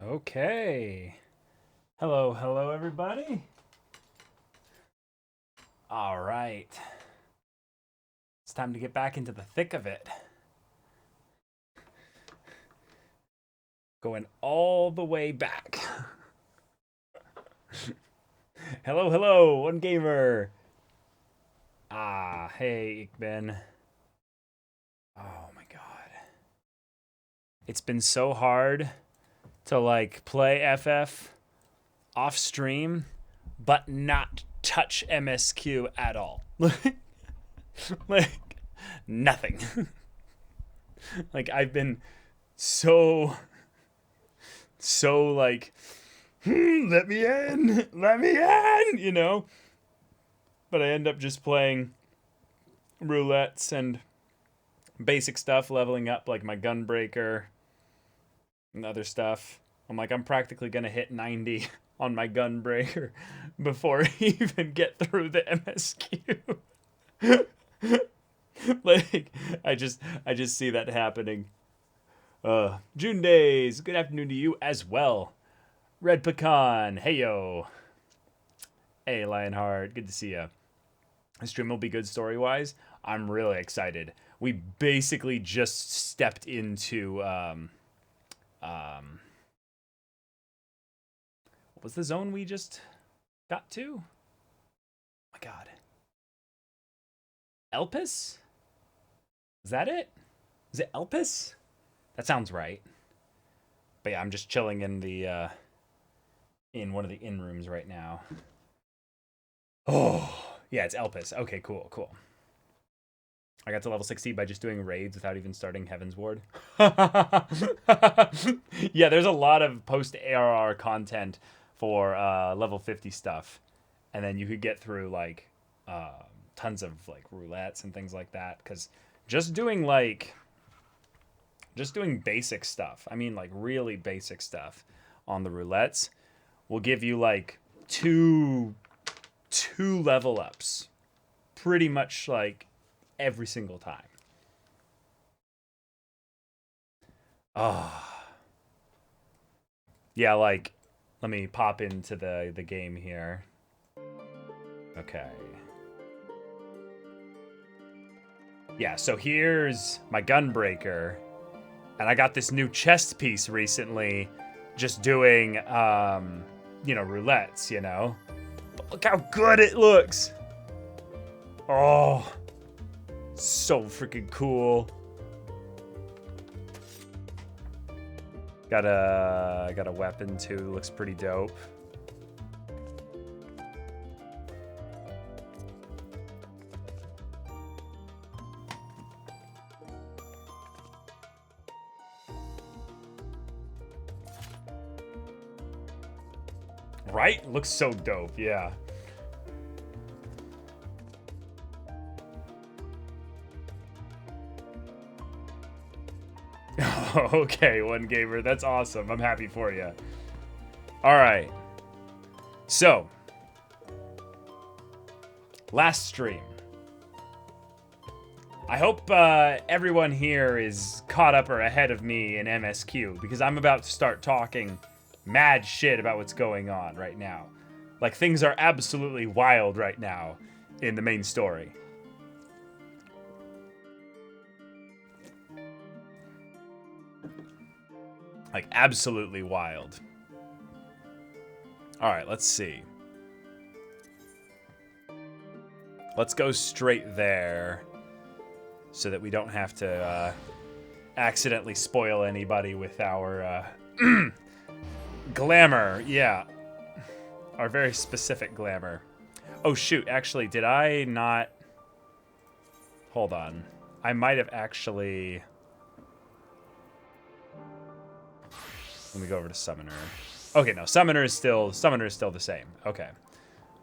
Okay. Hello, hello, everybody. All right. It's time to get back into the thick of it. Going all the way back. Hello, hello, one gamer. Hey, Ikben. Oh my god. It's been so hard to play FF off stream, but not touch MSQ at all. like nothing. I've been so let me in, But I end up just playing roulettes and basic stuff, leveling up like my gunbreaker and other stuff. I'm practically gonna hit 90 on my gunbreaker before I even get through the MSQ. I just see that happening. June days, good afternoon to you as well. Red Pecan, hey yo. Hey Lionheart, good to see ya. The stream will be good story-wise. I'm really excited. We basically just stepped into what was the zone we just got to? Oh my god. Elpis? Is that it? Is it Elpis? That sounds right. But yeah, I'm just chilling in the in one of the in rooms right now. Oh, yeah, it's Elpis. Okay, cool. I got to level 60 by just doing raids without even starting Heaven's Ward. Yeah, there's a lot of post ARR content for level 50 stuff. And then you could get through tons of roulettes and things like that, cuz just doing basic stuff. I mean really basic stuff on the roulettes will give you two level ups pretty much every single time. Yeah, let me pop into the game here. Okay. Yeah, so here's my gunbreaker, and I got this new chest piece recently just doing roulettes, But look how good it looks. Oh, so freaking cool. Got a weapon too, looks pretty dope. Right? Looks so dope, yeah. Okay, one gamer, that's awesome. I'm happy for you. All right. So, last stream. I hope everyone here is caught up or ahead of me in MSQ, because I'm about to start talking mad shit about what's going on right now. Things are absolutely wild right now in the main story. Absolutely wild. All right, let's see. Let's go straight there so that we don't have to accidentally spoil anybody with our glamour. Yeah. Our very specific glamour. Oh, shoot. Actually, did I not... Hold on. I might have actually... Let me go over to Summoner. Okay, no. Summoner is still the same. Okay.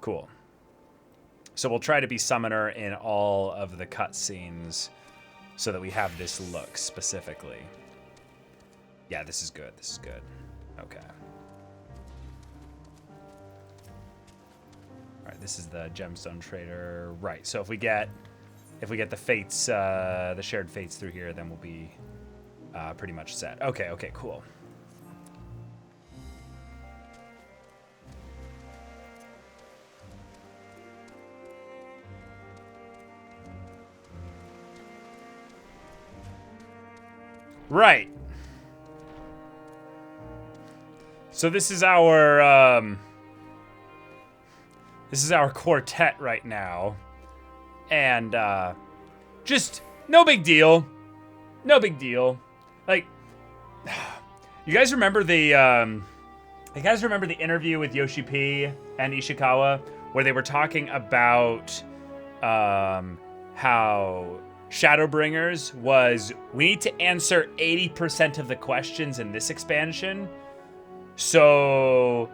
Cool. So we'll try to be Summoner in all of the cutscenes so that we have this look specifically. Yeah, this is good. This is good. Okay. All right, this is the Gemstone Trader. Right. So if we get the fates, the shared fates through here, then we'll be pretty much set. Okay, cool. Right. So this is our quartet right now. And just no big deal. No big deal. Like, you guys remember the interview with Yoshi P and Ishikawa where they were talking about how Shadowbringers was, we need to answer 80% of the questions in this expansion, so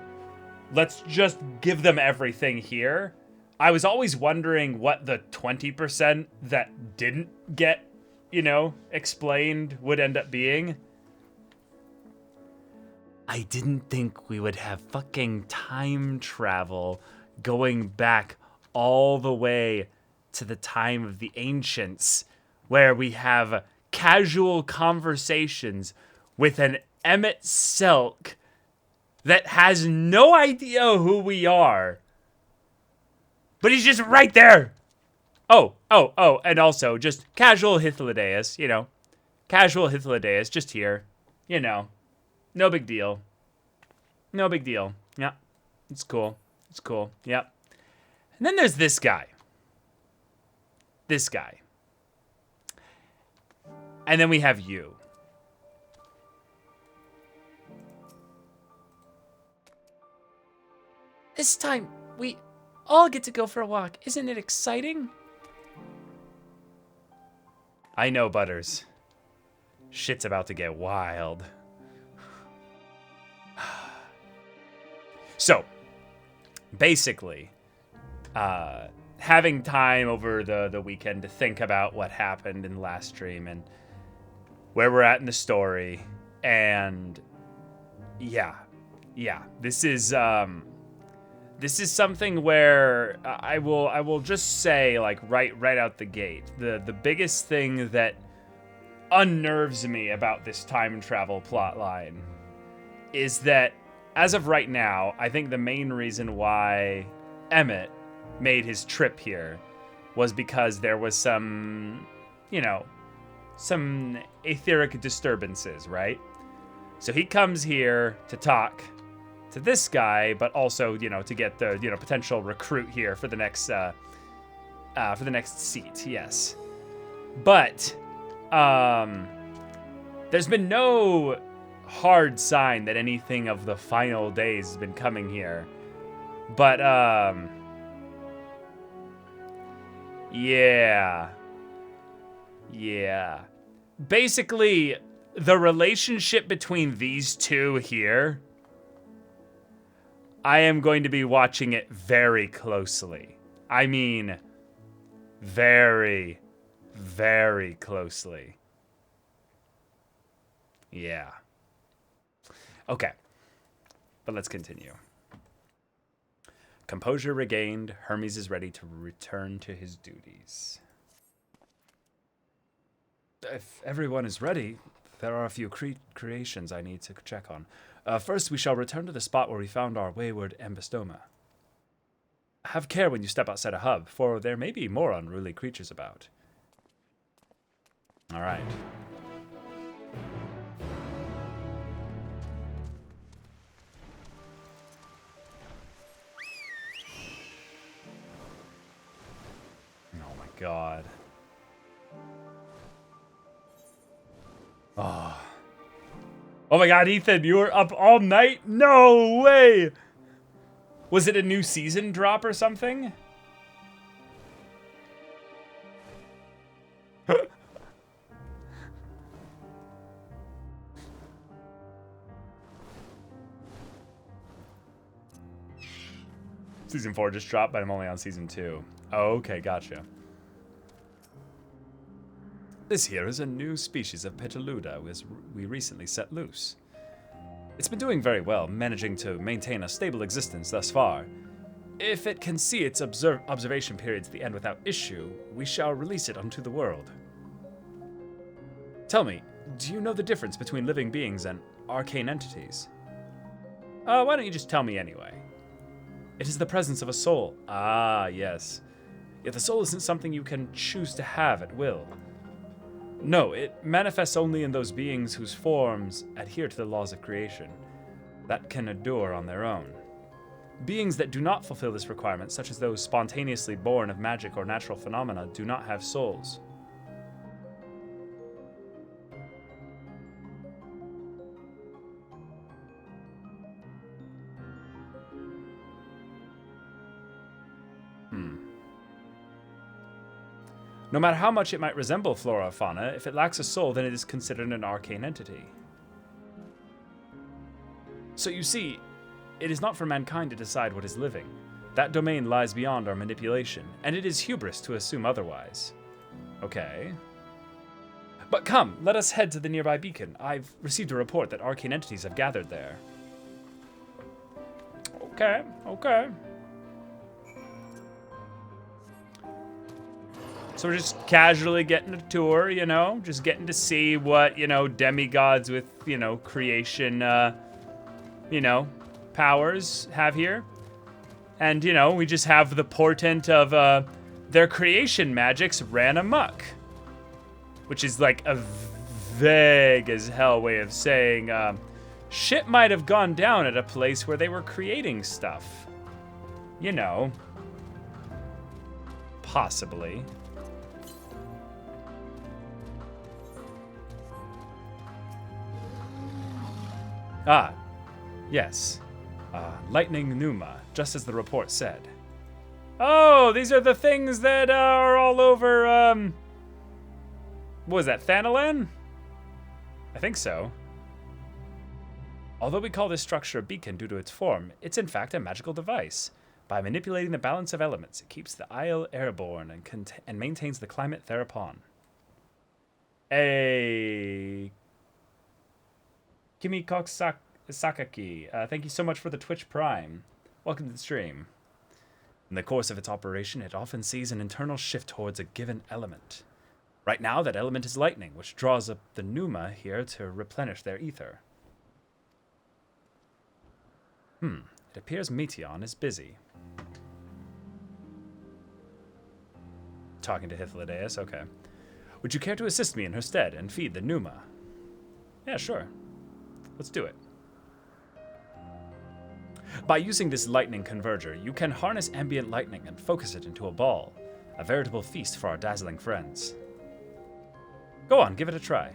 let's just give them everything here. I was always wondering what the 20% that didn't get, explained would end up being. I didn't think we would have fucking time travel going back all the way to the time of the ancients, where we have casual conversations with an Emmett Selk that has no idea who we are. But he's just right there. Oh, and also just casual Hythlodaeus, Casual Hythlodaeus, just here. No big deal. No big deal. Yeah, it's cool. It's cool. Yep. And then there's this guy. This guy. And then we have you. This time, we all get to go for a walk. Isn't it exciting? I know, Butters. Shit's about to get wild. So, basically, having time over the weekend to think about what happened in the last stream and where we're at in the story, and yeah, this is something where I will just say, like, right out the gate, the biggest thing that unnerves me about this time travel plotline is that, as of right now, I think the main reason why Emmett made his trip here was because there was some etheric disturbances, right? So he comes here to talk to this guy, but also, to get the, potential recruit here for the next seat, yes. But, there's been no hard sign that anything of the final days has been coming here. But, yeah. Basically, the relationship between these two here, I am going to be watching it very closely. I mean, very, very closely. Yeah. Okay. But let's continue. Composure regained. Hermes is ready to return to his duties. If everyone is ready, there are a few creations I need to check on. First, we shall return to the spot where we found our wayward ambystoma. Have care when you step outside a hub, for there may be more unruly creatures about. All right. Oh my god. Oh my god, Ethan, you were up all night? No way! Was it a new season drop or something? Season 4 just dropped, but I'm only on season 2. Oh, okay, gotcha. This here is a new species of Petaluda we recently set loose. It's been doing very well, managing to maintain a stable existence thus far. If it can see its observation period to the end without issue, we shall release it unto the world. Tell me, do you know the difference between living beings and arcane entities? Why don't you just tell me anyway? It is the presence of a soul. Ah, yes. Yet the soul isn't something you can choose to have at will. No, it manifests only in those beings whose forms adhere to the laws of creation, that can endure on their own. Beings that do not fulfill this requirement, such as those spontaneously born of magic or natural phenomena, do not have souls. No matter how much it might resemble flora or fauna, if it lacks a soul, then it is considered an arcane entity. So you see, it is not for mankind to decide what is living. That domain lies beyond our manipulation, and it is hubris to assume otherwise. Okay. But come, let us head to the nearby beacon. I've received a report that arcane entities have gathered there. Okay, okay. So we're just casually getting a tour, you know, just getting to see what, you know, demigods with, you know, creation, you know, powers have here. And, you know, we just have the portent of their creation magics ran amok. Which is like a vague as hell way of saying shit might have gone down at a place where they were creating stuff. You know. Possibly. Ah, yes. Lightning Pneuma, just as the report said. Oh, these are the things that are all over, what was that, Thanalan? I think so. Although we call this structure a beacon due to its form, it's in fact a magical device. By manipulating the balance of elements, it keeps the isle airborne and maintains the climate thereupon. Hey, Kimi Sakaki, thank you so much for the Twitch Prime. Welcome to the stream. In the course of its operation, it often sees an internal shift towards a given element. Right now, that element is lightning, which draws up the pneuma here to replenish their ether. It appears Meteon is busy. Talking to Hythlodaeus, okay. Would you care to assist me in her stead and feed the pneuma? Yeah, sure. Let's do it. By using this lightning converger, you can harness ambient lightning and focus it into a ball. A veritable feast for our dazzling friends. Go on, give it a try.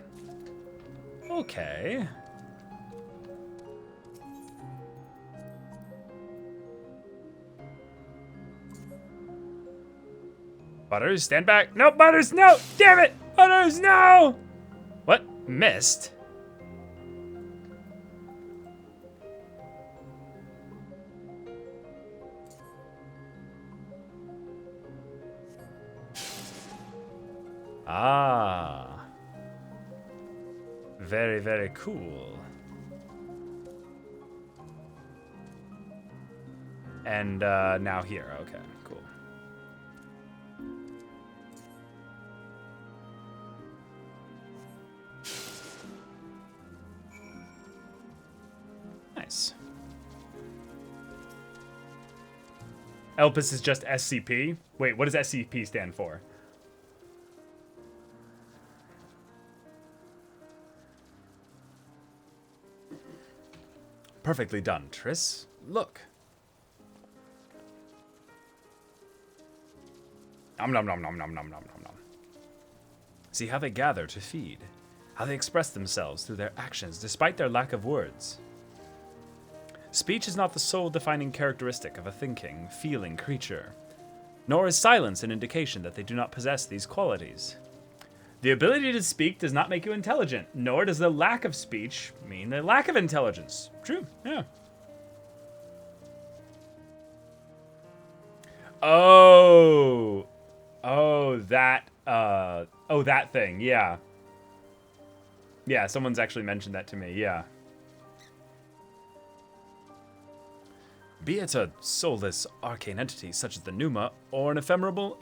Okay. Butters, stand back. No, Butters, no! Damn it! Butters, no! What? Missed? Ah. Very, very cool. And now here, okay, cool. Nice. Elpis is just SCP? Wait, what does SCP stand for? Perfectly done, Triss. Look. Nom nom nom nom nom nom nom nom nom. See how they gather to feed. How they express themselves through their actions despite their lack of words. Speech is not the sole defining characteristic of a thinking, feeling creature. Nor is silence an indication that they do not possess these qualities. The ability to speak does not make you intelligent, nor does the lack of speech mean the lack of intelligence. True, yeah. Oh, that thing, yeah. Yeah, someone's actually mentioned that to me, yeah. Be it a soulless arcane entity such as the pneuma, or an ephemeral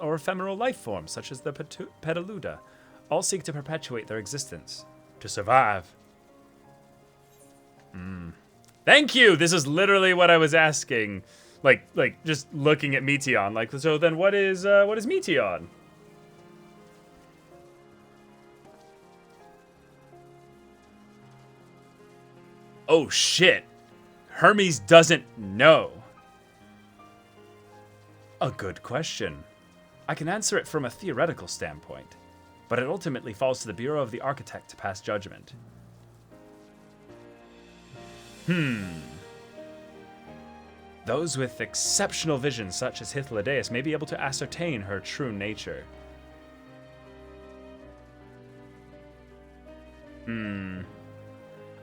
life form such as the Petaluda, all seek to perpetuate their existence, to survive. Thank you! This is literally what I was asking. Like just looking at Meteon. Like, so then what is Meteon? Oh shit. Hermes doesn't know. A good question. I can answer it from a theoretical standpoint, but it ultimately falls to the Bureau of the Architect to pass judgment. Those with exceptional vision, such as Hythlodaeus, may be able to ascertain her true nature.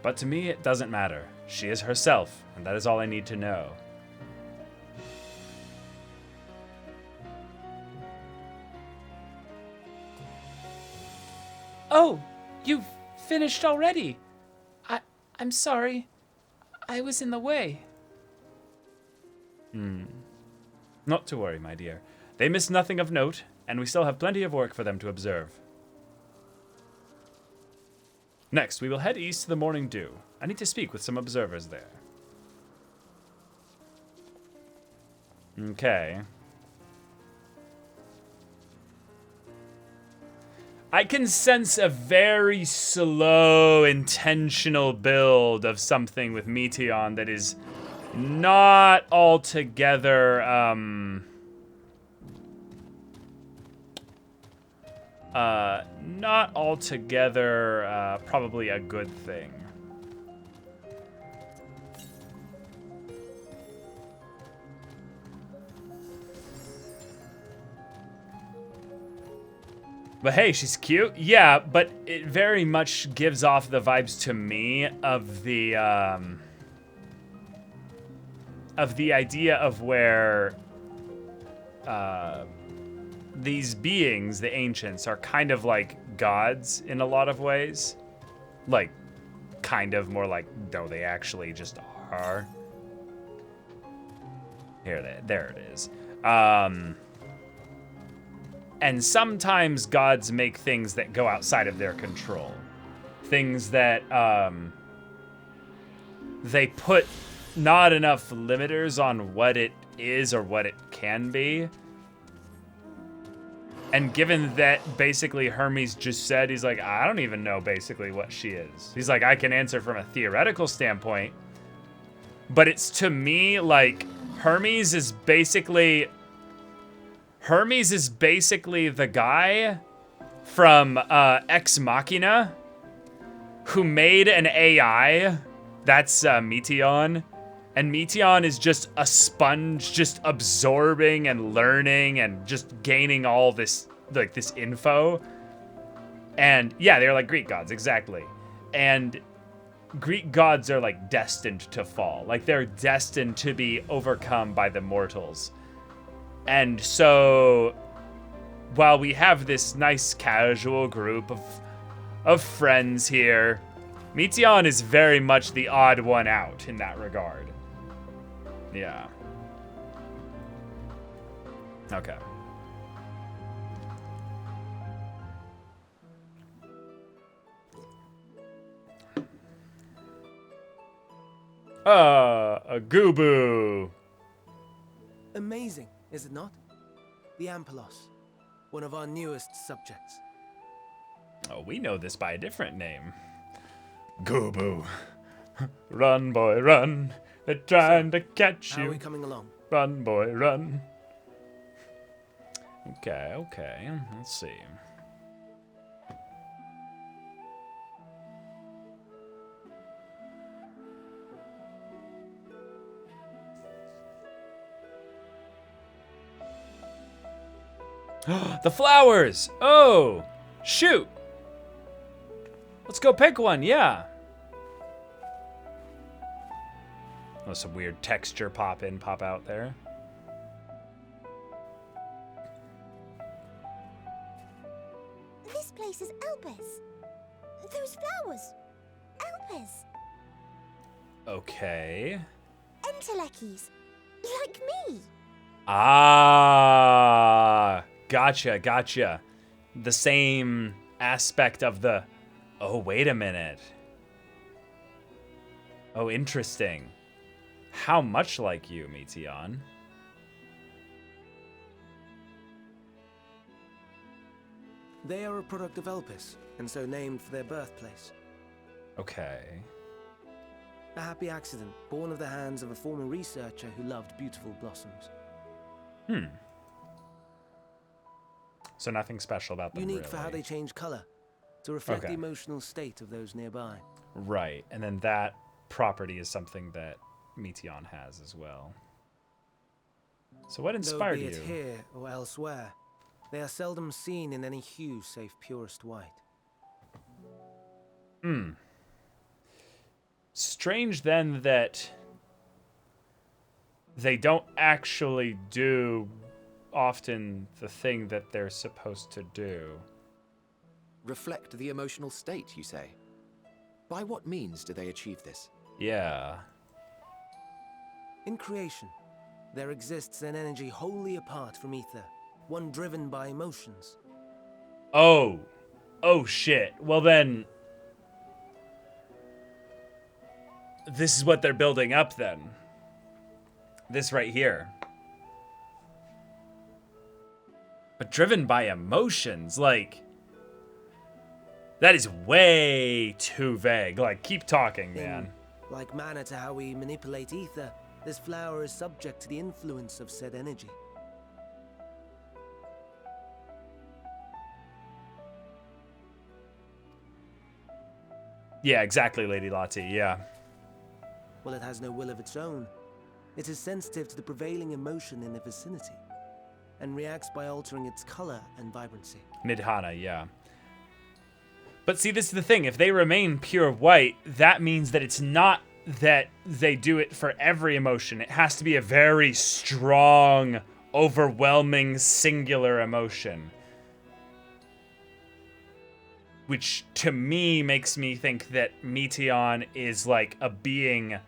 But to me, it doesn't matter. She is herself, and that is all I need to know. Oh, you've finished already. I'm sorry. I was in the way. Not to worry, my dear. They miss nothing of note, and we still have plenty of work for them to observe. Next, we will head east to the Morning Dew. I need to speak with some observers there. Okay. I can sense a very slow, intentional build of something with Meteion that is not altogether, probably a good thing. But hey, she's cute. Yeah, but it very much gives off the vibes to me of the idea of where these beings, the ancients, are kind of like gods in a lot of ways. Like, kind of more like, no, they actually just are. There it is. And sometimes gods make things that go outside of their control. Things that they put not enough limiters on what it is or what it can be. And given that basically Hermes just said, he's like, I don't even know basically what she is. He's like, I can answer from a theoretical standpoint. But it's to me like Hermes is basically the guy from Ex Machina who made an AI. That's Meteion. And Meteion is just a sponge, just absorbing and learning and just gaining all this, like, this info. And yeah, they're like Greek gods, exactly. And Greek gods are like destined to fall. Like they're destined to be overcome by the mortals. And so while we have this nice casual group of friends here, Meteion is very much the odd one out in that regard. Yeah. Okay. A Gubu. Amazing, is it not? The Ampelos, one of our newest subjects. Oh, we know this by a different name. Gubu. Run, boy, run. They're trying to catch you. How are we coming along? Run, boy, run. Okay. Let's see. The flowers! Oh! Shoot! Let's go pick one, yeah. Oh, some weird texture pop in, pop out there. This place is Elpis. Those flowers. Elpis. Okay. Entelekis. Like me. Ah, gotcha. The same aspect of the... Oh, wait a minute. Oh, interesting. How much like you, Meteion? They are a product of Elpis, and so named for their birthplace. Okay. A happy accident, born of the hands of a former researcher who loved beautiful blossoms. So nothing special about them, Unique for how really. they change color, to reflect the Okay. emotional state of those nearby. Right, and then that property is something that Meteon has as well. So what Though inspired be it you? here or elsewhere, they are seldom seen in any hue save purest white. Strange then that they don't actually do often the thing that they're supposed to do. Reflect the emotional state, you say? By what means do they achieve this? Yeah. In creation, there exists an energy wholly apart from ether, one driven by emotions. Oh. Oh shit. Well then, this is what they're building up then. This right here. But driven by emotions, like, that is way too vague. Like, keep talking, man. Like manner to how we manipulate ether, this flower is subject to the influence of said energy. Yeah, exactly, Lady Lottie, yeah. Well, it has no will of its own. It is sensitive to the prevailing emotion in the vicinity, and reacts by altering its color and vibrancy. Nidhana, yeah. But see, this is the thing. If they remain pure white, that means that it's not that they do it for every emotion. It has to be a very strong, overwhelming, singular emotion. Which, to me, makes me think that Meteon is like a being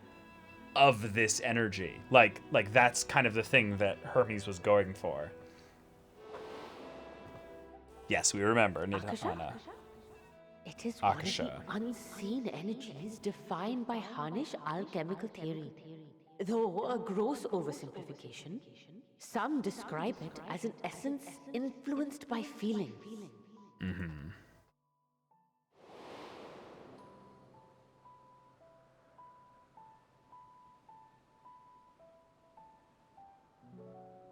of this energy. Like that's kind of the thing that Hermes was going for. Yes, we remember Nidhana. It is one of the Akasha. unseen energies defined by Harnish alchemical theory. Though a gross oversimplification, some describe it as an essence influenced by feelings.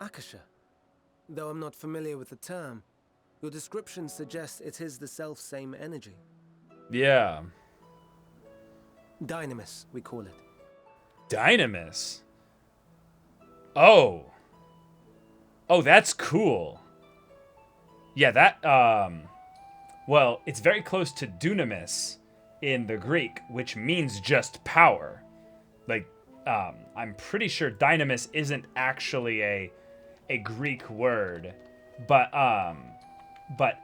Akasha. Though I'm not familiar with the term, your description suggests it is the self-same energy. Yeah. Dynamis, we call it. Dynamis. Oh. Oh, that's cool. Yeah, that, well, it's very close to dunamis in the Greek, which means just power. Like, I'm pretty sure dynamis isn't actually a Greek word, but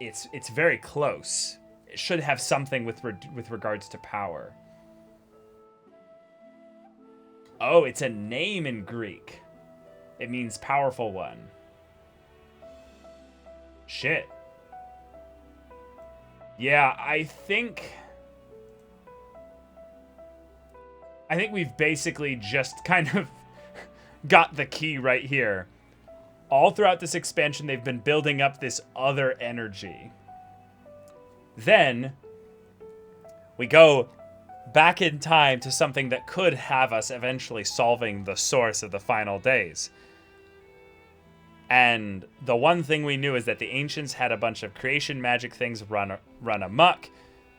it's very close. It should have something with regards to power. Oh, it's a name in Greek. It means powerful one. Shit. Yeah, I think we've basically just kind of got the key right here. All throughout this expansion, they've been building up this other energy. Then we go back in time to something that could have us eventually solving the source of the final days. And the one thing we knew is that the ancients had a bunch of creation magic things run amok.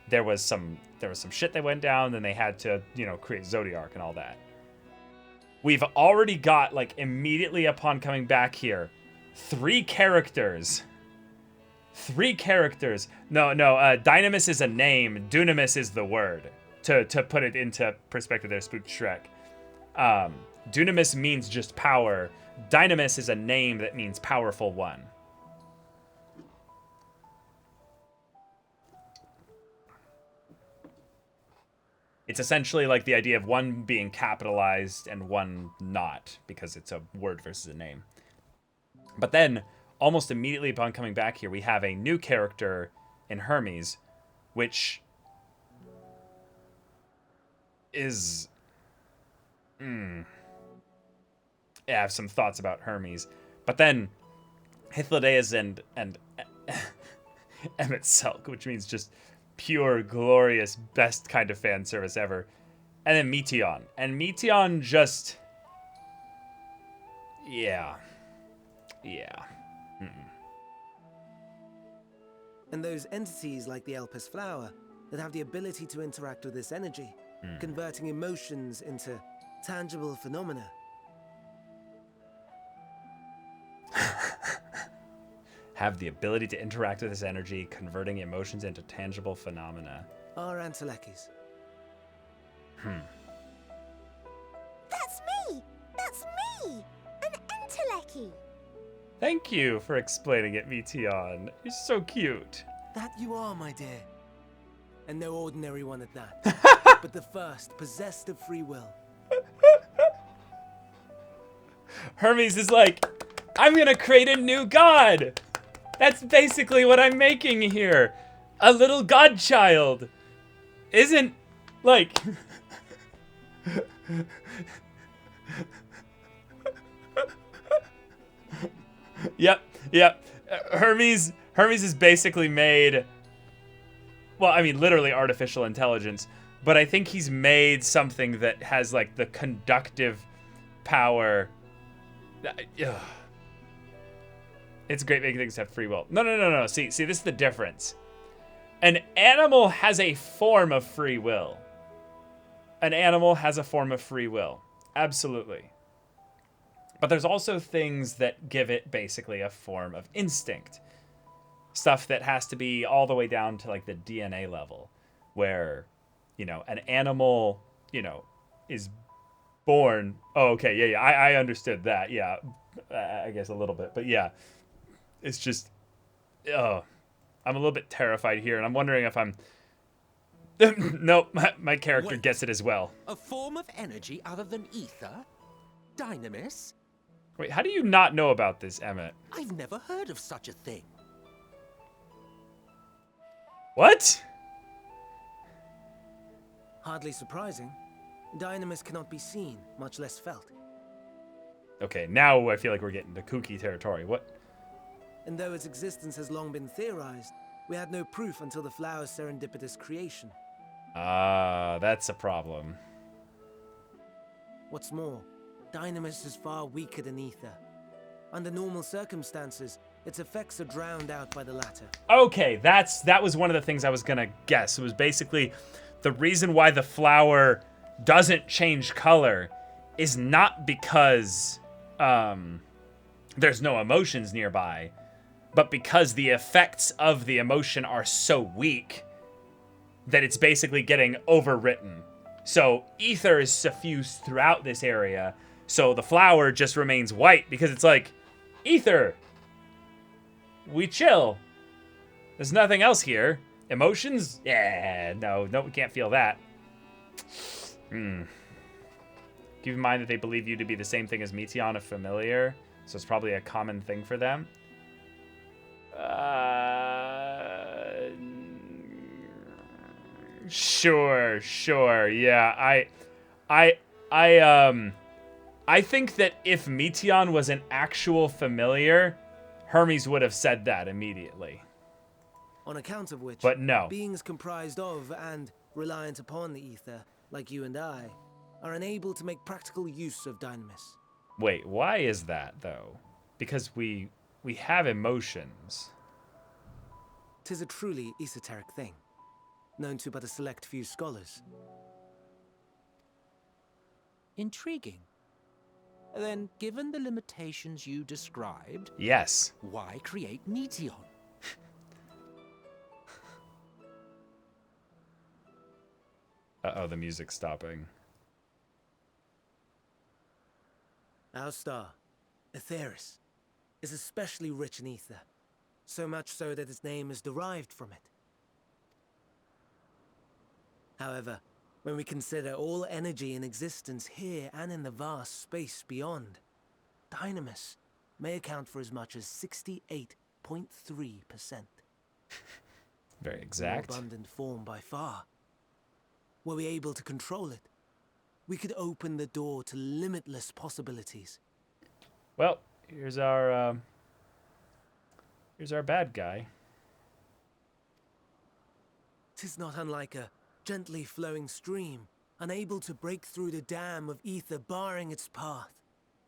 There was some shit that went down, then they had to, create Zodiark and all that. We've already got, like, immediately upon coming back here, 3 characters. 3 characters. No, Dynamis is a name. Dunamis is the word. To put it into perspective there, Spooked Shrek. Dunamis means just power. Dynamis is a name that means powerful one. It's essentially like the idea of one being capitalized and one not, because it's a word versus a name. But then, almost immediately upon coming back here, we have a new character in Hermes, which is... Yeah, I have some thoughts about Hermes. But then, Hythlodaeus and Emmet Selk, which means just pure, glorious, best kind of fan service ever. and then Meteon. And Meteon just... Yeah. Yeah. And those entities like the Elpis flower that have the ability to interact with this energy, converting emotions into tangible phenomena. Have the ability to interact with this energy, converting emotions into tangible phenomena. Are Antelekis. That's me! That's me! An Enteleki! Thank you for explaining it, Meteon. You're so cute. That you are, my dear. And no ordinary one at that. But the first, possessed of free will. Hermes is like, I'm gonna create a new god. That's basically what I'm making here. A little godchild. Isn't, like... Yep. Hermes is basically made... Well, I mean, literally artificial intelligence. But I think he's made something that has, like, the conductive power... It's great making things have free will. No. See, this is the difference. An animal has a form of free will. An animal has a form of free will. Absolutely. But there's also things that give it basically a form of instinct. Stuff that has to be all the way down to like the DNA level. Where, you know, an animal, you know, is born. Oh, okay, yeah. I understood that. Yeah, I guess a little bit. But yeah, it's just, I'm a little bit terrified here. And I'm wondering if I'm... Nope, my character Wait. gets it as well. A form of energy other than ether? Dynamis? Wait, how do you not know about this, Emmett? I've never heard of such a thing. What? Hardly surprising. Dynamis cannot be seen, much less felt. Okay, now I feel like we're getting to kooky territory. What? And though its existence has long been theorized, we had no proof until the flower's serendipitous creation. That's a problem. What's more, Dynamis is far weaker than ether. Under normal circumstances, its effects are drowned out by the latter. Okay, that was one of the things I was gonna guess. It was basically the reason why the flower doesn't change color is not because there's no emotions nearby, but because the effects of the emotion are so weak that it's basically getting overwritten. So ether is suffused throughout this area, so the flower just remains white because it's like, ether, we chill. There's nothing else here. Emotions? Yeah, no, we can't feel that. Keep in mind that they believe you to be the same thing as Meteon, a familiar, so it's probably a common thing for them. Sure, yeah. I think that if Meteon was an actual familiar, Hermes would have said that immediately. On account of which, But no. beings comprised of and reliant upon the ether, like you and I, are unable to make practical use of Dynamis. Wait, why is that, though? Because we have emotions. 'Tis a truly esoteric thing, known to but a select few scholars. Intriguing. Then, given the limitations you described, Yes. why create Meteon? Uh-oh, the music's stopping. Our star, Aetheris, is especially rich in ether, so much so that its name is derived from it. However, when we consider all energy in existence here and in the vast space beyond, Dynamis may account for as much as 68.3%. Very exact. More abundant form by far. Were we able to control it, we could open the door to limitless possibilities. Well, here's our bad guy. 'Tis not unlike a gently flowing stream unable to break through the dam of ether barring its path.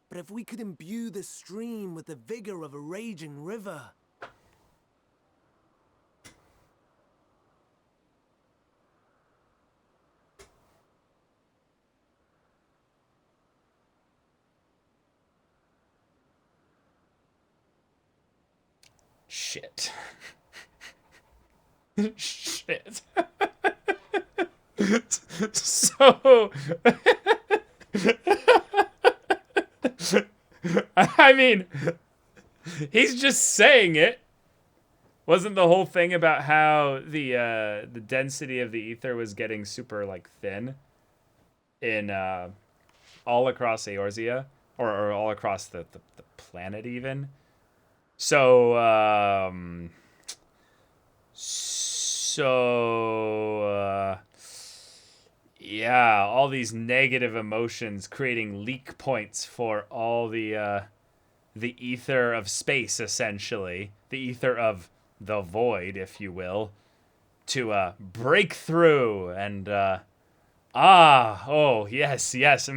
But if we could imbue the stream with the vigor of a raging river... Shit. Shit. So... I mean, he's just saying it. Wasn't the whole thing about how the density of the ether was getting super like thin in all across Eorzea or all across the planet even? So yeah, all these negative emotions creating leak points for all the ether of space, essentially. The ether of the void, if you will, to break through and yes.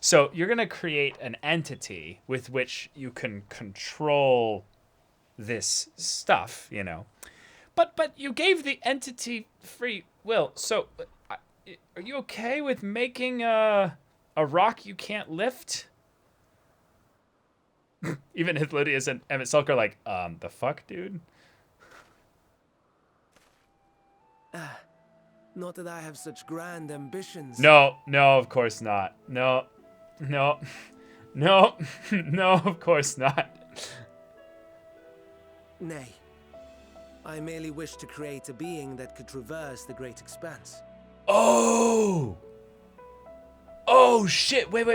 So you're gonna create an entity with which you can control this stuff, you know. But you gave the entity free will, so are you okay with making a rock you can't lift? Even Hythlodaeus and Emmett Sulk are like, the fuck, dude? Not that I have such grand ambitions. No, of course not. No, of course not. Nay. I merely wish to create a being that could traverse the great expanse. Oh shit, wait.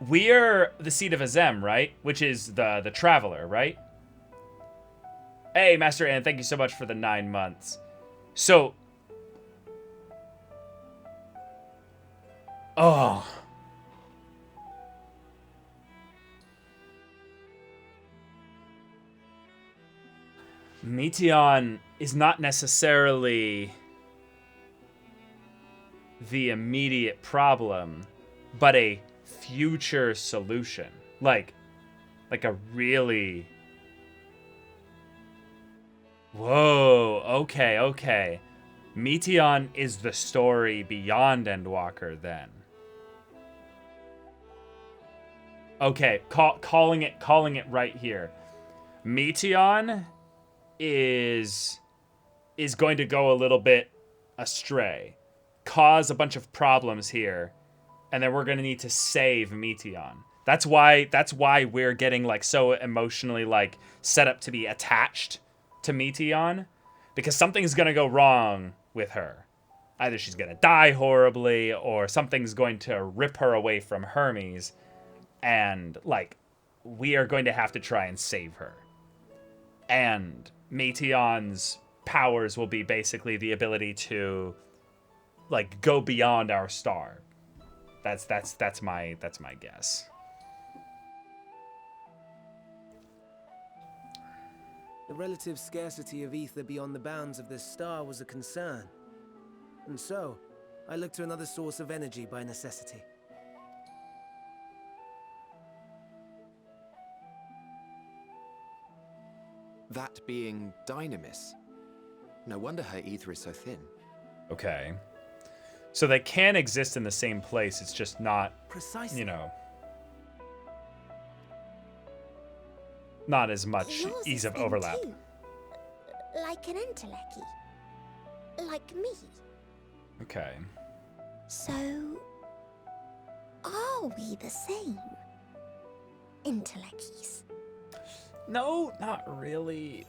We're the seed of Azem, right? Which is the Traveler, right? Hey, Master Ann, thank you so much for the 9 months. So... Oh. Meteon is not necessarily the immediate problem, but a future solution. Like a really... Whoa, okay. Meteon is the story beyond Endwalker, then. Okay, calling it right here. Meteon is going to go a little bit astray, cause a bunch of problems here, and then we're going to need to save Meteon. That's why we're getting like so emotionally like set up to be attached to Meteon, because something's going to go wrong with her. Either she's going to die horribly or something's going to rip her away from Hermes, and like we are going to have to try and save her. And Meteon's powers will be basically the ability to like go beyond our star. That's my guess. The relative scarcity of ether beyond the bounds of this star was a concern. And so, I looked to another source of energy by necessity. That being Dynamis. No wonder her ether is so thin. Okay. So they can exist in the same place, it's just not, Precisely. you know, not as much Yours ease is of thin overlap. too. Like an Enteleki. Like me. Okay. So, are we the same? Intelekis. No, not really.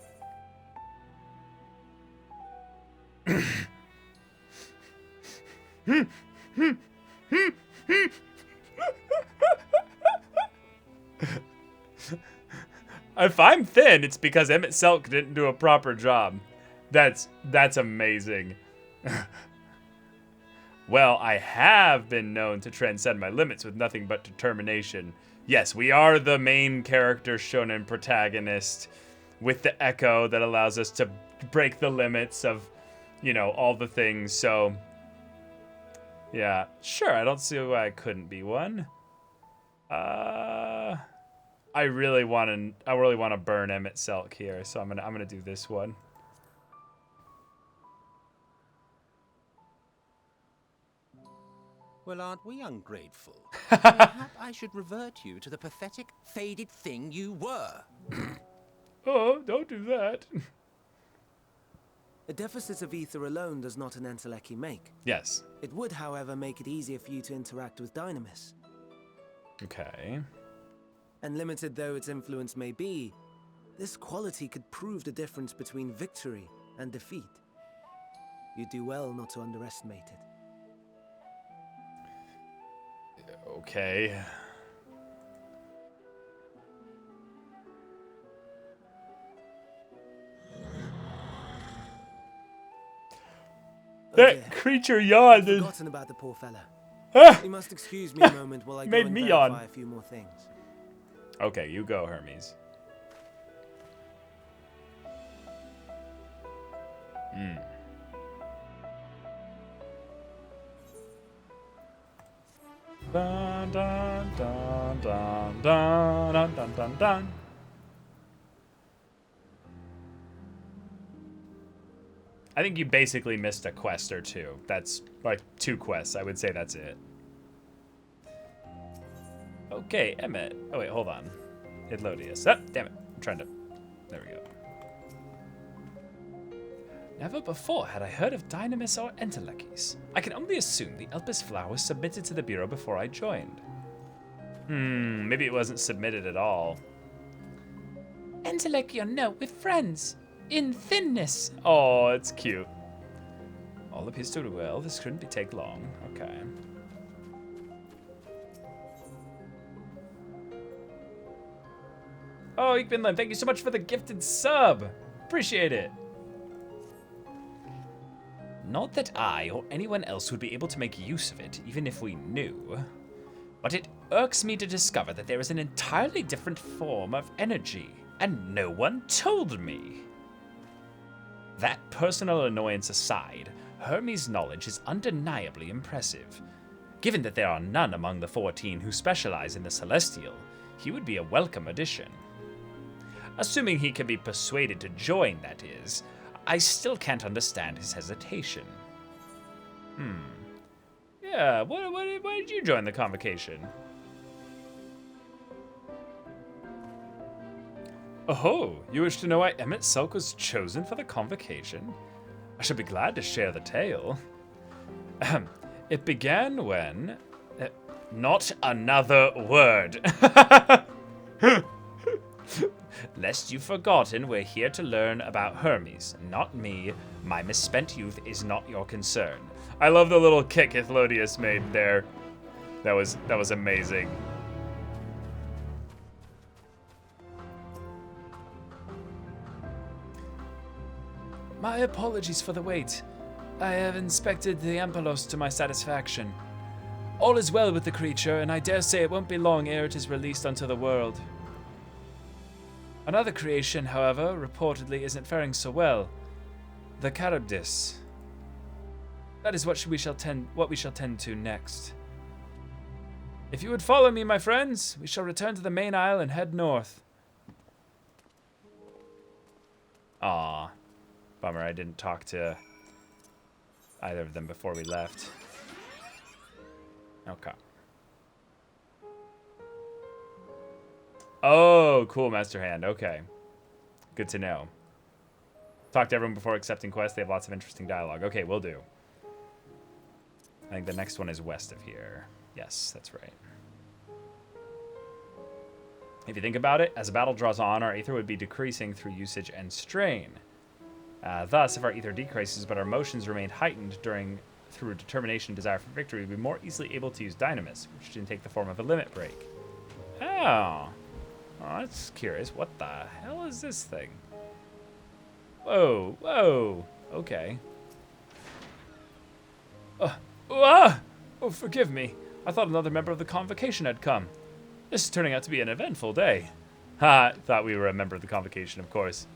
If I'm thin, it's because Emmett Selk didn't do a proper job. That's amazing. Well, I have been known to transcend my limits with nothing but determination. Yes, we are the main character shonen protagonist with the echo that allows us to break the limits of, you know, all the things. So Yeah, sure. I don't see why I couldn't be one. I really want to burn Emmett Selk here, so I'm gonna do this one. Well, aren't we ungrateful? Perhaps I should revert you to the pathetic, faded thing you were. Oh, don't do that. A deficit of ether alone does not an Entelechy make. Yes. It would, however, make it easier for you to interact with Dynamis. Okay. And limited though its influence may be, this quality could prove the difference between victory and defeat. You do well not to underestimate it. Okay. That dear. creature yawned. I'd forgotten about the poor fella. Ah! You must excuse me a moment while I go Made and me verify yawn. a few more things. Okay, you go, Hermes. Dun, dun, dun, dun, dun, dun, dun, dun, dun. I think you basically missed a quest or two. That's like 2 quests. I would say that's it. Okay, Emmett. Oh, wait, hold on. Idlodius. Ah, damn it. I'm trying to... There we go. Never before had I heard of Dynamis or Entelechy's. I can only assume the Elpis flower was submitted to the Bureau before I joined. Maybe it wasn't submitted at all. Entelechy or no, we're friends. In thinness. Oh, it's cute. All appears to do well. This shouldn't take long. Okay. Oh, Ikvinland, thank you so much for the gifted sub. Appreciate it. Not that I or anyone else would be able to make use of it, even if we knew. But it irks me to discover that there is an entirely different form of energy, and no one told me. That personal annoyance aside, Hermes' knowledge is undeniably impressive. Given that there are none among the 14 who specialize in the Celestial, he would be a welcome addition. Assuming he can be persuaded to join, that is, I still can't understand his hesitation. Yeah, why did you join the convocation? Oh, you wish to know why Emmett Selk was chosen for the convocation? I shall be glad to share the tale. It began when... not another word. Lest you've forgotten, we're here to learn about Hermes, not me. My misspent youth is not your concern. I love the little kick Ithlodius made there. That was amazing. My apologies for the wait. I have inspected the Ampelos to my satisfaction. All is well with the creature, and I dare say it won't be long ere it is released unto the world. Another creation, however, reportedly isn't faring so well. The Charybdis. That is what we shall tend to next. If you would follow me, my friends, we shall return to the main isle and head north. Ah, bummer I didn't talk to either of them before we left. Okay. Oh, cool, Master Hand. Okay. Good to know. Talk to everyone before accepting quests. They have lots of interesting dialogue. Okay, will do. I think the next one is west of here. Yes, that's right. If you think about it, as a battle draws on, our ether would be decreasing through usage and strain. Thus, if our ether decreases but our motions remained heightened through determination and desire for victory, we'd be more easily able to use Dynamis, which can take the form of a limit break. Oh, that's curious. What the hell is this thing? Whoa, whoa. Okay. Oh, forgive me. I thought another member of the convocation had come. This is turning out to be an eventful day. Ha, thought we were a member of the convocation, of course.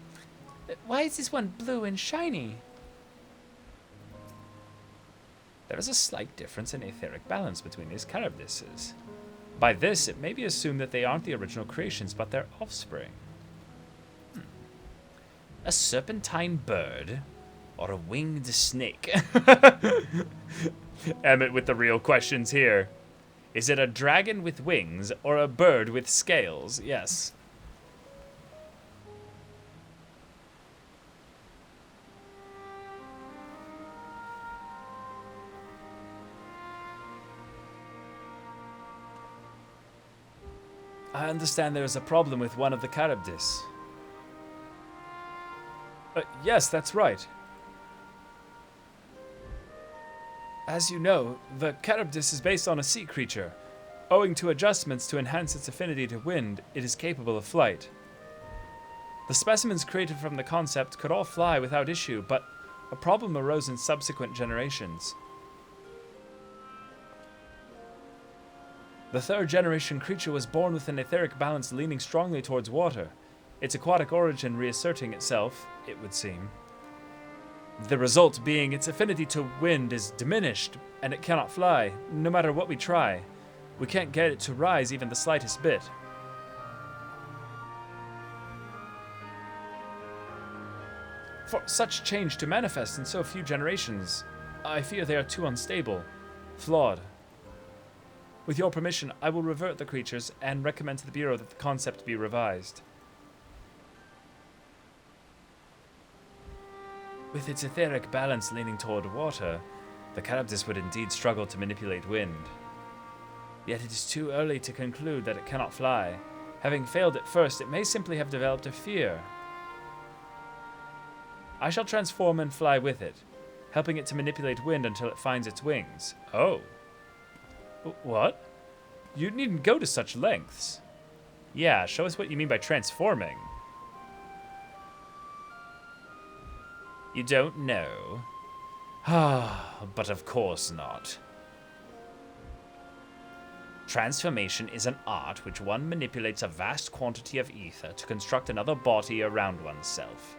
Why is this one blue and shiny? There is a slight difference in etheric balance between these Charybdises. By this, it may be assumed that they aren't the original creations, but their offspring. A serpentine bird or a winged snake? Emmett with the real questions here. Is it a dragon with wings or a bird with scales? Yes. I understand there is a problem with one of the Charybdis. Yes, that's right. As you know, the Charybdis is based on a sea creature. Owing to adjustments to enhance its affinity to wind, it is capable of flight. The specimens created from the concept could all fly without issue, but a problem arose in subsequent generations. The third generation creature was born with an etheric balance leaning strongly towards water, its aquatic origin reasserting itself, it would seem. The result being its affinity to wind is diminished, and it cannot fly, no matter what we try. We can't get it to rise even the slightest bit. For such change to manifest in so few generations, I fear they are too unstable, flawed. With your permission, I will revert the creatures and recommend to the Bureau that the concept be revised. With its etheric balance leaning toward water, the Charybdis would indeed struggle to manipulate wind. Yet it is too early to conclude that it cannot fly. Having failed at first, it may simply have developed a fear. I shall transform and fly with it, helping it to manipulate wind until it finds its wings. Oh. What? You needn't go to such lengths. Yeah, show us what you mean by transforming. You don't know? Ah, but of course not. Transformation is an art which one manipulates a vast quantity of ether to construct another body around oneself.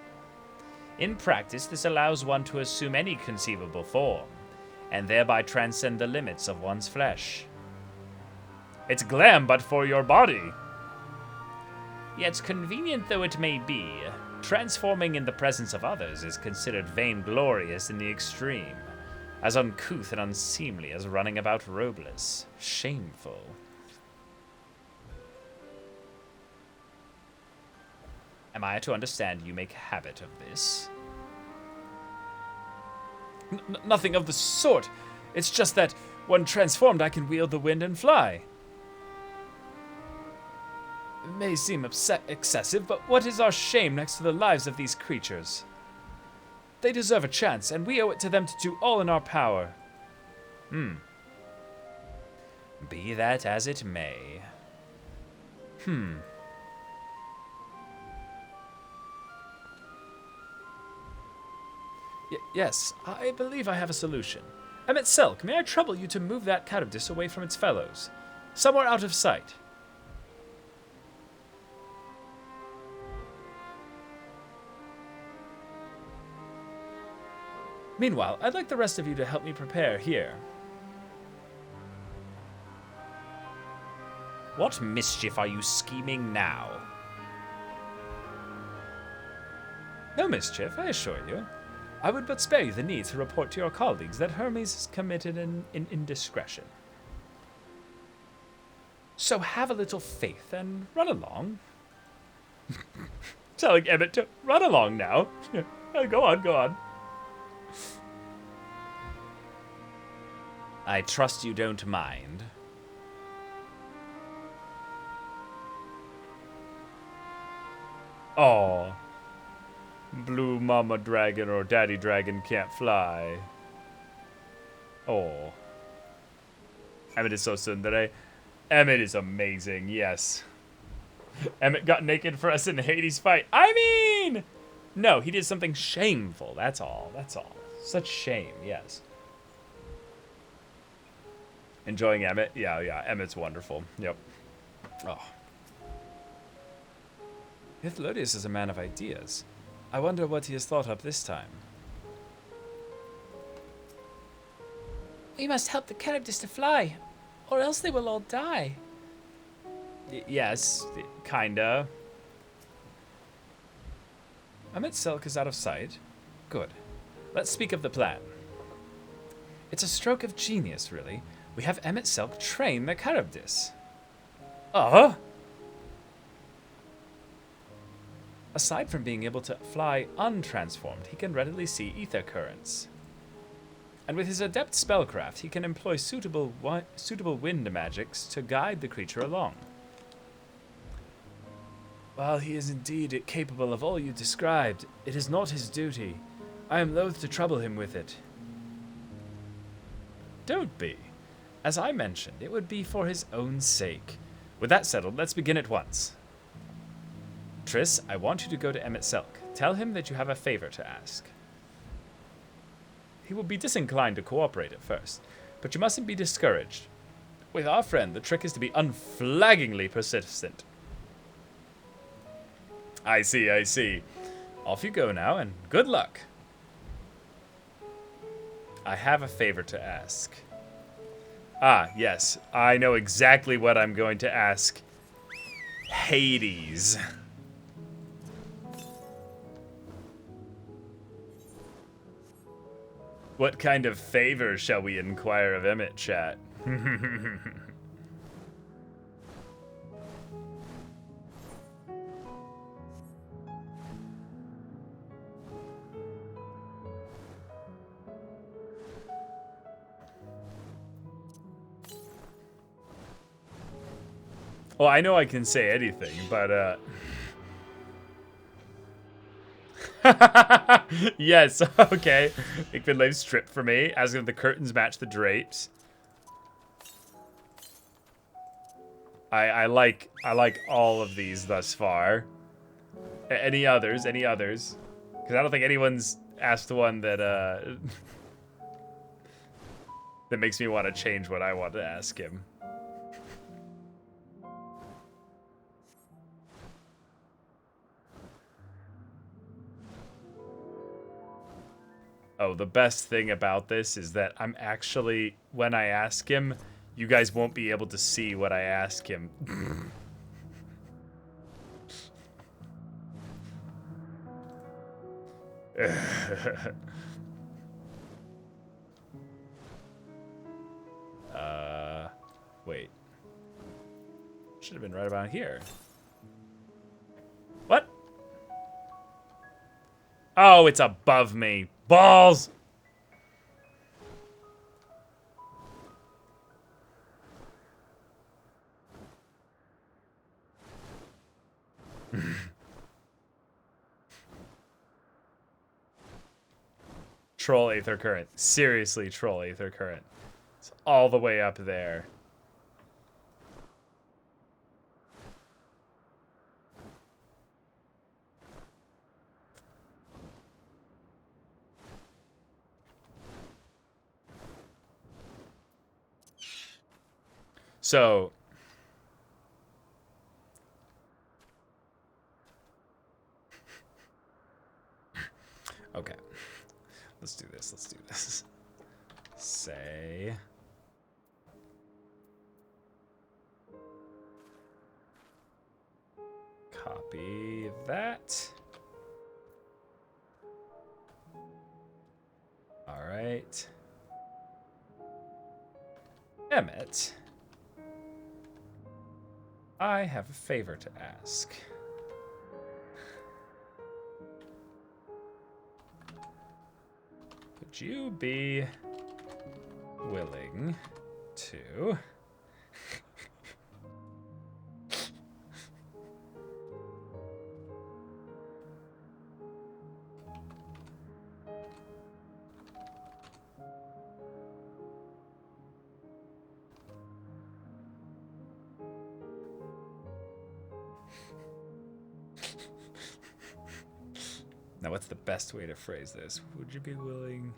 In practice, this allows one to assume any conceivable form, and thereby transcend the limits of one's flesh. It's glam, but for your body. Yet convenient though it may be, transforming in the presence of others is considered vainglorious in the extreme, as uncouth and unseemly as running about robeless. Shameful. Am I to understand you make habit of this? Nothing of the sort. It's just that, when transformed, I can wield the wind and fly. It may seem excessive, but what is our shame next to the lives of these creatures? They deserve a chance, and we owe it to them to do all in our power. Be that as it may. Yes, I believe I have a solution. Emmett Selk, may I trouble you to move that Charybdis away from its fellows? Somewhere out of sight. Meanwhile, I'd like the rest of you to help me prepare here. What mischief are you scheming now? No mischief, I assure you. I would but spare you the need to report to your colleagues that Hermes has committed an indiscretion. So have a little faith and run along. Telling Emmett to run along now. Go on, go on. I trust you don't mind. Aw. Blue mama dragon or daddy dragon can't fly. Oh. Emmett is so tsundere. Emmett is amazing, yes. Emmett got naked for us in the Hades fight. I mean! No, he did something shameful, that's all, that's all. Such shame, yes. Enjoying Emmett? Yeah, Emmett's wonderful. Yep. Oh. Hithlodius is a man of ideas. I wonder what he has thought up this time. We must help the Charybdis to fly, or else they will all die. Yes, kinda. Emmet Silk is out of sight. Good. Let's speak of the plan. It's a stroke of genius, really. We have Emmet Silk train the Charybdis. Aside from being able to fly untransformed, he can readily see ether currents. And with his adept spellcraft, he can employ suitable wind magics to guide the creature along. While he is indeed capable of all you described, it is not his duty. I am loath to trouble him with it. Don't be. As I mentioned, it would be for his own sake. With that settled, let's begin at once. Triss, I want you to go to Emmet Silk. Tell him that you have a favor to ask. He will be disinclined to cooperate at first, but you mustn't be discouraged. With our friend, the trick is to be unflaggingly persistent. I see. Off you go now, and good luck. I have a favor to ask. Ah, yes, I know exactly what I'm going to ask. Hades. What kind of favor shall we inquire of Emmet, chat? Well, I know I can say anything, but, yes, okay. Ik vind leave stripped for me, as if the curtains match the drapes. I like all of these thus far. Any others? Because I don't think anyone's asked the one that, that makes me want to change what I want to ask him. Oh, the best thing about this is that I'm actually, when I ask him, you guys won't be able to see what I ask him. Wait. Should have been right about here. What? Oh, it's above me. Balls! Troll Aether Current. Seriously, Troll Aether Current. It's all the way up there. So, okay, let's do this. Say, copy that. All right. Emmet. I have a favor to ask. Would you be willing to Now, what's the best way to phrase this? Would you be willing?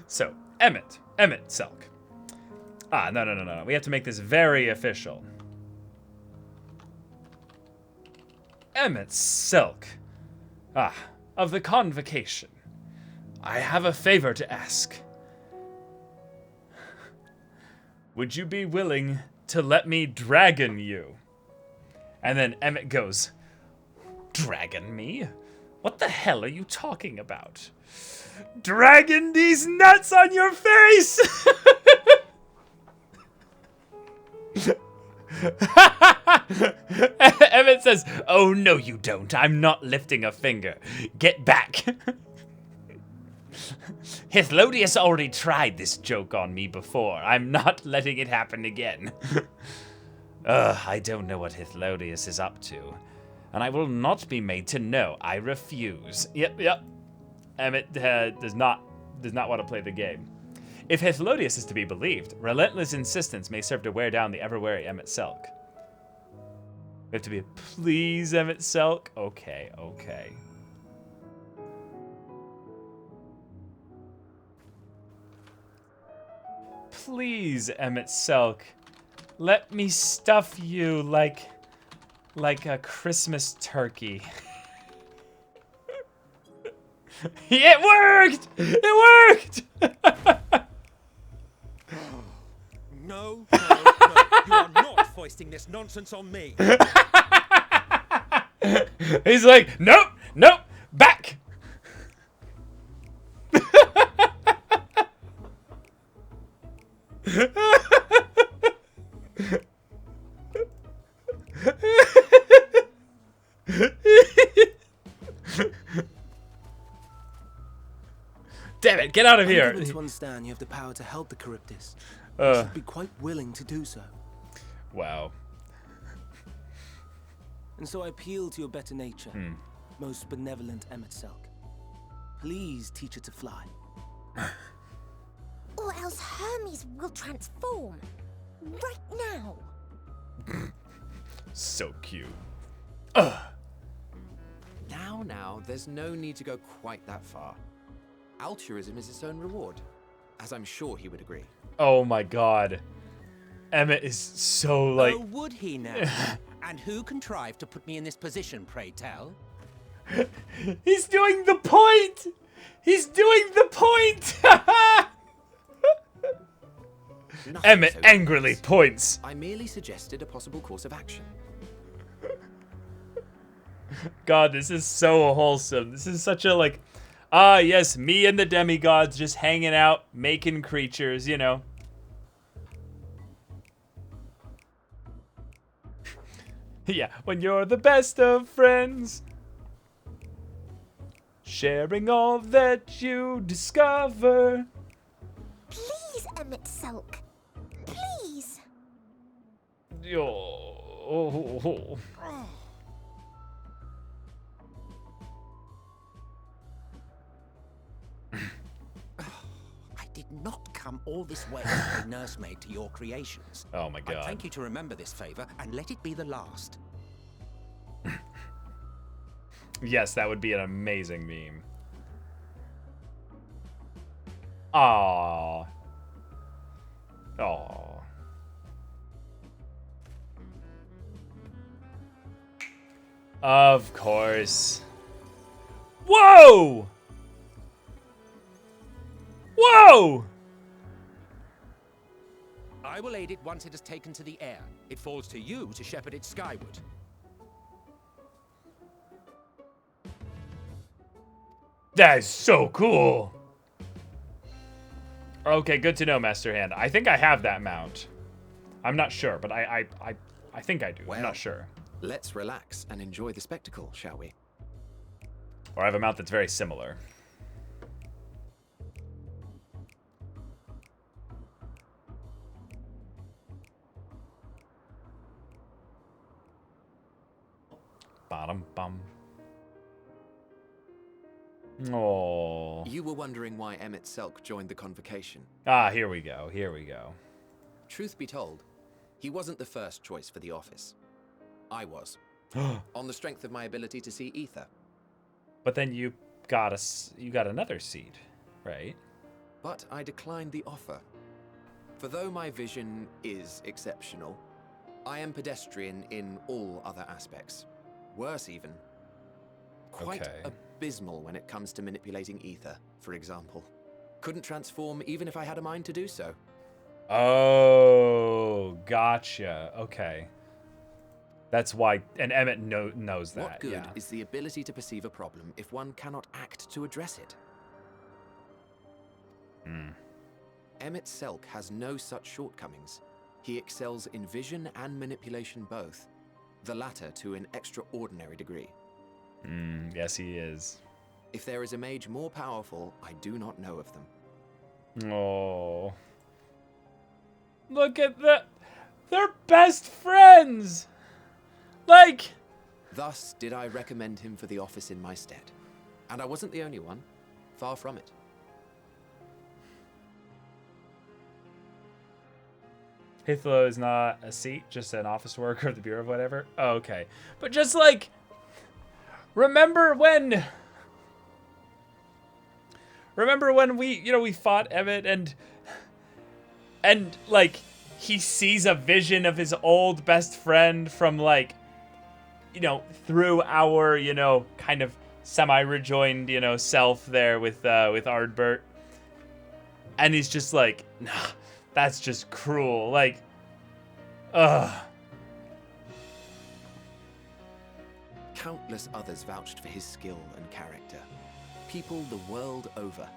So, Emmet Silk. Ah, no. We have to make this very official. Emmet Silk. Ah, of the convocation, I have a favor to ask. Would you be willing to let me dragon you? And then Emmett goes, dragon me? What the hell are you talking about? Dragon these nuts on your face! Emmett says, oh no you don't. I'm not lifting a finger. Get back. Hithlodius already tried this joke on me before. I'm not letting it happen again. I don't know what Hithlodius is up to. And I will not be made to know. I refuse. Yep. Emmett does not want to play the game. If Hithlodius is to be believed, relentless insistence may serve to wear down the ever-wary Emmett Selk. We have to be a please, Emmett Selk? Okay. Please, Emmett Selk, let me stuff you like a Christmas turkey. It worked! It worked! No, you are not foisting this nonsense on me. He's like, nope, back. Damn it, get out of here. I'm given to understand you have the power to help the Charybdis. You should be quite willing to do so. Wow. And so I appeal to your better nature, most benevolent Emmett Selk. Please teach her to fly. Or else Hermes will transform. Right now. So cute. Now, there's no need to go quite that far. Altruism is its own reward, as I'm sure he would agree. Oh my god. Emmett is so like... Oh, would he now? And who contrived to put me in this position, pray tell? He's doing the point! He's doing the point! Nothing Emmett so angrily serious. points. I merely suggested a possible course of action. God, this is so wholesome. This is such a like... Ah, yes, me and the demigods just hanging out, making creatures, you know. Yeah, when you're the best of friends. Sharing all that you discover. Please, Emmett Selk. Please. Oh. I did not come all this way as a nursemaid to your creations. Oh my I god. thank you to remember this favor and let it be the last. Yes, that would be an amazing meme. Aww. Aww. Of course. Whoa! Whoa! I will aid it once it is taken to the air. It falls to you to shepherd it skyward. That is so cool. Okay, good to know, Master Hand. I think I have that mount. I'm not sure, but I think I do. I'm not sure. Let's relax and enjoy the spectacle, shall we? Or I have a mount that's very similar. Bottom bum. Oh. You were wondering why Emmett Selk joined the convocation. Ah, here we go. Here we go. Truth be told, he wasn't the first choice for the office. I was. On the strength of my ability to see ether. But then you got another seat, right? But I declined the offer. For though my vision is exceptional, I am pedestrian in all other aspects. Worse even. Quite Okay. a abysmal when it comes to manipulating ether, for example. Couldn't transform even if I had a mind to do so. Oh, gotcha. Okay. That's why, and Emmett knows that. What good yeah. is the ability to perceive a problem if one cannot act to address it? Emmett Selk has no such shortcomings. He excels in vision and manipulation both, the latter to an extraordinary degree. Yes, he is. If there is a mage more powerful, I do not know of them. Oh. Look at that. They're best friends. Like. Thus did I recommend him for the office in my stead. And I wasn't the only one. Far from it. Hithlo is not a seat, just an office worker at the Bureau of whatever. Oh, okay. But just like, remember when we fought Emmett and like he sees a vision of his old best friend from like, through our, kind of semi-rejoined, self there with Ardbert. And he's just like, nah, that's just cruel. Like, ugh. Countless others vouched for his skill and character. People the world over,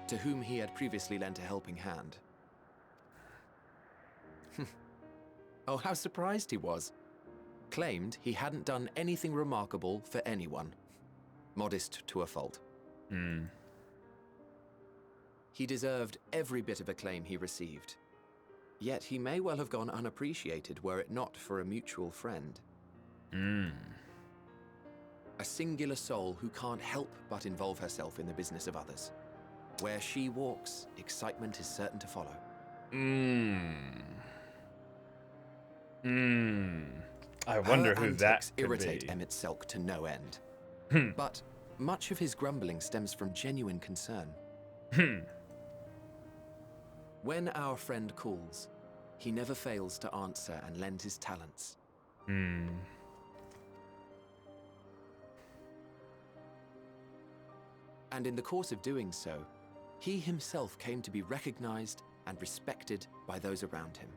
to whom he had previously lent a helping hand. Oh, how surprised he was. Claimed he hadn't done anything remarkable for anyone. Modest to a fault. He deserved every bit of acclaim he received. Yet he may well have gone unappreciated were it not for a mutual friend. A singular soul who can't help but involve herself in the business of others. Where she walks, excitement is certain to follow. I wonder Her who that antics could irritate be. Emmett Selk to no end. But much of his grumbling stems from genuine concern. When our friend calls, he never fails to answer and lend his talents. And in the course of doing so, he himself came to be recognized and respected by those around him.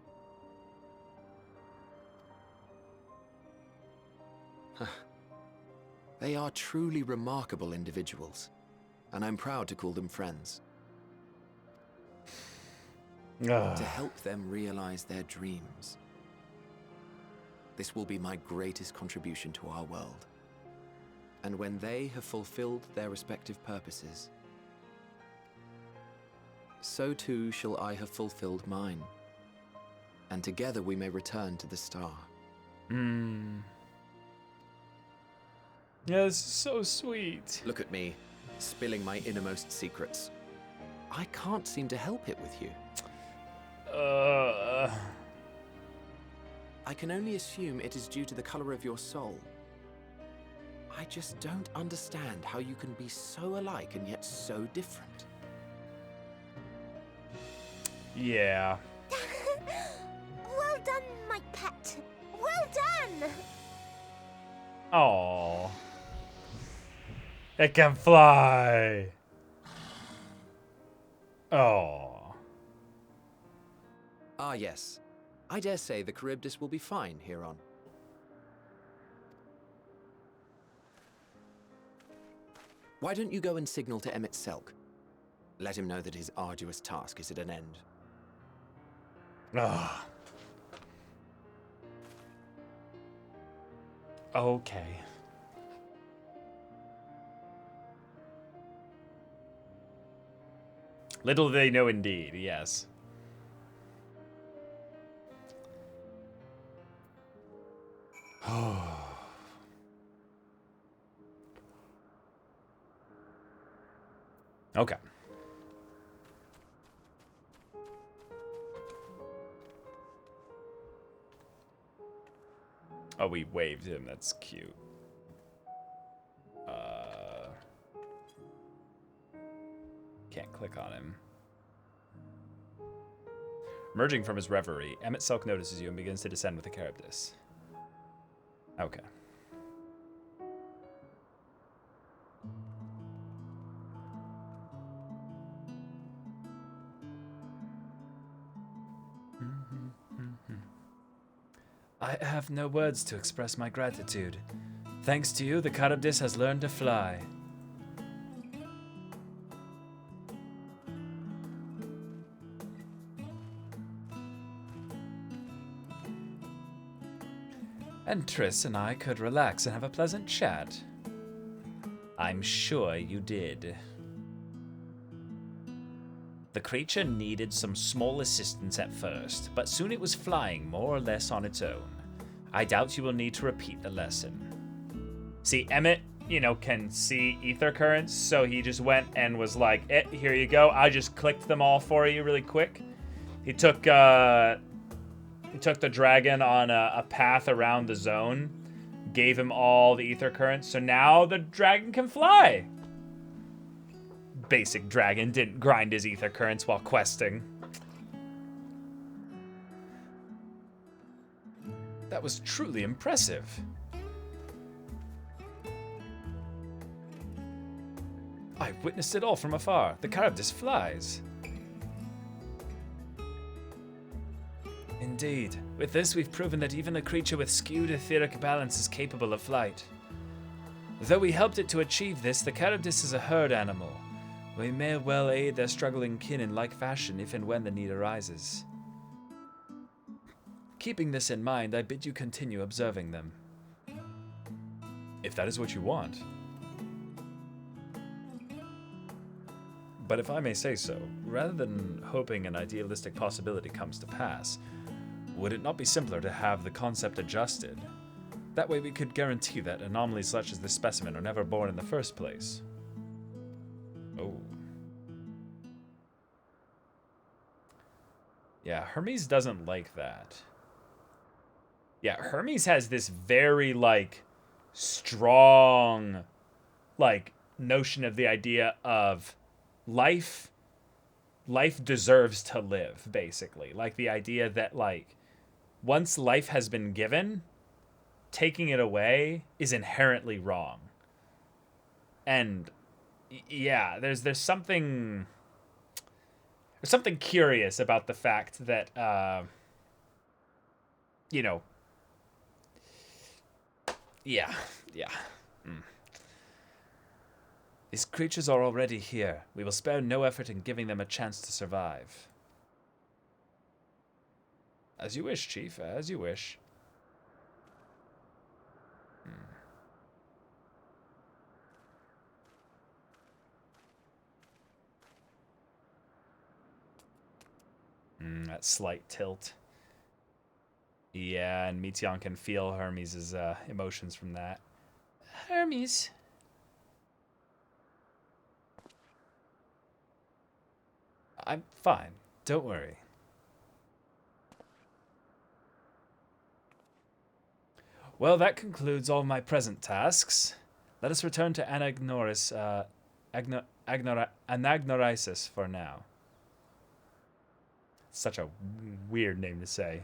They are truly remarkable individuals, and I'm proud to call them friends. To help them realize their dreams. This will be my greatest contribution to our world. And when they have fulfilled their respective purposes, so too shall I have fulfilled mine. And together we may return to the star. Yeah, this is so sweet. Look at me, spilling my innermost secrets. I can't seem to help it with you. I can only assume it is due to the color of your soul. I just don't understand how you can be so alike and yet so different. Yeah. Well done, my pet. Well done. Oh. It can fly. Oh. Ah, yes. I dare say the Charybdis will be fine hereon. Why don't you go and signal to Emmett Selk? Let him know that his arduous task is at an end. Ah. Okay. Little they know indeed, yes. Okay. Oh, we waved him. That's cute. Can't click on him. Emerging from his reverie, Emmett Selk notices you and begins to descend with the Charybdis. Okay. I have no words to express my gratitude. Thanks to you, the Caribdis has learned to fly. And Triss and I could relax and have a pleasant chat. I'm sure you did. The creature needed some small assistance at first, but soon it was flying more or less on its own. I doubt you will need to repeat the lesson. See, Emmett, can see ether currents, so he just went and was like, here you go. I just clicked them all for you really quick. He took the dragon on a path around the zone, gave him all the ether currents, so now the dragon can fly. Basic dragon didn't grind his ether currents while questing. That was truly impressive. I witnessed it all from afar. The Caribdis flies. Indeed. With this, we've proven that even a creature with skewed etheric balance is capable of flight. Though we helped it to achieve this, the Caribdis is a herd animal. We may well aid their struggling kin in like fashion if and when the need arises. Keeping this in mind, I bid you continue observing them. If that is what you want. But if I may say so, rather than hoping an idealistic possibility comes to pass, would it not be simpler to have the concept adjusted? That way we could guarantee that anomalies such as this specimen are never born in the first place. Oh. Yeah, Hermes doesn't like that. Yeah, Hermes has this very, strong, notion of the idea of life deserves to live, basically. Like, the idea that, once life has been given, taking it away is inherently wrong. And yeah, there's something curious about the fact that yeah. These creatures are already here. We will spare no effort in giving them a chance to survive. As you wish, Chief, as you wish. That slight tilt. Yeah, and Meteion can feel Hermes' emotions from that. Hermes. I'm fine. Don't worry. Well, that concludes all my present tasks. Let us return to Anagnorisis for now. Such a weird name to say.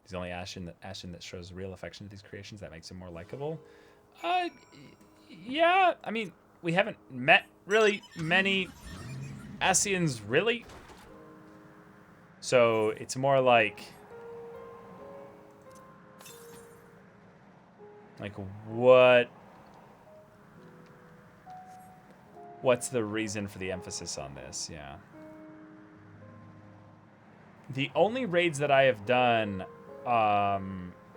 He's only Ashen that shows real affection to these creations. That makes him more likable. Yeah. I mean, we haven't met really many Ascians, really. So it's more like what's the reason for the emphasis on this? Yeah. The only raids that I have done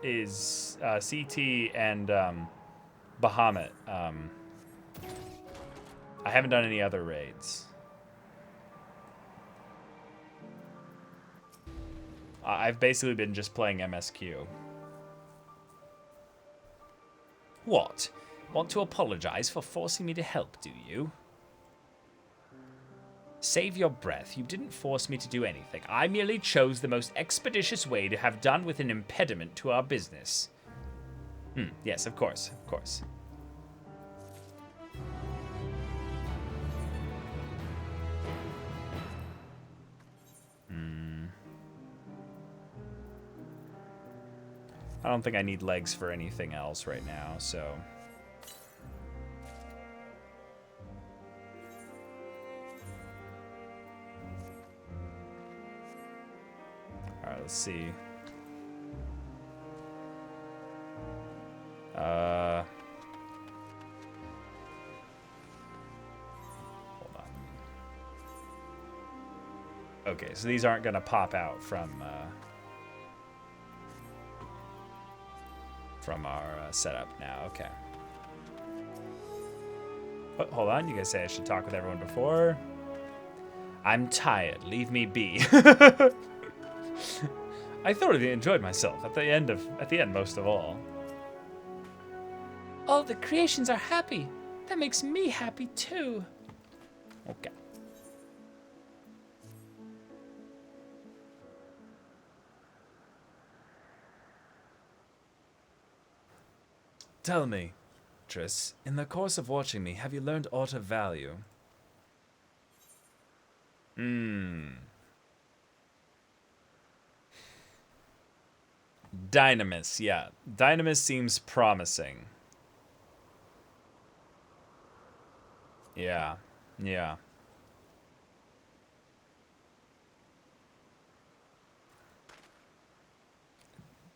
is CT and Bahamut. I haven't done any other raids. I've basically been just playing MSQ. What? Want to apologize for forcing me to help, do you? Save your breath. You didn't force me to do anything. I merely chose the most expeditious way to have done with an impediment to our business. Yes, of course, of course. I don't think I need legs for anything else right now, so... Let's see. Hold on. Okay, so these aren't going to pop out from our setup now. Okay. Oh, hold on. You guys say I should talk with everyone before? I'm tired. Leave me be. I thoroughly enjoyed myself at the end most of all. All the creations are happy. That makes me happy too. Okay. Tell me, Triss, in the course of watching me, have you learned aught of value? Dynamis, yeah. Dynamis seems promising. Yeah. Yeah.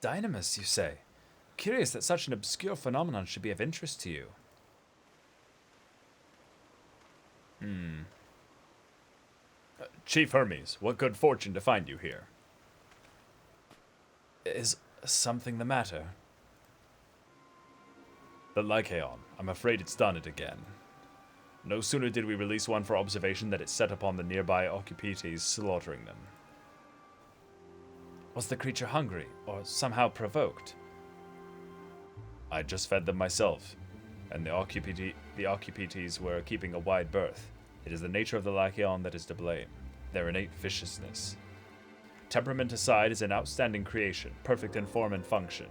Dynamis, you say? Curious that such an obscure phenomenon should be of interest to you. Chief Hermes, what good fortune to find you here. Is something the matter? The Lycaon. I'm afraid it's done it again. No sooner did we release one for observation than it set upon the nearby Occupites, slaughtering them. Was the creature hungry, or somehow provoked? I just fed them myself, and the Occupites were keeping a wide berth. It is the nature of the Lycaon that is to blame, their innate viciousness. Temperament aside, is an outstanding creation, perfect in form and function.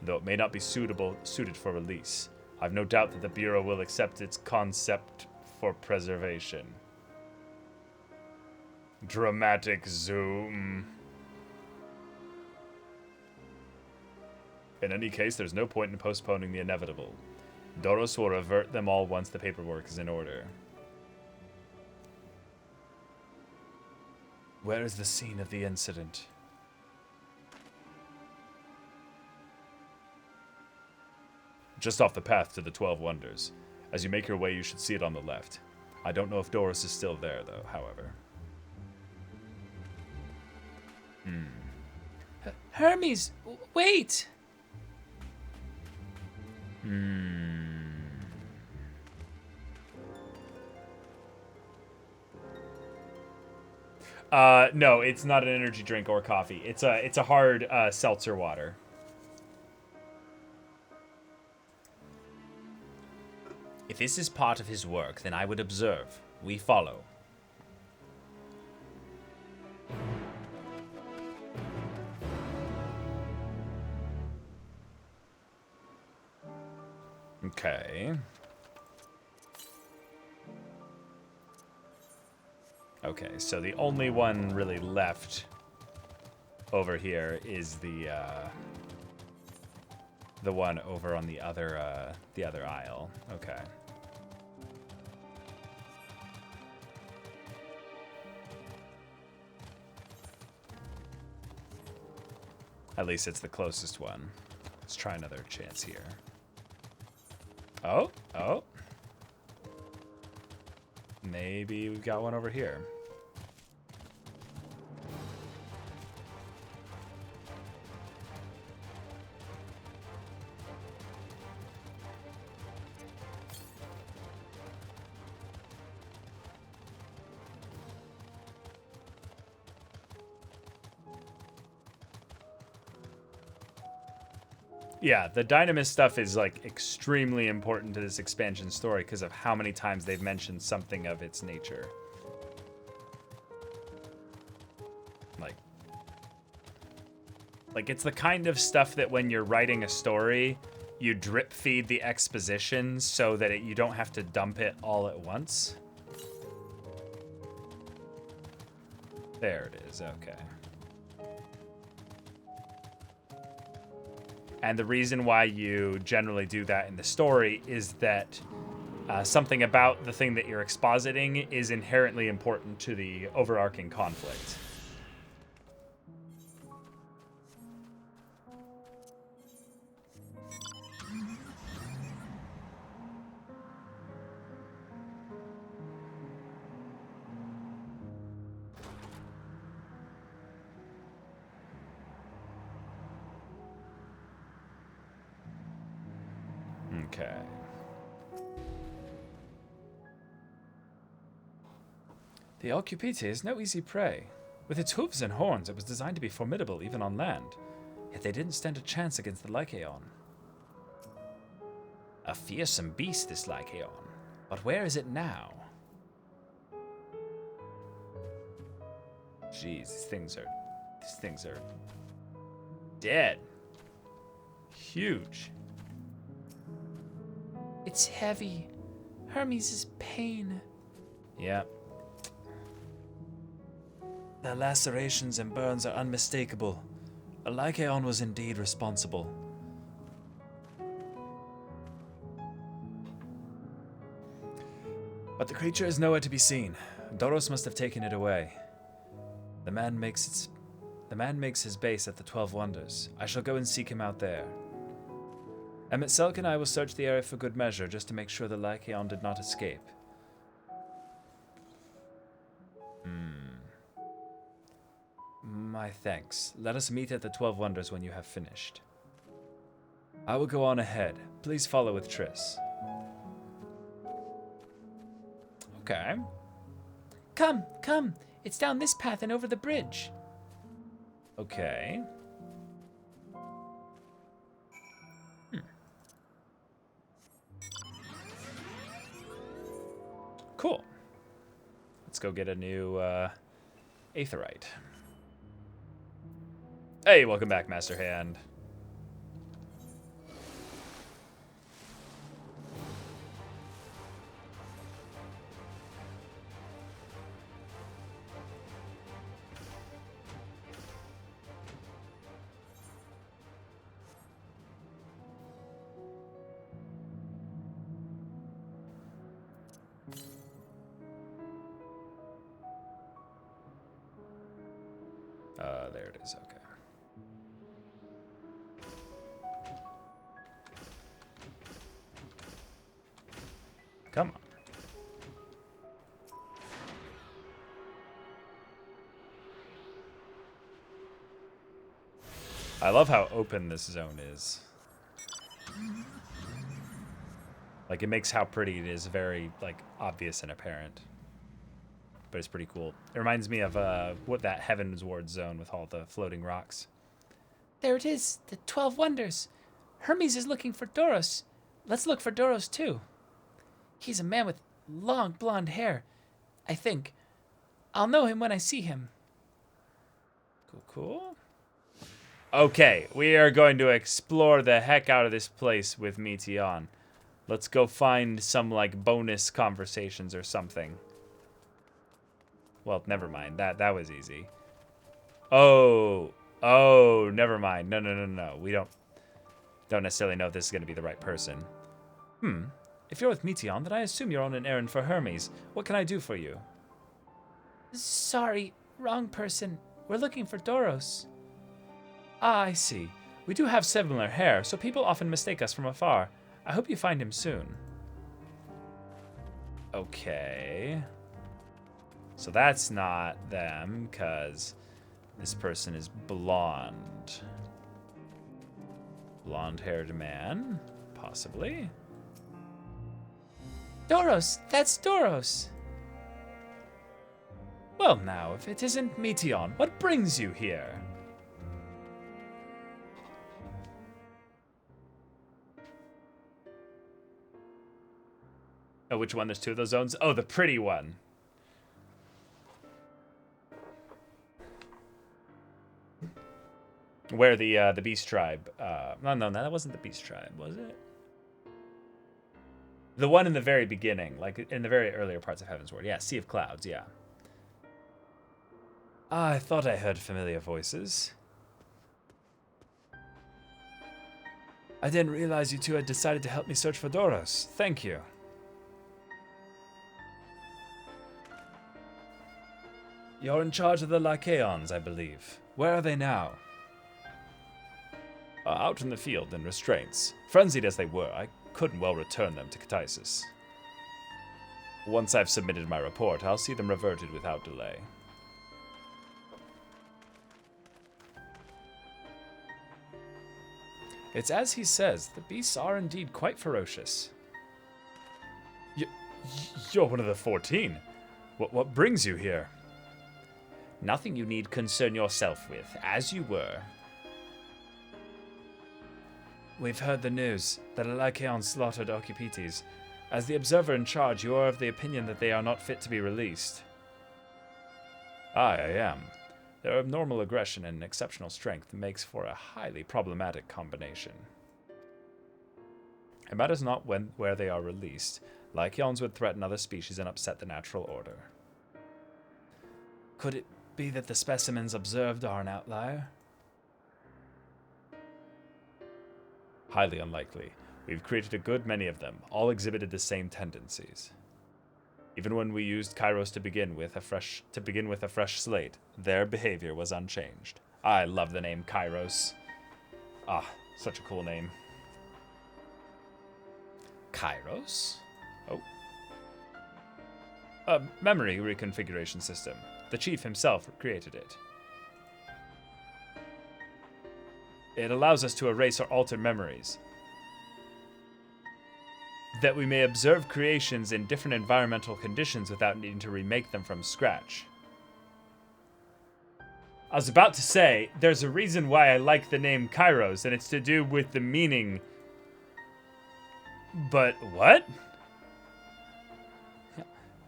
Though it may not be suited for release, I've no doubt that the Bureau will accept its concept for preservation. Dramatic zoom. In any case, there's no point in postponing the inevitable. Doros will revert them all once the paperwork is in order. Where is the scene of the incident? Just off the path to the 12 Wonders. As you make your way, you should see it on the left. I don't know if Doros is still there, though, however. Hermes, wait! No, it's not an energy drink or coffee. It's a hard seltzer water. If this is part of his work, then I would observe. We follow. Okay. Okay, so the only one really left over here is the one over on the other aisle. Okay. At least it's the closest one. Let's try another chance here. Oh. Maybe we've got one over here. Yeah, the Dynamis stuff is like extremely important to this expansion story because of how many times they've mentioned something of its nature. Like it's the kind of stuff that when you're writing a story, you drip feed the exposition so that you don't have to dump it all at once. There it is, okay. And the reason why you generally do that in the story is that something about the thing that you're expositing is inherently important to the overarching conflict. Okay. The Occupite is no easy prey. With its hooves and horns, it was designed to be formidable even on land. Yet they didn't stand a chance against the Lycaon. A fearsome beast, this Lycaon. But where is it now? Jeez, these things are dead. Huge. It's heavy. Hermes is pain. Yeah. The lacerations and burns are unmistakable. A Lycaon was indeed responsible. But the creature is nowhere to be seen. Doros must have taken it away. The man makes his base at the 12 Wonders. I shall go and seek him out there. Emmett Selk and I will search the area for good measure, just to make sure the Lycaon did not escape. My thanks. Let us meet at the 12 Wonders when you have finished. I will go on ahead. Please follow with Triss. Okay. Come, come. It's down this path and over the bridge. Okay. Cool. Let's go get a new Aetherite. Hey, welcome back, Master Hand. There it is, okay. Come on. I love how open this zone is. Like, it makes how pretty it is very, like, obvious and apparent. But it's pretty cool. It reminds me of what that Heaven's Ward zone with all the floating rocks. There it is, the 12 Wonders. Hermes is looking for Doros. Let's look for Doros, too. He's a man with long blonde hair, I think. I'll know him when I see him. Cool, cool. Okay, we are going to explore the heck out of this place with Meteon. Let's go find some, like, bonus conversations or something. Well, never mind. That was easy. Oh, never mind. No. We don't necessarily know if this is going to be the right person. If you're with Meteon, then I assume you're on an errand for Hermes. What can I do for you? Sorry, wrong person. We're looking for Doros. Ah, I see. We do have similar hair, so people often mistake us from afar. I hope you find him soon. Okay. So that's not them, because this person is blonde. Blonde-haired man, possibly. Doros! That's Doros! Well now, if it isn't Meteon, what brings you here? Oh, which one? There's two of those zones? Oh, the pretty one. Where the Beast Tribe... no, that wasn't the Beast Tribe, was it? The one in the very beginning, like in the very earlier parts of Heaven's Ward. Yeah, Sea of Clouds, yeah. I thought I heard familiar voices. I didn't realize you two had decided to help me search for Doros. Thank you. You're in charge of the Lycaons, I believe. Where are they now? Out in the field in restraints. Frenzied as they were, I couldn't well return them to Katisis. Once I've submitted my report, I'll see them reverted without delay. It's as he says, the beasts are indeed quite ferocious. You're one of the 14. What brings you here? Nothing you need concern yourself with, as you were. We've heard the news that Elykeon slaughtered Occupites. As the observer in charge, you are of the opinion that they are not fit to be released. I am. Their abnormal aggression and exceptional strength makes for a highly problematic combination. It matters not where they are released. Lycaons would threaten other species and upset the natural order. Could it be that the specimens observed are an outlier? Highly unlikely. We've created a good many of them, all exhibited the same tendencies. Even when we used Kairos to begin with a fresh slate, their behavior was unchanged. I love the name Kairos. Ah, such a cool name. Kairos? Oh. A memory reconfiguration system. The chief himself created it. It allows us to erase or alter memories, that we may observe creations in different environmental conditions without needing to remake them from scratch. I was about to say, there's a reason why I like the name Kairos, and it's to do with the meaning. But what?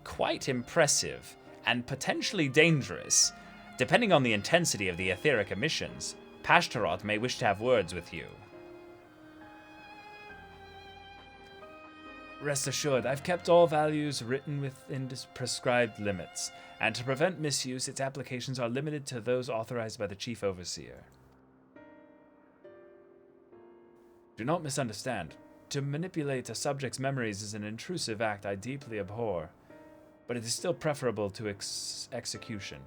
Quite impressive, and potentially dangerous. Depending on the intensity of the etheric emissions, Pashtaroth may wish to have words with you. Rest assured, I've kept all values written within prescribed limits, and to prevent misuse, its applications are limited to those authorized by the Chief Overseer. Do not misunderstand. To manipulate a subject's memories is an intrusive act I deeply abhor, but it is still preferable to execution.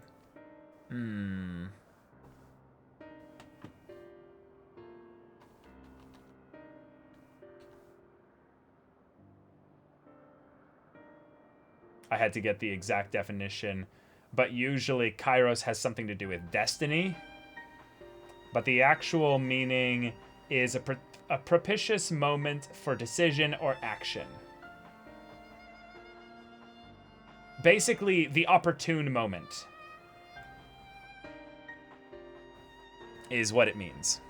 I had to get the exact definition, but usually Kairos has something to do with destiny. But the actual meaning is a propitious moment for decision or action. Basically, the opportune moment is what it means.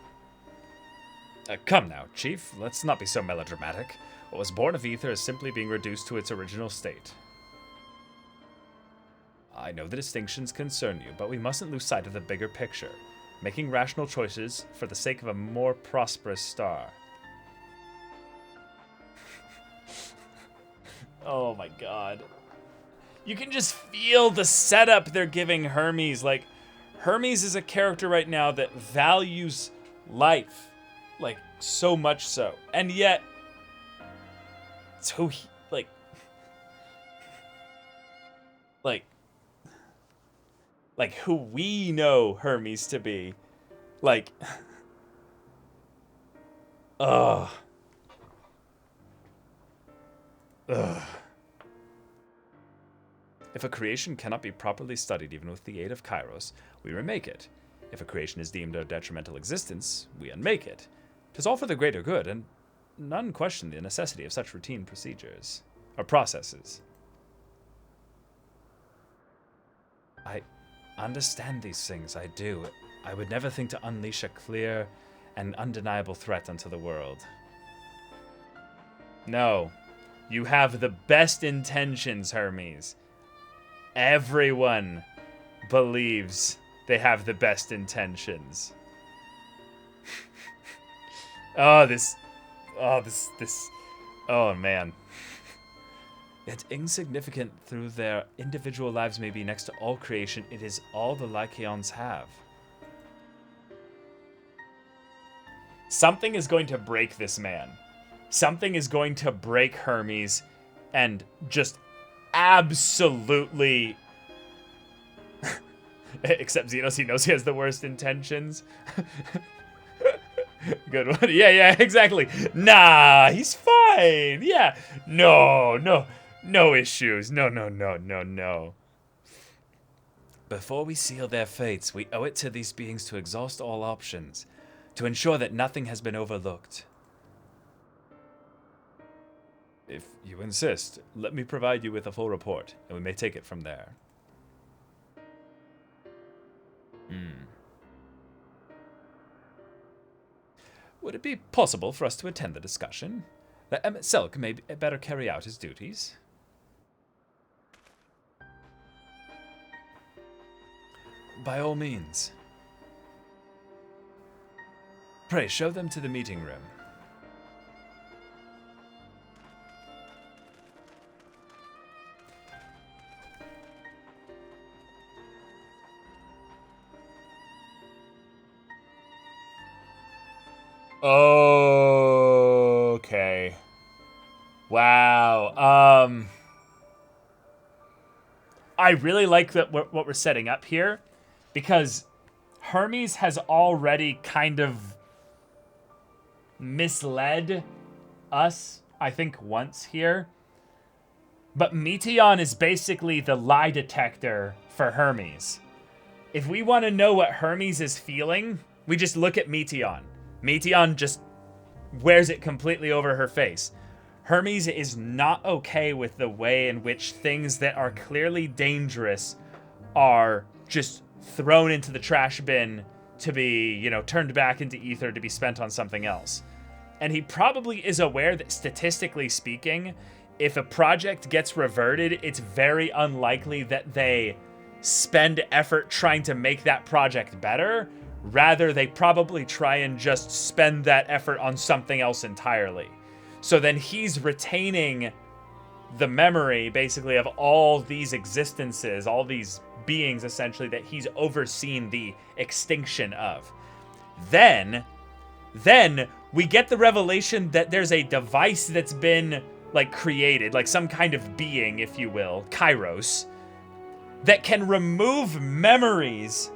Come now, Chief, let's not be so melodramatic. What was born of ether is simply being reduced to its original state. I know the distinctions concern you, but we mustn't lose sight of the bigger picture, making rational choices for the sake of a more prosperous star. Oh my god. You can just feel the setup they're giving Hermes. Like, Hermes is a character right now that values life. Like, so much so. And yet, so he, like who we know Hermes to be. Like, ugh. If a creation cannot be properly studied even with the aid of Kairos, we remake it. If a creation is deemed a detrimental existence, we unmake it. 'Tis all for the greater good, and none question the necessity of such routine procedures, or processes. I understand these things, I do. I would never think to unleash a clear and undeniable threat unto the world. No. You have the best intentions, Hermes. Everyone believes they have the best intentions. Oh, man. Yet insignificant through their individual lives may be next to all creation, it is all the Lycaons have. Something is going to break this man. Something is going to break Hermes and just absolutely... Except Xenos, he knows he has the worst intentions. Good one. Yeah, exactly. Nah, he's fine. Yeah. No issues. No. Before we seal their fates, we owe it to these beings to exhaust all options. to ensure that nothing has been overlooked. If you insist, let me provide you with a full report, and we may take it from there. Would it be possible for us to attend the discussion? That Selk may better carry out his duties. By all means. Pray, show them to the meeting room. Okay. Wow. I really like that what we're setting up here, because Hermes has already kind of misled us, I think, once here. But Meteon is basically the lie detector for Hermes. If we want to know what Hermes is feeling, we just look at Meteon. Meteon just wears it completely over her face. Hermes is not okay with the way in which things that are clearly dangerous are just thrown into the trash bin to be, turned back into ether to be spent on something else. And he probably is aware that, statistically speaking, if a project gets reverted, it's very unlikely that they spend effort trying to make that project better. Rather, they probably try and just spend that effort on something else entirely. So then he's retaining the memory, basically, of all these existences, all these beings, essentially, that he's overseen the extinction of. Then we get the revelation that there's a device that's been, created, some kind of being, if you will, Kairos, that can remove memories,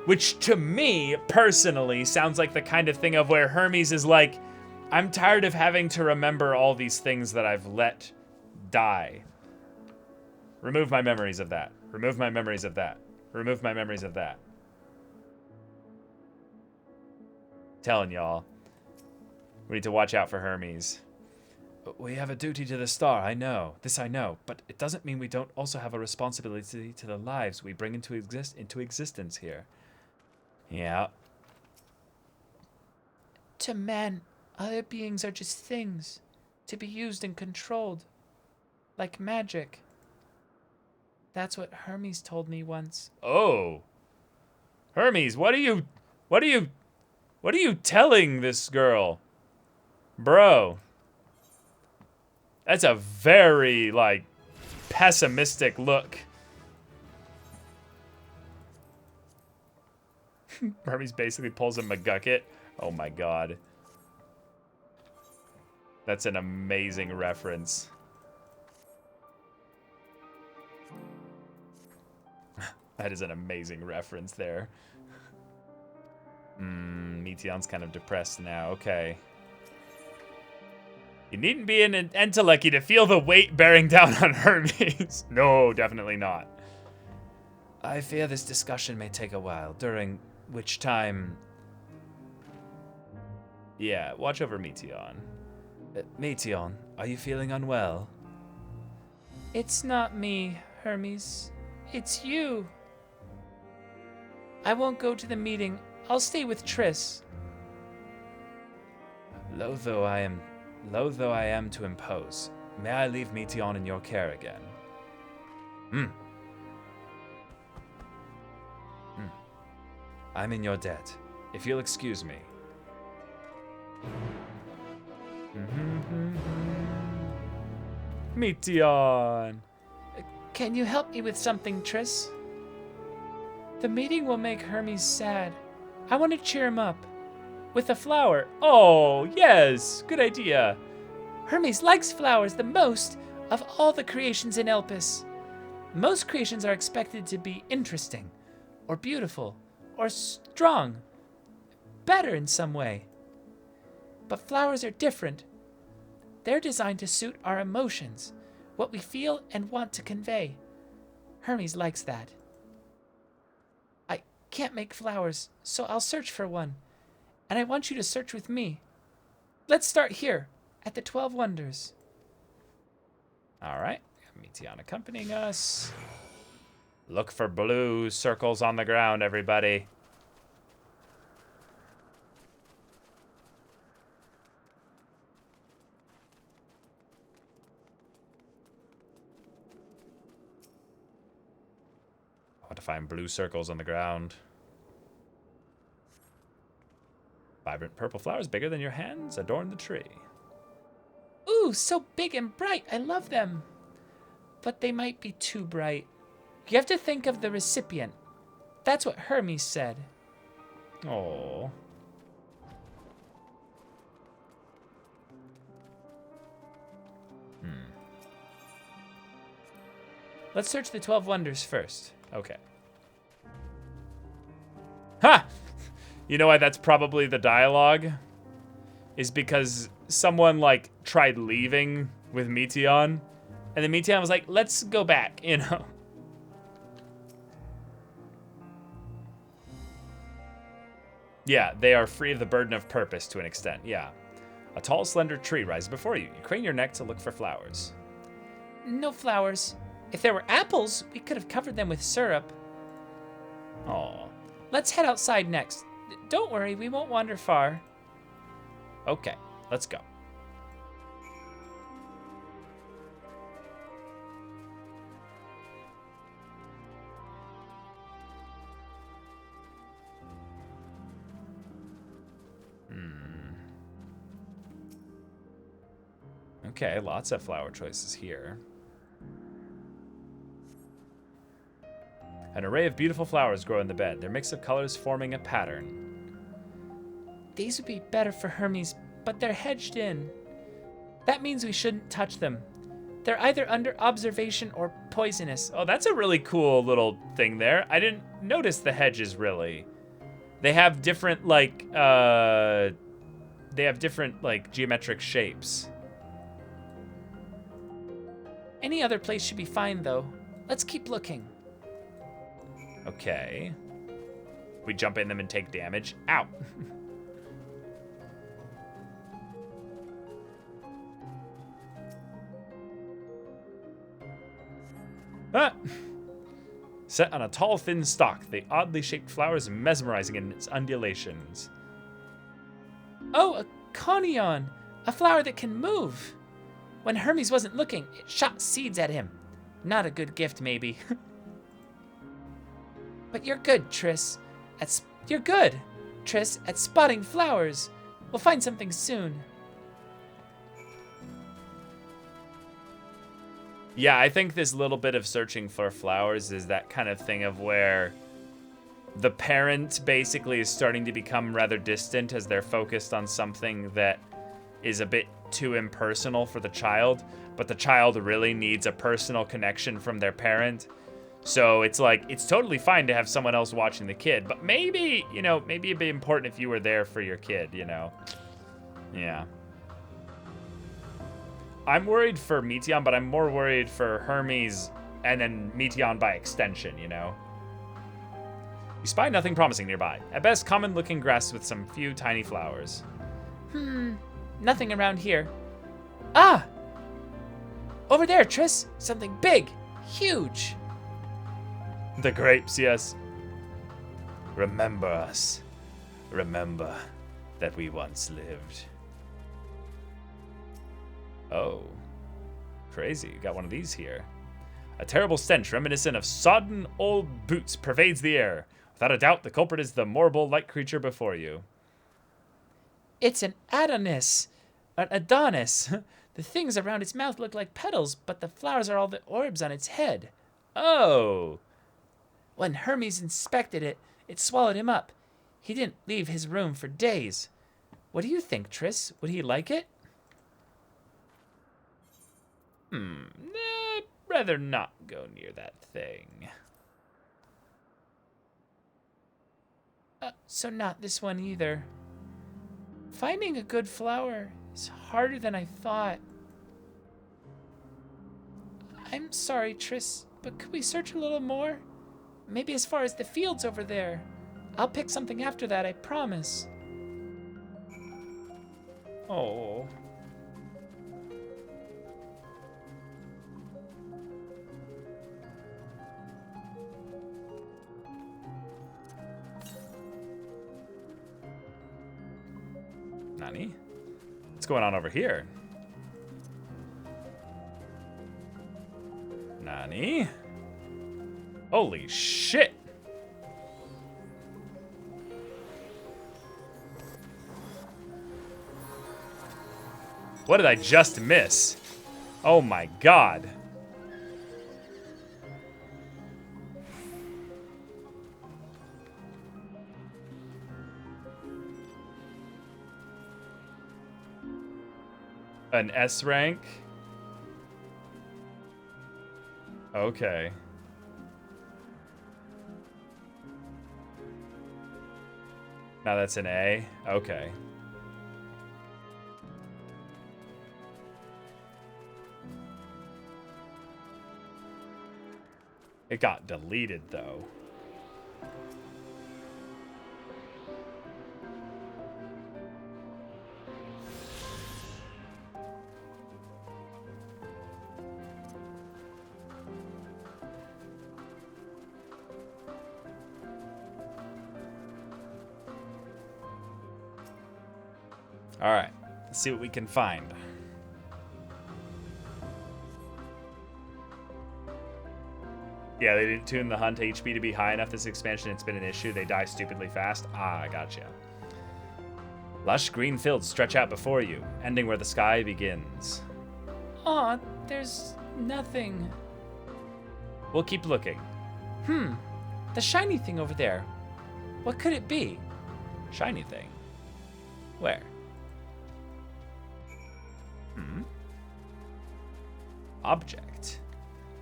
which to me, personally, sounds like the kind of thing of where Hermes is like, I'm tired of having to remember all these things that I've let die. Remove my memories of that. Remove my memories of that. Remove my memories of that. Telling y'all. We need to watch out for Hermes. We have a duty to the star, I know. This I know. But it doesn't mean we don't also have a responsibility to the lives we bring into existence here. Yeah. To man, other beings are just things to be used and controlled, like magic. That's what Hermes told me once. Oh. Hermes, what are you telling this girl? Bro. That's a very, pessimistic look. Hermes basically pulls a McGucket. Oh my god. That's an amazing reference. That is an amazing reference there. Meteon's kind of depressed now. Okay. You needn't be an Entelechy to feel the weight bearing down on Hermes. No, definitely not. I fear this discussion may take a while, during which time... Yeah, watch over Meteon. Meteon, are you feeling unwell? It's not me, Hermes. It's you. I won't go to the meeting. I'll stay with Triss. Loath though I am to impose, may I leave Meteon in your care again? I'm in your debt, if you'll excuse me. Meteon! Can you help me with something, Triss? The meeting will make Hermes sad. I want to cheer him up. With a flower. Oh, yes! Good idea. Hermes likes flowers the most of all the creations in Elpis. Most creations are expected to be interesting, or beautiful, or strong, better in some way. But flowers are different. They're designed to suit our emotions, what we feel and want to convey. Hermes likes that. I can't make flowers, so I'll search for one. and I want you to search with me. Let's start here, at the 12 Wonders. All right. Meteon accompanying us. Look for blue circles on the ground, everybody. I want to find blue circles on the ground. Vibrant purple flowers bigger than your hands adorn the tree. Ooh, so big and bright. I love them. But they might be too bright. You have to think of the recipient. That's what Hermes said. Oh. Let's search the 12 Wonders first. Okay. Ha! You know why that's probably the dialogue? Is because someone, like, tried leaving with Meteon, and then Meteon was like, let's go back, you know? Yeah, they are free of the burden of purpose to an extent, yeah. A tall, slender tree rises before you. You crane your neck to look for flowers. No flowers. If there were apples, we could have covered them with syrup. Oh. Let's head outside next. Don't worry, we won't wander far. Okay, let's go. Okay, lots of flower choices here. An array of beautiful flowers grow in the bed, their mix of colors forming a pattern. These would be better for Hermes, but they're hedged in. That means we shouldn't touch them. They're either under observation or poisonous. Oh, that's a really cool little thing there. I didn't notice the hedges, really. They have different, like, geometric shapes. Any other place should be fine, though. Let's keep looking. Okay. We jump in them and take damage. Ow. Ah! Set on a tall, thin stalk, the oddly shaped flower is mesmerizing in its undulations. Oh, a conion! A flower that can move! When Hermes wasn't looking, it shot seeds at him. Not a good gift, maybe. But you're good, Triss. You're good, Triss, at spotting flowers. We'll find something soon. Yeah, I think this little bit of searching for flowers is that kind of thing of where the parent basically is starting to become rather distant as they're focused on something that is a bit too impersonal for the child, but the child really needs a personal connection from their parent. So it's like, it's totally fine to have someone else watching the kid, but maybe, you know, maybe it'd be important if you were there for your kid, you know? Yeah. I'm worried for Meteon, but I'm more worried for Hermes and then Meteon by extension, you know? You spy nothing promising nearby. At best, common-looking grass with some few tiny flowers. Nothing around here. Ah! Over there, Triss. Something big. Huge. The grapes, yes. Remember us. Remember that we once lived. Oh. Crazy. You got one of these here. A terrible stench reminiscent of sodden old boots pervades the air. Without a doubt, the culprit is the morble-like creature before you. It's an Adonis. An Adonis. The things around its mouth look like petals, but the flowers are all the orbs on its head. Oh. When Hermes inspected it, it swallowed him up. He didn't leave his room for days. What do you think, Triss? Would he like it? I'd rather not go near that thing. So not this one either. Finding a good flower is harder than I thought. I'm sorry, Triss, but could we search a little more? Maybe as far as the fields over there. I'll pick something after that, I promise. Oh. Nani? What's going on over here? Nani? Holy shit! What did I just miss? Oh my god. An S rank? Okay. Now that's an A? Okay. It got deleted, though. All right, let's see what we can find. Yeah, they didn't tune the hunt HP to be high enough this expansion. It's been an issue. They die stupidly fast. Ah, gotcha. Lush green fields stretch out before you, ending where the sky begins. Aw, there's nothing. We'll keep looking. The shiny thing over there. What could it be? Shiny thing. Where? Object.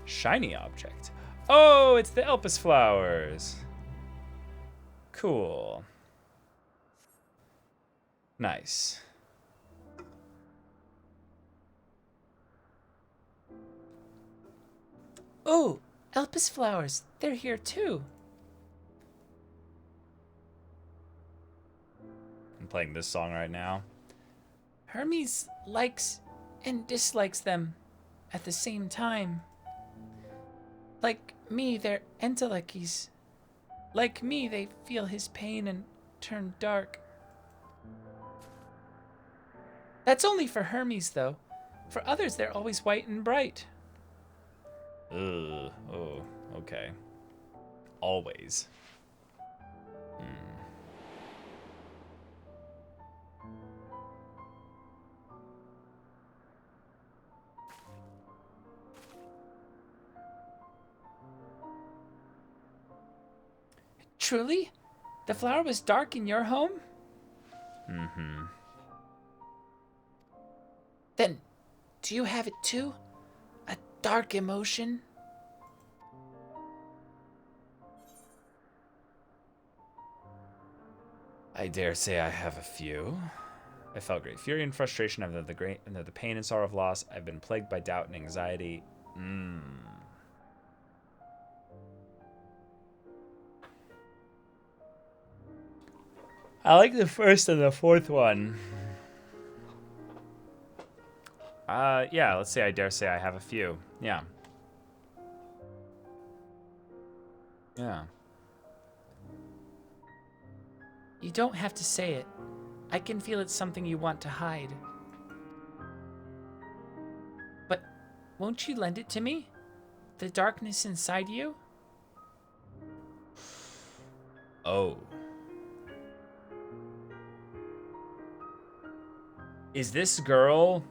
Shiny object. Oh, it's the Elpis flowers. Cool. Nice. Oh, Elpis flowers. They're here too. I'm playing this song right now. Hermes likes and dislikes them at the same time. Like me, they're entelekis. Like me, they feel his pain and turn dark. That's only for Hermes, though. For others, they're always white and bright. Ugh. Oh, okay. Always. Truly? The flower was dark in your home? Mm-hmm. Then, do you have it too? A dark emotion? I dare say I have a few. I felt great fury and frustration under the pain and sorrow of loss. I've been plagued by doubt and anxiety. I like the first and the fourth one. Yeah, let's say I dare say I have a few. Yeah. Yeah. You don't have to say it. I can feel it's something you want to hide. But won't you lend it to me? The darkness inside you? Oh. Is this girl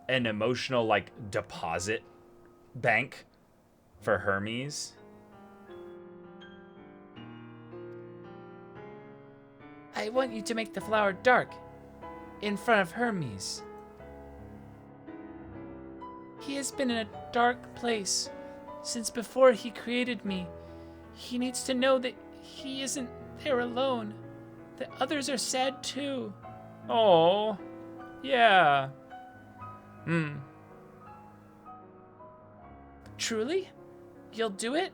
an emotional, like, deposit bank for Hermes? I want you to make the flower dark in front of Hermes. He has been in a dark place since before he created me. He needs to know that he isn't there alone, that others are sad too. Oh, yeah. Truly? You'll do it?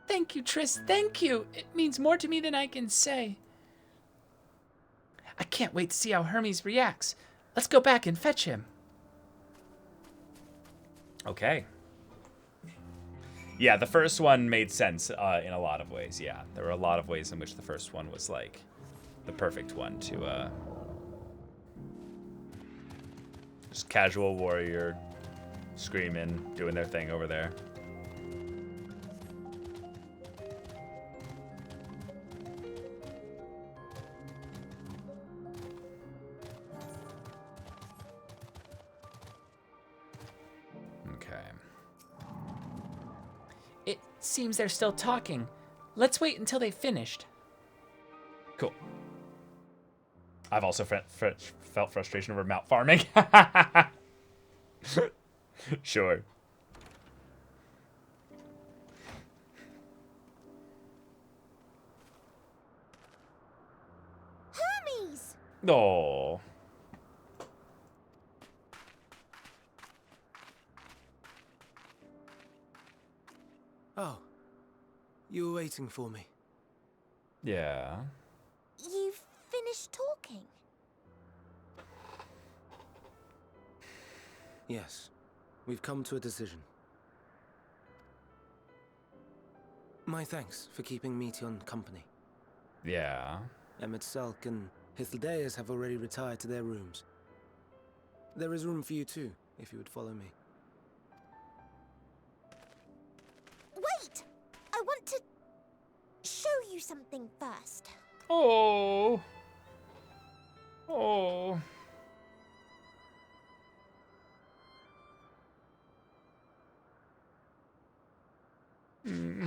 Thank you, Triss. Thank you. It means more to me than I can say. I can't wait to see how Hermes reacts. Let's go back and fetch him. Okay. Yeah, the first one made sense in a lot of ways. Yeah, there were a lot of ways in which the first one was like the perfect one to just casual warrior screaming, doing their thing over there. It seems they're still talking. Let's wait until they've finished. Cool. I've also felt frustration over mount farming. Sure. Hermes! Oh. Oh, you were waiting for me. Yeah. You've finished talking? Yes, we've come to a decision. My thanks for keeping Meteon company. Yeah. Emmett Salk and Hythlodaeus have already retired to their rooms. There is room for you too, if you would follow me. Wait! I want to show you something first. Oh. Oh. Hmm.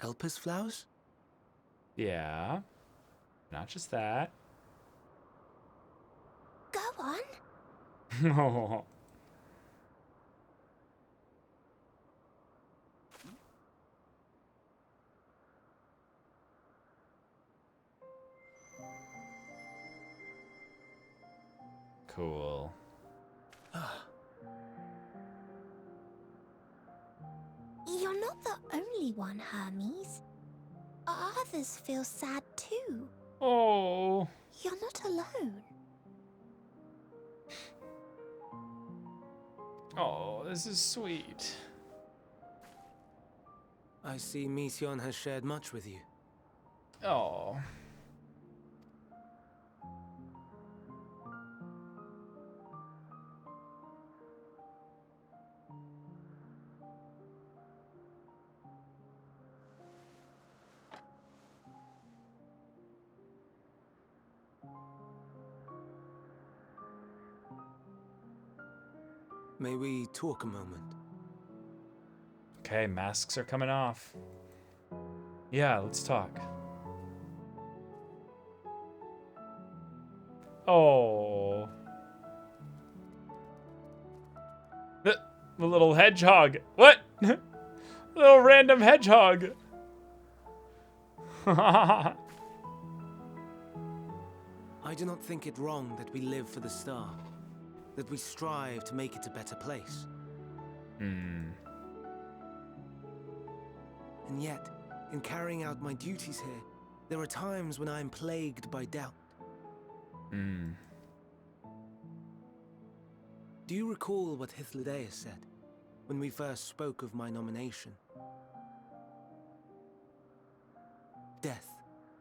Elpis flowers? Yeah. Not just that. Go on. Oh. Cool. You're not the only one, Hermes. Others feel sad too. Oh. You're not alone. Oh, this is sweet. I see Meteon has shared much with you. Oh. May we talk a moment? Okay, masks are coming off. Yeah, let's talk. Oh. The little hedgehog. What? Little random hedgehog. I do not think it wrong that we live for the star, that we strive to make it a better place. Hmm. And yet, in carrying out my duties here, there are times when I am plagued by doubt. Hmm. Do you recall what Hythlodaeus said when we first spoke of my nomination? Death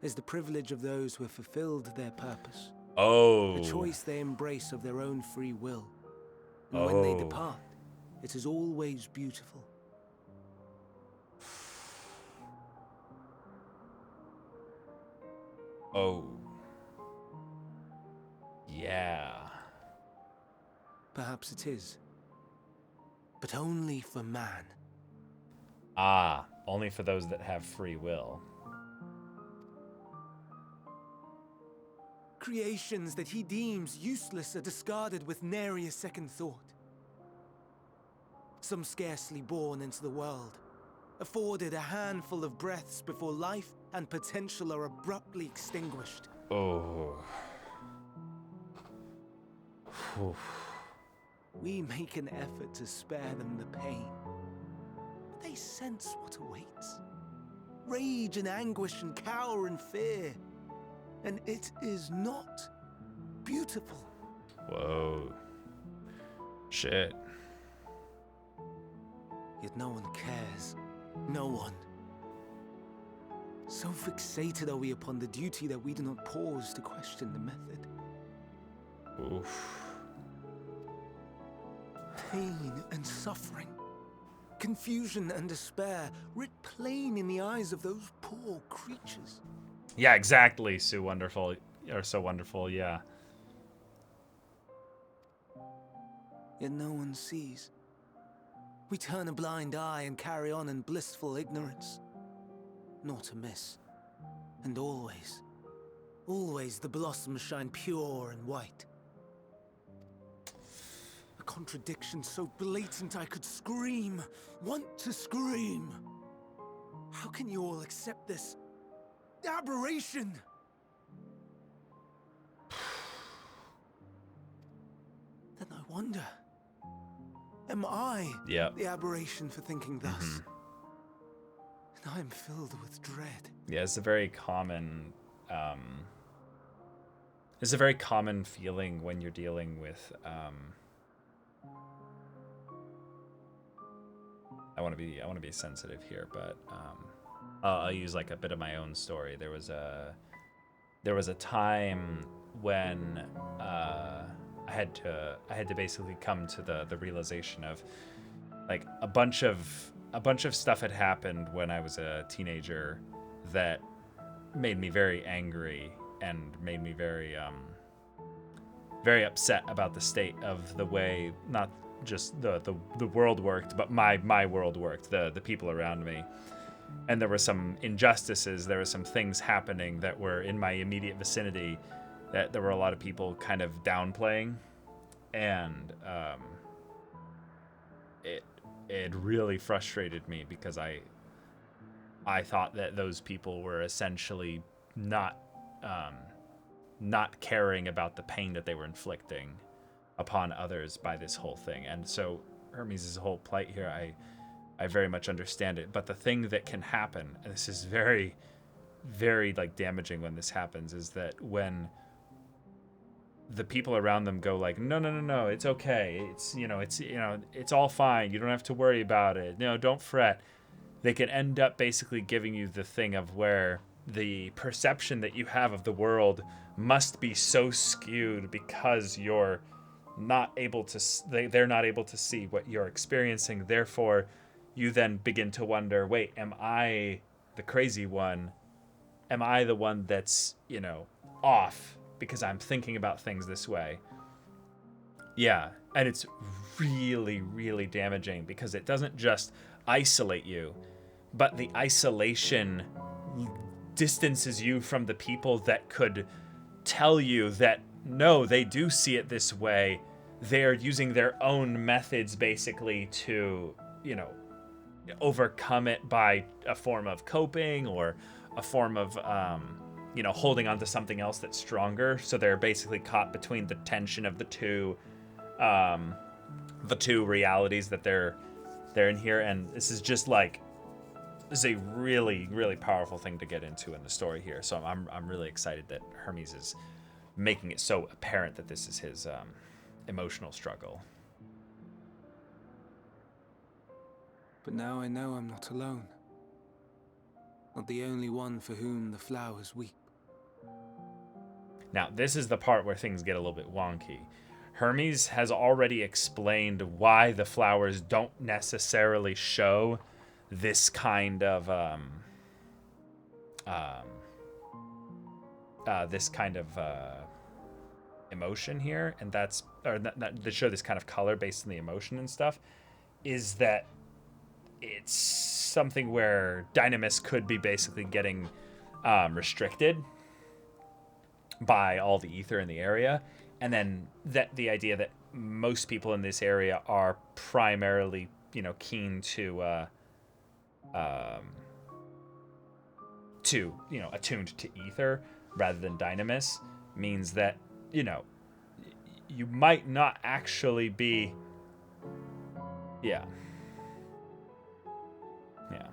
is the privilege of those who have fulfilled their purpose. Oh. A choice they embrace of their own free will. And when they Oh. depart, it is always beautiful. Oh. Yeah. Perhaps it is. But only for man. Ah, only for those that have free will. Creations that he deems useless are discarded with nary a second thought. Some scarcely born into the world, afforded a handful of breaths before life and potential are abruptly extinguished. Oh. Whew. We make an effort to spare them the pain, but they sense what awaits. Rage and anguish and cower and fear. And it is not beautiful. Whoa. Shit. Yet no one cares. No one. So fixated are we upon the duty that we do not pause to question the method. Oof. Pain and suffering, confusion and despair, writ plain in the eyes of those poor creatures. Yeah, exactly, Sue Wonderful. Or So Wonderful, yeah. Yet no one sees. We turn a blind eye and carry on in blissful ignorance. Nor to miss. And always, always the blossoms shine pure and white. A contradiction so blatant I could scream, want to scream. How can you all accept this aberration? Then I wonder, am I the aberration for thinking thus? Mm-hmm. And I am filled with dread. Yeah, it's a very common feeling when you're dealing with I want to be sensitive here, but I'll use like a bit of my own story. There was a time when I had to basically come to the realization of like a bunch of stuff had happened when I was a teenager that made me very angry and made me very very upset about the state of the way not just the world worked, but my world worked, the people around me. And there were some injustices, there were some things happening that were in my immediate vicinity that there were a lot of people kind of downplaying, and it really frustrated me because I thought that those people were essentially not caring about the pain that they were inflicting upon others by this whole thing. And so Hermes' whole plight here, I very much understand it. But the thing that can happen, and this is very, very like damaging when this happens, is that when the people around them go like, no, it's okay. It's all fine. You don't have to worry about it. No, don't fret. They can end up basically giving you the thing of where the perception that you have of the world must be so skewed because you're not able to, they're not able to see what you're experiencing. Therefore, you then begin to wonder, wait, am I the crazy one? Am I the one that's, off because I'm thinking about things this way? Yeah, and it's really, really damaging because it doesn't just isolate you, but the isolation distances you from the people that could tell you that, no, they do see it this way. They're using their own methods basically to, overcome it by a form of coping or a form of, holding on to something else that's stronger. So they're basically caught between the tension of the two realities that they're in here. And this is just like, this is a really, really powerful thing to get into in the story here. So I'm really excited that Hermes is making it so apparent that this is his emotional struggle. But now I know I'm not alone. Not the only one for whom the flowers weep. Now, this is the part where things get a little bit wonky. Hermes has already explained why the flowers don't necessarily show this kind of emotion here, and that show this kind of color based on the emotion and stuff, is that it's something where Dynamis could be basically getting restricted by all the ether in the area, and then that the idea that most people in this area are primarily, keen to attuned to ether rather than Dynamis, means that, you might not actually be. Yeah. Yeah.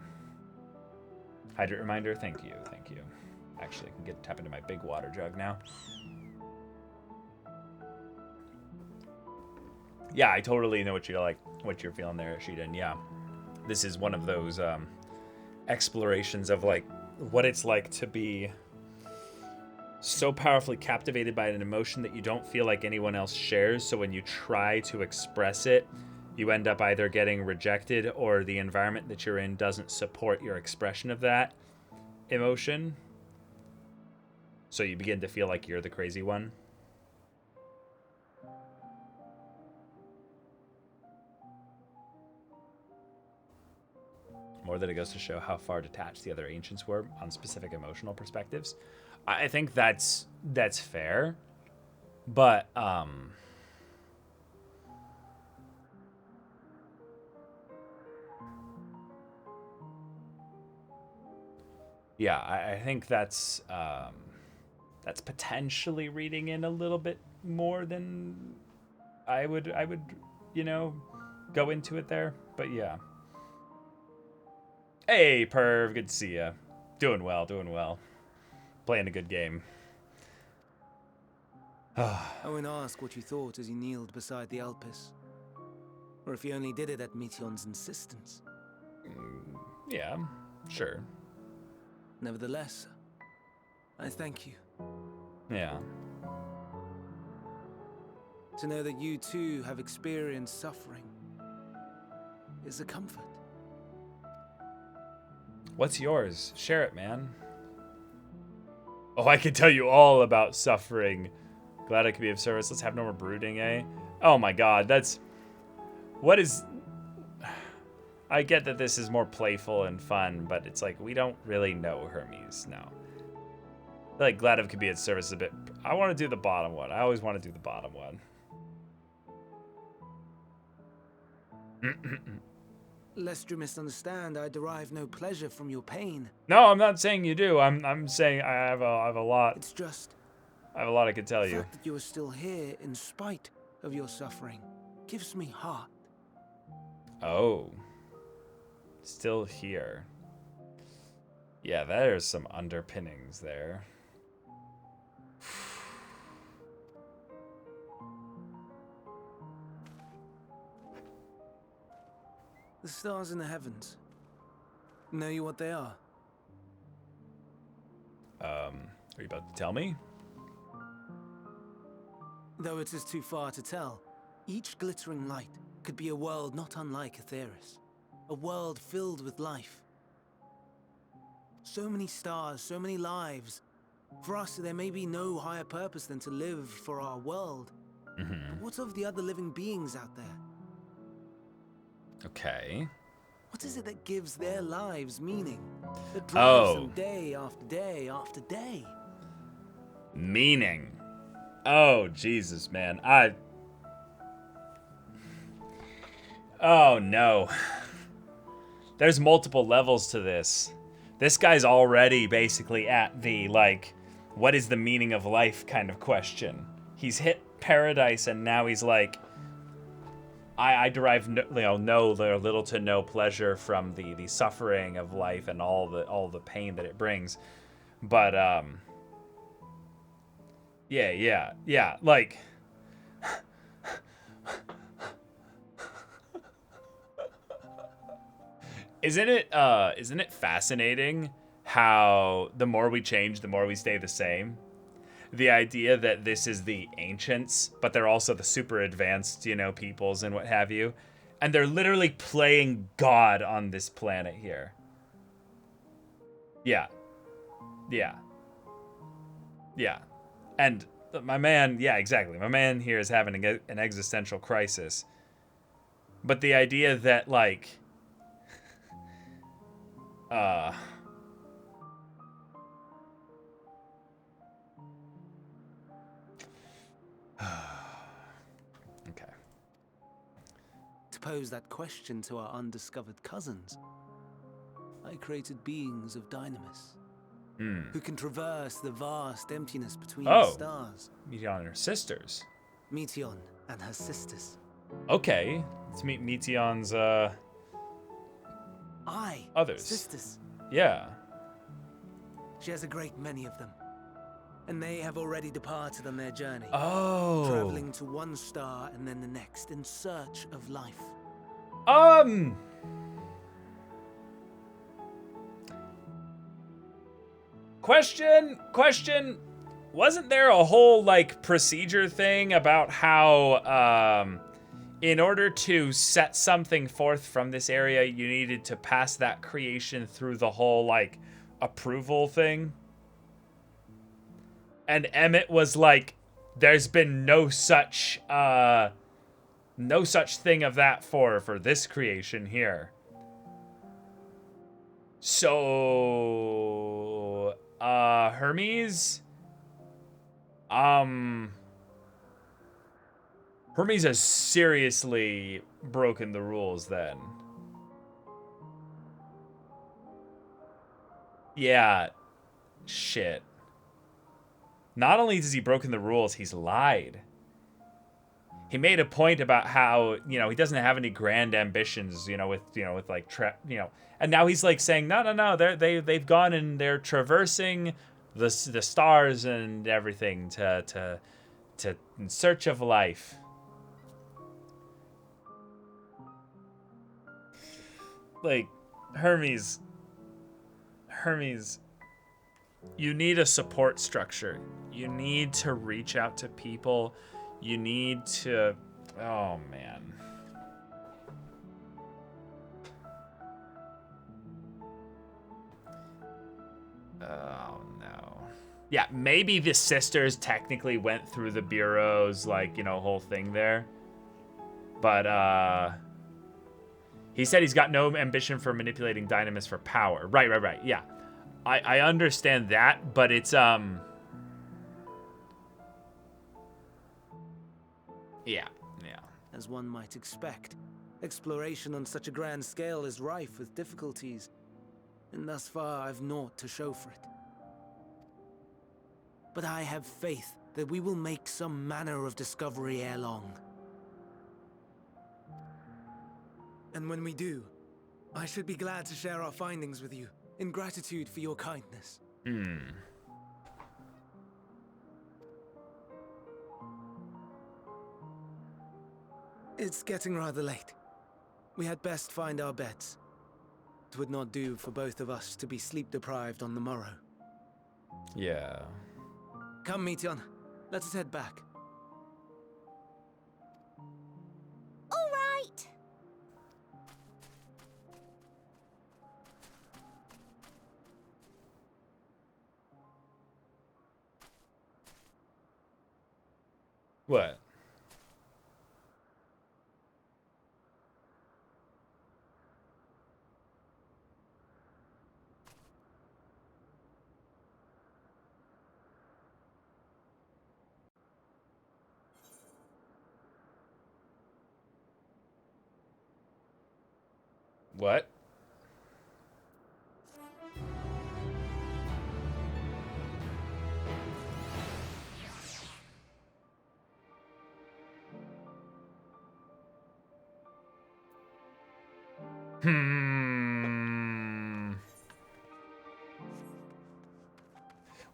Hydrate reminder. Thank you. Thank you. Actually, I can tap into my big water jug now. Yeah, I totally know what you're feeling there, Sheedan. Yeah, this is one of those explorations of like what it's like to be so powerfully captivated by an emotion that you don't feel like anyone else shares. So when you try to express it, you end up either getting rejected or the environment that you're in doesn't support your expression of that emotion. So you begin to feel like you're the crazy one. More that it goes to show how far detached the other ancients were on specific emotional perspectives. I think that's fair, but yeah, I think that's potentially reading in a little bit more than I would go into it there. But yeah. Hey, Perv, good to see ya. Doing well. Playing a good game. Owen asked what you thought as you kneeled beside the Alpis. Or if you only did it at Meteon's insistence. Yeah, sure. Nevertheless, I thank you. Yeah. To know that you too have experienced suffering is a comfort. What's yours? Share it, man. Oh, I could tell you all about suffering. Glad I could be of service. Let's have no more brooding, eh? Oh my god, what is... I get that this is more playful and fun, but it's like, we don't really know Hermes now. Like, glad I could be of service a bit. I want to do the bottom one. I always want to do the bottom one. Lest you misunderstand, I derive no pleasure from your pain. No, I'm not saying you do. I'm saying I have a lot. It's just I have a lot I could tell the you. fact that you are still here in spite of your suffering gives me heart. Oh. Still here. Yeah, there's some underpinnings there. The stars in the heavens. Know you what they are? Are you about to tell me? Though it is too far to tell, each glittering light could be a world not unlike Aetheris. A world filled with life. So many stars, so many lives. For us, there may be no higher purpose than to live for our world. Mm-hmm. But what of the other living beings out there? Okay. What is it that gives their lives meaning? That drives them Oh. day after day after day? Meaning. Oh, Jesus, man. Oh, no. There's multiple levels to this. This guy's already basically at the, like, what is the meaning of life kind of question. He's hit paradise, and now he's like, I derive little to no pleasure from the suffering of life and all the pain that it brings. But, yeah, like... Isn't it fascinating how the more we change, the more we stay the same? The idea that this is the ancients, but they're also the super advanced, peoples and what have you. And they're literally playing God on this planet here. Yeah. And my man, yeah, exactly. My man here is having an existential crisis. But the idea that, like... Okay. To pose that question to our undiscovered cousins, I created beings of Dynamis, who can traverse the vast emptiness between the stars. Meteon and her sisters. Meteon and her sisters. Okay, let's meet Meteon's others. Sisters. Yeah. She has a great many of them. And they have already departed on their journey. Oh. Traveling to one star and then the next in search of life. Question. Wasn't there a whole, like, procedure thing about how, in order to set something forth from this area, you needed to pass that creation through the whole, like, approval thing? And Emmett was like, there's been no such thing of that for this creation here. So, Hermes has seriously broken the rules then. Yeah, shit. Not only has he broken the rules, he's lied. He made a point about how, he doesn't have any grand ambitions, with like, and now he's like saying, no, they've gone and they're traversing the stars and everything to in search of life. Like, Hermes, you need a support structure. You need to reach out to people. You need to... Oh, man. Oh, no. Yeah, maybe the sisters technically went through the bureau's, like, whole thing there. But, he said he's got no ambition for manipulating Dynamis for power. Right, yeah. I understand that, but it's, Yeah. As one might expect, exploration on such a grand scale is rife with difficulties, and thus far I've naught to show for it. But I have faith that we will make some manner of discovery ere long. And when we do, I should be glad to share our findings with you, in gratitude for your kindness. It's getting rather late. We had best find our beds. It would not do for both of us to be sleep-deprived on the morrow. Yeah. Come, Meteon. Let us head back. All right. What? What?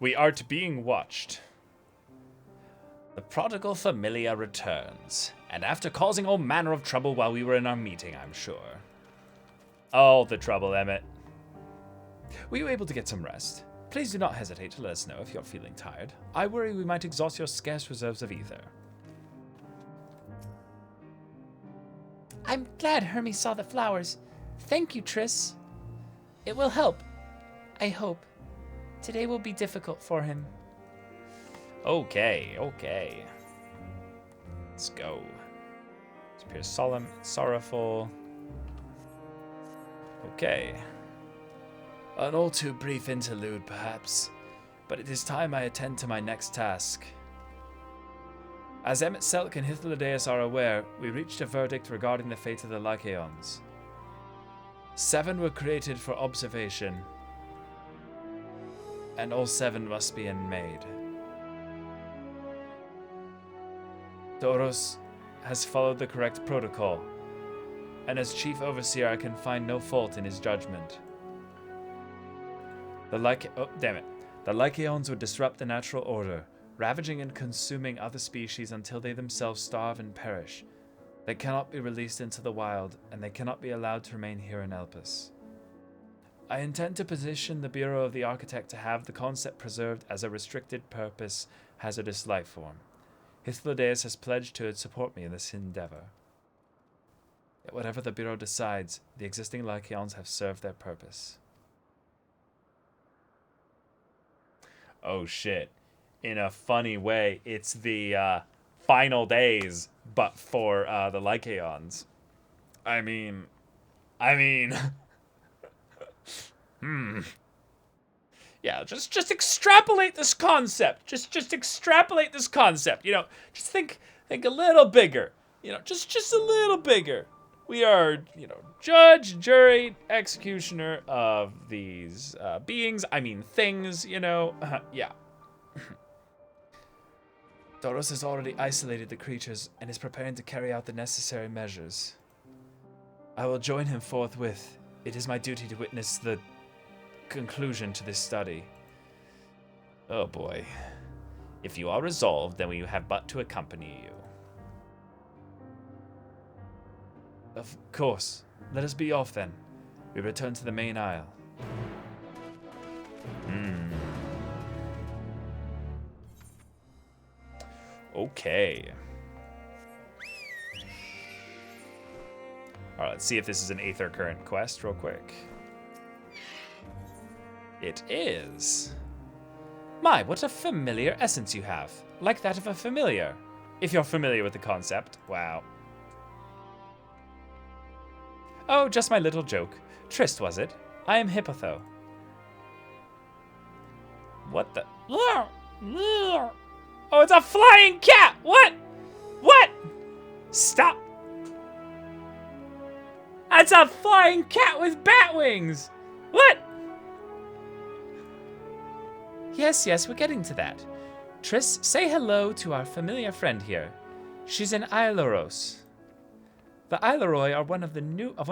We are being watched. The prodigal familiar returns, and after causing all manner of trouble while we were in our meeting, I'm sure. All the trouble, Emmett. Were you able to get some rest? Please do not hesitate to let us know if you're feeling tired. I worry we might exhaust your scarce reserves of ether. I'm glad Hermes saw the flowers. Thank you, Triss. It will help. I hope. Today will be difficult for him. Okay. Let's go. It appears solemn, sorrowful. Okay. An all too brief interlude, perhaps, but it is time I attend to my next task. As Emmett Selk and Hythlodaeus are aware, we reached a verdict regarding the fate of the Lycaons. 7 were created for observation, and all 7 must be unmade. Doros has followed the correct protocol, and as Chief Overseer I can find no fault in his judgment. The Lycaons would disrupt the natural order, ravaging and consuming other species until they themselves starve and perish. They cannot be released into the wild, and they cannot be allowed to remain here in Elpis. I intend to position the Bureau of the Architect to have the concept preserved as a restricted purpose hazardous life form. Hythlodaeus has pledged to support me in this endeavor. Yet whatever the Bureau decides, the existing Lycaons have served their purpose. Oh shit. In a funny way, it's the final days, but for the Lycaons. I mean... Yeah, just extrapolate this concept. Just extrapolate this concept. You know, just think a little bigger. You know, just a little bigger. We are, you know, judge, jury, executioner of these beings. I mean, things, you know. Yeah. Doros has already isolated the creatures and is preparing to carry out the necessary measures. I will join him forthwith. It is my duty to witness the conclusion to this study. Oh boy. If you are resolved, then we have but to accompany you. Of course. Let us be off then. We return to the main aisle. Okay. Alright, let's see if this is an Aether Current quest real quick. It is. My, what a familiar essence you have. Like that of a familiar. If you're familiar with the concept. Wow. Oh, just my little joke. Trist, was it? I am Hippotho. What the? Oh, it's a flying cat! What? What? Stop! That's a flying cat with bat wings! What? Yes, we're getting to that. Triss, say hello to our familiar friend here. She's an Ailuros. The Ailuroi are one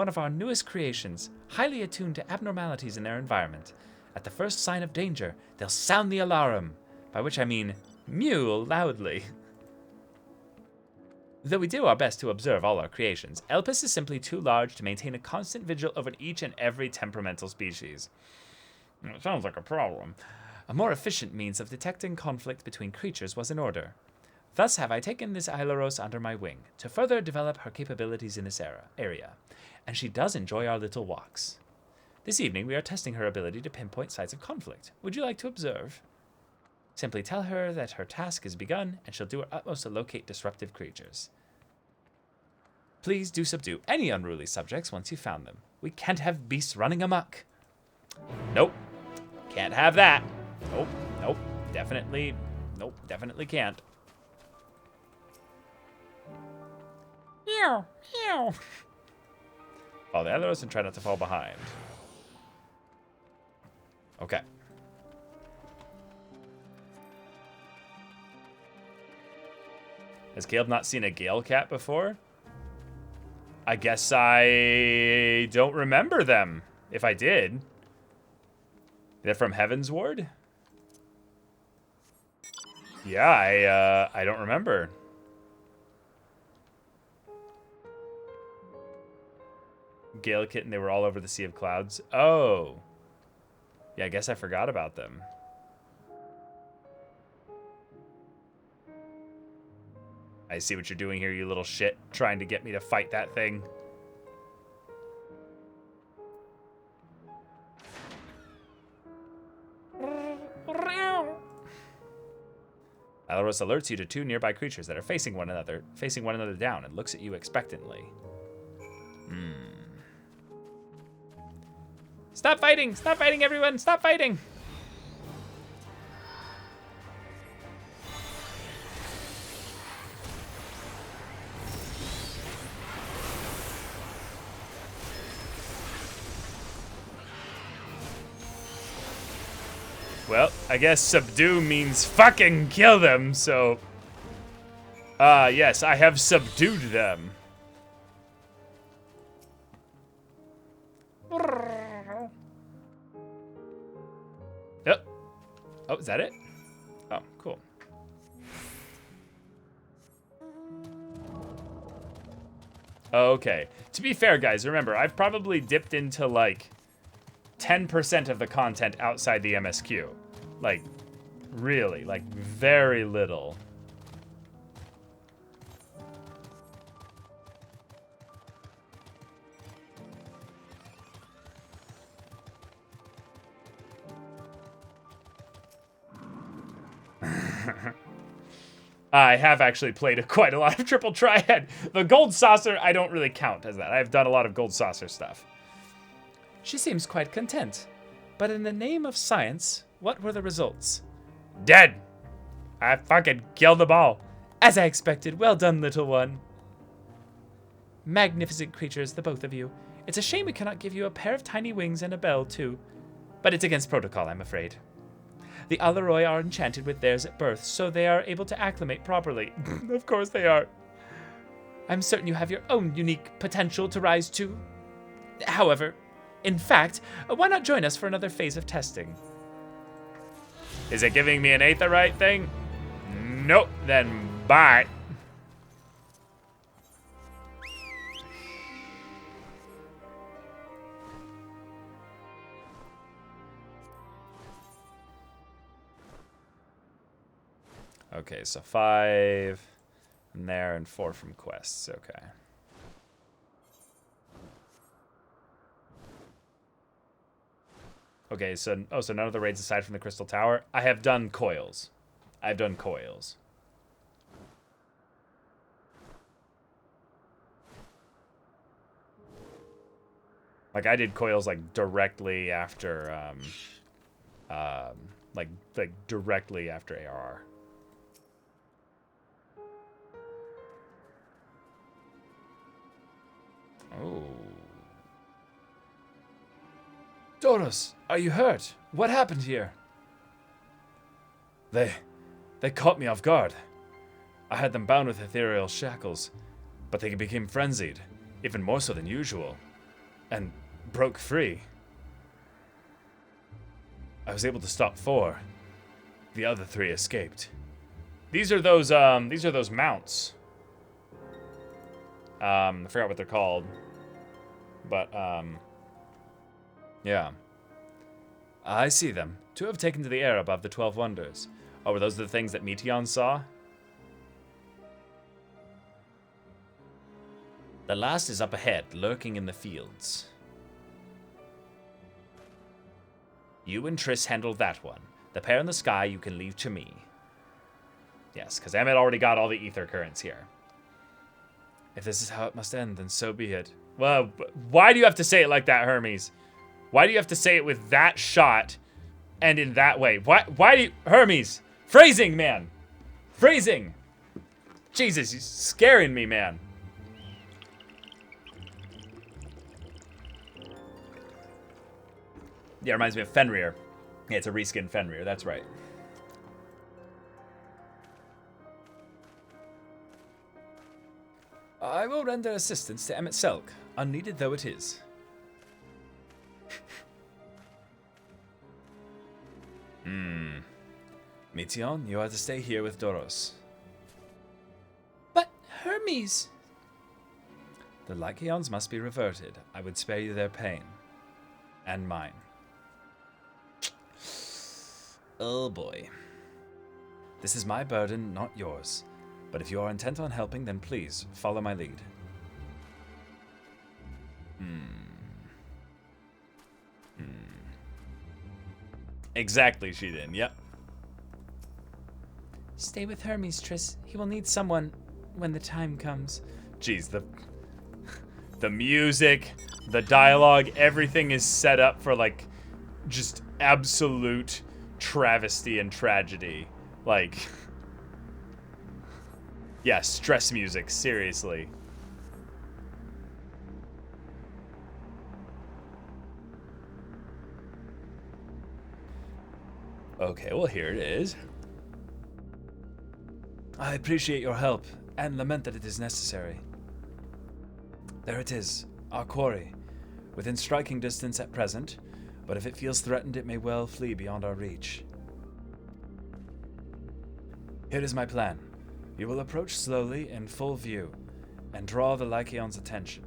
of our newest creations, highly attuned to abnormalities in their environment. At the first sign of danger, they'll sound the alarm, by which I mean mew loudly. Though we do our best to observe all our creations, Elpis is simply too large to maintain a constant vigil over each and every temperamental species. It sounds like a problem. A more efficient means of detecting conflict between creatures was in order. Thus have I taken this Ailuros under my wing, to further develop her capabilities in this area, and she does enjoy our little walks. This evening we are testing her ability to pinpoint sites of conflict. Would you like to observe? Simply tell her that her task is begun, and she'll do her utmost to locate disruptive creatures. Please do subdue any unruly subjects once you've found them. We can't have beasts running amok. Nope. Can't have that. Nope. Definitely can't. Meow. Follow the others and try not to fall behind. Okay. Has Caleb not seen a Gale Cat before? I guess I don't remember them. If I did. They're from Heaven's Ward? Yeah, I don't remember. Gale Kitten, they were all over the Sea of Clouds. Oh. Yeah, I guess I forgot about them. I see what you're doing here, you little shit. Trying to get me to fight that thing. Alaros alerts you to two nearby creatures that are facing one another down, and looks at you expectantly. Stop fighting! Stop fighting, everyone! Stop fighting! Well, I guess subdue means fucking kill them, so... Yes, I have subdued them. Yep. Oh, is that it? Oh, cool. Okay. To be fair, guys, remember, I've probably dipped into, like, 10% of the content outside the MSQ. Like, really, like, very little. I have actually played quite a lot of Triple Triad. The Gold Saucer, I don't really count as that. I've done a lot of Gold Saucer stuff. She seems quite content. But in the name of science, what were the results? Dead. I fucking killed them all. As I expected. Well done, little one. Magnificent creatures, the both of you. It's a shame we cannot give you a pair of tiny wings and a bell, too. But it's against protocol, I'm afraid. The Alaroi are enchanted with theirs at birth, so they are able to acclimate properly. Of course they are. I'm certain you have your own unique potential to rise to. However, in fact, why not join us for another phase of testing? Is it giving me an aetherite thing? Nope, then bye. Okay, so 5 from there and 4 from quests. Okay. Okay, so none of the raids aside from the Crystal Tower. I have done coils. I've done coils. Like I did coils like directly after like directly after ARR. Oh. Doros, are you hurt? What happened here? They caught me off guard. I had them bound with ethereal shackles, but they became frenzied, even more so than usual, and broke free. I was able to stop 4. The other 3 escaped. These are those mounts. I forgot what they're called. But yeah. I see them. 2 have taken to the air above the 12 Wonders. Oh, were those the things that Meteon saw? The last is up ahead, lurking in the fields. You and Triss handle that one. The pair in the sky you can leave to me. Yes, because Emmett already got all the ether currents here. If this is how it must end, then so be it. Well, why do you have to say it like that, Hermes? Why do you have to say it with that shot and in that way? Why do you... Hermes! Phrasing, man! Phrasing! Jesus, you're scaring me, man. Yeah, it reminds me of Fenrir. Yeah, it's a reskin Fenrir, that's right. I will render assistance to Emmett Selk, unneeded though it is. Meteon, you are to stay here with Doros. But Hermes... The Lycaons must be reverted. I would spare you their pain. And mine. Oh boy. This is my burden, not yours. But if you are intent on helping, then please, follow my lead. Exactly, she did. Yep. Stay with Hermes, Triss. He will need someone when the time comes. Jeez, the music, the dialogue, everything is set up for, like, just absolute travesty and tragedy. Like... Yeah, stress music, seriously. Okay, well, here it is. I appreciate your help. and lament that it is necessary. There it is, our quarry, within striking distance at present, but if it feels threatened, it may well flee beyond our reach. Here is my plan. You will approach slowly in full view, and draw the Lycaon's attention.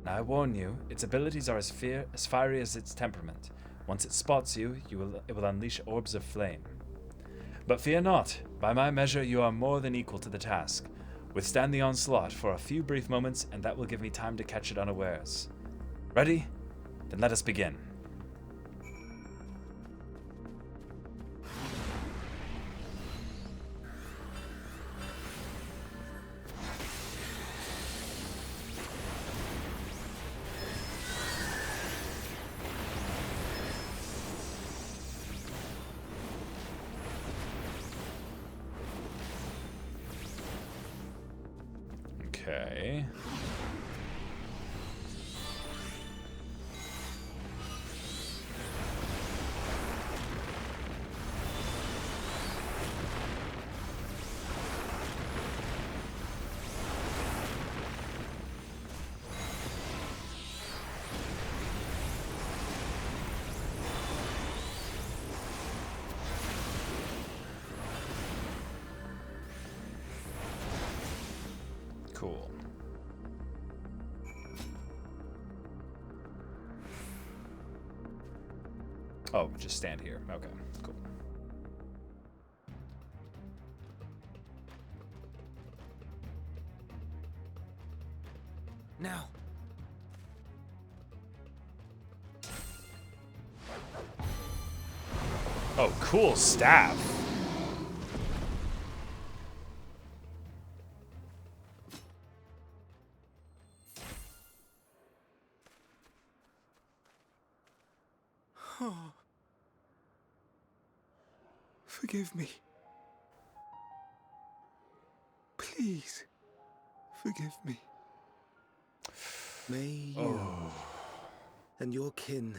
Now I warn you, its abilities are as fiery as its temperament. Once it spots you, it will unleash orbs of flame. But fear not, by my measure you are more than equal to the task. Withstand the onslaught for a few brief moments, and that will give me time to catch it unawares. Ready? Then let us begin. Okay. Cool. Oh, just stand here. Okay, cool. Now. Oh, cool staff. Forgive me. Please, forgive me. May you and your kin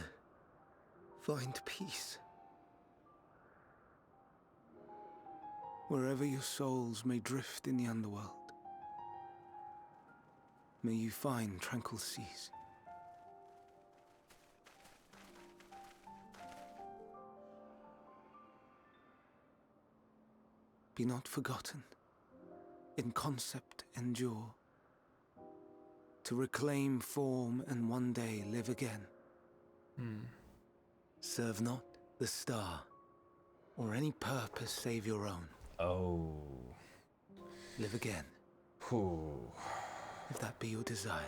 find peace. Wherever your souls may drift in the underworld, may you find tranquil seas. Be not forgotten, in concept endure, to reclaim form and one day live again. Serve not the star, or any purpose save your own. Oh. Live again, Whew. if that be your desire.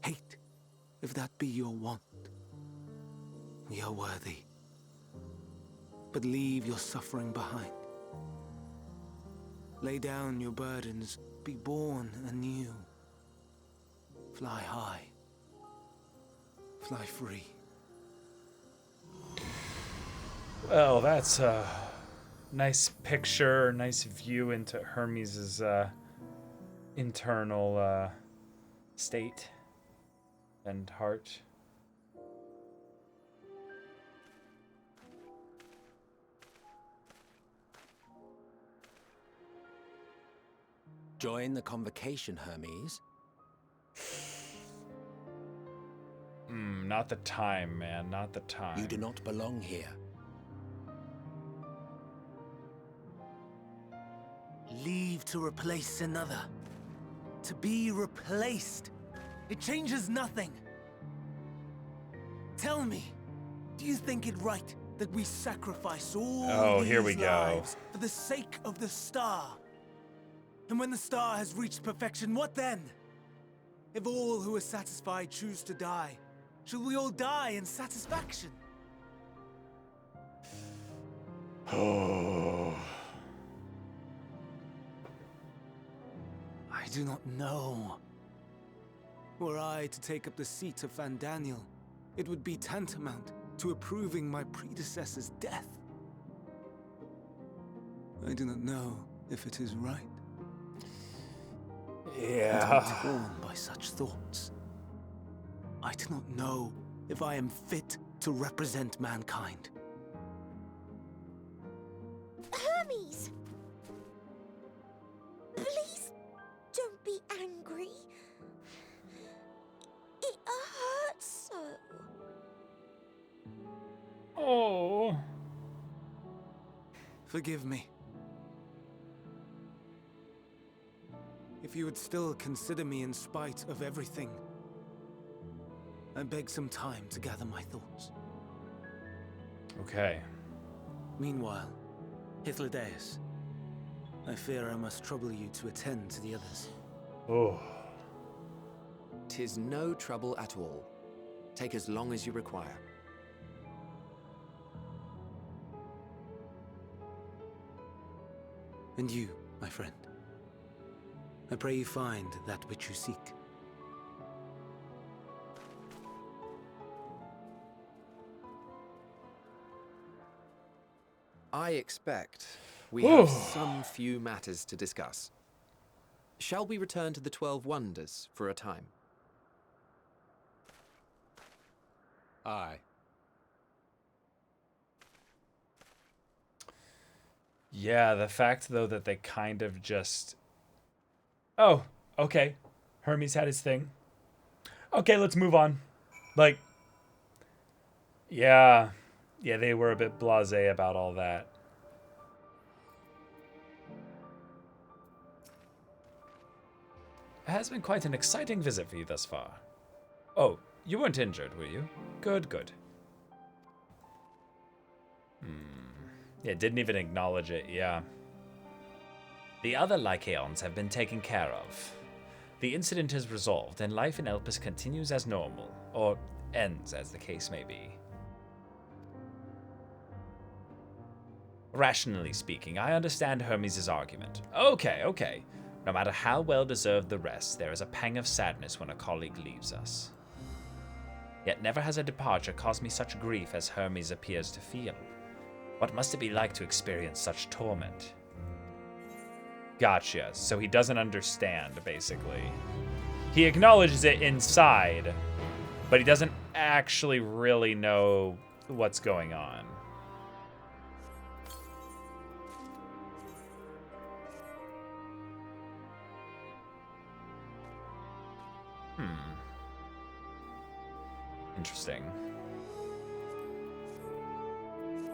Hate, if that be your want. We are worthy. But leave your suffering behind. Lay down your burdens, be born anew. Fly high. Fly free. Well, that's a nice picture, nice view into Hermes' internal state and heart. Join the convocation, Hermes. Not the time, man. Not the time. You do not belong here. Leave to replace another. To be replaced. It changes nothing. Tell me, do you think it right that we sacrifice all here we these go. lives for the sake of the star? And when the star has reached perfection, what then? If all who are satisfied choose to die, shall we all die in satisfaction? Oh. I do not know. Were I to take up the seat of Van Daniel, it would be tantamount to approving my predecessor's death. I do not know if it is right. And I'm torn by such thoughts. I do not know if I am fit to represent mankind. Hermes! Please don't be angry. It hurts so. Oh. Forgive me. If you would still consider me in spite of everything, I beg some time to gather my thoughts. Okay. Meanwhile, Hythlodaeus, I fear I must trouble you to attend to the others. Oh. 'Tis no trouble at all. Take as long as you require. And you, my friend, I pray you find that which you seek. I expect we have some few matters to discuss. Shall we return to the 12 Wonders for a time? Aye. Yeah, the fact, though, that they kind of just... Oh, okay. Hermes had his thing. Okay, let's move on. Like, yeah, they were a bit blasé about all that. It has been quite an exciting visit for you thus far. Oh, you weren't injured, were you? Good, good. Yeah, didn't even acknowledge it, yeah. The other Lycaons have been taken care of. The incident is resolved, and life in Elpis continues as normal, or ends, as the case may be. Rationally speaking, I understand Hermes' argument. Okay. No matter how well deserved the rest, there is a pang of sadness when a colleague leaves us. Yet never has a departure caused me such grief as Hermes appears to feel. What must it be like to experience such torment? Gotcha. So he doesn't understand, basically. He acknowledges it inside, but he doesn't actually really know what's going on. Interesting.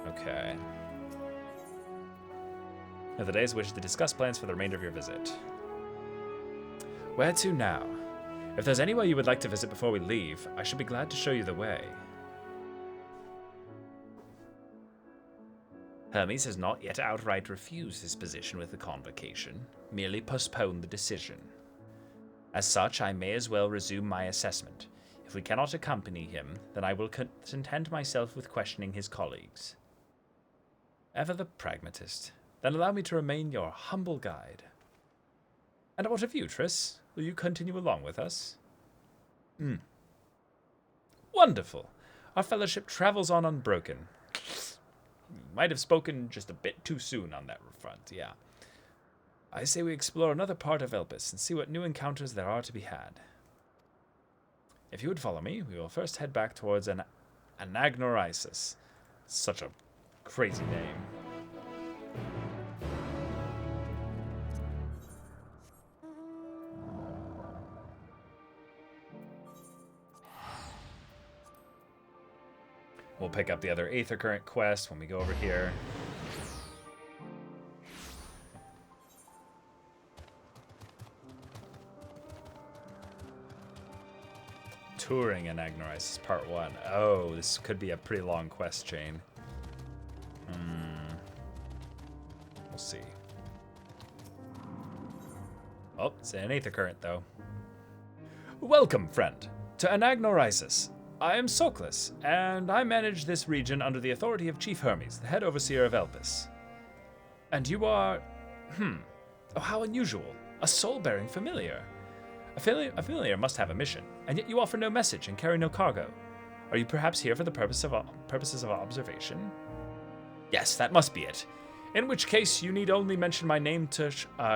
Okay. Now the days wish to discuss plans for the remainder of your visit. Where to now? If there's anywhere you would like to visit before we leave, I should be glad to show you the way. Hermes has not yet outright refused his position with the convocation, merely postponed the decision. As such, I may as well resume my assessment. If we cannot accompany him, then I will content myself with questioning his colleagues. Ever the pragmatist. Then allow me to remain your humble guide. And what of you, Triss? Will you continue along with us? Wonderful. Our fellowship travels on unbroken. Might have spoken just a bit too soon on that front, yeah. I say we explore another part of Elpis and see what new encounters there are to be had. If you would follow me, we will first head back towards an Anagnorisis. Such a crazy name. We'll pick up the other Aether Current quest when we go over here. Touring Anagnorisis Part 1. Oh, this could be a pretty long quest chain. We'll see. Oh, it's an Aether Current, though. Welcome, friend, to Anagnorisis. I am Soclus, and I manage this region under the authority of Chief Hermes, the head overseer of Elpis. And you are... Oh, how unusual. A soul-bearing familiar. A familiar must have a mission, and yet you offer no message and carry no cargo. Are you perhaps here for the purposes of observation? Yes, that must be it. In which case, you need only mention my name to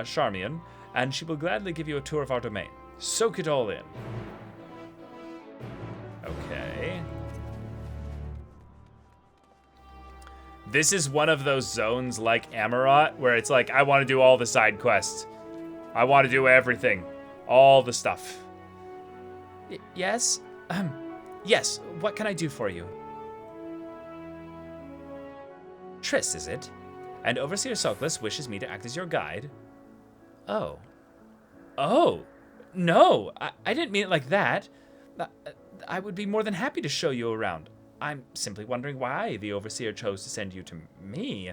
Charmian, and she will gladly give you a tour of our domain. Soak it all in. Okay. This is one of those zones like Amarot where it's like, I want to do all the side quests. I want to do everything. All the stuff. Yes? Yes, what can I do for you? Triss, is it? And Overseer Sockless wishes me to act as your guide. Oh. Oh! No! I didn't mean it like that. I would be more than happy to show you around. I'm simply wondering why the Overseer chose to send you to me,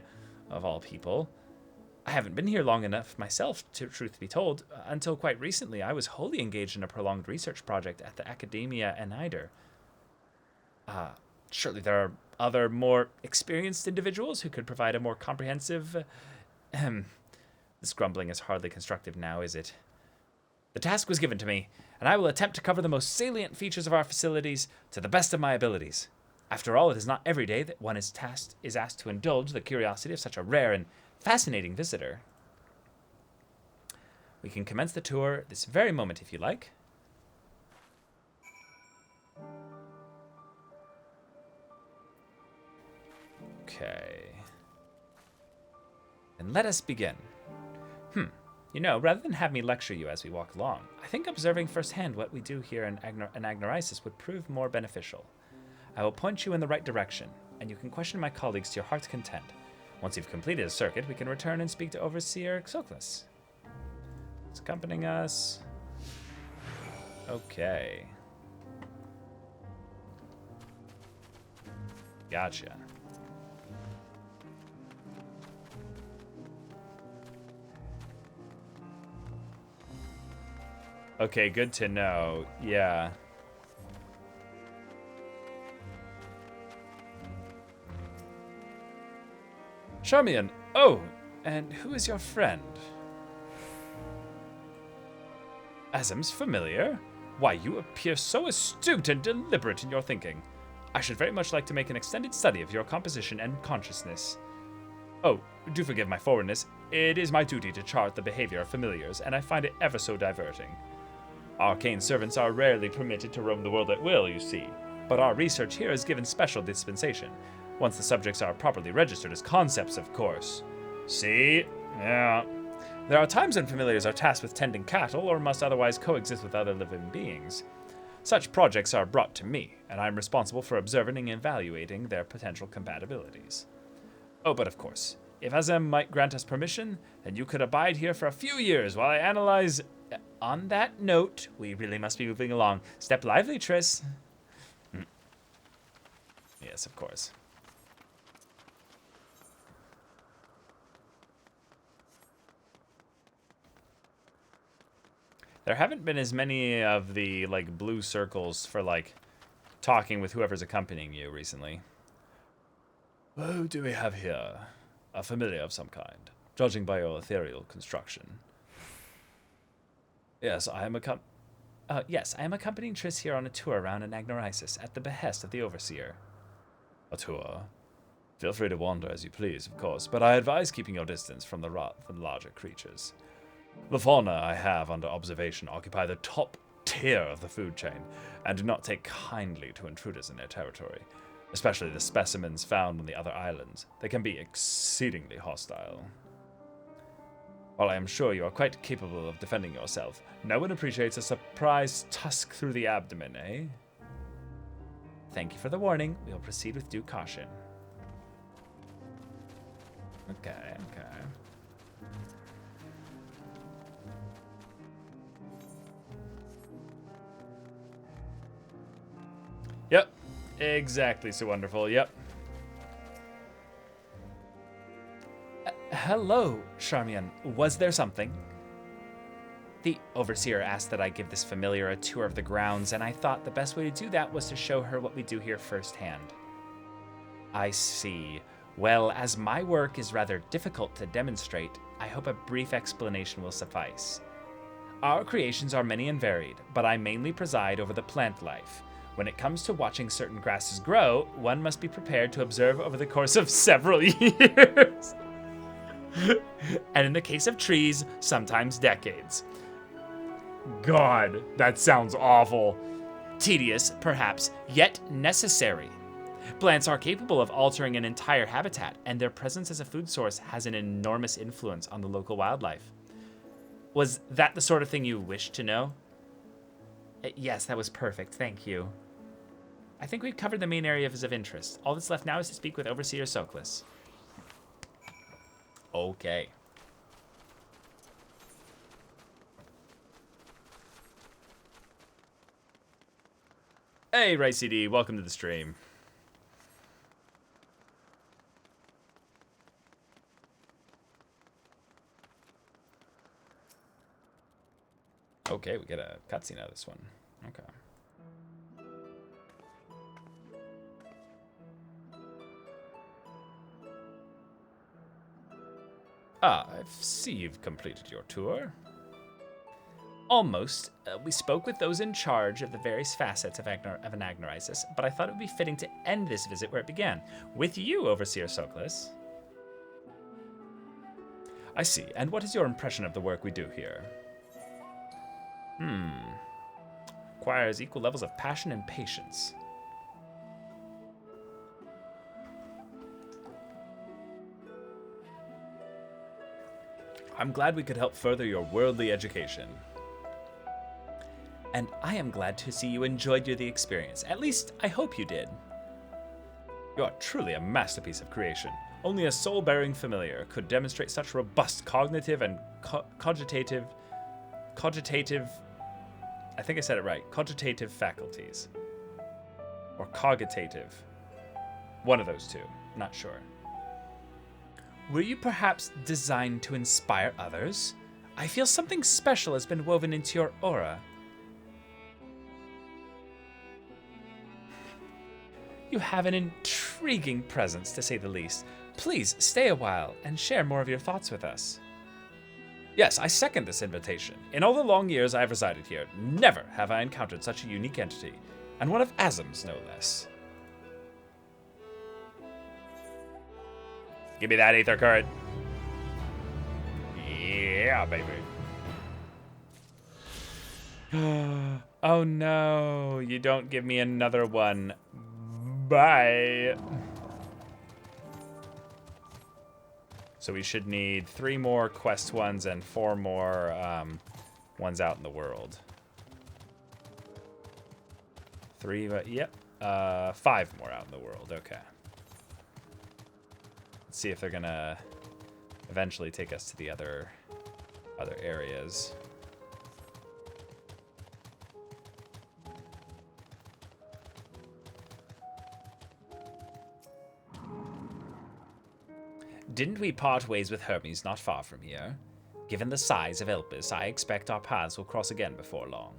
of all people. I haven't been here long enough myself, to truth be told. Until quite recently, I was wholly engaged in a prolonged research project at the Academia Enider. Surely there are other, more experienced individuals who could provide a more comprehensive... This grumbling is hardly constructive now, is it? The task was given to me, and I will attempt to cover the most salient features of our facilities to the best of my abilities. After all, it is not every day that one is asked to indulge the curiosity of such a rare and fascinating visitor. We can commence the tour this very moment if you like. Okay. And let us begin. You know, rather than have me lecture you as we walk along, I think observing firsthand what we do here in Agnorisis would prove more beneficial. I will point you in the right direction, and you can question my colleagues to your heart's content. Once you've completed a circuit, we can return and speak to Overseer Sockless. It's accompanying us. Okay. Gotcha. Okay, good to know. Yeah. Charmian. Oh, and who is your friend? Azam's familiar? Why, you appear so astute and deliberate in your thinking. I should very much like to make an extended study of your composition and consciousness. Oh, do forgive my forwardness. It is my duty to chart the behavior of familiars, and I find it ever so diverting. Arcane servants are rarely permitted to roam the world at will, you see, but our research here is given special dispensation, once the subjects are properly registered as concepts, of course. See? Yeah. There are times when familiars are tasked with tending cattle or must otherwise coexist with other living beings. Such projects are brought to me, and I'm responsible for observing and evaluating their potential compatibilities. Oh, but of course, if Azam might grant us permission, then you could abide here for a few years while I analyze... On that note, we really must be moving along. Step lively, Triss. Yes, of course. There haven't been as many of the, like, blue circles for, like, talking with whoever's accompanying you recently. Who do we have here? A familiar of some kind, judging by your ethereal construction. Yes, I am accompanying Triss here on a tour around Agnorisis at the behest of the Overseer. A tour? Feel free to wander as you please, of course, but I advise keeping your distance from the larger creatures. The fauna I have under observation occupy the top tier of the food chain, and do not take kindly to intruders in their territory, especially the specimens found on the other islands. They can be exceedingly hostile. While I am sure you are quite capable of defending yourself, no one appreciates a surprise tusk through the abdomen, eh? Thank you for the warning. We'll proceed with due caution. Okay. Yep. Exactly so wonderful. Yep. Hello, Charmian. Was there something? The Overseer asked that I give this familiar a tour of the grounds, and I thought the best way to do that was to show her what we do here firsthand. I see. Well, as my work is rather difficult to demonstrate, I hope a brief explanation will suffice. Our creations are many and varied, but I mainly preside over the plant life. When it comes to watching certain grasses grow, one must be prepared to observe over the course of several years. And in the case of trees, sometimes decades. God, that sounds awful. Tedious, perhaps, yet necessary. Plants are capable of altering an entire habitat, and their presence as a food source has an enormous influence on the local wildlife. Was that the sort of thing you wished to know? Yes, that was perfect. Thank you. I think we've covered the main areas of interest. All that's left now is to speak with Overseer Soclus. Okay. Hey, Rice CD, welcome to the stream. Okay, we get a cutscene out of this one. Okay. I see you've completed your tour. Almost. We spoke with those in charge of the various facets of Anagnorisis, but I thought it would be fitting to end this visit where it began, with you, Overseer Soclus. I see. And what is your impression of the work we do here? Requires equal levels of passion and patience. I'm glad we could help further your worldly education. And I am glad to see you enjoyed the experience. At least, I hope you did. You are truly a masterpiece of creation. Only a soul-bearing familiar could demonstrate such robust cognitive and cogitative, I think I said it right, cogitative faculties. Or cogitative. One of those two, not sure. Were you perhaps designed to inspire others? I feel something special has been woven into your aura. You have an intriguing presence, to say the least. Please stay a while and share more of your thoughts with us. Yes, I second this invitation. In all the long years I have resided here, never have I encountered such a unique entity, and one of Azim's no less. Give me that ether current. Yeah, baby. Oh no, you don't give me another one. Bye. So we should need 3 more quest ones and 4 more ones out in the world. 3, yep. 5 more out in the world, okay. Let's see if they're gonna eventually take us to the other areas. Didn't we part ways with Hermes not far from here? Given the size of Elpis, I expect our paths will cross again before long.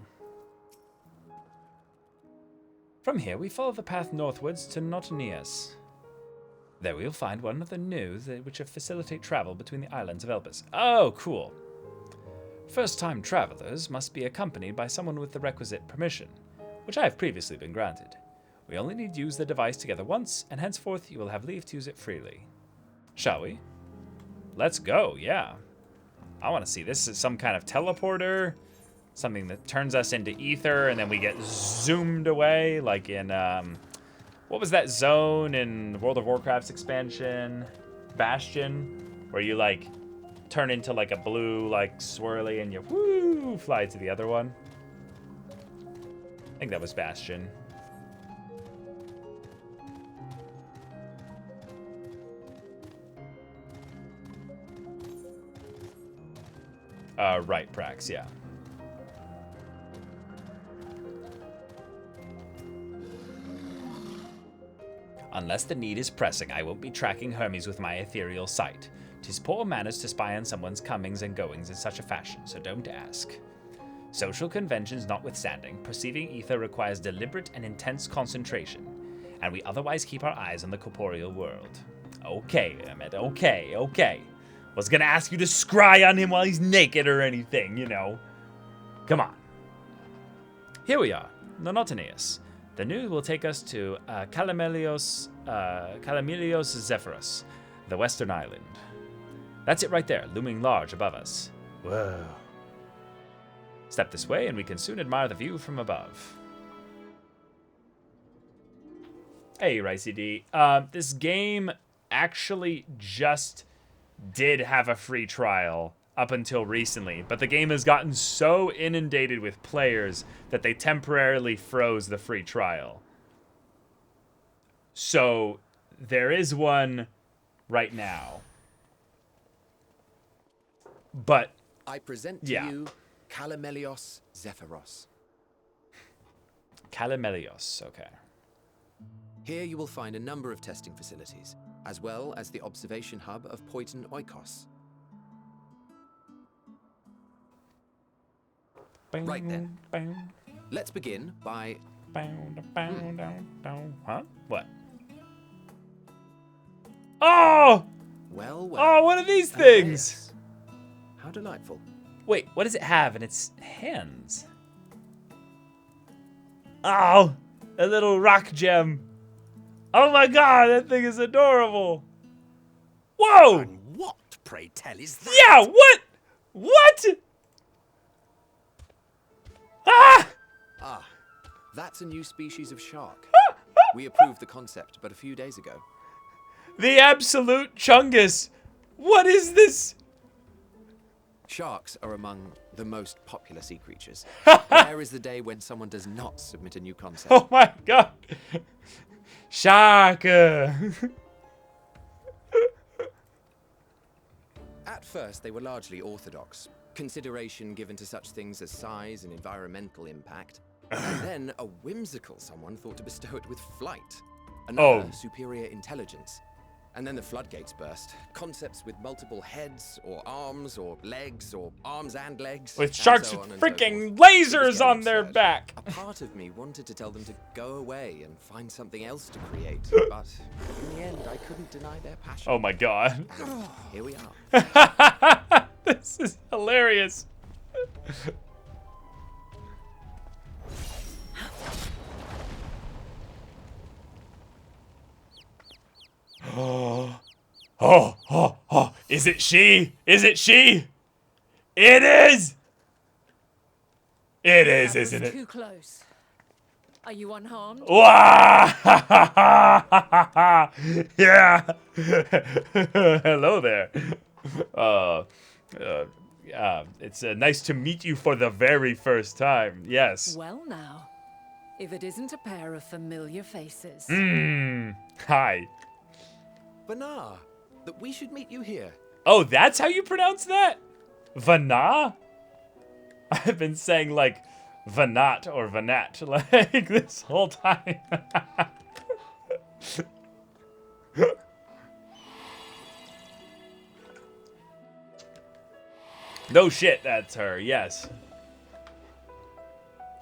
From here, we follow the path northwards to Notanias. There we'll find one of the nodes which facilitate travel between the islands of Elpis. Oh, cool. First-time travelers must be accompanied by someone with the requisite permission, which I have previously been granted. We only need to use the device together once, and henceforth you will have leave to use it freely. Shall we? Let's go, yeah. I want to see this as some kind of teleporter, something that turns us into ether, and then we get zoomed away, like in, what was that zone in World of Warcraft's expansion? Bastion? Where you, like, turn into, like, a blue, like, swirly, and you, woo, fly to the other one. I think that was Bastion. Right, Prax, yeah. Unless the need is pressing, I won't be tracking Hermes with my ethereal sight. 'Tis poor manners to spy on someone's comings and goings in such a fashion, so don't ask. Social conventions notwithstanding, perceiving ether requires deliberate and intense concentration, and we otherwise keep our eyes on the corporeal world. Okay, Emmett, okay. Was gonna ask you to scry on him while he's naked or anything, you know. Come on. Here we are, Nonotanius. The news will take us to Calamelios Zephyrus, the western island. That's it right there, looming large above us. Whoa. Step this way and we can soon admire the view from above. Hey, Ricey D. This game actually just did have a free trial up until recently, but the game has gotten so inundated with players that they temporarily froze the free trial. So there is one right now. But I present to yeah. you Calamelios Zephyros. Calamelios, okay. Here you will find a number of testing facilities, as well as the observation hub of Poiton Oikos. Right then. Let's begin by... Huh? What? Oh! Well, Oh, what are these an things? Arrayus. How delightful. Wait, what does it have in its hands? Oh, a little rock gem. Oh my god, that thing is adorable. Whoa! And what, pray tell, is that? Yeah, what? What? Ah! Ah, that's a new species of shark. We approved the concept but a few days ago. The absolute chungus. What is this? Sharks are among the most popular sea creatures. Rare is the day when someone does not submit a new concept. Oh my god. Shark. At first, they were largely orthodox. Consideration given to such things as size and environmental impact. And then a whimsical someone thought to bestow it with flight. Another, superior intelligence. And then the floodgates burst. Concepts with multiple heads, or arms and legs. With and sharks so with on and so freaking forth. It was lasers getting on their absurd. back. A part of me wanted to tell them to go away and find something else to create. But in the end, I couldn't deny their passion. Oh my god. And here we are. This is hilarious. Oh, is it she? Is it she? It is! It is, That was isn't it? too close. Are you unharmed? Wow! Yeah! Hello there. It's nice to meet you for the very first time. Yes. Well now, if it isn't a pair of familiar faces. Hi. Banar, that we should meet you here. Oh, that's how you pronounce that? Vana? I've been saying like Vanat or Vanat like this whole time. No shit, that's her, yes.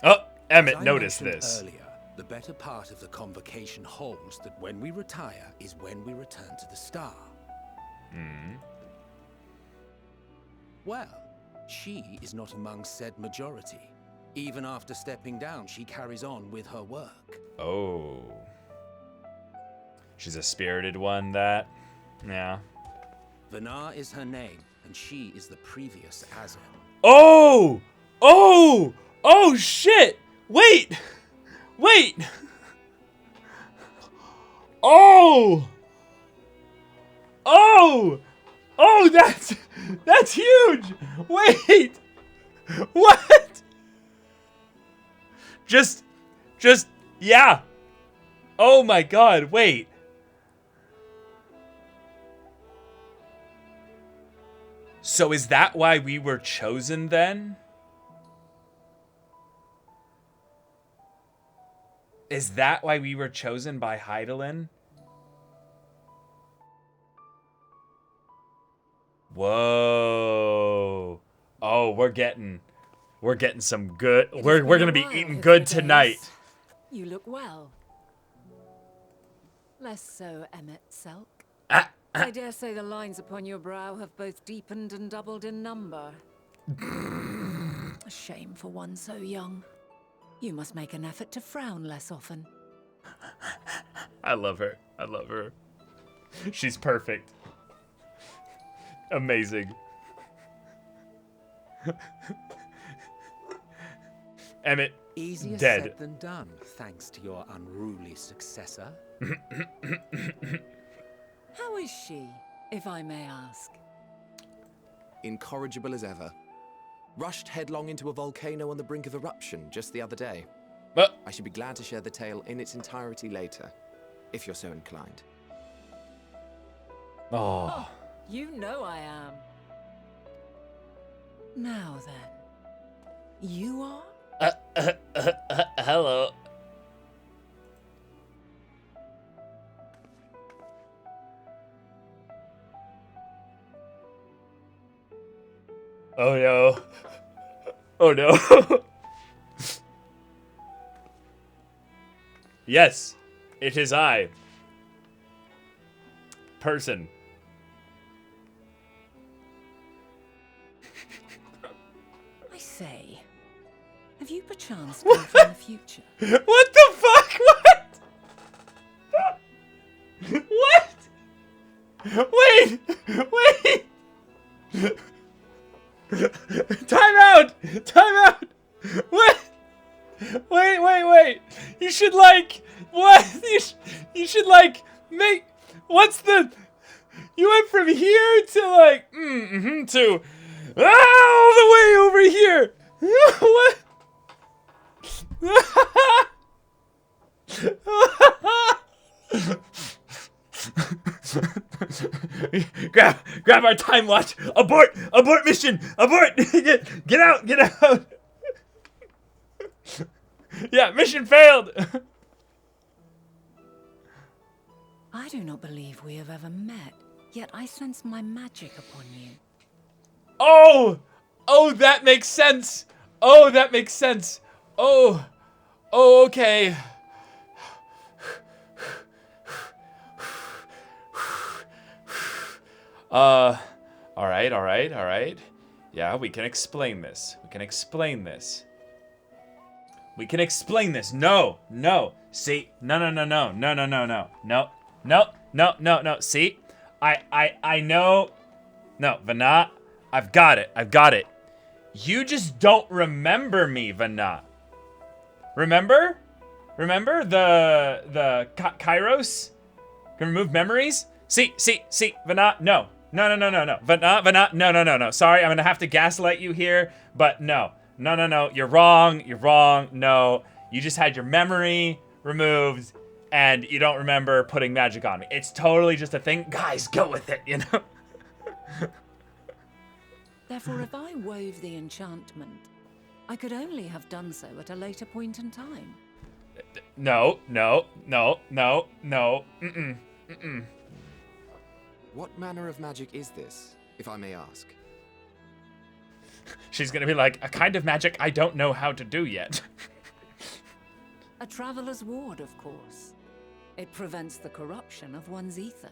Oh, Emmett As I noticed mentioned this. Earlier, the better part of the convocation holds that when we retire is when we return to the star. Well, she is not among said majority. Even after stepping down, she carries on with her work. Oh. She's a spirited one, that. Yeah. Vanar is her name, and she is the previous Azem. Oh! Oh! Oh, shit! Wait! Wait! Oh! Oh! Oh, that's huge! Wait! What? Just, yeah. Oh my god, wait. So is that why we were chosen then? Is that why we were chosen by Hydaelyn? Whoa. Oh, we're getting some good. We're gonna be eating good tonight. You look well. Less so, Emmett Selk. I dare say the lines upon your brow have both deepened and doubled in number. A shame for one so young. You must make an effort to frown less often. I love her. I love her. She's perfect. Amazing. Emmett, Easier Dead. said than done, thanks to your unruly successor. How is she, if I may ask? Incorrigible as ever. Rushed headlong into a volcano on the brink of eruption just the other day. I should be glad to share the tale in its entirety later, if you're so inclined. Oh. You know I am. Now then, you are? Hello. Oh no. Oh no. Yes, it is I. Person. I say, have you perchance come from the future? What the fuck? What? What? Wait! Wait! Time out! Time out! What? Wait! You should like what? You should like make what's the? You went from here to like to all the way over here. What? grab our time watch. Abort mission. Abort. Get out. Yeah, mission failed. I do not believe we have ever met, yet I sense my magic upon you. Oh, that makes sense. Oh, okay. All right. Yeah, we can explain this. No. See, no. See, I know. No, Vanat, I've got it. You just don't remember me, Vanat. Remember the Kairos? Can remove memories? See, Vanat, no. Vanat, no. Sorry, I'm gonna have to gaslight you here, but no. You're wrong. No, you just had your memory removed, and you don't remember putting magic on me. It's totally just a thing. Guys, go with it, you know? Therefore, if I wove the enchantment, I could only have done so at a later point in time. No. What manner of magic is this, if I may ask? She's gonna be like, a kind of magic I don't know how to do yet. A traveler's ward, of course. It prevents the corruption of one's ether.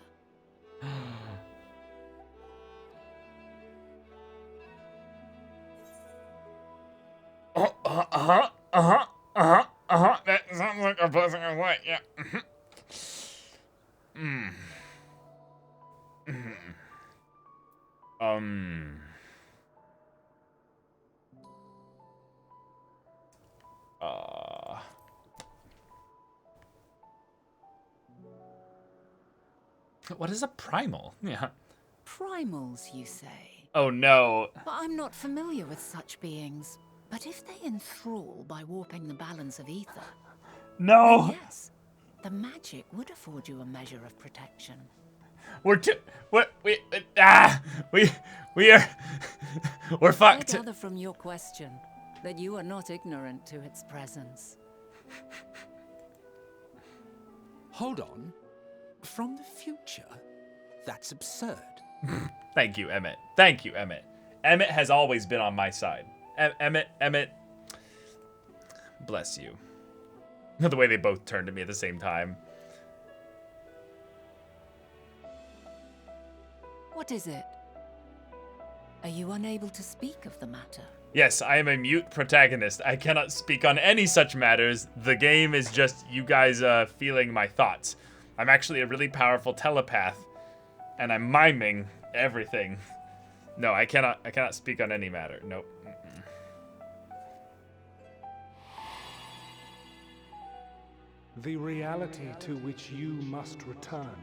That sounds like a blessing of light, yeah. What is a primal? Yeah. Primals, you say? Oh no. But I'm not familiar with such beings. But if they enthrall by warping the balance of ether, No. then yes, the magic would afford you a measure of protection. We're fucked. I gather from your question that you are not ignorant to its presence. Hold on. From the future? That's absurd. Thank you, Emmett. Emmett has always been on my side. Emmett, bless you. The way they both turned to me at the same time. What is it? Are you unable to speak of the matter? Yes, I am a mute protagonist. I cannot speak on any such matters. The game is just you guys feeling my thoughts. I'm actually a really powerful telepath, and I'm miming everything. No, I cannot speak on any matter. Nope. The reality to which you must return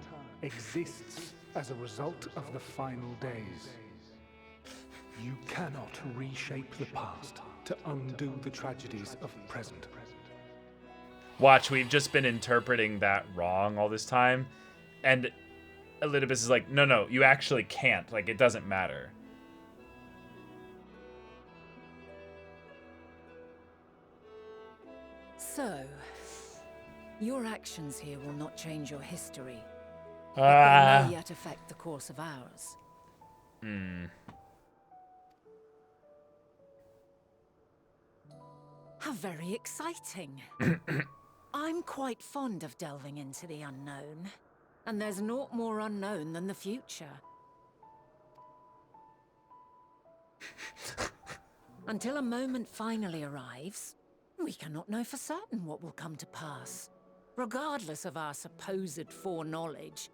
exists as a result of the final days. You cannot reshape the past to undo the tragedies of the present. Watch, we've just been interpreting that wrong all this time. And Elidibus is like, no, you actually can't. Like, it doesn't matter. So, your actions here will not change your history. But they may yet affect the course of ours. How very exciting. I'm quite fond of delving into the unknown. And there's naught more unknown than the future. Until a moment finally arrives, we cannot know for certain what will come to pass, regardless of our supposed foreknowledge.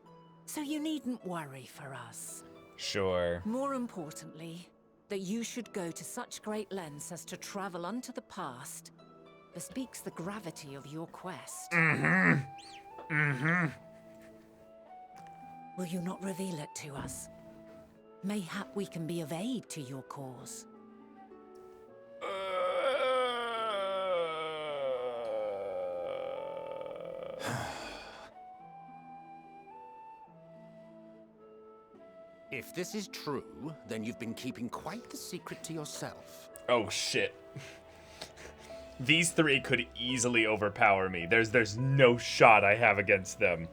So you needn't worry for us. Sure. More importantly, that you should go to such great lengths as to travel unto the past bespeaks the gravity of your quest. Will you not reveal it to us? Mayhap we can be of aid to your cause. If this is true, then you've been keeping quite the secret to yourself. Oh, shit. These three could easily overpower me. There's no shot I have against them.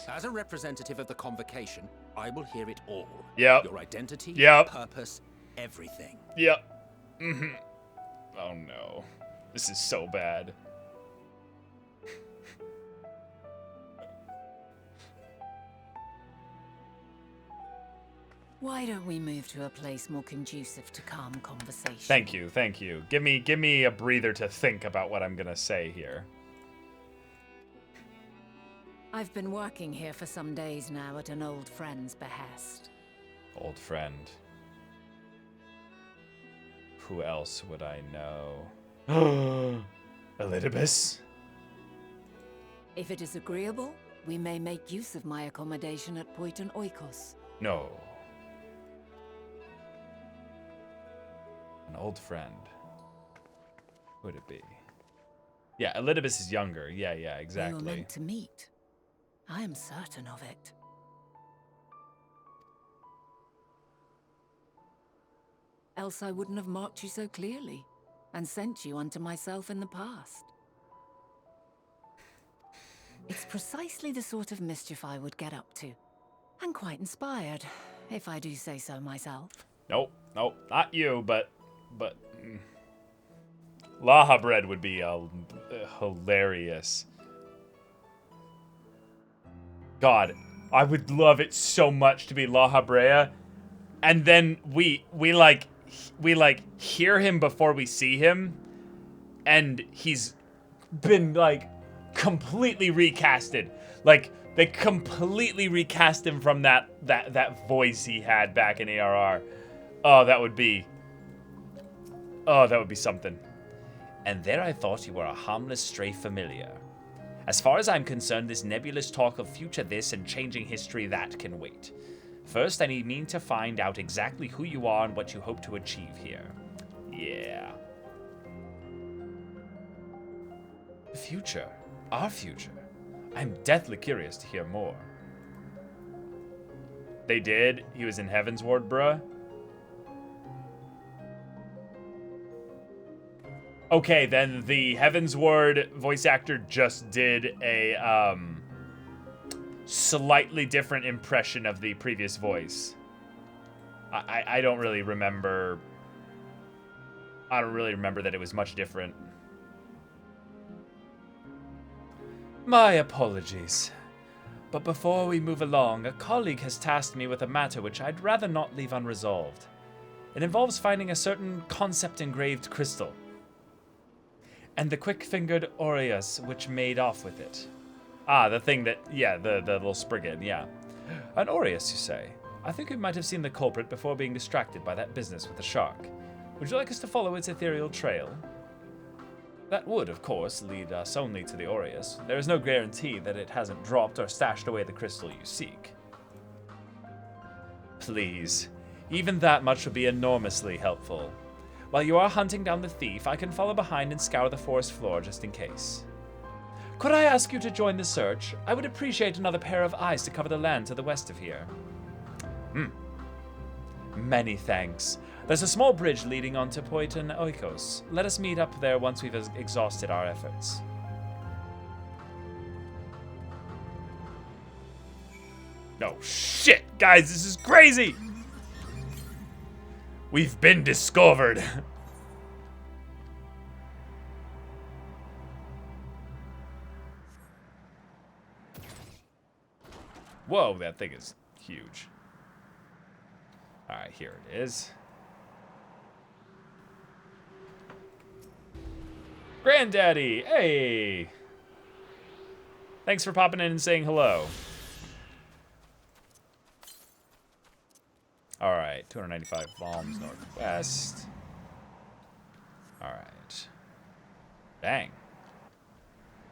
As a representative of the convocation, I will hear it all. Yep. Your identity, Yep. purpose, everything. Yep. Oh no. This is so bad. Why don't we move to a place more conducive to calm conversation? Thank you. Give me a breather to think about what I'm gonna say here. I've been working here for some days now at an old friend's behest. Old friend. Who else would I know? Elidibus? If it is agreeable, we may make use of my accommodation at Poiton Oikos. No. An old friend. Who would it be? Yeah, Elidibus is younger. Yeah, We were exactly. meant to meet. I am certain of it. Else I wouldn't have marked you so clearly and sent you unto myself in the past. It's precisely the sort of mischief I would get up to. And quite inspired, if I do say so myself. Nope, not you, but Laha bread would be hilarious. God, I would love it so much to be Laha Brea, and then we hear him before we see him, and he's been like completely recasted. Like they completely recast him from that voice he had back in ARR. Oh, that would be something. And there I thought you were a harmless stray familiar. As far as I'm concerned, this nebulous talk of future this and changing history that can wait. First, I mean to find out exactly who you are and what you hope to achieve here. Yeah. The future. Our future. I'm deathly curious to hear more. They did? He was in Heaven's Ward, bruh? Okay, then the Heaven's Ward voice actor just did a slightly different impression of the previous voice. I don't really remember. I don't really remember that it was much different. My apologies. But before we move along, a colleague has tasked me with a matter which I'd rather not leave unresolved. It involves finding a certain concept-engraved crystal, and the quick-fingered aureus which made off with it. Ah, the thing that, yeah, the little Spriggan, yeah. An aureus, you say? I think we might have seen the culprit before being distracted by that business with the shark. Would you like us to follow its ethereal trail? That would, of course, lead us only to the Aureus. There is no guarantee that it hasn't dropped or stashed away the crystal you seek. Please. Even that much would be enormously helpful. While you are hunting down the thief, I can follow behind and scour the forest floor just in case. Could I ask you to join the search? I would appreciate another pair of eyes to cover the land to the west of here. Many thanks. There's a small bridge leading onto Poiton Oikos. Let us meet up there once we've exhausted our efforts. Oh shit, guys, this is crazy! We've been discovered. Whoa, that thing is huge. Alright, here it is. Granddaddy, hey! Thanks for popping in and saying hello. Alright, 295 bombs northwest. Alright. Dang.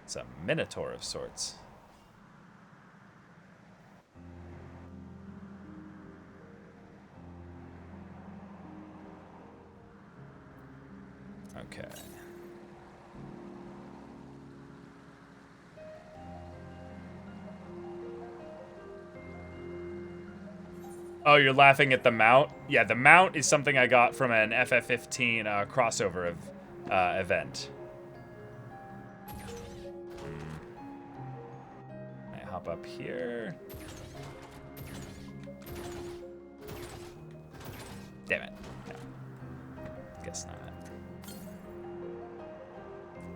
It's a minotaur of sorts. Okay. Oh, you're laughing at the mount? Yeah, the mount is something I got from an FF15 crossover event. I hop up here. Damn it. No. Guess not.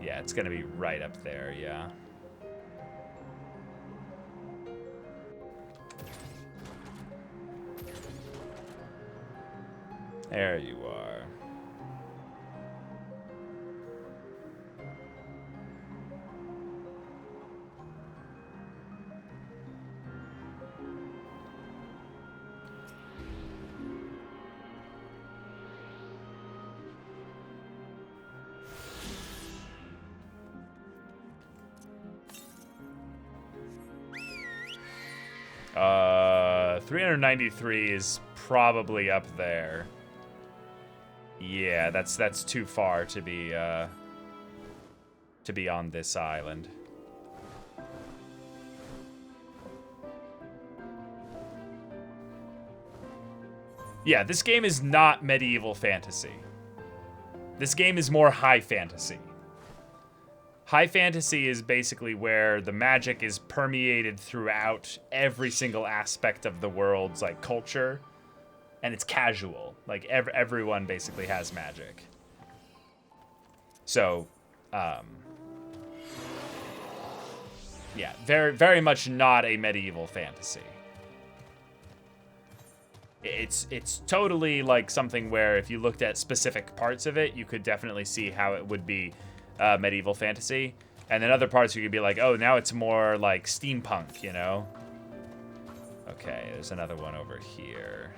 Yeah, it's gonna be right up there, yeah. There you are. Uh, 393 is probably up there. Yeah, that's too far to be on this island. Yeah, this game is not medieval fantasy. This game is more high fantasy. High fantasy is basically where the magic is permeated throughout every single aspect of the world's like culture, and it's casual. Like everyone basically has magic. So, yeah, very very much not a medieval fantasy. It's totally like something where if you looked at specific parts of it, you could definitely see how it would be medieval fantasy. And then other parts you could be like, oh, now it's more like steampunk, you know? Okay, there's another one over here.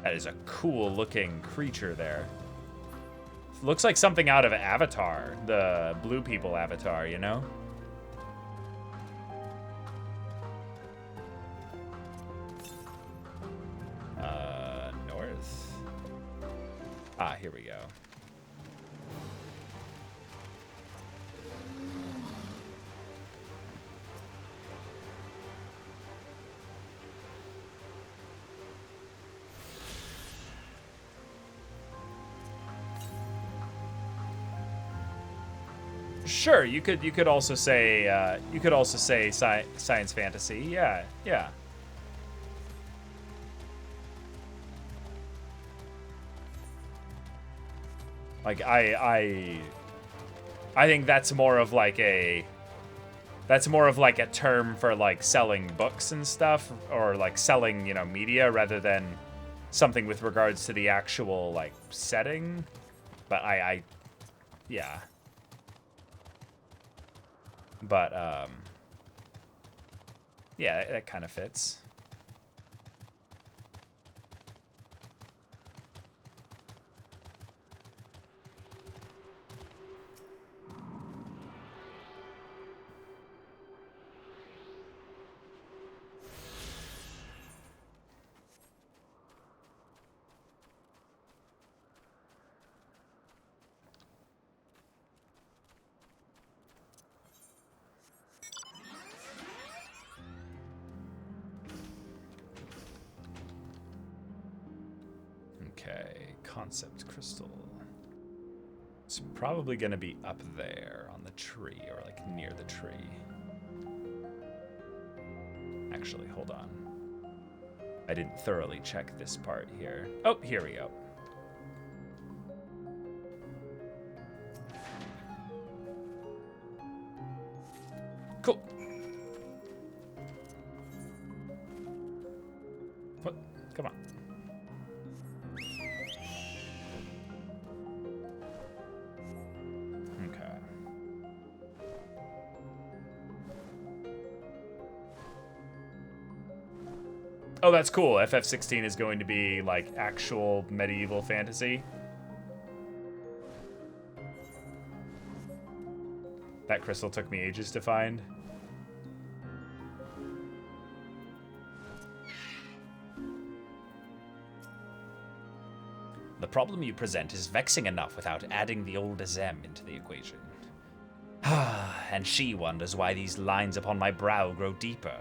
That is a cool looking creature there. Looks like something out of Avatar, the blue people Avatar, you know? North. Ah, here we go. Sure, you could also say science fantasy. Yeah, yeah. Like I think that's more of like a term for like selling books and stuff, or like selling, you know, media, rather than something with regards to the actual like setting. But yeah. But yeah, that kind of fits. concept crystal. It's probably going to be up there on the tree, or like near the tree. Actually, hold on. I didn't thoroughly check this part here. Oh, here we go. Cool. What? Come on. Okay. Oh, that's cool. FF16 is going to be like actual medieval fantasy. That crystal took me ages to find. The problem you present is vexing enough without adding the old Azem into the equation. And she wonders why these lines upon my brow grow deeper,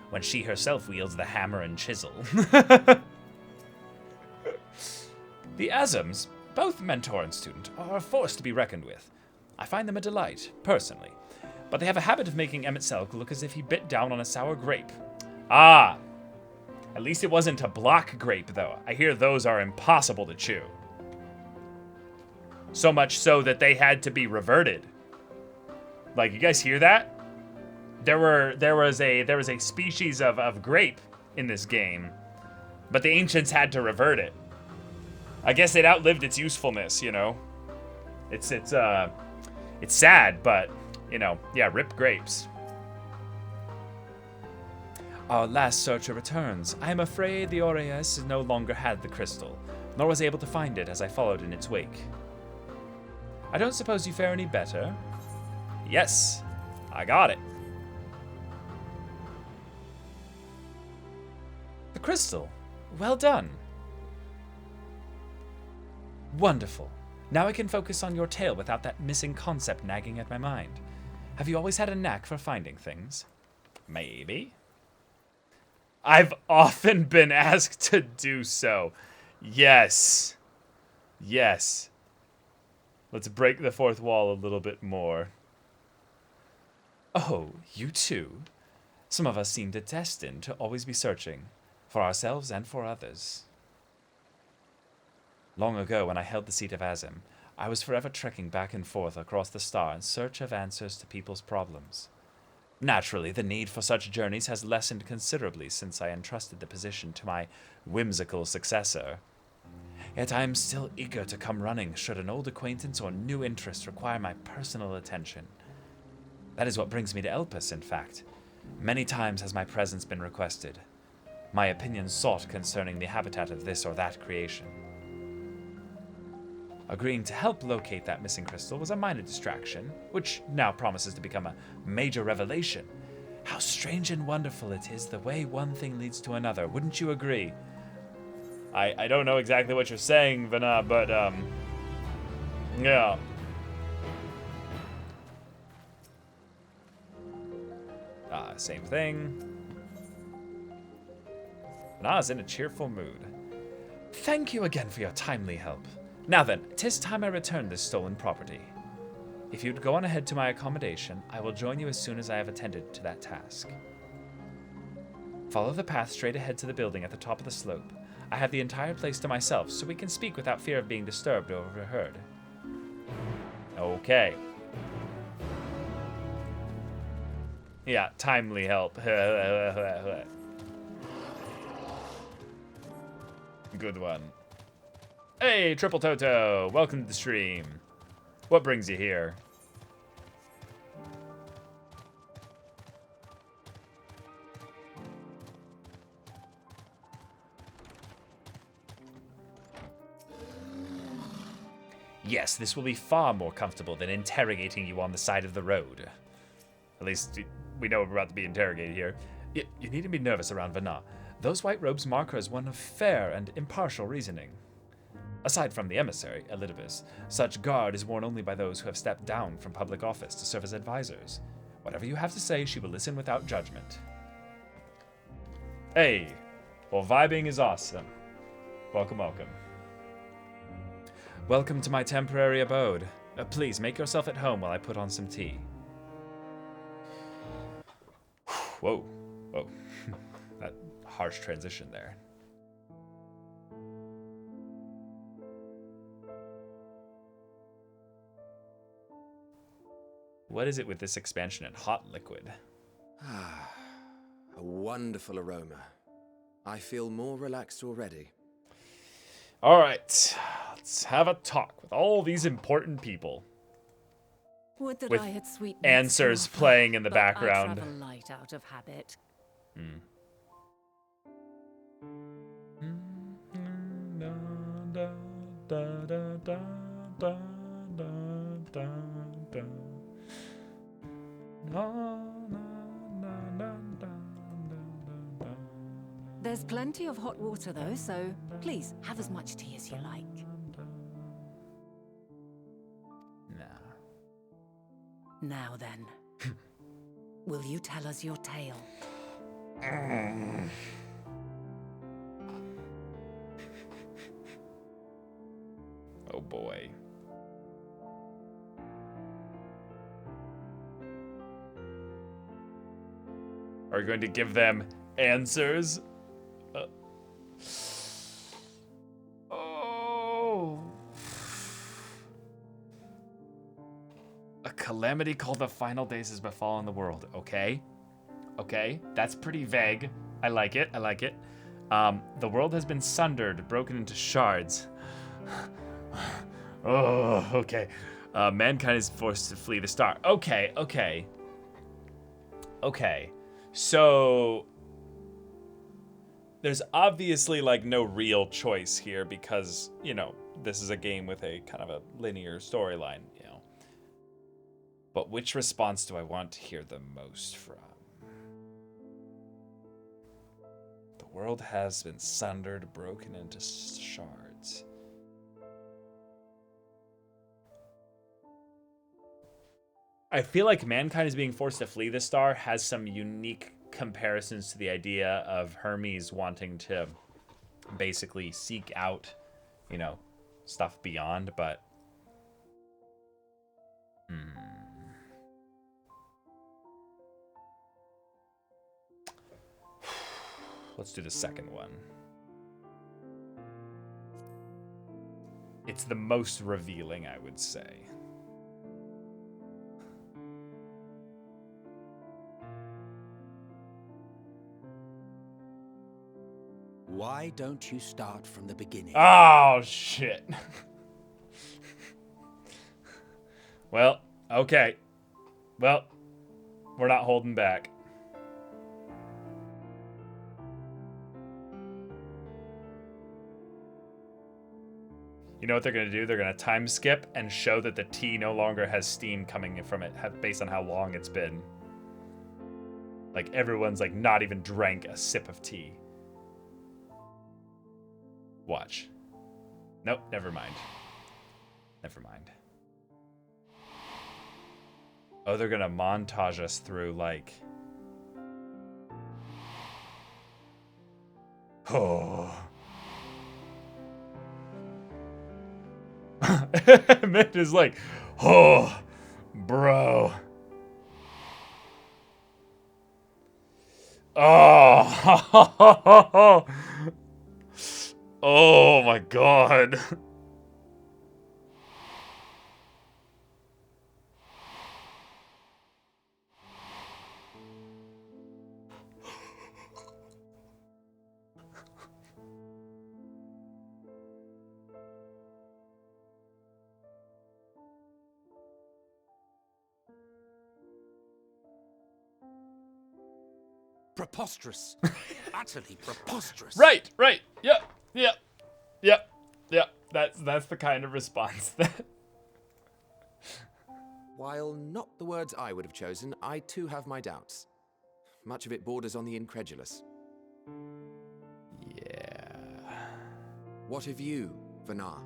when she herself wields the hammer and chisel. The Azems, both mentor and student, are a force to be reckoned with. I find them a delight, personally, but they have a habit of making Emmett Selk look as if he bit down on a sour grape. Ah! At least it wasn't a block grape, though. I hear those are impossible to chew. So much so that they had to be reverted. Like, you guys hear that? There was a species of grape in this game, but the ancients had to revert it. I guess it outlived its usefulness, you know. It's sad, but you know, yeah, rip grapes. Our last searcher returns. I am afraid the Aureus no longer had the crystal, nor was able to find it as I followed in its wake. I don't suppose you fare any better? Yes, I got it. The crystal. Well done. Wonderful. Now I can focus on your tale without that missing concept nagging at my mind. Have you always had a knack for finding things? Maybe. I've often been asked to do so. Yes. Yes. Let's break the fourth wall a little bit more. Oh, you too? Some of us seem destined to always be searching, for ourselves and for others. Long ago, when I held the seat of Azem, I was forever trekking back and forth across the star in search of answers to people's problems. Naturally, the need for such journeys has lessened considerably since I entrusted the position to my whimsical successor. Yet I am still eager to come running should an old acquaintance or new interest require my personal attention. That is what brings me to Elpis, in fact. Many times has my presence been requested, my opinion sought concerning the habitat of this or that creation. Agreeing to help locate that missing crystal was a minor distraction, which now promises to become a major revelation. How strange and wonderful it is the way one thing leads to another, wouldn't you agree? I don't know exactly what you're saying, Vana, but, yeah. Same thing. Vana's in a cheerful mood. Thank you again for your timely help. Now then, 'tis time I return this stolen property. If you'd go on ahead to my accommodation, I will join you as soon as I have attended to that task. Follow the path straight ahead to the building at the top of the slope. I have the entire place to myself, so we can speak without fear of being disturbed or overheard. Okay. Yeah, timely help. Good one. Hey, Triple Toto! Welcome to the stream. What brings you here? Yes, this will be far more comfortable than interrogating you on the side of the road. At least, we know we're about to be interrogated here. You needn't be nervous around Vana. Those white robes mark her as one of fair and impartial reasoning. Aside from the emissary, Elidibus, such guard is worn only by those who have stepped down from public office to serve as advisors. Whatever you have to say, she will listen without judgment. Hey, well, vibing is awesome. Welcome, welcome. Welcome to my temporary abode. Please make yourself at home while I put on some tea. Whoa. Whoa. That harsh transition there. What is it with this expansion and hot liquid? Ah, a wonderful aroma. I feel more relaxed already. All right, let's have a talk with all these important people. Would that With I had sweet answers playing in the but background. I travel light out of habit. There's plenty of hot water though, so please have as much tea as you like. Now then, will you tell us your tale? Oh boy. Are you going to give them answers? Oh. A calamity called the final days has befallen the world. Okay. Okay. That's pretty vague. I like it. I like it. The world has been sundered, broken into shards. Oh, okay. Mankind is forced to flee the star. Okay, okay. Okay. So there's obviously like no real choice here because, you know, this is a game with a kind of a linear storyline, you know. But which response do I want to hear the most from? The world has been sundered, broken into shards. I feel like mankind is being forced to flee the star has some unique comparisons to the idea of Hermes wanting to basically seek out, you know, stuff beyond, but let's do the second one. It's the most revealing, I would say. Why don't you start from the beginning? Oh, shit. Well, okay. Well, we're not holding back. You know what they're going to do? They're going to time skip and show that the tea no longer has steam coming from it based on how long it's been. Like, everyone's, like, not even drank a sip of tea. Watch. Nope, never mind. Never mind. Oh, they're gonna montage us through, like... Oh. Mint is like, oh, bro. Oh. Oh my god. Preposterous. Utterly preposterous. Right. Yep. That's the kind of response that... While not the words I would have chosen, I too have my doubts. Much of it borders on the incredulous. Yeah. What of you, Vanar?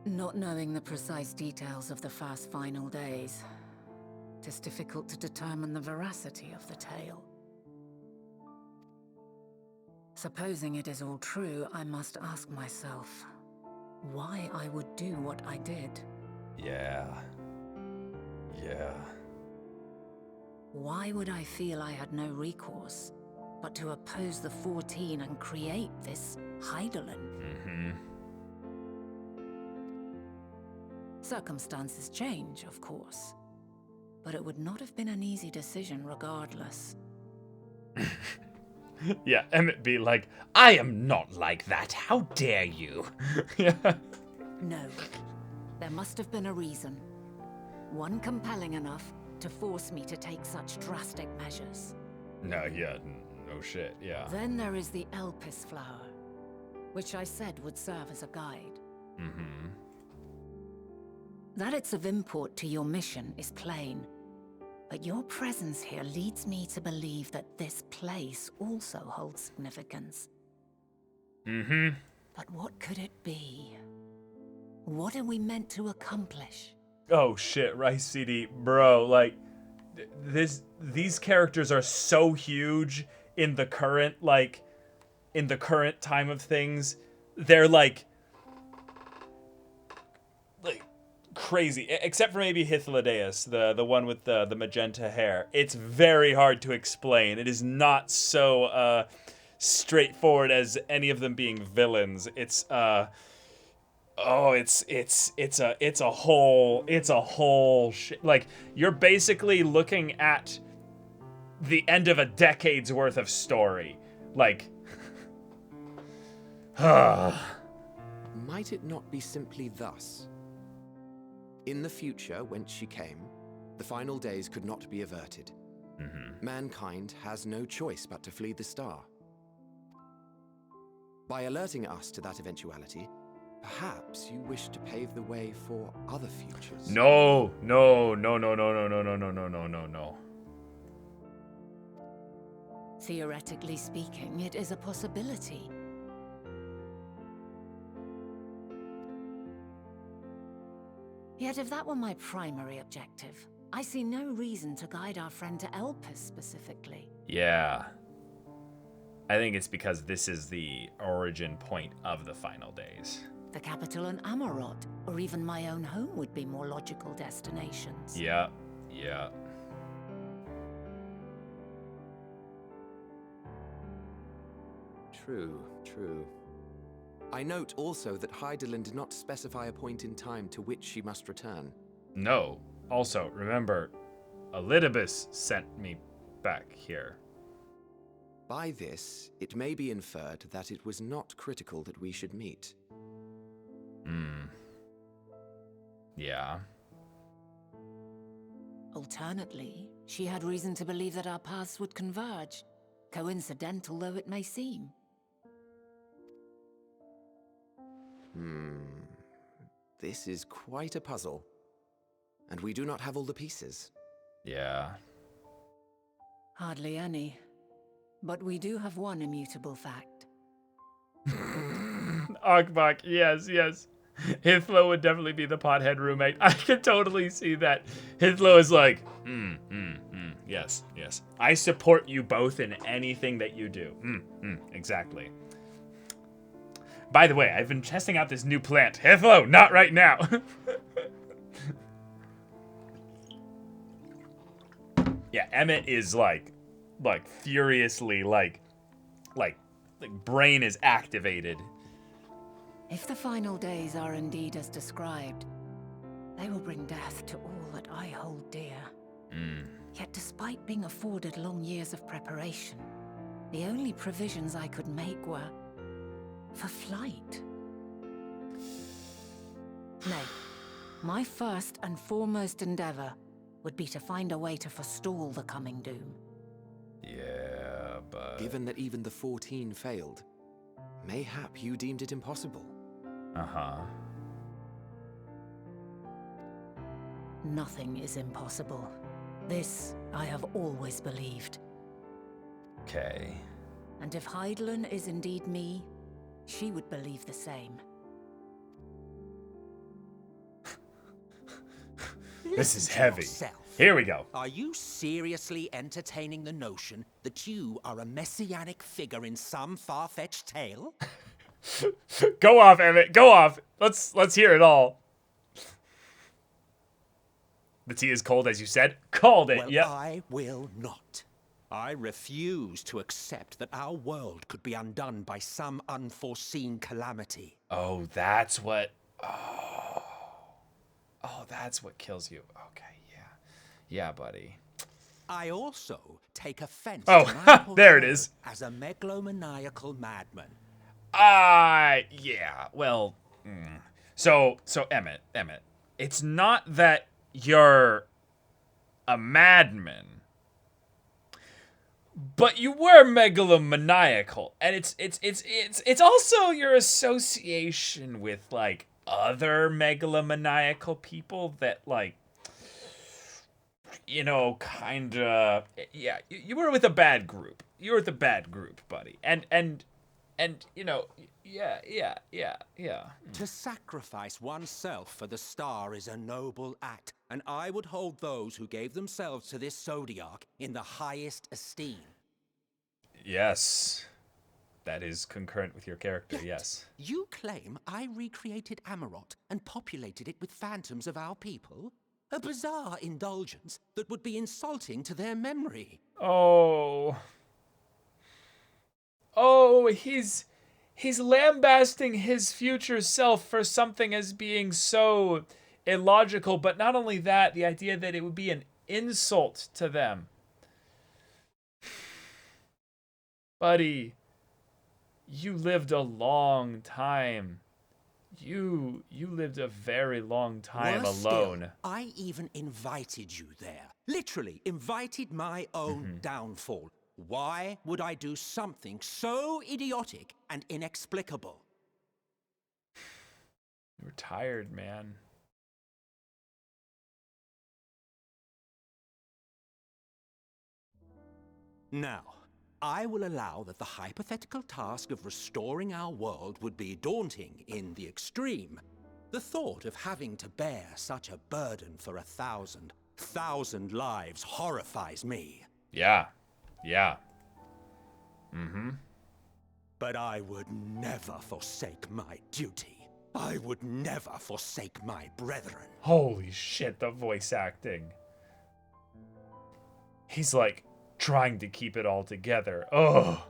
Not knowing the precise details of the first final days, it is difficult to determine the veracity of the tale. Supposing it is all true, I must ask myself why I would do what I did. Yeah. Yeah. Why would I feel I had no recourse but to oppose the 14 and create this Heidelin? Mm-hmm. Circumstances change, of course, but it would not have been an easy decision regardless. Yeah, Emmett be like, I am not like that. How dare you? Yeah. No, there must have been a reason. One compelling enough to force me to take such drastic measures. No, yeah, no shit, yeah. Then there is the Elpis flower, which I said would serve as a guide. Mm-hmm. That it's of import to your mission is plain, but your presence here leads me to believe that this place also holds significance. Mm-hmm. But what could it be? What are we meant to accomplish? Oh shit, Rice CD, bro, like these characters are so huge in the current time of things. They're like crazy, except for maybe Hythlodaeus, the one with the magenta hair. It's very hard to explain. It is not so straightforward as any of them being villains. It's a whole shit. Like, you're basically looking at the end of a decade's worth of story. Like, Might it not be simply thus? In the future, whence she came, the final days could not be averted. Mm-hmm. Mankind has no choice but to flee the star. By alerting us to that eventuality, perhaps you wish to pave the way for other futures. No. Theoretically speaking, it is a possibility. Yet if that were my primary objective, I see no reason to guide our friend to Elpis specifically. Yeah. I think it's because this is the origin point of the final days. The capital and Amarot, or even my own home would be more logical destinations. Yeah. True. I note also that Heidelin did not specify a point in time to which she must return. No. Also, remember, Elidibus sent me back here. By this, it may be inferred that it was not critical that we should meet. Yeah. Alternately, she had reason to believe that our paths would converge, coincidental though it may seem. This is quite a puzzle. And we do not have all the pieces. Yeah. Hardly any. But we do have one immutable fact. Ogbok, yes. Hithlo would definitely be the pothead roommate. I could totally see that. Hithlo is like, yes. I support you both in anything that you do. Exactly. By the way, I've been testing out this new plant. Hithlo, not right now. Yeah, Emmett is like furiously like brain is activated. If the final days are indeed as described, they will bring death to all that I hold dear. Yet despite being afforded long years of preparation, the only provisions I could make were for flight. Nay, my first and foremost endeavor would be to find a way to forestall the coming doom. Yeah, but... Given that even the 14 failed, mayhap you deemed it impossible. Uh-huh. Nothing is impossible. This I have always believed. Okay. And if Heidelin is indeed me, she would believe the same. This is heavy. Here we go. Are you seriously entertaining the notion that you are a messianic figure in some far-fetched tale? Go off, Emmett. Go off. Let's hear it all. The tea is cold, as you said. Called it. Well, Yep. I will not. I refuse to accept that our world could be undone by some unforeseen calamity. Oh, that's what. Oh, that's what kills you. Okay, yeah, buddy. I also take offense Oh, to my there it portrayal is. as a megalomaniacal madman. Yeah. Well, so Emmett, it's not that you're a madman, but you were megalomaniacal, and it's also your association with like other megalomaniacal people that like, you know, kind of, yeah, you were with a bad group. You were with a bad group, buddy, and you know, yeah. To sacrifice oneself for the star is a noble act, and I would hold those who gave themselves to this zodiac in the highest esteem. Yes. That is concurrent with your character, yes. You claim I recreated Amarot and populated it with phantoms of our people? A bizarre indulgence that would be insulting to their memory. Oh, he's lambasting his future self for something as being so illogical, but not only that, the idea that it would be an insult to them. Buddy, you lived a long time. You lived a very long time Worse alone. still, I even invited you there. Literally invited my own downfall. Why would I do something so idiotic and inexplicable? You were tired, man. Now, I will allow that the hypothetical task of restoring our world would be daunting in the extreme. The thought of having to bear such a burden for 1,000 lives horrifies me. Yeah. But I would never forsake my duty. I would never forsake my brethren. Holy shit, the voice acting. He's like trying to keep it all together. Oh.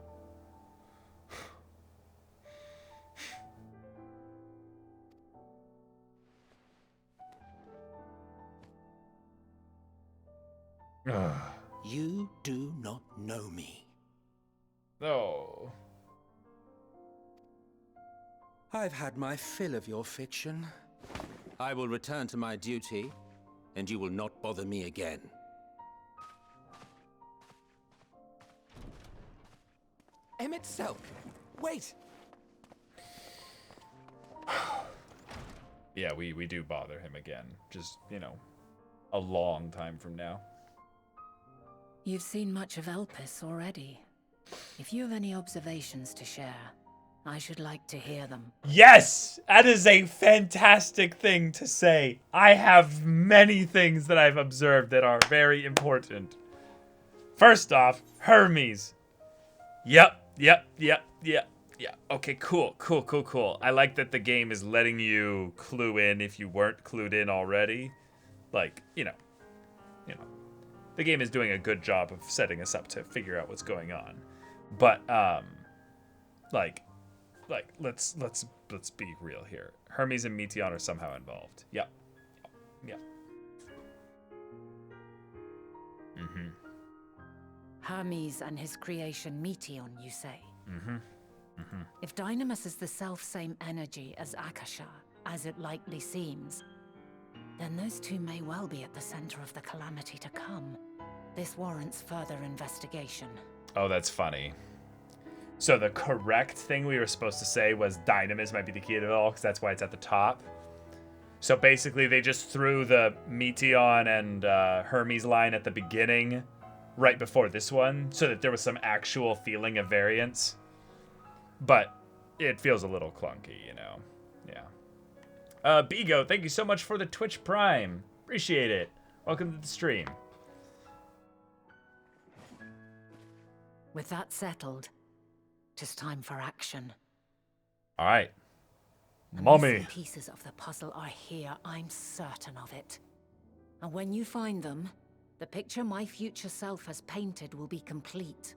You do not know me. No. I've had my fill of your fiction. I will return to my duty, and you will not bother me again. Emmett Selk, wait! Yeah, we do bother him again. Just, you know, a long time from now. You've seen much of Elpis already. If you have any observations to share, I should like to hear them. Yes! That is a fantastic thing to say. I have many things that I've observed that are very important. First off, Hermes. Yep. Okay, cool. I like that the game is letting you clue in if you weren't clued in already. Like, you know. The game is doing a good job of setting us up to figure out what's going on. But, like, let's be real here. Hermes and Meteon are somehow involved. Yep. Hermes and his creation Meteon, you say? If Dynamis is the self-same energy as Akasha, as it likely seems, then those two may well be at the center of the calamity to come. This warrants further investigation. Oh, that's funny. So the correct thing we were supposed to say was Dynamis might be the key to it all, because that's why it's at the top. So basically they just threw the Meteon and Hermes line at the beginning, right before this one, so that there was some actual feeling of variance. But it feels a little clunky, you know. Yeah. Bigo, thank you so much for the Twitch Prime. Appreciate it. Welcome to the stream. With that settled, 'tis time for action. All right. The Mommy. missing pieces of the puzzle are here, I'm certain of it. And when you find them, the picture my future self has painted will be complete,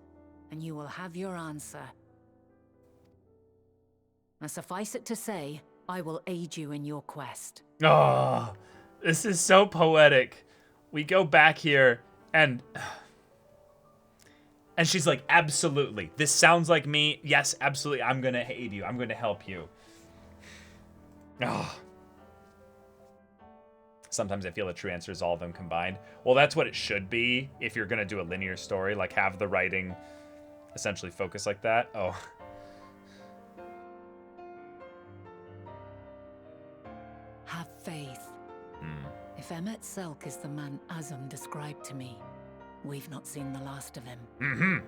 and you will have your answer. And suffice it to say, I will aid you in your quest. Oh, this is so poetic. We go back here and she's like, absolutely. This sounds like me. Yes, absolutely. I'm going to aid you. I'm going to help you. Oh. Sometimes I feel the true answer is all of them combined. Well, that's what it should be if you're going to do a linear story. Like, have the writing essentially focus like that. Oh. Have faith. If Emmet Selk is the man Azum described to me, we've not seen the last of him. Mm-hmm.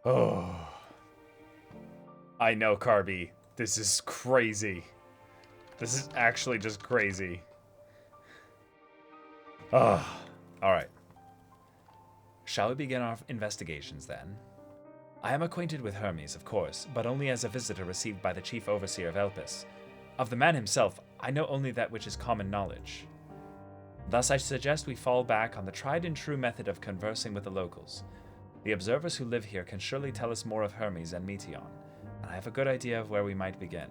Oh. I know, Carby. This is crazy. This is actually just crazy. All right. Shall we begin our investigations then? I am acquainted with Hermes, of course, but only as a visitor received by the chief overseer of Elpis. Of the man himself, I know only that which is common knowledge. Thus I suggest we fall back on the tried and true method of conversing with the locals. The observers who live here can surely tell us more of Hermes and Meteon, and I have a good idea of where we might begin.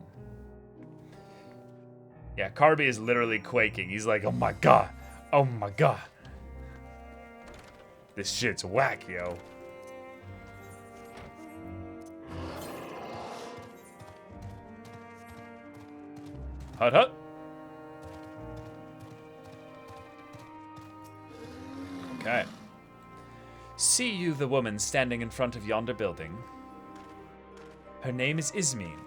Yeah, Carby is literally quaking. He's like, oh my god. Oh my god. This shit's whack, yo. Hut hut. Okay. See you the woman standing in front of yonder building? Her name is Ismene.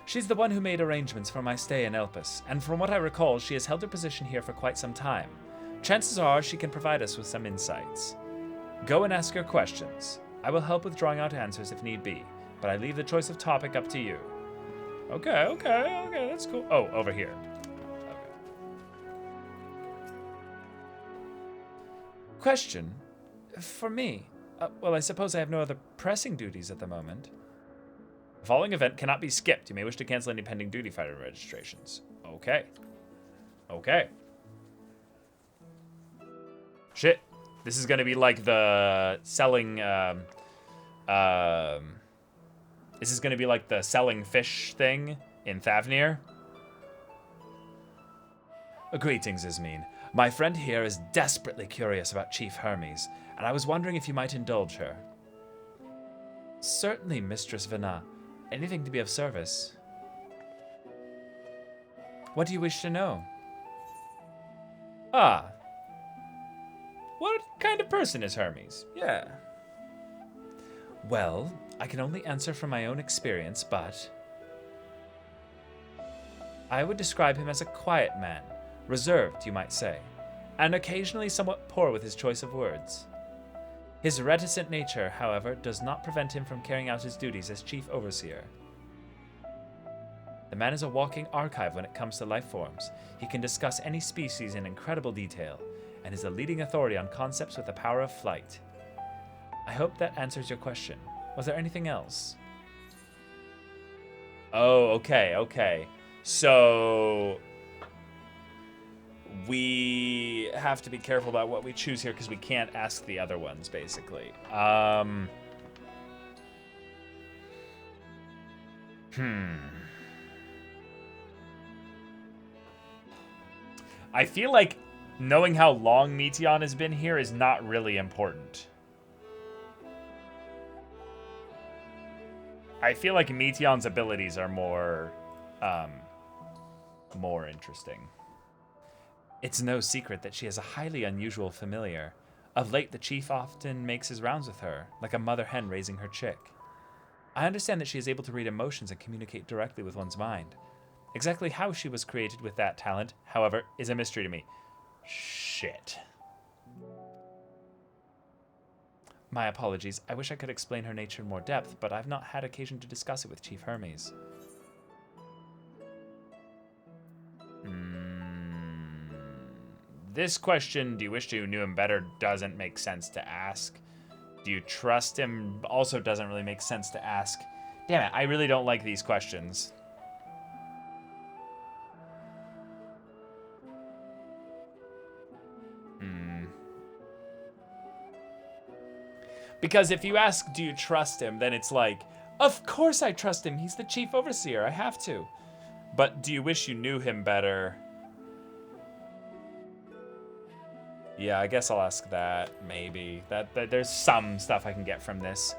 She's the one who made arrangements for my stay in Elpis, and from what I recall, she has held her position here for quite some time. Chances are she can provide us with some insights. Go and ask her questions. I will help with drawing out answers if need be, but I leave the choice of topic up to you. Okay, that's cool. Oh, over here. Question? For me? Well, I suppose I have no other pressing duties at the moment. The following event cannot be skipped. You may wish to cancel any pending duty fighter registrations. Okay. Shit. This is gonna be like the selling, this is gonna be like the selling fish thing in Thavnir. Greetings, Ismene. My friend here is desperately curious about Chief Hermes, and I was wondering if you might indulge her. Certainly, Mistress Vana. Anything to be of service. What do you wish to know? Ah. What kind of person is Hermes? Yeah. Well, I can only answer from my own experience, but I would describe him as a quiet man, reserved, you might say, and occasionally somewhat poor with his choice of words. His reticent nature, however, does not prevent him from carrying out his duties as chief overseer. The man is a walking archive when it comes to life forms. He can discuss any species in incredible detail, and is a leading authority on concepts with the power of flight. I hope that answers your question. Was there anything else? Oh, okay. So we have to be careful about what we choose here because we can't ask the other ones, basically. I feel like knowing how long Meteon has been here is not really important. I feel like Meteon's abilities are more interesting. It's no secret that she is a highly unusual familiar. Of late, the chief often makes his rounds with her, like a mother hen raising her chick. I understand that she is able to read emotions and communicate directly with one's mind. Exactly how she was created with that talent, however, is a mystery to me. Shit. My apologies. I wish I could explain her nature in more depth, but I've not had occasion to discuss it with Chief Hermes. This question, do you wish you knew him better, doesn't make sense to ask. Do you trust him? Also doesn't really make sense to ask. Damn it, I really don't like these questions. Because if you ask, do you trust him, then it's like, of course I trust him. He's the chief overseer. I have to. But do you wish you knew him better? Yeah, I guess I'll ask that, maybe. That there's some stuff I can get from this.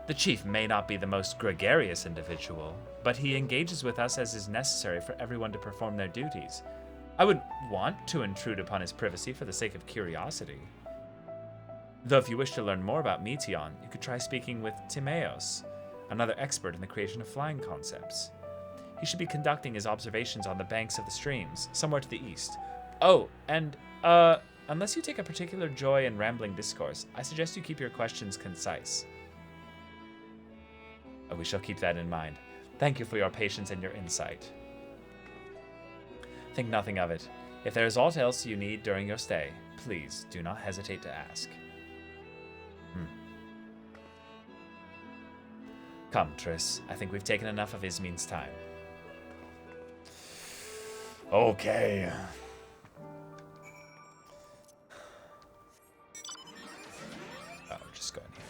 The chief may not be the most gregarious individual, but he engages with us as is necessary for everyone to perform their duties. I wouldn't want to intrude upon his privacy for the sake of curiosity. Though if you wish to learn more about Meteon, you could try speaking with Timaeus, another expert in the creation of flying concepts. He should be conducting his observations on the banks of the streams, somewhere to the east. Oh, and, unless you take a particular joy in rambling discourse, I suggest you keep your questions concise. Oh, we shall keep that in mind. Thank you for your patience and your insight. Think nothing of it. If there is aught else you need during your stay, please do not hesitate to ask. Come, Triss. I think we've taken enough of Ismin's time. Okay. Oh, just go in here.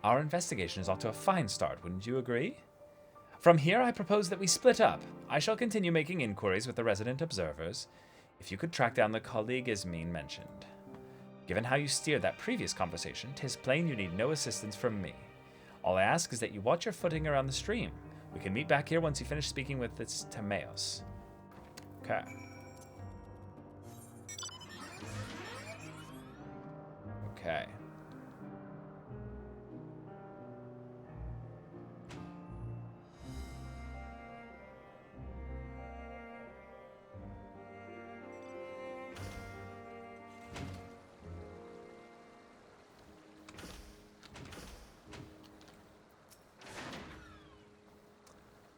Our investigation is off to a fine start, wouldn't you agree? From here, I propose that we split up. I shall continue making inquiries with the resident observers. If you could track down the colleague Ismin mentioned. Given how you steered that previous conversation, 'tis plain you need no assistance from me. All I ask is that you watch your footing around the stream. We can meet back here once you finish speaking with this Timaeus. Okay. Okay.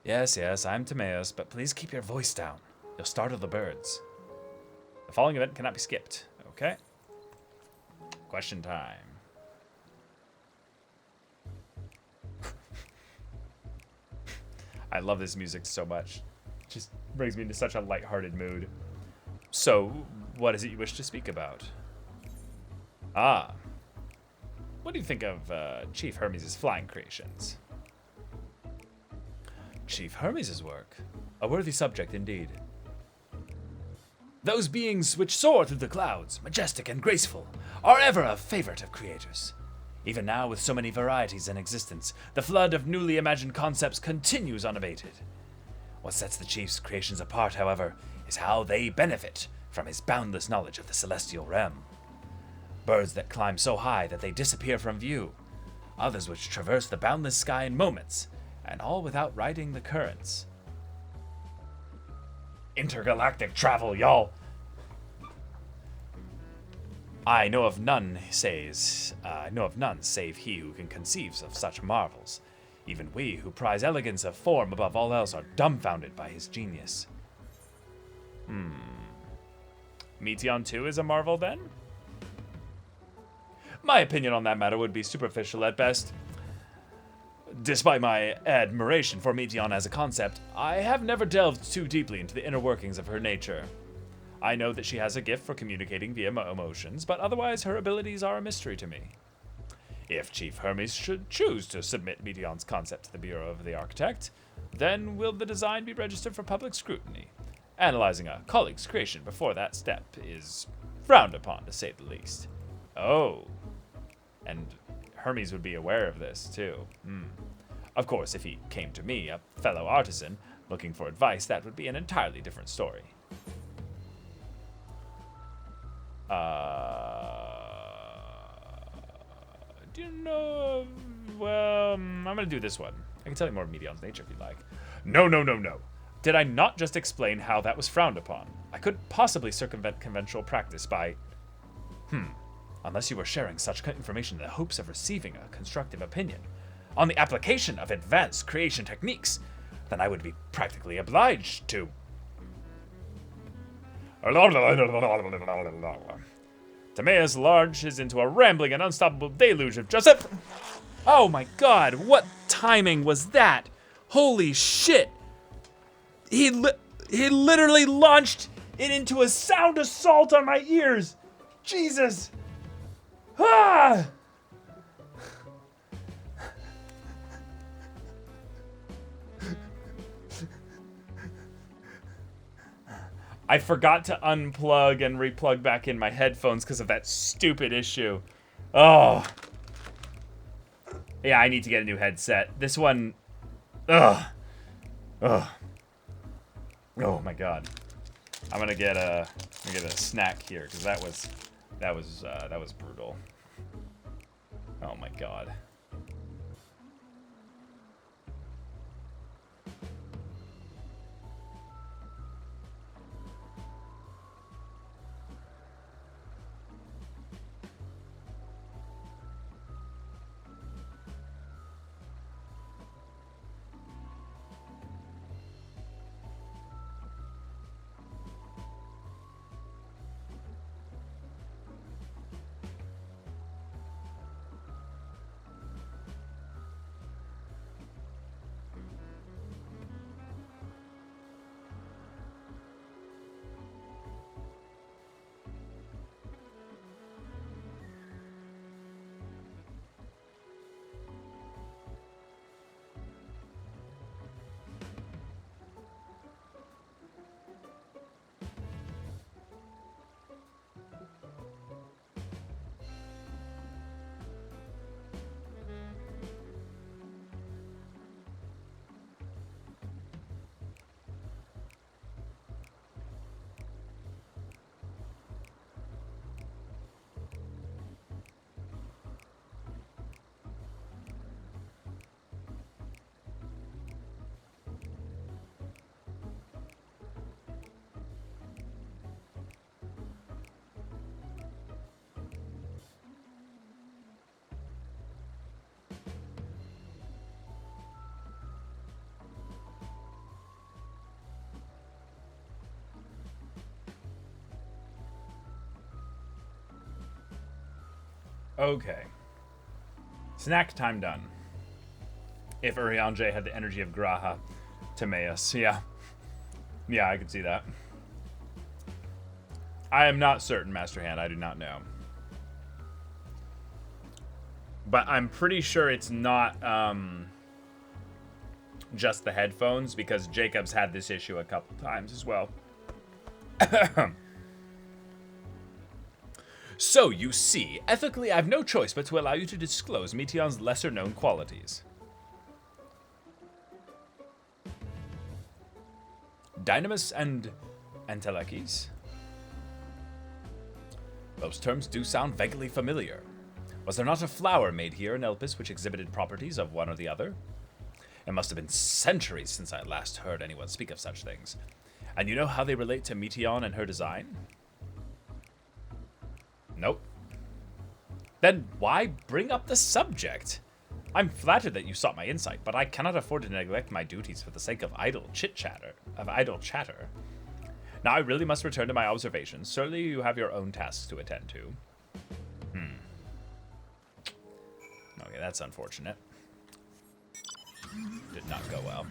Yes, I'm Timaeus, but please keep your voice down. You'll startle the birds. The following event cannot be skipped. Okay. Question time. I love this music so much. It just brings me into such a lighthearted mood. So, what is it you wish to speak about? Ah. What do you think of Chief Hermes' flying creations? Chief Hermes' work. A worthy subject indeed. Those beings which soar through the clouds, majestic and graceful, are ever a favorite of creators. Even now, with so many varieties in existence, the flood of newly imagined concepts continues unabated. What sets the chief's creations apart, however, is how they benefit from his boundless knowledge of the celestial realm. Birds that climb so high that they disappear from view, others which traverse the boundless sky in moments, and all without riding the currents. Intergalactic travel, y'all! I know of none save he who can conceive of such marvels. Even we, who prize elegance of form above all else, are dumbfounded by his genius. Meteon 2 is a marvel, then? My opinion on that matter would be superficial at best. Despite my admiration for Meteon as a concept, I have never delved too deeply into the inner workings of her nature. I know that she has a gift for communicating via emotions, but otherwise her abilities are a mystery to me. If Chief Hermes should choose to submit Meteon's concept to the Bureau of the Architect, then will the design be registered for public scrutiny? Analyzing a colleague's creation before that step is frowned upon, to say the least. Oh. And Hermes would be aware of this, too. Of course, if he came to me, a fellow artisan, looking for advice, that would be an entirely different story. Do you know... Well, I'm gonna do this one. I can tell you more of Meteon's nature if you'd like. No. Did I not just explain how that was frowned upon? I could possibly circumvent conventional practice by... Unless you were sharing such information in the hopes of receiving a constructive opinion on the application of advanced creation techniques, then I would be practically obliged to. Timaeus launches into a rambling and unstoppable deluge of Joseph. Oh my god, what timing was that? Holy shit! He literally launched it into a sound assault on my ears! Jesus! Ah! I forgot to unplug and replug back in my headphones because of that stupid issue. Oh. Yeah, I need to get a new headset. This one... Ugh. Ugh. Oh my god. I'm gonna get a snack here because that was brutal. Oh my god. Okay. Snack time done. If Urianger had the energy of Graha, Timaeus, yeah. Yeah, I could see that. I am not certain, Master Hand, I do not know. But I'm pretty sure it's not just the headphones, because Jacob's had this issue a couple times as well. So, you see, ethically I've no choice but to allow you to disclose Meteon's lesser-known qualities. Dynamis and Entelekes? Those terms do sound vaguely familiar. Was there not a flower made here in Elpis which exhibited properties of one or the other? It must have been centuries since I last heard anyone speak of such things. And you know how they relate to Meteon and her design? Nope. Then why bring up the subject? I'm flattered that you sought my insight, but I cannot afford to neglect my duties for the sake of idle chatter. Now I really must return to my observations. Certainly you have your own tasks to attend to. Okay, that's unfortunate. Did not go well.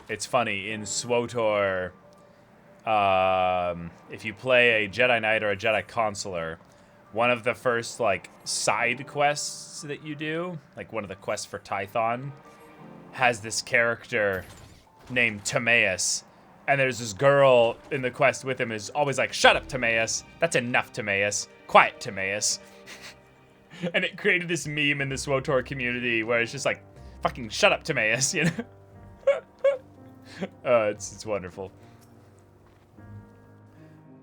It's funny, in SWTOR, if you play a Jedi Knight or a Jedi Consular, one of the first, like, side quests that you do, like one of the quests for Tython, has this character named Timaeus, and there's this girl in the quest with him who's always like, shut up, Timaeus. That's enough, Timaeus. Quiet, Timaeus. And it created this meme in the SWTOR community where it's just like, fucking shut up, Timaeus, you know? It's wonderful.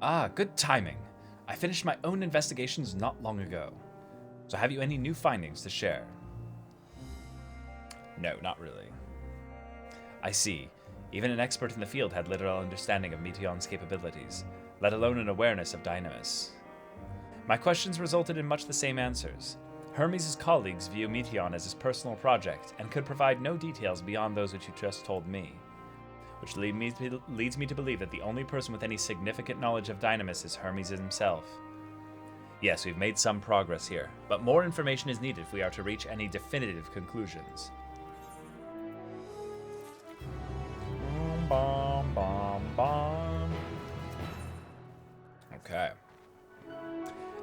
Ah, good timing. I finished my own investigations not long ago. So have you any new findings to share? No, not really. I see. Even an expert in the field had little understanding of Meteon's capabilities, let alone an awareness of Dynamis. My questions resulted in much the same answers. Hermes' colleagues view Meteon as his personal project and could provide no details beyond those which you just told me, which leads me to believe that the only person with any significant knowledge of Dynamis is Hermes himself. Yes, we've made some progress here, but more information is needed if we are to reach any definitive conclusions. Bom, bom, bom. Okay.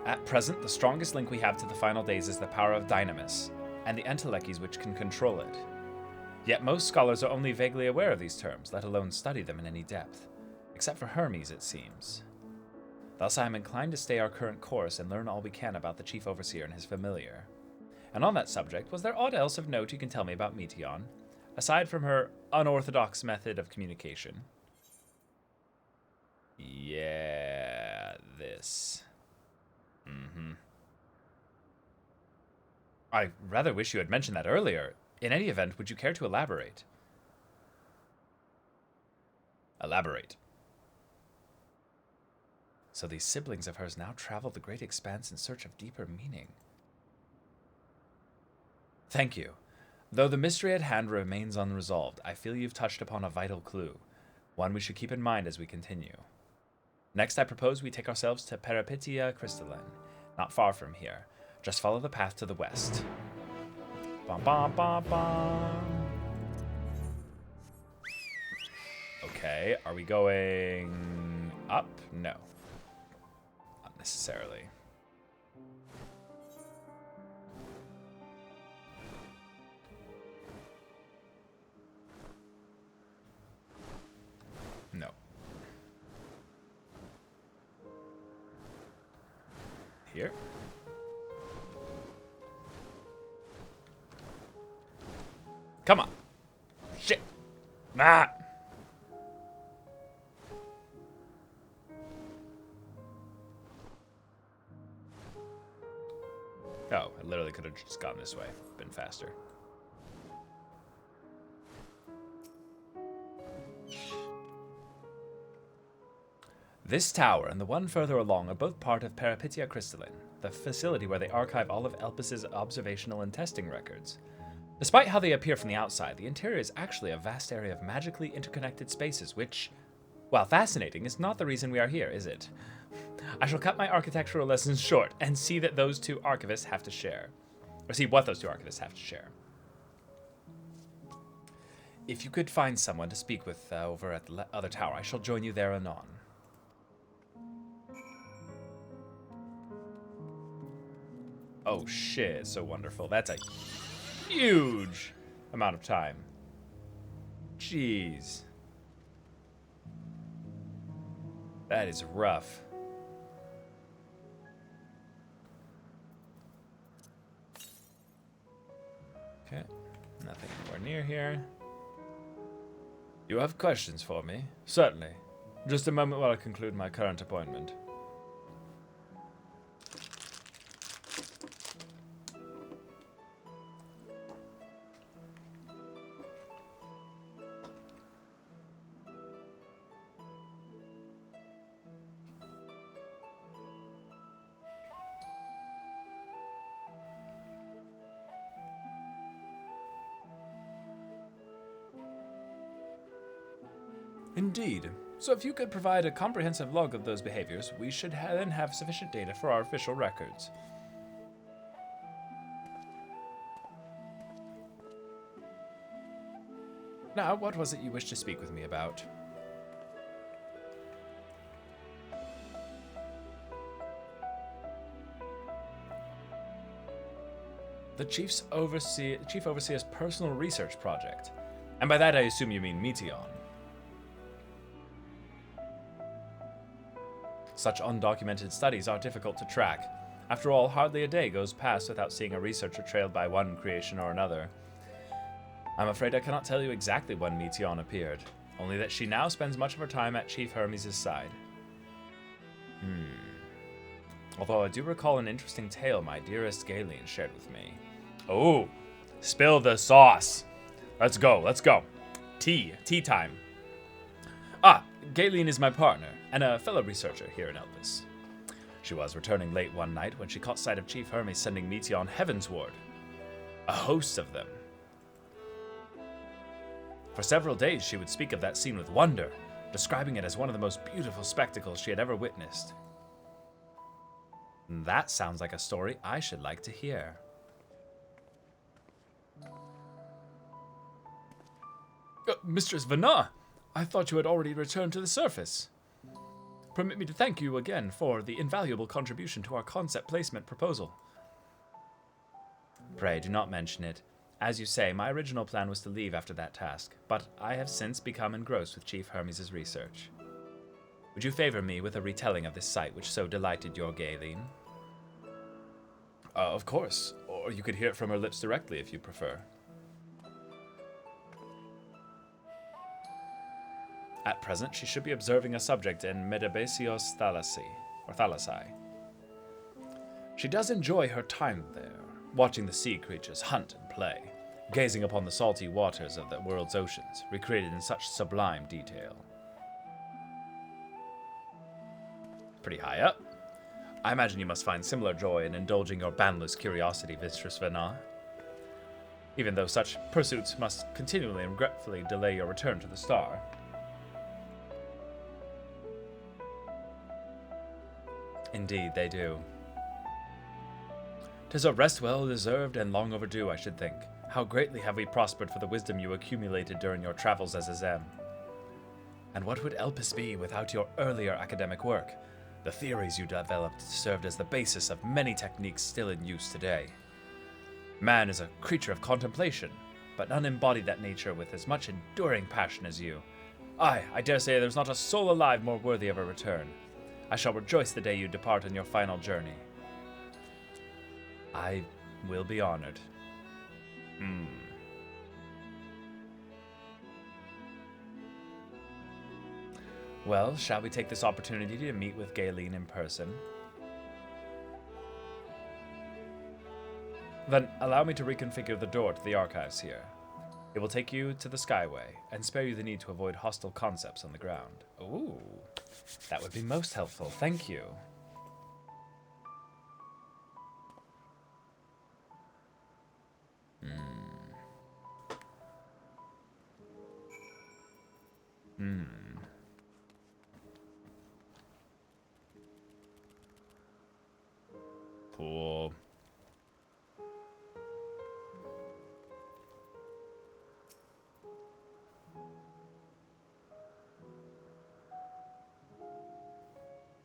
At present, the strongest link we have to the final days is the power of Dynamis, and the entelechies which can control it. Yet most scholars are only vaguely aware of these terms, let alone study them in any depth. Except for Hermes, it seems. Thus I am inclined to stay our current course and learn all we can about the Chief Overseer and his familiar. And on that subject, was there aught else of note you can tell me about Meteon, aside from her unorthodox method of communication? Yeah, this. I rather wish you had mentioned that earlier. In any event, would you care to elaborate? Elaborate. So these siblings of hers now travel the great expanse in search of deeper meaning. Thank you. Though the mystery at hand remains unresolved, I feel you've touched upon a vital clue, one we should keep in mind as we continue. Next, I propose we take ourselves to Peripetia Crystalline, not far from here. Just follow the path to the west. Bum, bum, bum, bum. Okay, are we going up? No. Not necessarily. No. Here? Come on. Shit. Ah. Oh, I literally could have just gone this way. Been faster. This tower and the one further along are both part of Peripetia Crystalline, the facility where they archive all of Elpis's observational and testing records. Despite how they appear from the outside, the interior is actually a vast area of magically interconnected spaces, which, while fascinating, is not the reason we are here, is it? I shall cut my architectural lessons short and see that those two archivists have to share. Or see what those two archivists have to share. If you could find someone to speak with over at the other tower, I shall join you there anon. Oh shit, so wonderful. That's a huge amount of time. Jeez. That is rough. Okay, nothing anywhere near here. You have questions for me? Certainly. Just a moment while I conclude my current appointment. Indeed. So if you could provide a comprehensive log of those behaviors, we should then have sufficient data for our official records. Now, what was it you wished to speak with me about? The Chief Overseer's personal research project. And by that I assume you mean Meteon. Such undocumented studies are difficult to track. After all, hardly a day goes past without seeing a researcher trailed by one creation or another. I'm afraid I cannot tell you exactly when Meteon appeared, only that she now spends much of her time at Chief Hermes' side. Although I do recall an interesting tale my dearest Galen shared with me. Oh, spill the sauce! Let's go. Tea time. Ah, Galen is my partner, and a fellow researcher here in Elpis. She was returning late one night when she caught sight of Chief Hermes sending Meteor on Heavensward. A host of them. For several days she would speak of that scene with wonder, describing it as one of the most beautiful spectacles she had ever witnessed. That sounds like a story I should like to hear. Mistress Vana, I thought you had already returned to the surface. Permit me to thank you again for the invaluable contribution to our concept placement proposal. Pray do not mention it. As you say, my original plan was to leave after that task, but I have since become engrossed with Chief Hermes' research. Would you favor me with a retelling of this sight which so delighted your Galen? Of course, or you could hear it from her lips directly if you prefer. At present, she should be observing a subject in Metabasios Thalassae. She does enjoy her time there, watching the sea creatures hunt and play, gazing upon the salty waters of the world's oceans, recreated in such sublime detail. Pretty high up. I imagine you must find similar joy in indulging your boundless curiosity, Mistress Vana, even though such pursuits must continually and regretfully delay your return to the star. Indeed, they do. 'Tis a rest well deserved and long overdue, I should think. How greatly have we prospered for the wisdom you accumulated during your travels as a Zem. And what would Elpis be without your earlier academic work? The theories you developed served as the basis of many techniques still in use today. Man is a creature of contemplation, but none embodied that nature with as much enduring passion as you. I dare say there's not a soul alive more worthy of a return. I shall rejoice the day you depart on your final journey. I will be honored. Well, shall we take this opportunity to meet with Galen in person? Then allow me to reconfigure the door to the archives here. It will take you to the Skyway, and spare you the need to avoid hostile concepts on the ground. Ooh, that would be most helpful, thank you. Cool.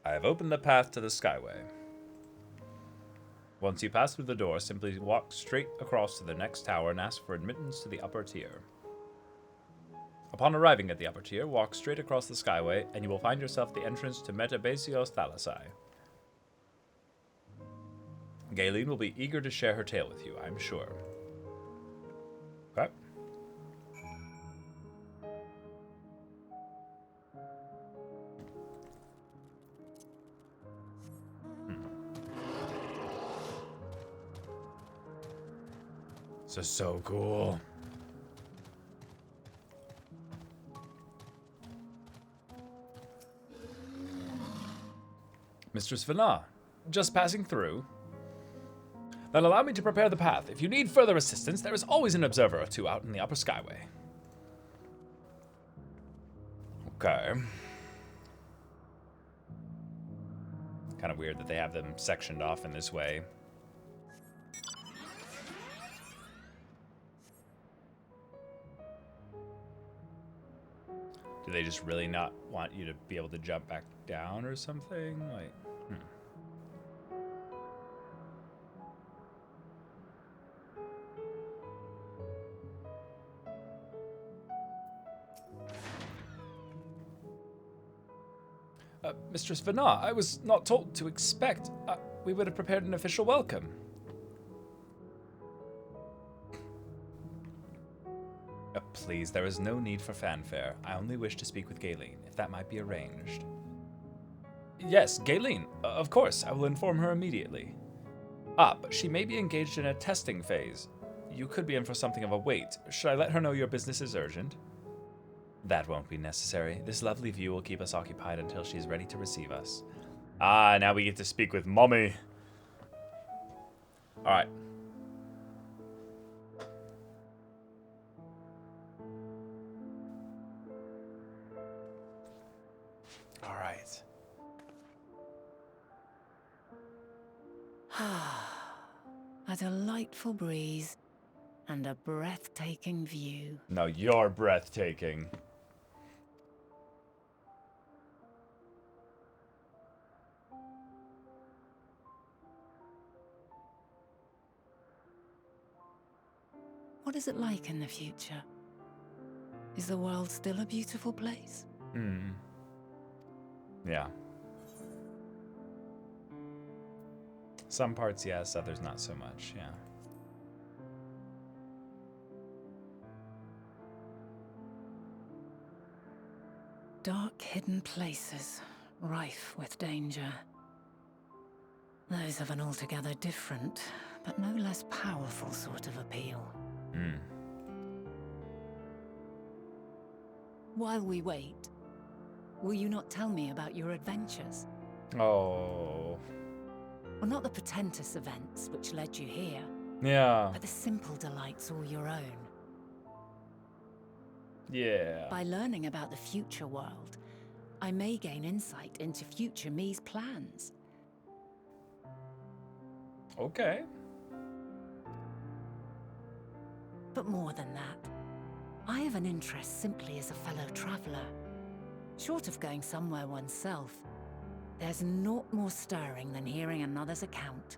I have opened the path to the Skyway. Once you pass through the door, simply walk straight across to the next tower and ask for admittance to the upper tier. Upon arriving at the upper tier, walk straight across the Skyway, and you will find yourself at the entrance to Metabasios Thalassae. Galen will be eager to share her tale with you, I'm sure. Okay. This is so cool. Mistress Vana, just passing through. Then allow me to prepare the path. If you need further assistance, there is always an observer or two out in the upper Skyway. Okay. Kind of weird that they have them sectioned off in this way. Do they just really not want you to be able to jump back down or something? Like, Mistress Vana, I was not told to expect. We would have prepared an official welcome. Please, there is no need for fanfare. I only wish to speak with Galen, if that might be arranged. Yes, Galen. Of course, I will inform her immediately. But she may be engaged in a testing phase. you could be in for something of a wait. Should I let her know your business is urgent? That won't be necessary. This lovely view will keep us occupied until she is ready to receive us. Ah, now we get to speak with Mommy. Alright. Alright. A delightful breeze and a breathtaking view. No, you're breathtaking. What is it like in the future? Is the world still a beautiful place? Yeah. Some parts, yes. Others, not so much. Yeah. Dark, hidden places, rife with danger. Those have an altogether different, but no less powerful sort of appeal. While we wait, will you not tell me about your adventures? Oh. Well, not the portentous events which led you here, Yeah. but the simple delights all your own. Yeah. By learning about the future world, I may gain insight into future me's plans. Okay. But more than that, I have an interest simply as a fellow traveler. Short of going somewhere oneself, there's naught more stirring than hearing another's account.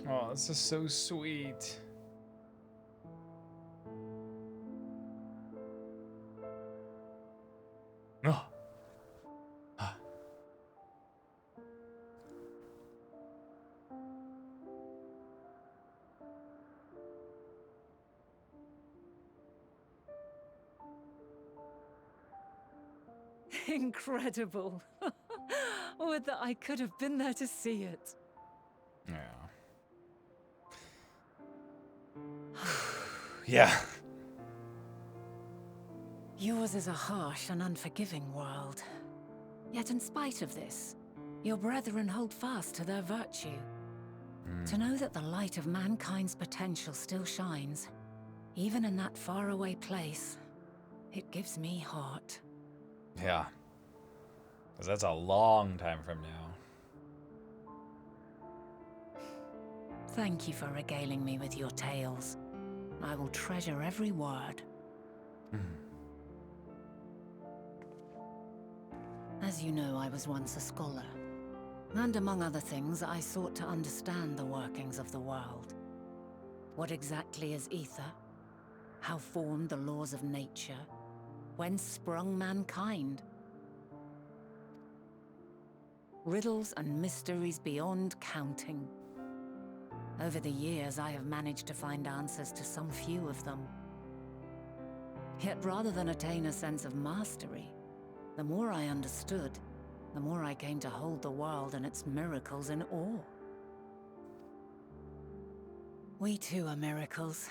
Oh, this is so sweet. Oh. Incredible. Would that I could have been there to see it. Yeah. Yeah. Yours is a harsh and unforgiving world. Yet in spite of this, your brethren hold fast to their virtue. To know that the light of mankind's potential still shines, even in that faraway place, it gives me heart. Yeah. 'Cause that's a long time from now. Thank you for regaling me with your tales. I will treasure every word. As you know, I was once a scholar. And among other things, I sought to understand the workings of the world. What exactly is ether? How formed the laws of nature? Whence sprung mankind? Riddles and mysteries beyond counting. Over the years, I have managed to find answers to some few of them. Yet rather than attain a sense of mastery, the more I understood, the more I came to hold the world and its miracles in awe. We too are miracles,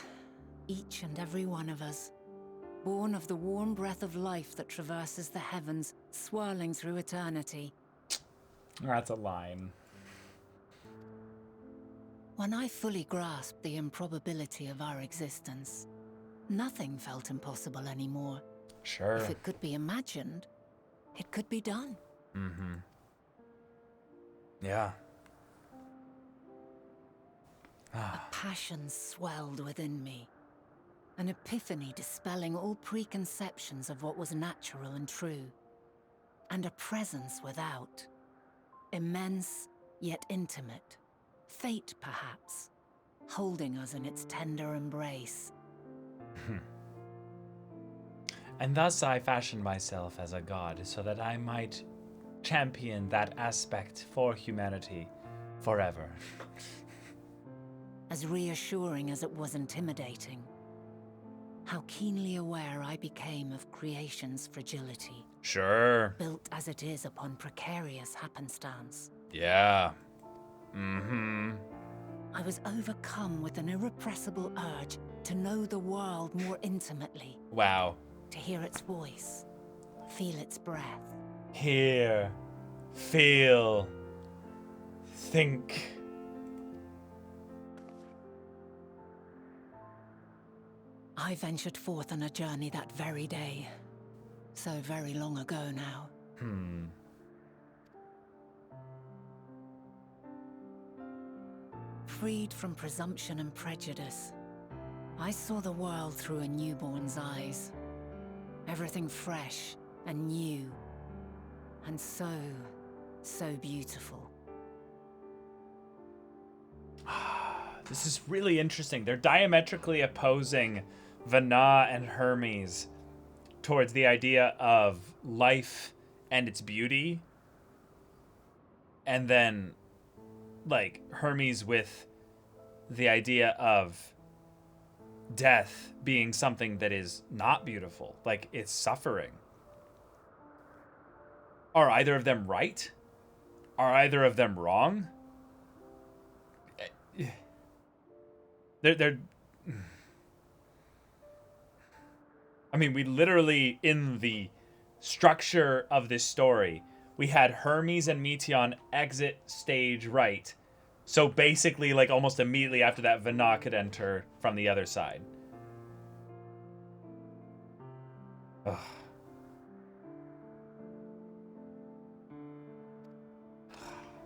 each and every one of us, born of the warm breath of life that traverses the heavens, swirling through eternity. That's a line. When I fully grasped the improbability of our existence, nothing felt impossible anymore. Sure. If it could be imagined, it could be done. Yeah. A passion swelled within me. An epiphany dispelling all preconceptions of what was natural and true. And a presence without. Immense, yet intimate. Fate, perhaps, holding us in its tender embrace. And thus I fashioned myself as a god so that I might champion that aspect for humanity forever. as reassuring as it was intimidating. How keenly aware I became of creation's fragility, Sure. built as it is upon precarious happenstance. Yeah. Mm-hmm. I was overcome with an irrepressible urge to know the world more intimately, Wow. to hear its voice, feel its breath. Hear, feel, think. I ventured forth on a journey that very day, so very long ago now. Freed from presumption and prejudice, I saw the world through a newborn's eyes. Everything fresh and new, and so beautiful. This is really interesting. They're diametrically opposing Vana and Hermes towards the idea of life and its beauty. And then, like, Hermes with the idea of death being something that is not beautiful. Like, it's suffering. Are either of them right? Are either of them wrong? They're I mean, we literally, in the structure of this story, we had Hermes and Meteon exit stage right. So basically, like, almost immediately after that, Vana could enter from the other side. Ugh.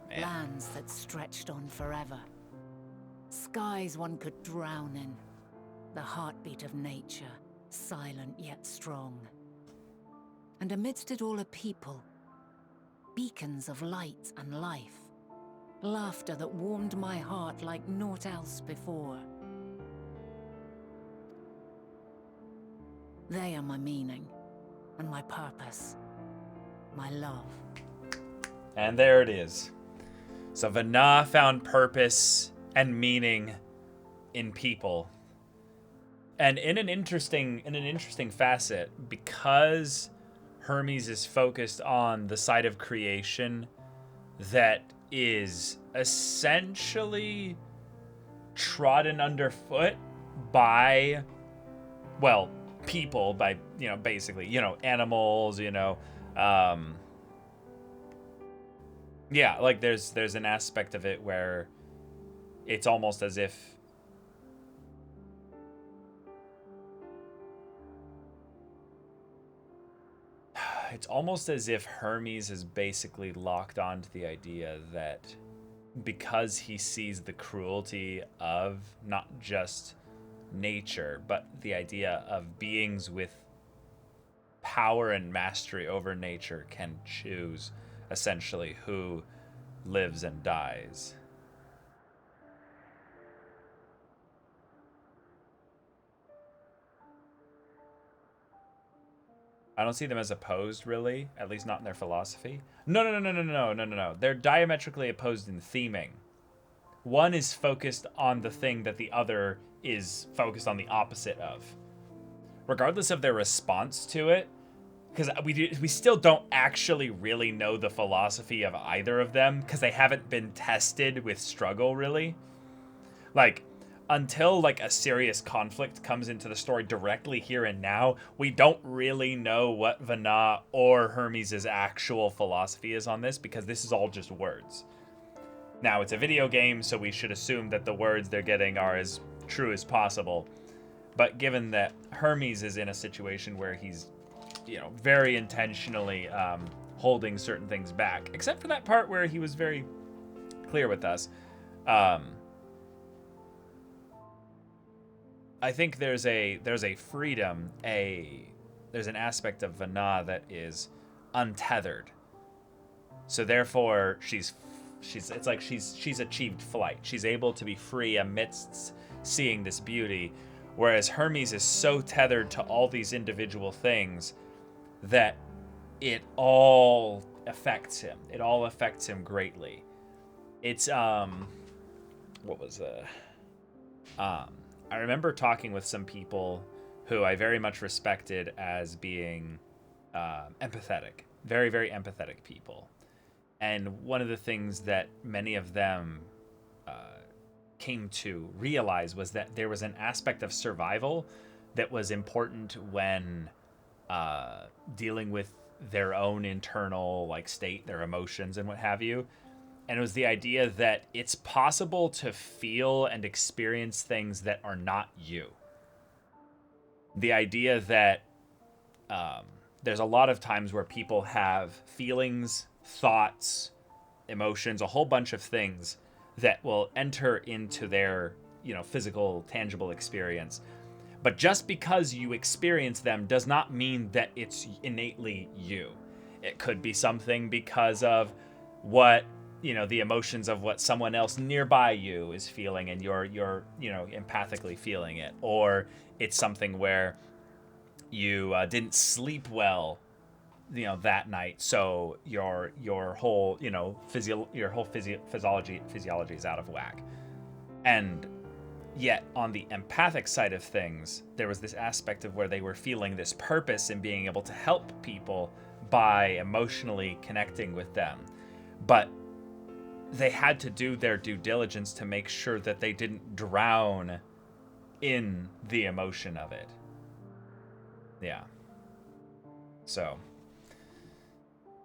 Man. Lands that stretched on forever. Skies one could drown in. The heartbeat of nature, silent yet strong. And amidst it all a people. Beacons of light and life. Laughter that warmed my heart like naught else before. They are my meaning and my purpose. My love. And there it is. So Vana found purpose and meaning in people. And in an interesting facet, because Hermes is focused on the side of creation that is essentially trodden underfoot by, well, people, by, basically, animals, yeah, like there's an aspect of it where it's almost as if Hermes is basically locked onto the idea that because he sees the cruelty of not just nature, but the idea of beings with power and mastery over nature can choose essentially who lives and dies. I don't see them as opposed, really, at least not in their philosophy. No. They're diametrically opposed in theming. One is focused on the thing that the other is focused on the opposite of. Regardless of their response to it, because we still don't actually really know the philosophy of either of them, because they haven't been tested with struggle, really. Like, until, like, a serious conflict comes into the story directly here and now, we don't really know what Vana or Hermes' actual philosophy is on this, because this is all just words. Now, it's a video game, so we should assume that the words they're getting are as true as possible. But given that Hermes is in a situation where he's, very intentionally holding certain things back, except for that part where he was very clear with us, I think there's a freedom, there's an aspect of Vana that is untethered. So therefore, she's achieved flight. She's able to be free amidst seeing this beauty, whereas Hermes is so tethered to all these individual things that it all affects him. It all affects him greatly. It's I remember talking with some people who I very much respected as being empathetic, very, very empathetic people. And one of the things that many of them came to realize was that there was an aspect of survival that was important when dealing with their own internal like state, their emotions and what have you. And it was the idea that it's possible to feel and experience things that are not you. The idea that there's a lot of times where people have feelings, thoughts, emotions, a whole bunch of things that will enter into their, physical, tangible experience. But just because you experience them does not mean that it's innately you. It could be something because of what, the emotions of what someone else nearby you is feeling, and you're empathically feeling it. Or it's something where you didn't sleep well, that night, so your whole physiology is out of whack. And yet on the empathic side of things, there was this aspect of where they were feeling this purpose in being able to help people by emotionally connecting with them, but they had to do their due diligence to make sure that they didn't drown in the emotion of it. Yeah. So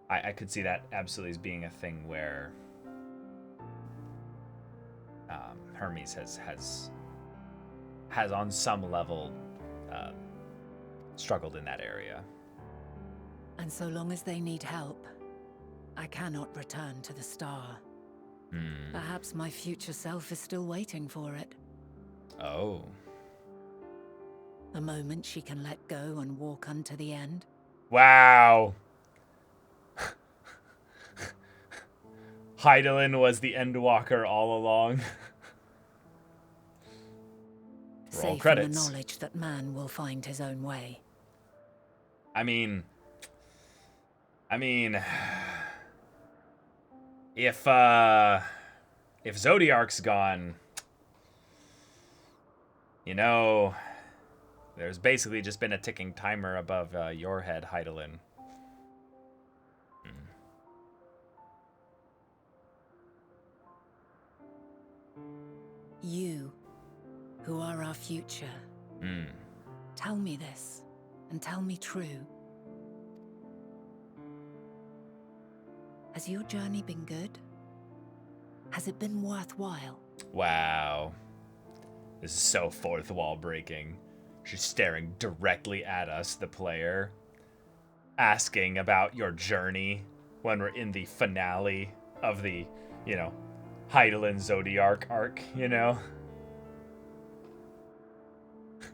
I could see that absolutely as being a thing where Hermes has on some level struggled in that area. And so long as they need help, I cannot return to the star. Perhaps my future self is still waiting for it. Oh. The moment she can let go and walk unto the end. Wow. Hydaelyn was the Endwalker all along. Roll Safe credits. in the knowledge that man will find his own way. I mean, if Zodiark's gone, there's basically just been a ticking timer above your head, Hydaelyn. You, who are our future, tell me this, and tell me true. Has your journey been good? Has it been worthwhile? Wow. This is so fourth wall breaking. She's staring directly at us, the player, asking about your journey when we're in the finale of the, Hydaelyn Zodiark arc,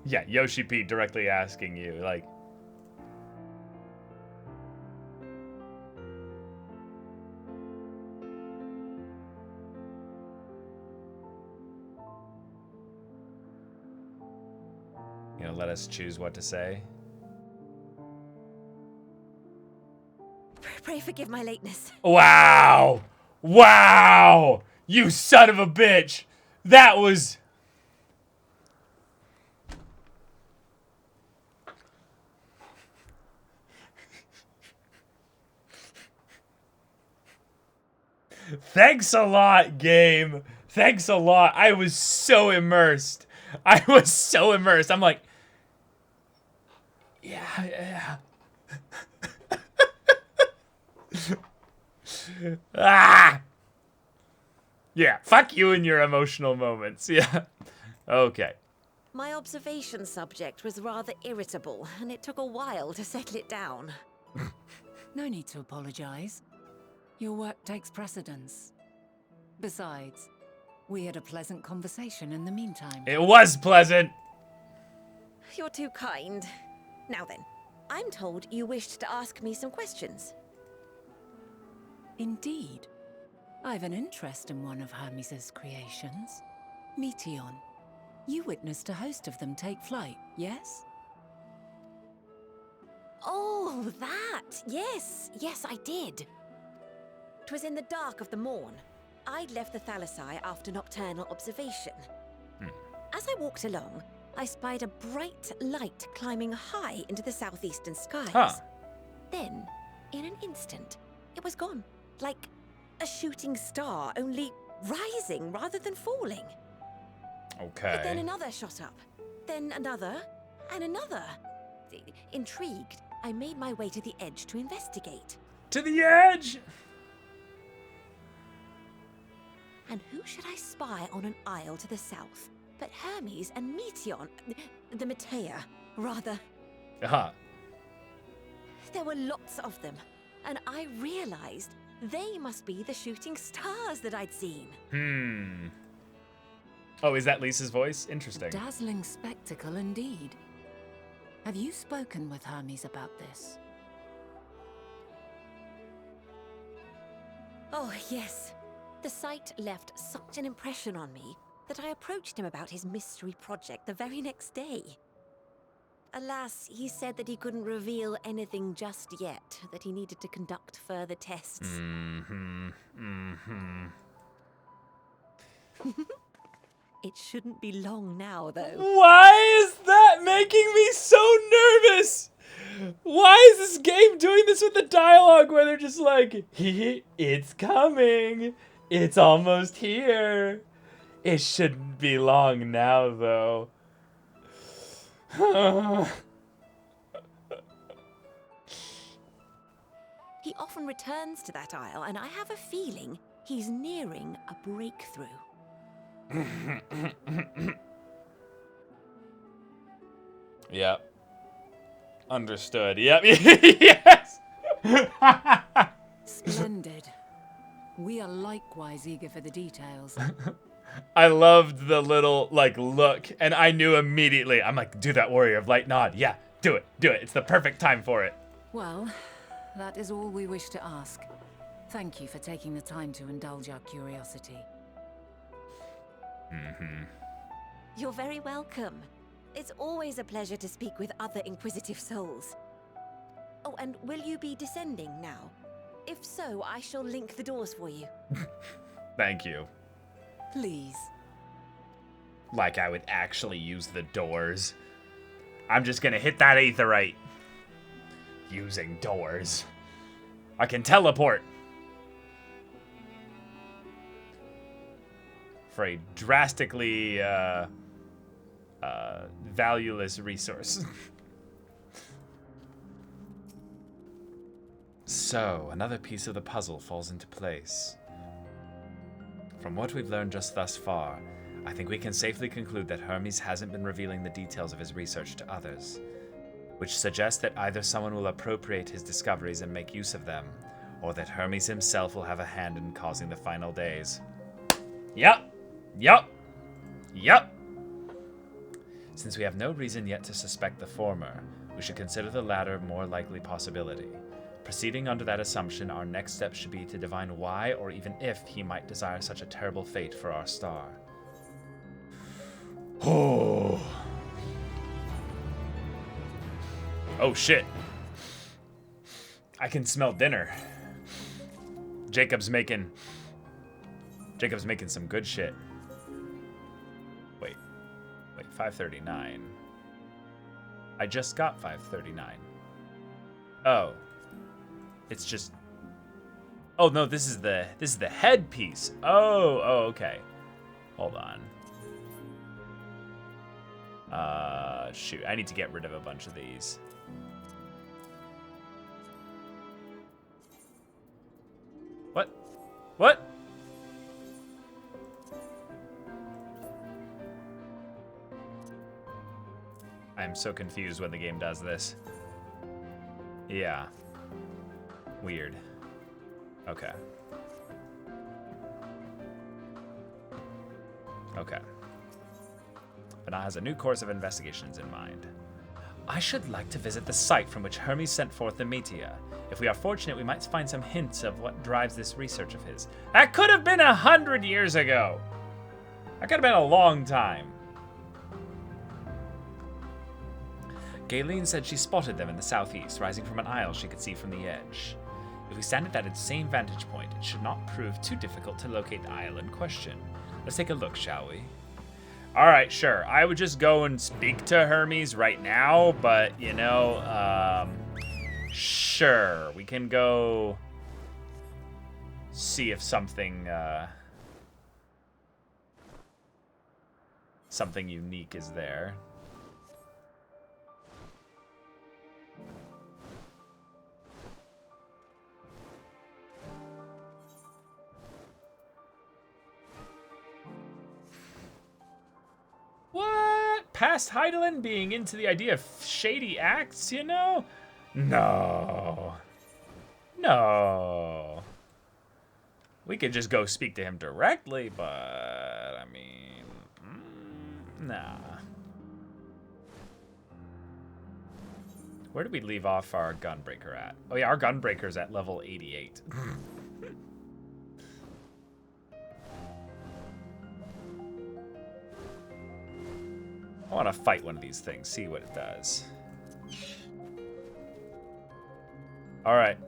Yeah, Yoshi P directly asking you, like... let us choose what to say. Pray forgive my lateness. Wow! Wow! You son of a bitch! That was... Thanks a lot, game. Thanks a lot. I was so immersed. I'm like... Yeah. Yeah, fuck you and your emotional moments. Yeah. Okay. My observation subject was rather irritable, and it took a while to settle it down. No need to apologize. Your work takes precedence. Besides, we had a pleasant conversation in the meantime. It was pleasant. You're too kind. Now then, I'm told you wished to ask me some questions. Indeed. I've an interest in one of Hermes' creations. Meteon. You witnessed a host of them take flight, yes? Oh, that! Yes, I did. 'Twas in the dark of the morn. I'd left the Thalassai after nocturnal observation. as I walked along, I spied a bright light climbing high into the southeastern skies. Huh. Then, in an instant, it was gone. Like a shooting star, only rising rather than falling. Okay. But then another shot up. Then another, and another. Intrigued, I made my way to the edge to investigate. To the edge! And who should I spy on an isle to the south but Hermes and Meteon, the Metea, rather. Uh-huh. There were lots of them, and I realized they must be the shooting stars that I'd seen. Oh, is that Lisa's voice? Interesting. A dazzling spectacle indeed. Have you spoken with Hermes about this? Oh, yes. The sight left such an impression on me that I approached him about his mystery project the very next day. Alas, he said that he couldn't reveal anything just yet, that he needed to conduct further tests. It shouldn't be long now, though. Why is that making me so nervous? Why is this game doing this with the dialogue where they're just like, it's coming. It's almost here. It shouldn't be long now, though. He often returns to that isle, and I have a feeling he's nearing a breakthrough. Yep. Understood. Yep. Yes. Splendid. We are likewise eager for the details. I loved the little, look, and I knew immediately. I'm like, do that Warrior of Light nod. Yeah, do it. Do it. It's the perfect time for it. Well, that is all we wish to ask. Thank you for taking the time to indulge our curiosity. You're very welcome. It's always a pleasure to speak with other inquisitive souls. Oh, and will you be descending now? If so, I shall link the doors for you. Thank you. Please. Like I would actually use the doors. I'm just gonna hit that aetherite. Using doors. I can teleport. For a drastically valueless resource. So, another piece of the puzzle falls into place. From what we've learned just thus far, I think we can safely conclude that Hermes hasn't been revealing the details of his research to others, which suggests that either someone will appropriate his discoveries and make use of them, or that Hermes himself will have a hand in causing the final days. Yup. Yup. Yup. Since we have no reason yet to suspect the former, we should consider the latter more likely possibility. Proceeding under that assumption, our next step should be to divine why or even if he might desire such a terrible fate for our star. Oh. Oh shit. I can smell dinner. Jacob's making some good shit. Wait, 539. I just got 539. Oh. It's just. Oh no, this is the headpiece. Oh, okay. Hold on. Shoot, I need to get rid of a bunch of these. What? I'm so confused when the game does this. Yeah. Weird. Okay. But now has a new course of investigations in mind. I should like to visit the site from which Hermes sent forth the Metea. If we are fortunate, we might find some hints of what drives this research of his. That could have been 100 years ago. That could have been a long time. Galen said she spotted them in the southeast, rising from an isle she could see from the edge. If we stand at that same vantage point, it should not prove too difficult to locate the isle in question. Let's take a look, shall we? All right, sure. I would just go and speak to Hermes right now, but, you know, sure. We can go see if something, something unique is there. What? Past Heidelin being into the idea of shady acts, you know? No. No. We could just go speak to him directly, but, I mean, nah. Where did we leave off our gunbreaker at? Oh yeah, our gunbreaker's at level 88. I want to fight one of these things, see what it does. All right.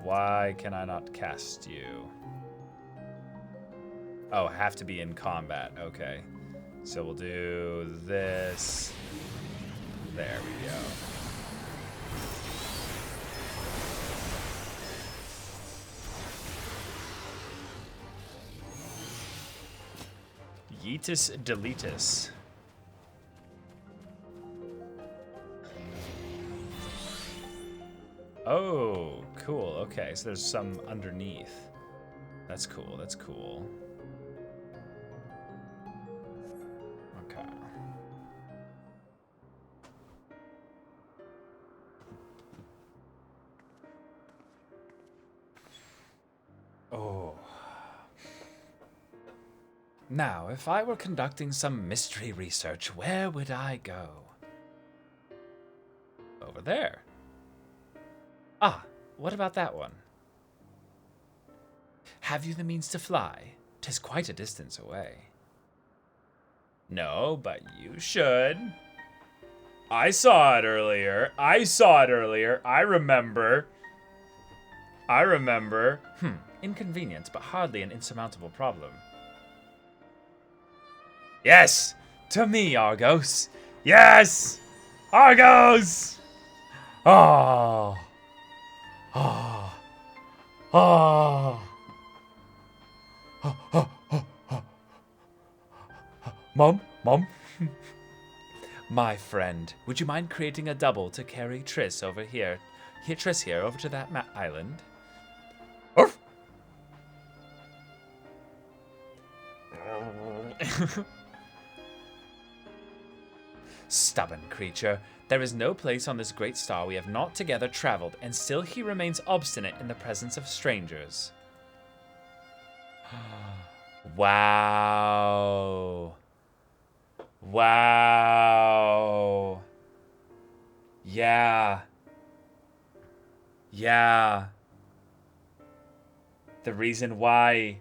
Why can I not cast you? Oh, have to be in combat. Okay. So we'll do this. There we go. Yeetus deletus. Oh, cool. Okay, so there's some underneath. That's cool. That's cool. Okay. Oh. Now, if I were conducting some mystery research, where would I go? Over there. Ah, what about that one? Have you the means to fly? 'Tis quite a distance away. No, but you should. I saw it earlier. I remember. Inconvenient, but hardly an insurmountable problem. Yes! To me, Argos! Yes! Argos! Oh! Oh! Oh! Mom? My friend, would you mind creating a double to carry Triss over here? Triss here, over to that island? Orf! Stubborn creature. There is no place on this great star we have not together traveled, and still he remains obstinate in the presence of strangers. Wow. Wow. Yeah. Yeah. The reason why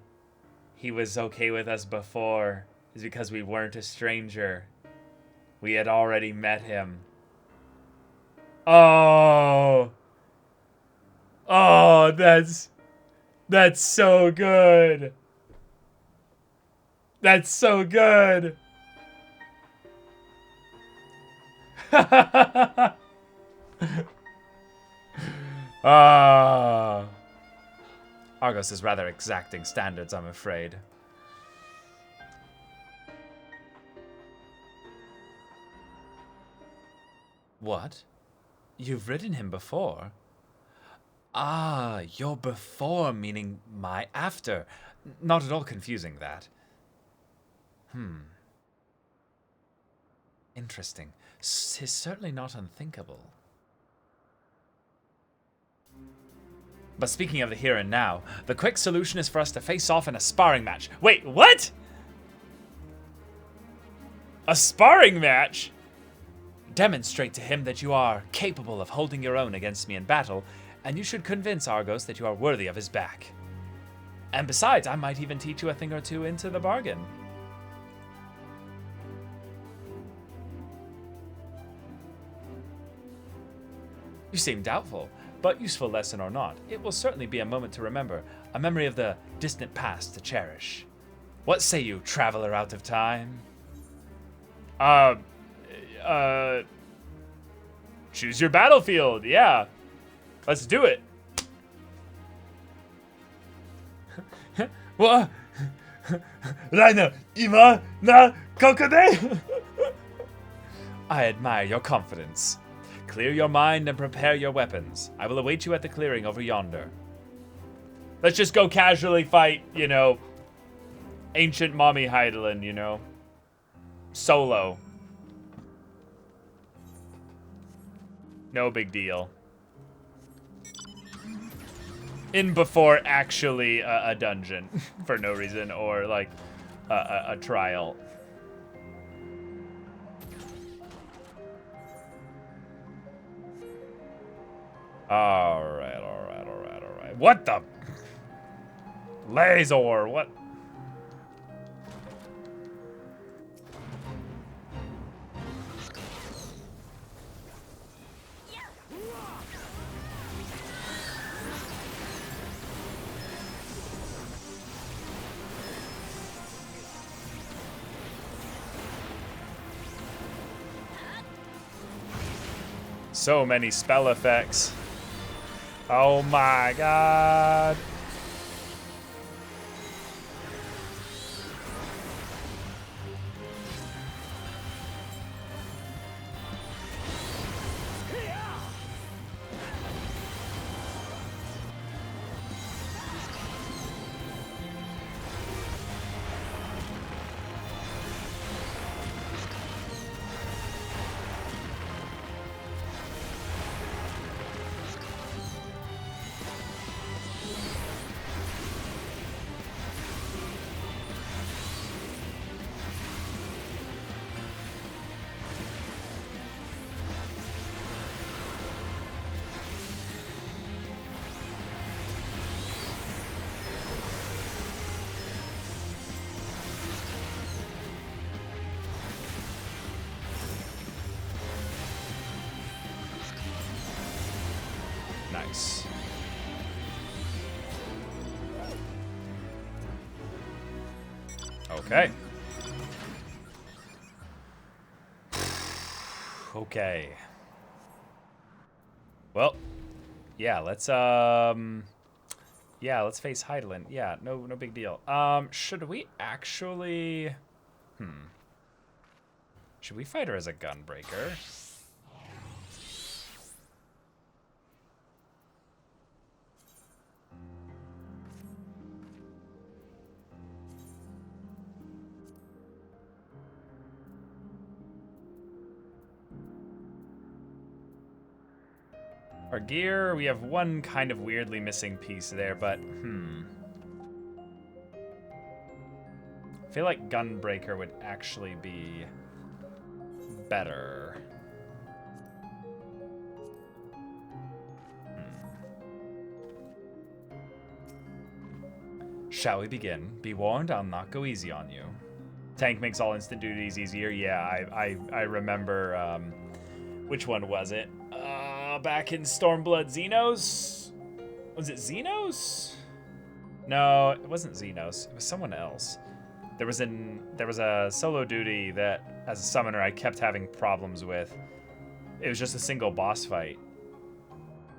he was okay with us before is because we weren't a stranger. We had already met him. Oh. Oh, that's so good. That's so good. Ah. Argos is rather exacting standards, I'm afraid. What? You've ridden him before? Ah, your before meaning my after. Not at all confusing, that. Interesting. 'Tis certainly not unthinkable. But speaking of the here and now, the quick solution is for us to face off in a sparring match. Wait, what? A sparring match? Demonstrate to him that you are capable of holding your own against me in battle, and you should convince Argos that you are worthy of his back. And besides, I might even teach you a thing or two into the bargain. You seem doubtful, but useful lesson or not, it will certainly be a moment to remember, a memory of the distant past to cherish. What say you, traveler out of time? Choose your battlefield. Yeah. Let's do it. What? Rainer, ima na kokode? I admire your confidence. Clear your mind and prepare your weapons. I will await you at the clearing over yonder. Let's just go casually fight, you know, ancient mommy Heidelin, you know. Solo. No big deal. In before actually a dungeon for no reason, or like a trial. All right. What the? Laser, what? So many spell effects. Oh my god. Nice. Okay. Okay. Well, yeah, let's face Heidelin. Yeah, no big deal. Should we actually should we fight her as a gunbreaker? Our gear, we have one kind of weirdly missing piece there, but I feel like Gunbreaker would actually be better. Shall we begin? Be warned, I'll not go easy on you. Tank makes all instant duties easier. Yeah, I remember, which one was it? Back in Stormblood Xenos? Was it Xenos? No, it wasn't Xenos. It was someone else. There was a solo duty that, as a summoner, I kept having problems with. It was just a single boss fight.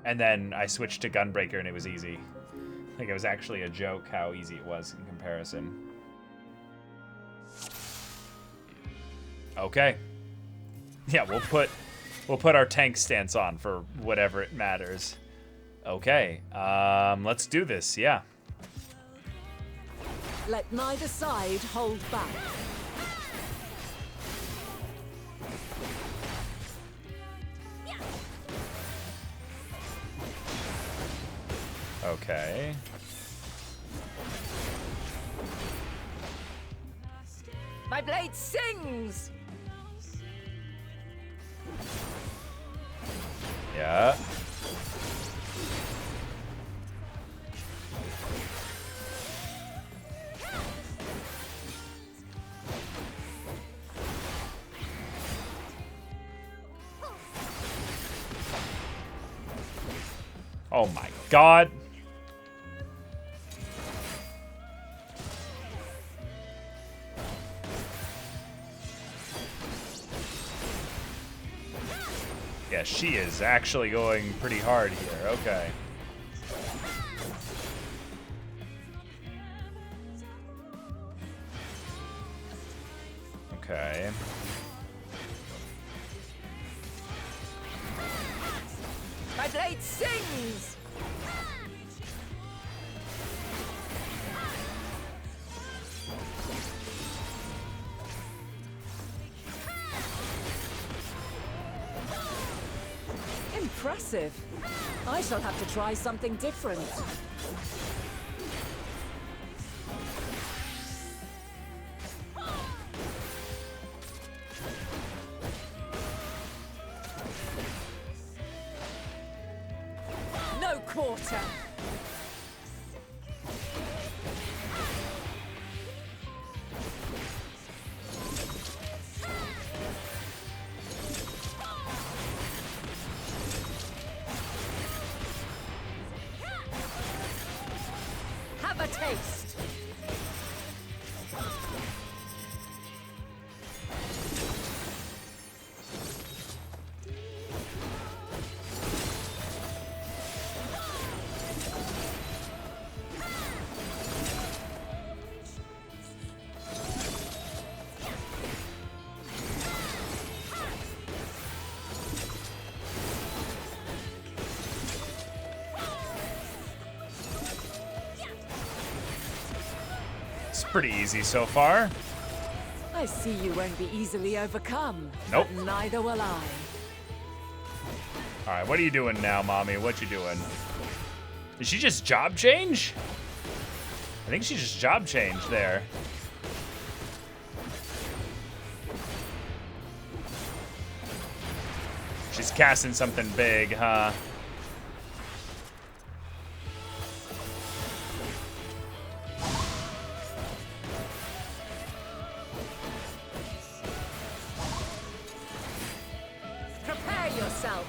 And then I switched to Gunbreaker and it was easy. I think it was actually a joke how easy it was in comparison. Okay. Yeah, we'll put our tank stance on for whatever it matters. Okay, let's do this, yeah. Let neither side hold back. Okay. My blade sings! Yeah. Oh my god. Yeah, she is actually going pretty hard here. Okay. Okay. My blade sings! Impressive. I shall have to try something different. No quarter. Have a taste. It's pretty easy so far. I see you won't be easily overcome. Nope. But neither will I. All right, what are you doing now, mommy? What you doing? Did she just job change? I think she just job changed there. She's casting something big, huh? Prepare yourself.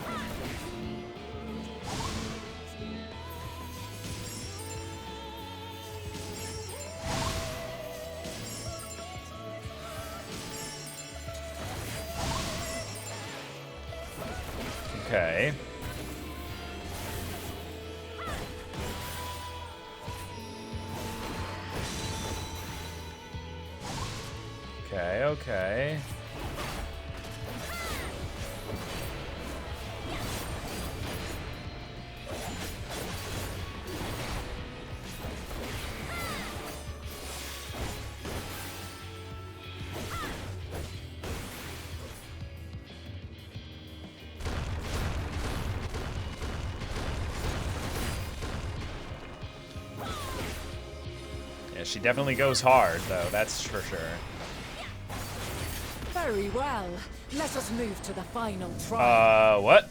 Okay. Okay, okay. Yeah, she definitely goes hard, though, that's for sure. Very well. Let us move to the final trial. What?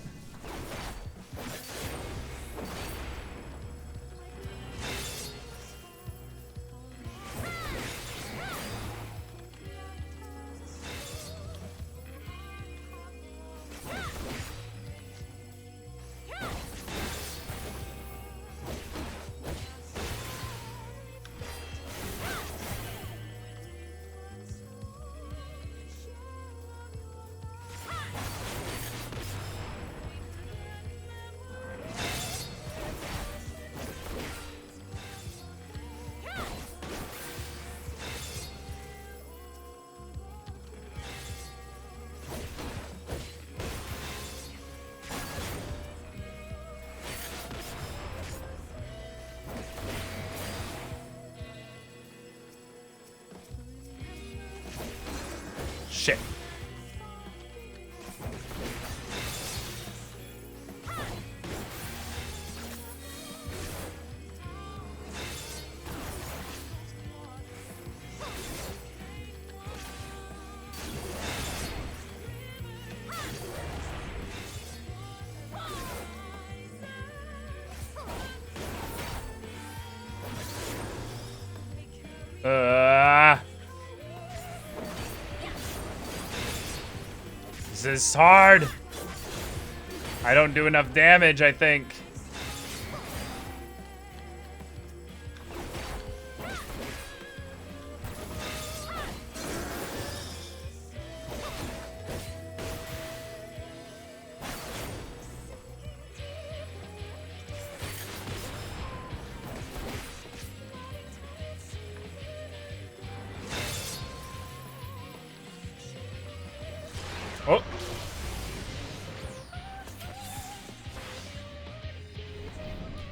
Shit. This is hard. I don't do enough damage, I think. Oh.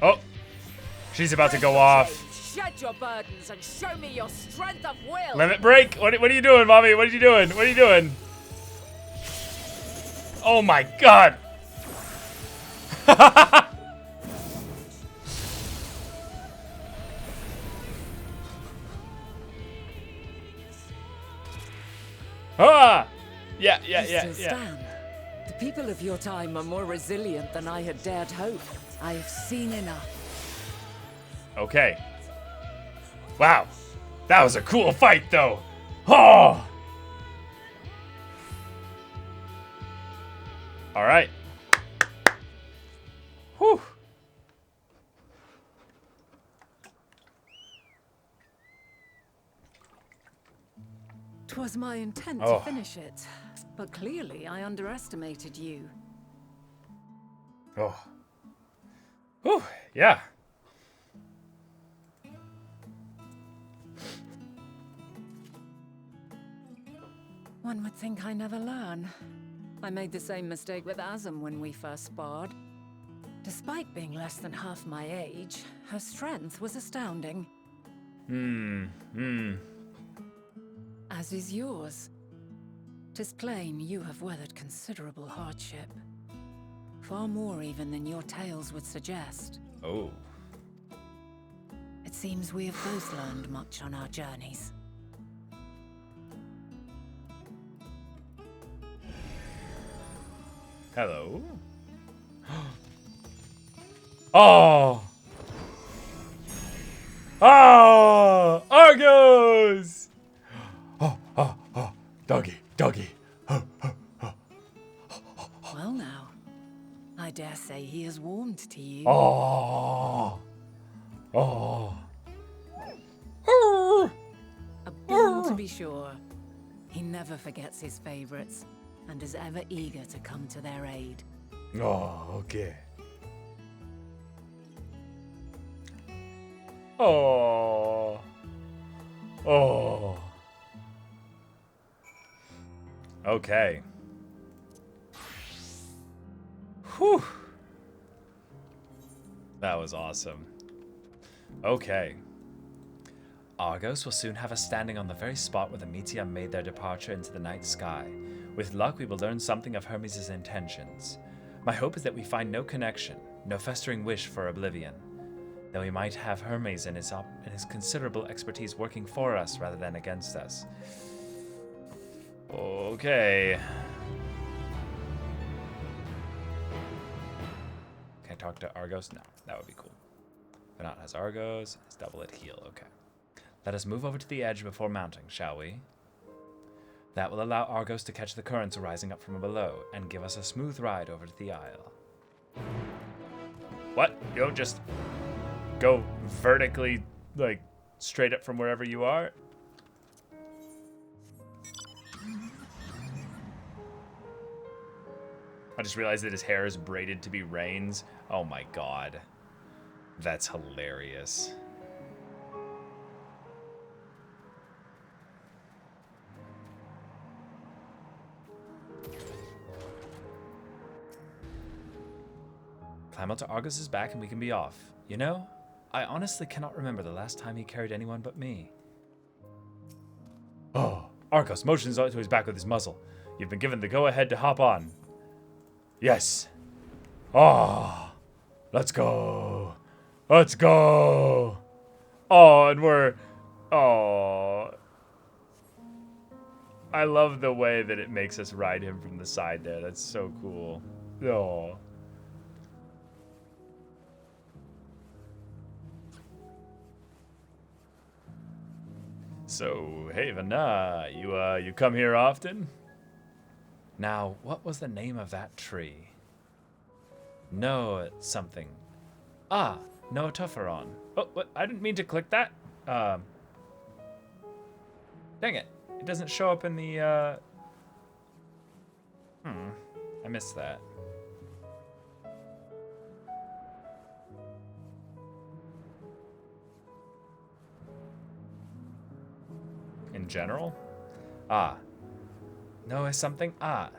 Oh. She's about to go off. Shed your burdens and show me your strength of will. Limit break. What are you doing, mommy? What are you doing? What are you doing? Oh my god. Ah! Yeah. Still stand. The people of your time are more resilient than I had dared hope. I have seen enough. Okay. Wow. That was a cool fight, though. Oh! All right. Whew. 'Twas my intent to finish it, but clearly I underestimated you. Oh. Whew. Yeah. One would think I never learn. I made the same mistake with Azam when we first sparred. Despite being less than half my age, her strength was astounding. As is yours. 'Tis plain you have weathered considerable hardship. Far more even than your tales would suggest. Oh. It seems we have both learned much on our journeys. Hello. Oh. Oh, Argos. Oh, doggy. Well now, I dare say he has warmed to you. Oh. A bull to be sure. He never forgets his favorites, and is ever eager to come to their aid. Oh, okay. Oh. Okay. Whew. That was awesome. Okay. Argos will soon have us standing on the very spot where the Meteor made their departure into the night sky. With luck, we will learn something of Hermes' intentions. My hope is that we find no connection, no festering wish for oblivion. That we might have Hermes and his considerable expertise working for us rather than against us. Okay. Can I talk to Argos? No, that would be cool. Venat has Argos. It's double at heal. Okay. Let us move over to the edge before mounting, shall we? That will allow Argos to catch the currents arising up from below and give us a smooth ride over to the isle. What? You'll just go vertically, like, straight up from wherever you are? I just realized that his hair is braided to be Rain's. Oh my god. That's hilarious. Climb onto Argos' back and we can be off. You know, I honestly cannot remember the last time he carried anyone but me. Oh, Argos motions to his back with his muzzle. You've been given the go-ahead to hop on. Yes. Oh, let's go. Let's go. Oh, and we're... Oh. I love the way that it makes us ride him from the side there. That's so cool. Oh. So, hey, Vanna, you come here often? Now, what was the name of that tree? No, something. Ah, Noatophoron. Oh, what? I didn't mean to click that. Dang it. It doesn't show up in the, I missed that. In general? Ah. No, something. Ah.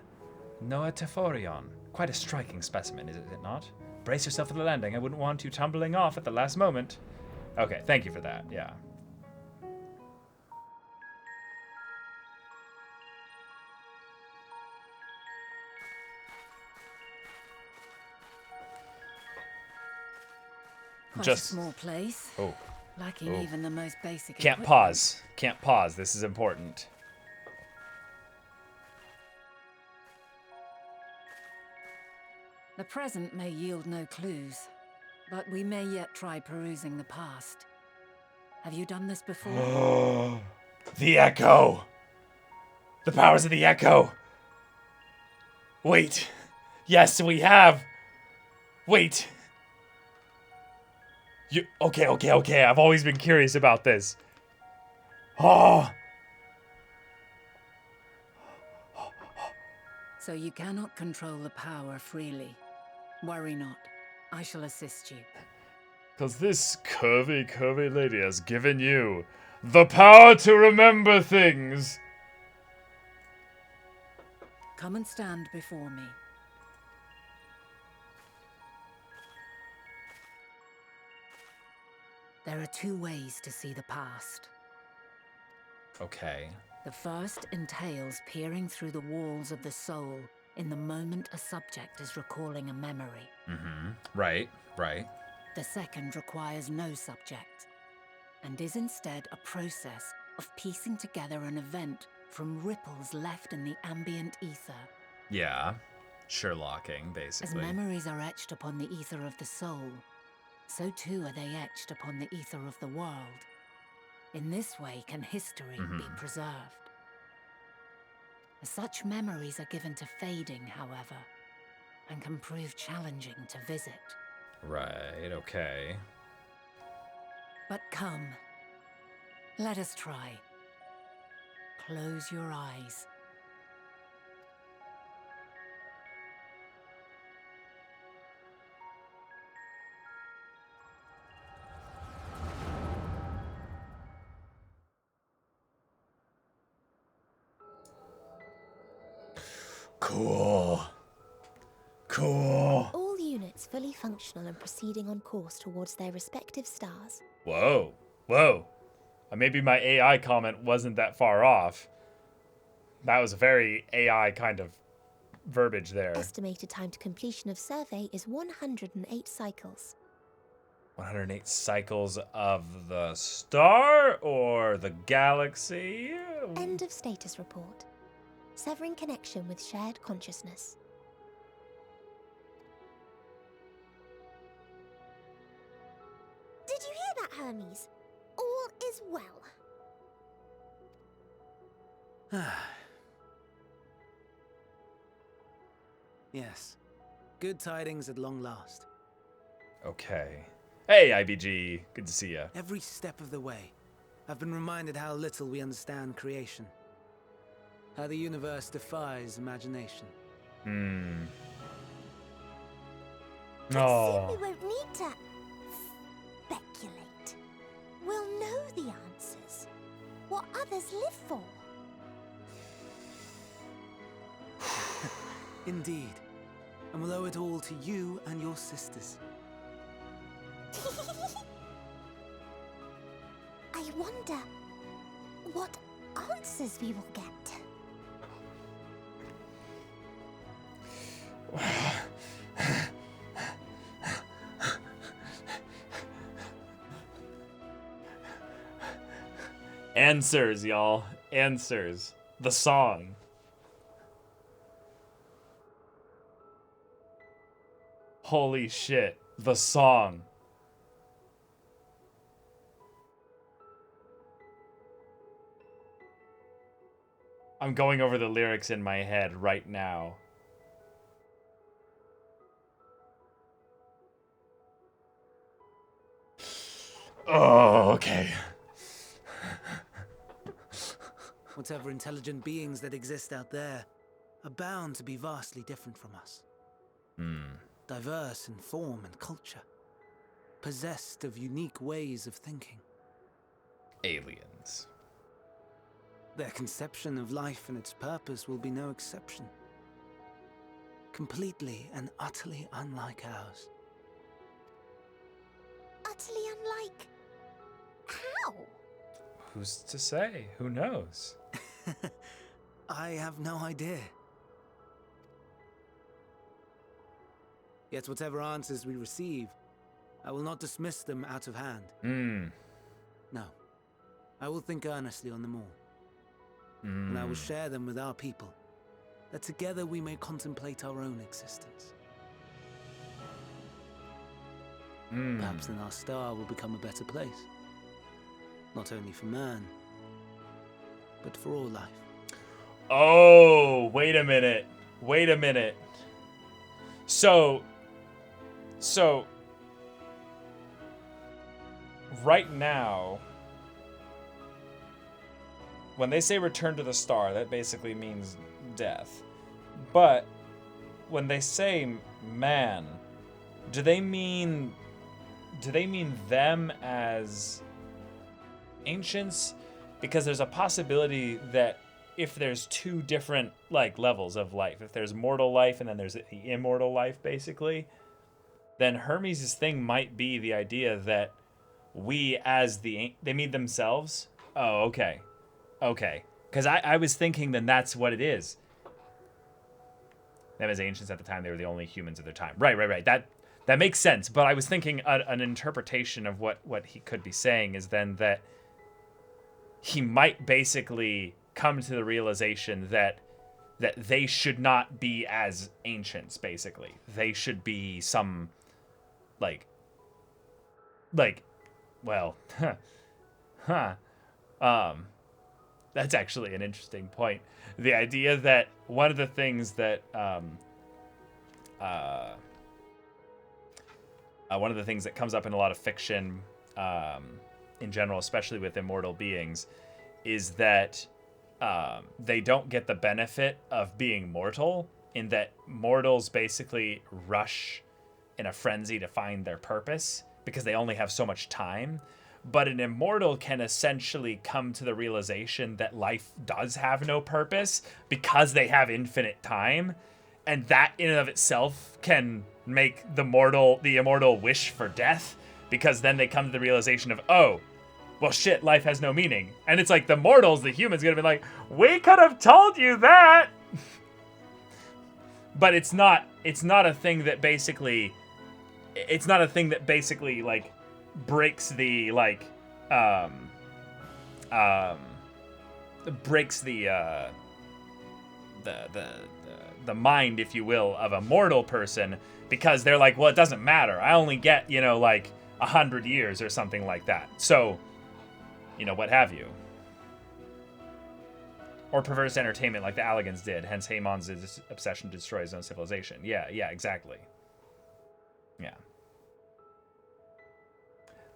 Noah Teforion. Quite a striking specimen, is it not? Brace yourself for the landing. I wouldn't want you tumbling off at the last moment. Okay, thank you for that, yeah. Quite Just- a small place. Oh. Lacking even the most basic Can't equipment. pause. Can't pause. This is important. The present may yield no clues, but we may yet try perusing the past. Have you done this before? The Echo! The powers of the Echo! Wait. Yes, we have! Wait. Okay. I've always been curious about this. Oh! So you cannot control the power freely. Worry not. I shall assist you. Because this curvy lady has given you the power to remember things. Come and stand before me. There are two ways to see the past. Okay. The first entails peering through the walls of the soul in the moment a subject is recalling a memory. Right. The second requires no subject, and is instead a process of piecing together an event from ripples left in the ambient ether. Yeah. Sherlocking, As basically. memories are etched upon the ether of the soul, so too are they etched upon the ether of the world. In this way can history be preserved. Such memories are given to fading, however, and can prove challenging to visit. Right, okay. But come, let us try. Close your eyes. Cool. All units fully functional and proceeding on course towards their respective stars. Whoa. Maybe my AI comment wasn't that far off. That was a very AI kind of verbiage there. Estimated time to completion of survey is 108 cycles. 108 cycles of the star or the galaxy? End of status report. Severing connection with shared consciousness. Did you hear that, Hermes? All is well. Yes. Good tidings at long last. Okay. Hey, IBG. Good to see you. Every step of the way, I've been reminded how little we understand creation. How the universe defies imagination. But soon we won't need to speculate. We'll know the answers. What others live for. Indeed. And we'll owe it all to you and your sisters. I wonder what answers we will get. Answers, y'all. Answers. The song. Holy shit. The song. I'm going over the lyrics in my head right now. Oh, okay. Whatever intelligent beings that exist out there are bound to be vastly different from us. Diverse in form and culture. Possessed of unique ways of thinking. Aliens. Their conception of life and its purpose will be no exception. completely and utterly unlike ours. Utterly unlike... How? Who's to say? Who knows? I have no idea. Yet whatever answers we receive, I will not dismiss them out of hand. No. I will think earnestly on them all. And I will share them with our people, that together we may contemplate our own existence. Perhaps then our star will become a better place. Not only for man, but for all life. Oh, wait a minute. Wait a minute. So right now, when they say return to the star, that basically means death. But when they say man, do they mean them as ancients? Because there's a possibility that if there's two different like levels of life, if there's mortal life and then there's the immortal life basically, then Hermes' thing might be the idea that we as they mean themselves. Oh, okay. Because I was thinking then that's what it is. Them as ancients at the time, they were the only humans of their time. Right. That makes sense. But I was thinking an interpretation of what he could be saying is then that he might basically come to the realization that they should not be as ancients, basically. They should be some, that's actually an interesting point. The idea that one of the things that, one of the things that comes up in a lot of fiction, in general, especially with immortal beings, is that they don't get the benefit of being mortal, in that mortals basically rush in a frenzy to find their purpose because they only have so much time. But an immortal can essentially come to the realization that life does have no purpose because they have infinite time. And that in and of itself can make the immortal wish for death, because then they come to the realization of, oh, well, shit, life has no meaning. And it's like the mortals, the humans, gonna be like, we could have told you that. But it's not a thing that basically like breaks the the mind, if you will, of a mortal person, because they're like, well, it doesn't matter. I only get, like 100 years or something like that. So, what have you. Or perverse entertainment like the Allegans did, hence Haemon's obsession to destroy his own civilization. Yeah, exactly. Yeah.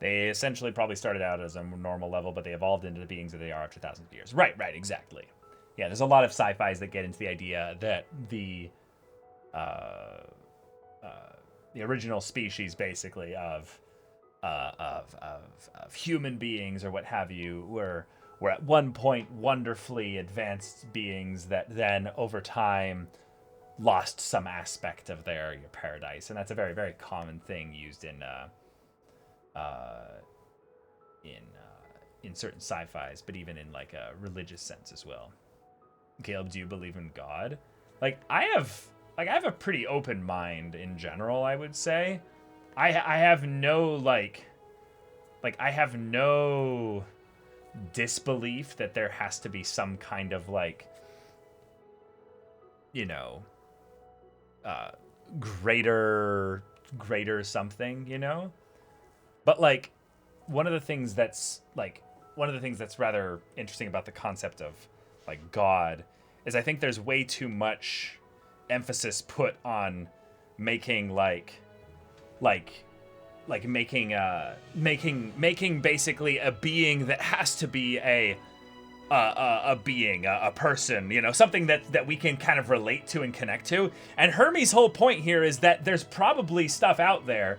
They essentially probably started out as a normal level, but they evolved into the beings that they are after thousands of years. Right, exactly. Yeah, there's a lot of sci-fis that get into the idea that the original species, basically, of human beings or what have you, were at one point wonderfully advanced beings that then, over time, lost some aspect of their paradise, and that's a very, very common thing used in certain sci-fis, but even in like a religious sense as well. Caleb, do you believe in God? I have a pretty open mind in general, I would say. I have no I have no disbelief that there has to be some kind of greater something, But one of the things that's rather interesting about the concept of God is I think there's way too much emphasis put on making making basically a being that has to be a being, a person, something that we can kind of relate to and connect to. And Hermes' whole point here is that there's probably stuff out there,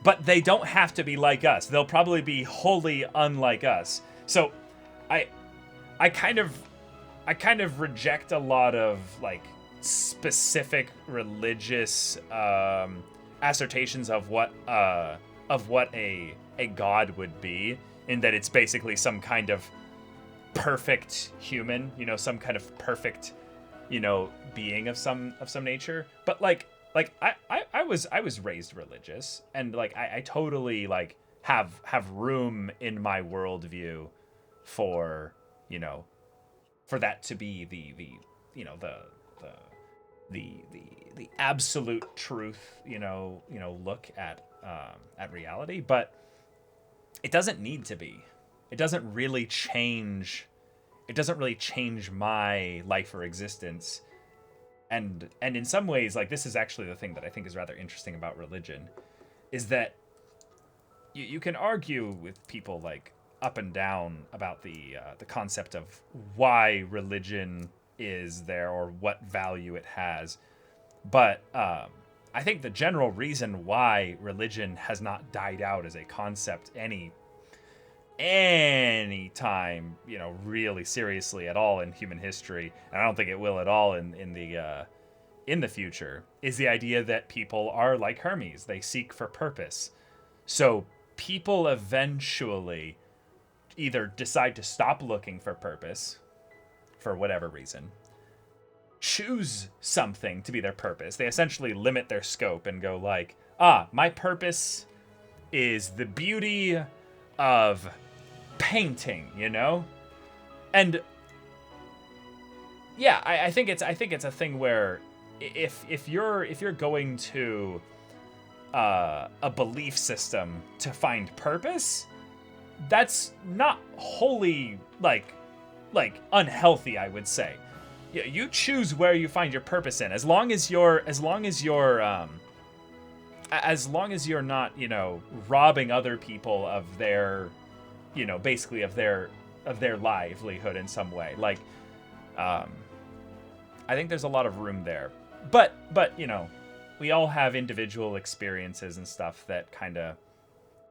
but they don't have to be like us. They'll probably be wholly unlike us. So I kind of reject a lot of religious assertions of what a god would be, in that it's basically some kind of perfect human, some kind of perfect, being of some nature. But like I was raised religious, and like I totally like have room in my worldview for for that to be the absolute truth, look at reality. But it doesn't need to be. It doesn't really change my life or existence. And in some ways, like, this is actually the thing that I think is rather interesting about religion, is that you can argue with people like up and down about the concept of why religion is there or what value it has. But I think the general reason why religion has not died out as a concept any time, really seriously at all in human history, and I don't think it will at all in the future, is the idea that people are like Hermes. They seek for purpose. So people eventually either decide to stop looking for purpose for whatever reason, choose something to be their purpose. They essentially limit their scope and go like, my purpose is the beauty of painting, and yeah, I think it's a thing where if you're going to a belief system to find purpose, that's not wholly like unhealthy, I would say. Yeah, you choose where you find your purpose in, as long as you're not, robbing other people of their, basically of their livelihood in some way. Like, I think there's a lot of room there. But we all have individual experiences and stuff that kind of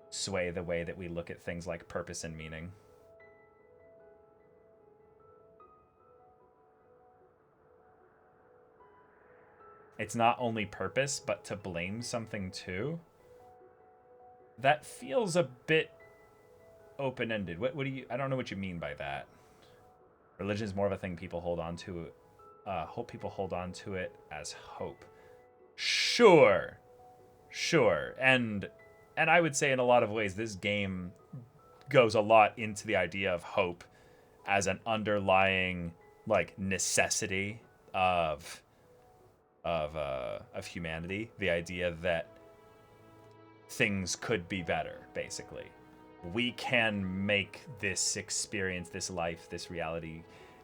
sway the way that we look at things like purpose and meaning. It's not only purpose, but to blame something too. That feels a bit open-ended. What do you... I don't know what you mean by that. Religion is more of a thing people hold on to. Hope people hold on to it as hope. Sure. And I would say in a lot of ways this game goes a lot into the idea of hope as an underlying like necessity of humanity. The idea that things could be better, basically. We can make this experience, this life, this reality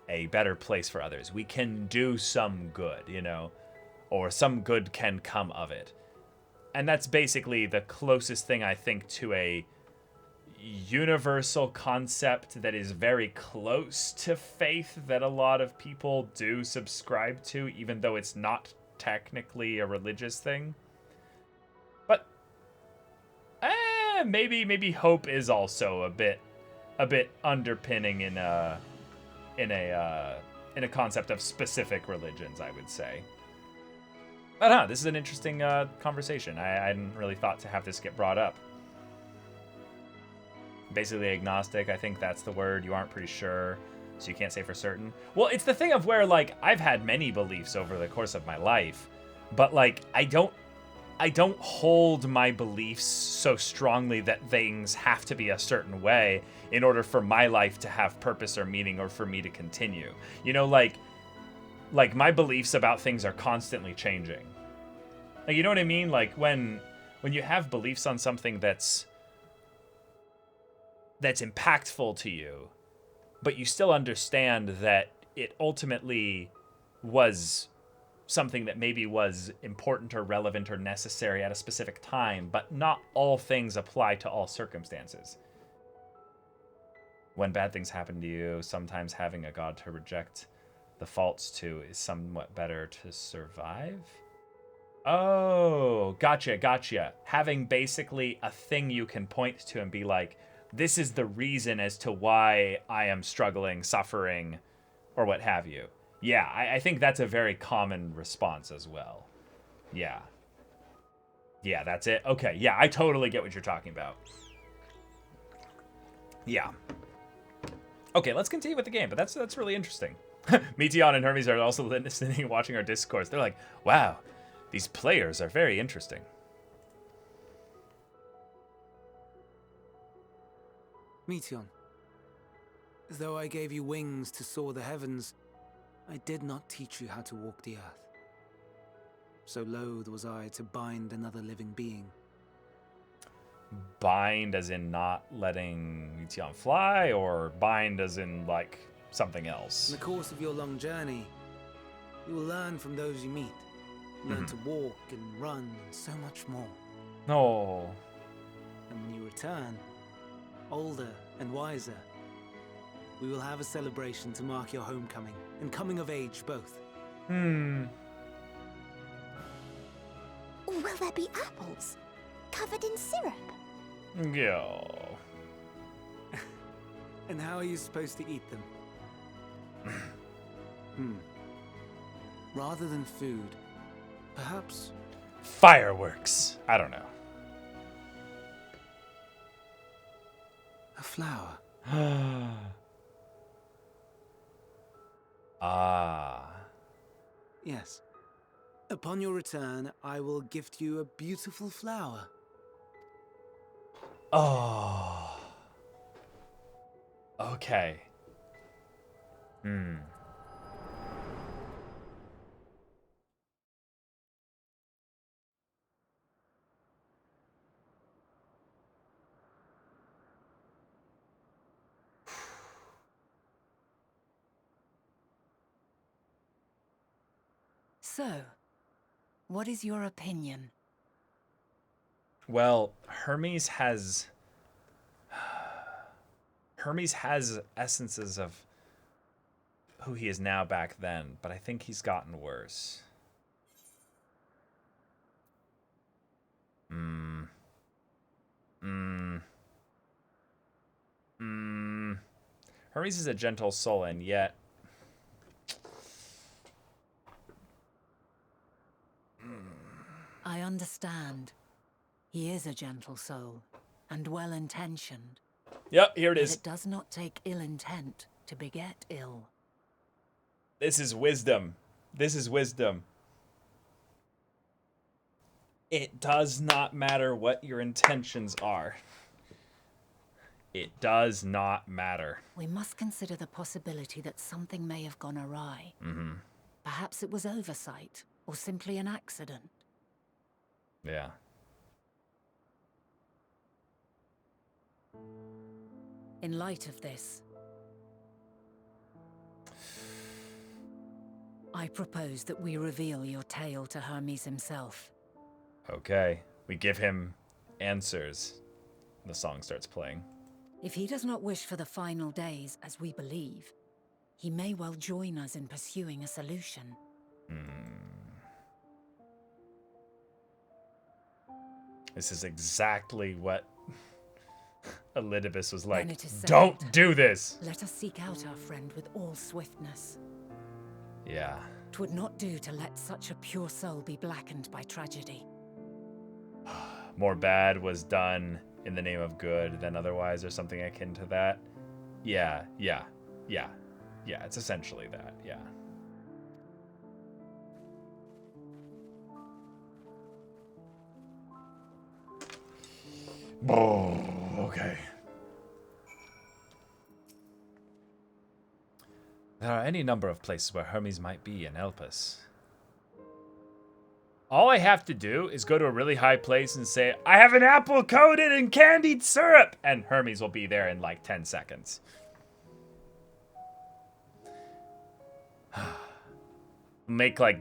a better place for others. We can do some good, or some good can come of it. And that's basically the closest thing, I think, to a universal concept that is very close to faith that a lot of people do subscribe to, even though it's not technically a religious thing. But maybe hope is also a bit underpinning in a concept of specific religions, I would say. But this is an interesting conversation. I hadn't really thought to have this get brought up. Basically agnostic, I think that's the word. You aren't pretty sure, so you can't say for certain. Well, it's the thing of where, like, I've had many beliefs over the course of my life, but, like, I don't hold my beliefs so strongly that things have to be a certain way in order for my life to have purpose or meaning or for me to continue. Like my beliefs about things are constantly changing. Like, you know what I mean? Like when you have beliefs on something that's impactful to you, but you still understand that it ultimately was something that maybe was important or relevant or necessary at a specific time, but not all things apply to all circumstances. When bad things happen to you, sometimes having a God to reject the faults to is somewhat better to survive. Oh, gotcha. Having basically a thing you can point to and be like, this is the reason as to why I am struggling, suffering, or what have you. Yeah, I think that's a very common response as well. Yeah. Yeah, that's it. Okay, yeah, I totally get what you're talking about. Yeah. Okay, let's continue with the game, but that's really interesting. Meteon and Hermes are also listening and watching our discourse. They're like, wow, these players are very interesting. Meteon, though I gave you wings to soar the heavens, I did not teach you how to walk the earth. So loath was I to bind another living being. Bind as in not letting Meteon fly, or bind as in, like, something else? In the course of your long journey, you will learn from those you meet. Learn to walk and run and so much more. No. And when you return, older and wiser, we will have a celebration to mark your homecoming and coming of age both. Hmm. Will there be apples covered in syrup? Yeah. And how are you supposed to eat them? Rather than food, perhaps Fireworks. I don't know. a flower. Ah. Yes. Upon your return, I will gift you a beautiful flower. Oh. Okay. Hmm. So, what is your opinion? Well, Hermes has essences of who he is now back then, but I think he's gotten worse. Hermes is a gentle soul, and yet I understand. He is a gentle soul, and well-intentioned. Yep, here it But is. it does not take ill intent to beget ill. This is wisdom. This is wisdom. It does not matter what your intentions are. It does not matter. We must consider the possibility that something may have gone awry. Perhaps it was oversight, or simply an accident. Yeah. In light of this, I propose that we reveal your tale to Hermes himself. Okay. We give him answers. The song starts playing. If he does not wish for the final days, as we believe, he may well join us in pursuing a solution. This is exactly what Elidibus was like. Then it is Don't settled. do this! Let us seek out our friend with all swiftness. Yeah. 'Twould not do to let such a pure soul be blackened by tragedy. More bad was done in the name of good than otherwise, or something akin to that. Yeah. It's essentially that, yeah. Oh, okay. There are any number of places where Hermes might be and help us. All I have to do is go to a really high place and say, I have an apple coated in candied syrup, and Hermes will be there in like 10 seconds. Make like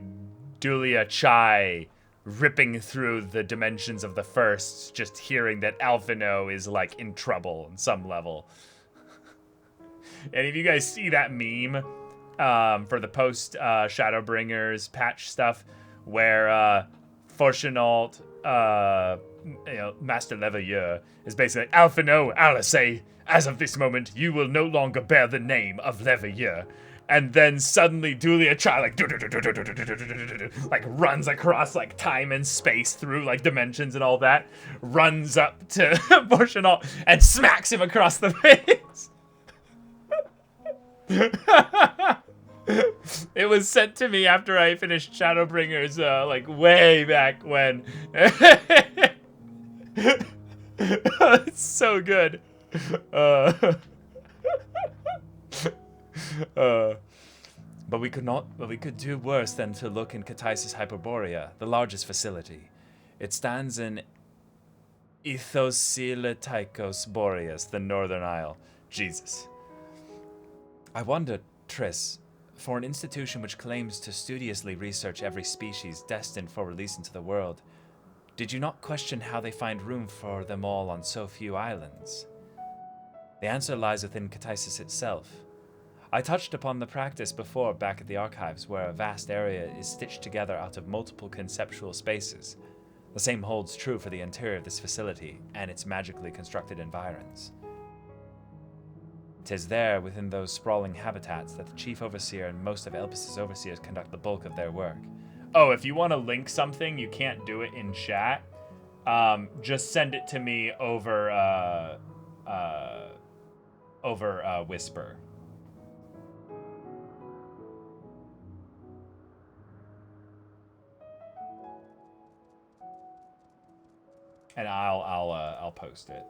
Dulia Chai ripping through the dimensions of the first, just hearing that Alphino is like in trouble on some level. And if you guys see that meme for the post Shadowbringers patch stuff, where Fortunault, Master Leveilleur, is basically Alphino, Alice, as of this moment, you will no longer bear the name of Leveilleur. And then suddenly Dulia Chai like runs across like time and space through like dimensions and all that, runs up to Borshinal and smacks him across the face. It was sent to me after I finished Shadowbringers, like way back when. It's so good. But we could do worse than to look in Katisis Hyperborea, the largest facility. It stands in Ethosilatikos Boreas, the Northern Isle. Jesus. I wonder, Triss, for an institution which claims to studiously research every species destined for release into the world, did you not question how they find room for them all on so few islands? The answer lies within Katisis itself. I touched upon the practice before back at the archives, where a vast area is stitched together out of multiple conceptual spaces. The same holds true for the interior of this facility and its magically constructed environs. 'Tis there, within those sprawling habitats, that the Chief Overseer and most of Elpis's overseers conduct the bulk of their work. Oh, if you want to link something, you can't do it in chat. Just send it to me over Whisper. And I'll post it.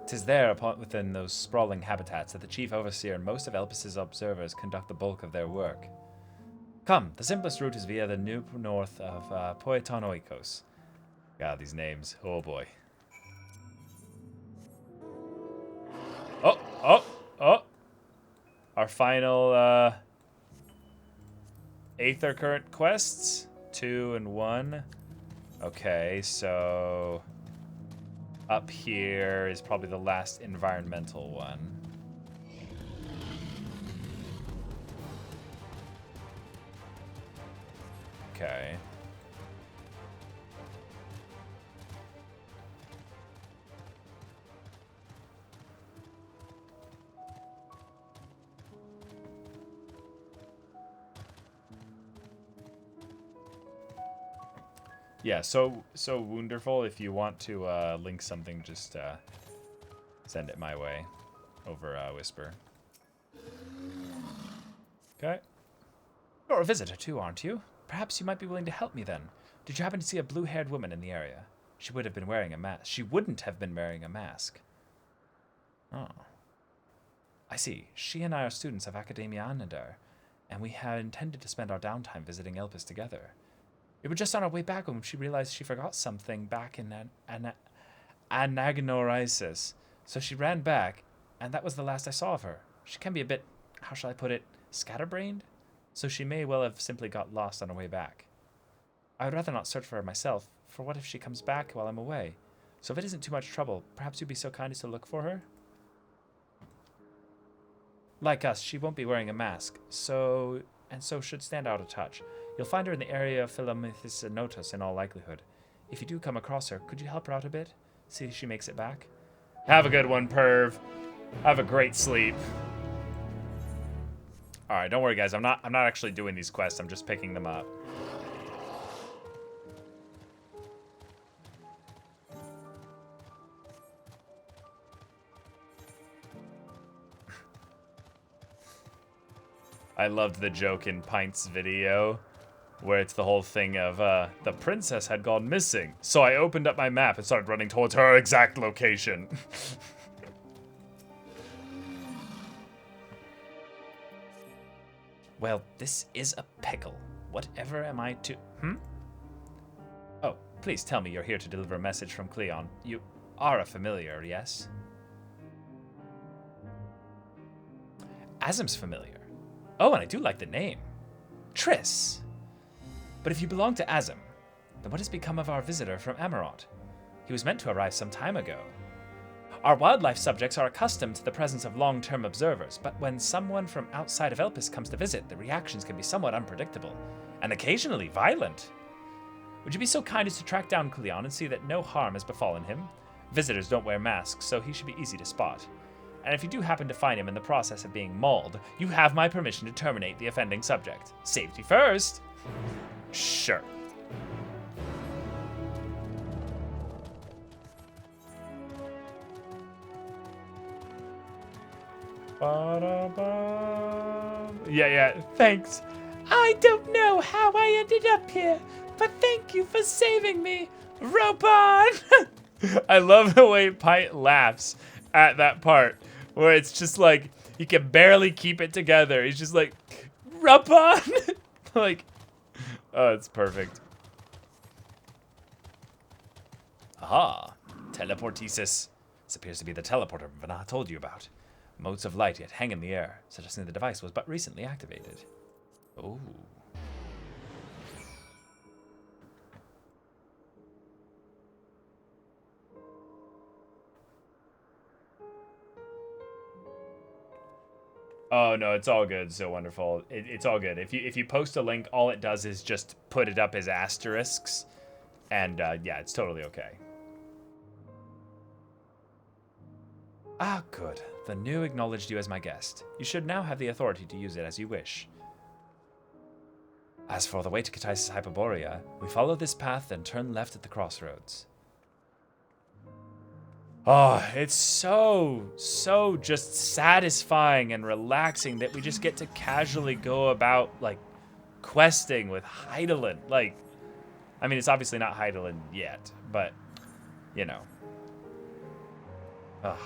Tis there, within those sprawling habitats, that the Chief Overseer and most of Elpis's observers conduct the bulk of their work. Come, the simplest route is via the new north of Poetonoikos. God, these names. Oh boy. Oh! Our final Aether Current quests. 2 and 1. Okay, so up here is probably the last environmental one. Okay. Yeah, so wonderful. If you want to link something, just send it my way over Whisper. Okay. You're a visitor too, aren't you? Perhaps you might be willing to help me then. Did you happen to see a blue-haired woman in the area? She would have been wearing a mask. She wouldn't have been wearing a mask. Oh. I see. She and I are students of Academia Anadar, and we had intended to spend our downtime visiting Elpis together. We were just on our way back when she realized she forgot something back in Anagnorisis. So she ran back, and that was the last I saw of her. She can be a bit, how shall I put it, scatterbrained? So she may well have simply got lost on her way back. I would rather not search for her myself, for what if she comes back while I'm away? So if it isn't too much trouble, perhaps you'd be so kind as to look for her? Like us, she won't be wearing a mask, so should stand out a touch. You'll find her in the area of Philomithis Notus in all likelihood. If you do come across her, could you help her out a bit? See if she makes it back? Have a good one, Perv. Have a great sleep. Alright, don't worry guys, I'm not actually doing these quests, I'm just picking them up. I loved the joke in Pint's video, where it's the whole thing of, the princess had gone missing. So I opened up my map and started running towards her exact location. Well, this is a pickle. Whatever am I to... Oh, please tell me you're here to deliver a message from Cleon. You are a familiar, yes? Azim's familiar. Oh, and I do like the name. Triss. But if you belong to Azim, then what has become of our visitor from Amarant? He was meant to arrive some time ago. Our wildlife subjects are accustomed to the presence of long-term observers, but when someone from outside of Elpis comes to visit, the reactions can be somewhat unpredictable, and occasionally violent. Would you be so kind as to track down Cleon and see that no harm has befallen him? Visitors don't wear masks, so he should be easy to spot. And if you do happen to find him in the process of being mauled, you have my permission to terminate the offending subject. Safety first. Sure. Yeah, thanks. I don't know how I ended up here, but thank you for saving me, Robon! I love the way Pint laughs at that part where it's just like he can barely keep it together. He's just like, Robon! Like, oh, it's perfect. Aha, teleportesis. This appears to be the teleporter Vana told you about. Motes of light yet hang in the air, suggesting the device was but recently activated. Ooh. Oh no, it's all good. So wonderful. It's all good. If you post a link, all it does is just put it up as asterisks, and yeah, it's totally okay. Ah, good. The new acknowledged you as my guest. You should now have the authority to use it as you wish. As for the way to Katisis Hyperborea, we follow this path and turn left at the crossroads. Oh, it's so just satisfying and relaxing that we just get to casually go about, like, questing with Hydaelyn. Like, I mean, it's obviously not Hydaelyn yet, but, you know. Ugh.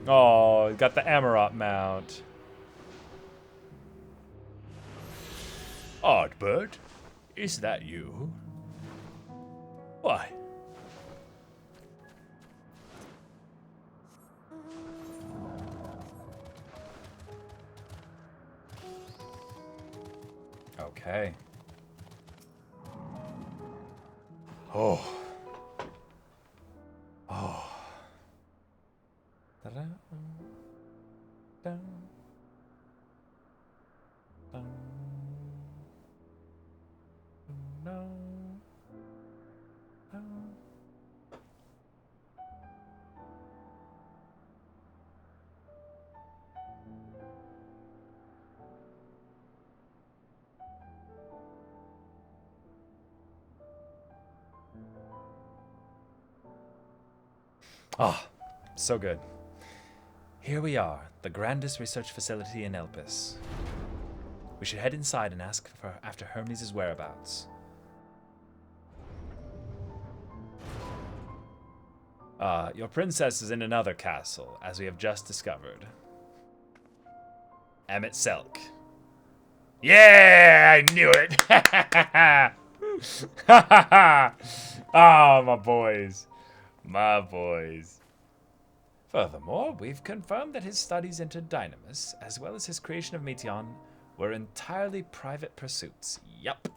Oh, got the Amarot mount. Oddbird, is that you? Why? Okay. Oh. Oh. Da-da, dun, dun, dun, dun. Ah, so good. Here we are, the grandest research facility in Elpis. We should head inside and ask after Hermes' whereabouts. Your princess is in another castle, as we have just discovered. Emmett Selk. Yeah, I knew it. Oh, my boys. My boys. Furthermore, we've confirmed that his studies into Dynamis, as well as his creation of Meteon, were entirely private pursuits. Yup.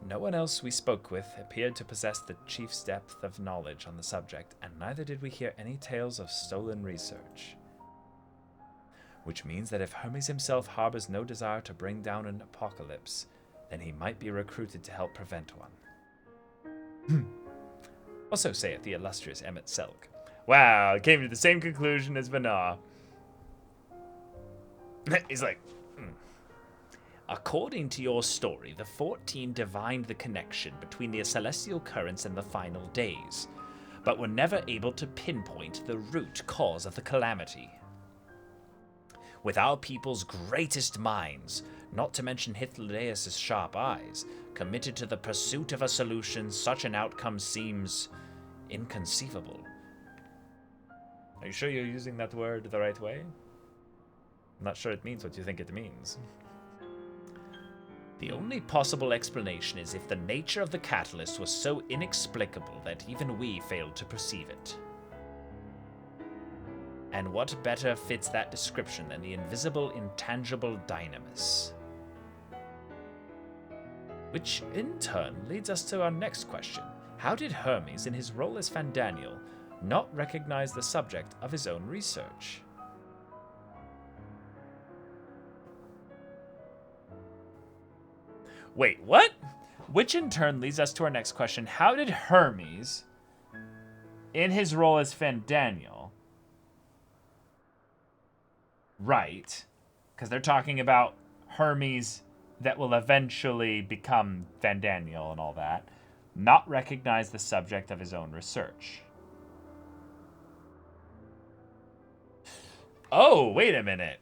No one else we spoke with appeared to possess the chief's depth of knowledge on the subject, and neither did we hear any tales of stolen research. Which means that if Hermes himself harbors no desire to bring down an apocalypse, then he might be recruited to help prevent one. Or so saith the illustrious Emmett Selk. Wow, came to the same conclusion as Vanar. He's like, According to your story, the 14 divined the connection between the celestial currents and the final days, but were never able to pinpoint the root cause of the calamity. With our people's greatest minds, not to mention Hythlodaeus' sharp eyes, committed to the pursuit of a solution, such an outcome seems inconceivable. are you sure you're using that word the right way? I'm not sure it means what you think it means. The only possible explanation is if the nature of the catalyst was so inexplicable that even we failed to perceive it. And what better fits that description than the invisible, intangible Dynamis? Which in turn leads us to our next question. How did Hermes, in his role as Fandaniel, not recognize the subject of his own research? Wait, what? Which in turn leads us to our next question. How did Hermes, in his role as Fandaniel, right, because they're talking about Hermes that will eventually become Fandaniel and all that, not recognize the subject of his own research? Oh, wait a minute.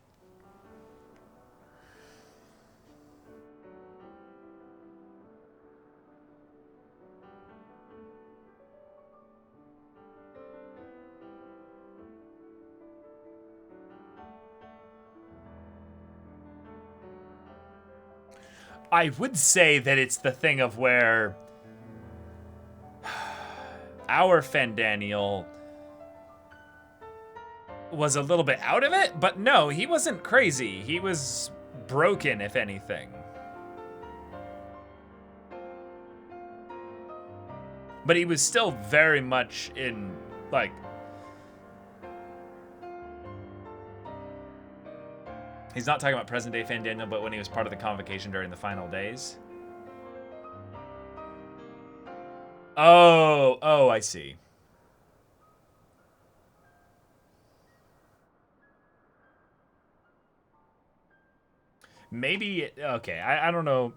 I would say that it's the thing of where our Fandaniel was a little bit out of it, but no, he wasn't crazy. He was broken, if anything. But he was still very much in, like... He's not talking about present-day Fandaniel, but when he was part of the convocation during the final days. Oh, I see. Maybe, okay, I don't know.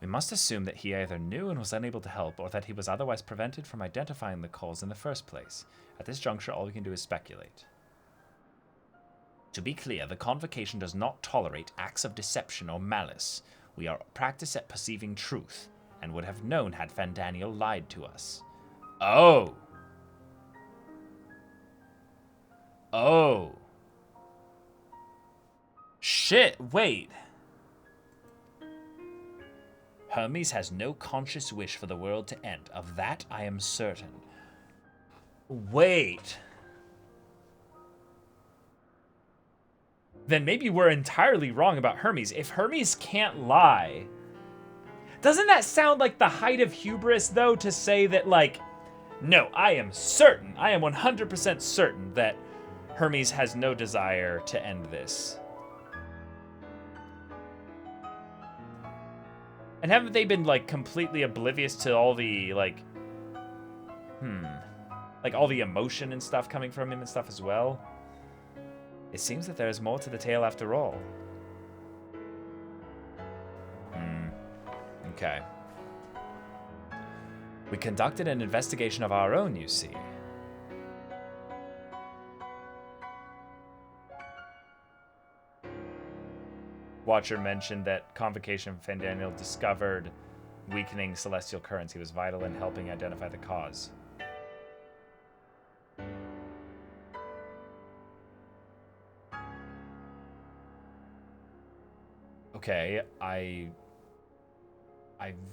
We must assume that he either knew and was unable to help, or that he was otherwise prevented from identifying the cause in the first place. At this juncture, all we can do is speculate. To be clear, the convocation does not tolerate acts of deception or malice. We are practiced at perceiving truth, and would have known had Fandaniel lied to us. Oh. Oh. Shit, wait. Hermes has no conscious wish for the world to end. Of that I am certain. Wait. Then maybe we're entirely wrong about Hermes. If Hermes can't lie, doesn't that sound like the height of hubris, though, to say that, like, no, I am certain, I am 100% certain that Hermes has no desire to end this. And haven't they been, like, completely oblivious to all the, like, like, all the emotion and stuff coming from him and stuff as well? It seems that there is more to the tale after all. Okay. We conducted an investigation of our own, you see. Watcher mentioned that Convocation of Fandaniel discovered weakening celestial currents. He was vital in helping identify the cause. Okay, I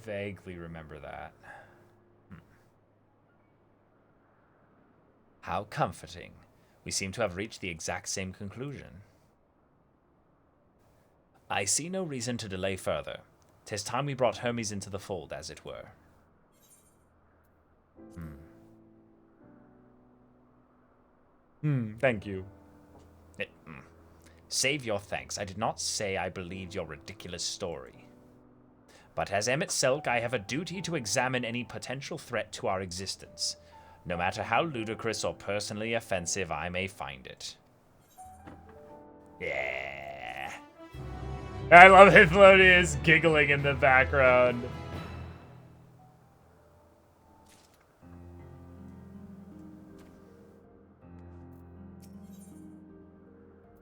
vaguely remember that. How comforting. We seem to have reached the exact same conclusion. I see no reason to delay further. 'Tis time we brought Hermes into the fold, as it were. Thank you. Save your thanks. I did not say I believed your ridiculous story. But as Emmett Selk, I have a duty to examine any potential threat to our existence, no matter how ludicrous or personally offensive I may find it. Yeah. I love Hythlonius giggling in the background.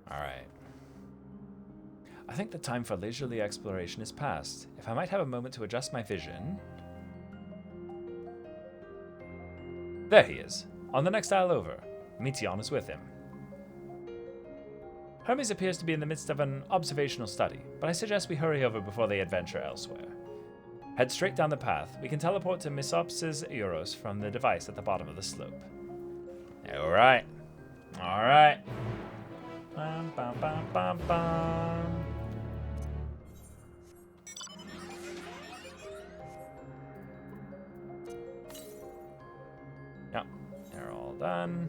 Alright. I think the time for leisurely exploration is past. If I might have a moment to adjust my vision... There he is, on the next isle over. Meteon is with him. Hermes appears to be in the midst of an observational study, but I suggest we hurry over before they adventure elsewhere. Head straight down the path. We can teleport to Misopsis Euros from the device at the bottom of the slope. Alright. Alright. Bum, bum, bum, bum, bum. Yep, they're all done.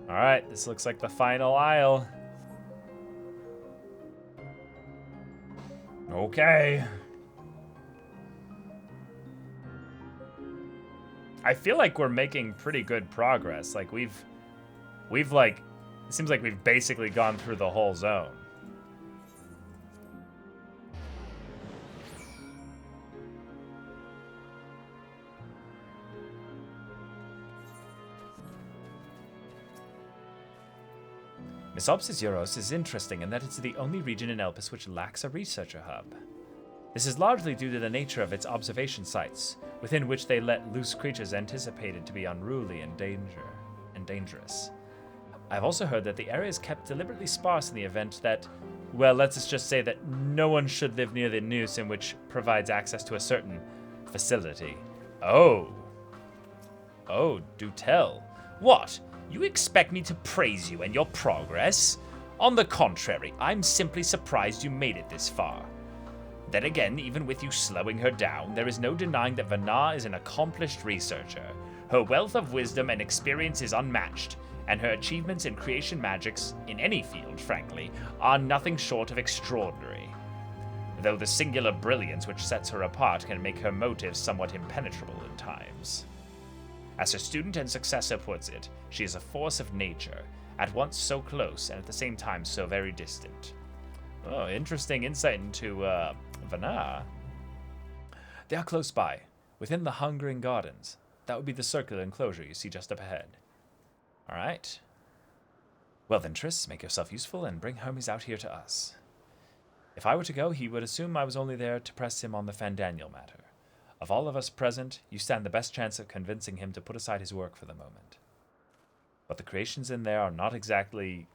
Alright, this looks like the final aisle. Okay. I feel like we're making pretty good progress. Like we've like, it seems like we've basically gone through the whole zone. Misopsis Euros is interesting in that it's the only region in Elpis which lacks a researcher hub. This is largely due to the nature of its observation sites, within which they let loose creatures anticipated to be unruly and dangerous. I've also heard that the area is kept deliberately sparse in the event that, well, let's just say that no one should live near the noose in which provides access to a certain facility. Oh, do tell. What? You expect me to praise you and your progress? On the contrary, I'm simply surprised you made it this far. Then again, even with you slowing her down, there is no denying that Vanar is an accomplished researcher. Her wealth of wisdom and experience is unmatched, and her achievements in creation magics, in any field, frankly, are nothing short of extraordinary. Though the singular brilliance which sets her apart can make her motives somewhat impenetrable at times. As her student and successor puts it, she is a force of nature, at once so close and at the same time so very distant. Oh, interesting insight into, Vanar. They are close by, within the Hungering Gardens. That would be the circular enclosure you see just up ahead. Alright. Well then, Triss, make yourself useful and bring Hermes out here to us. If I were to go, he would assume I was only there to press him on the Fandaniel matter. Of all of us present, you stand the best chance of convincing him to put aside his work for the moment. But the creations in there are not exactly...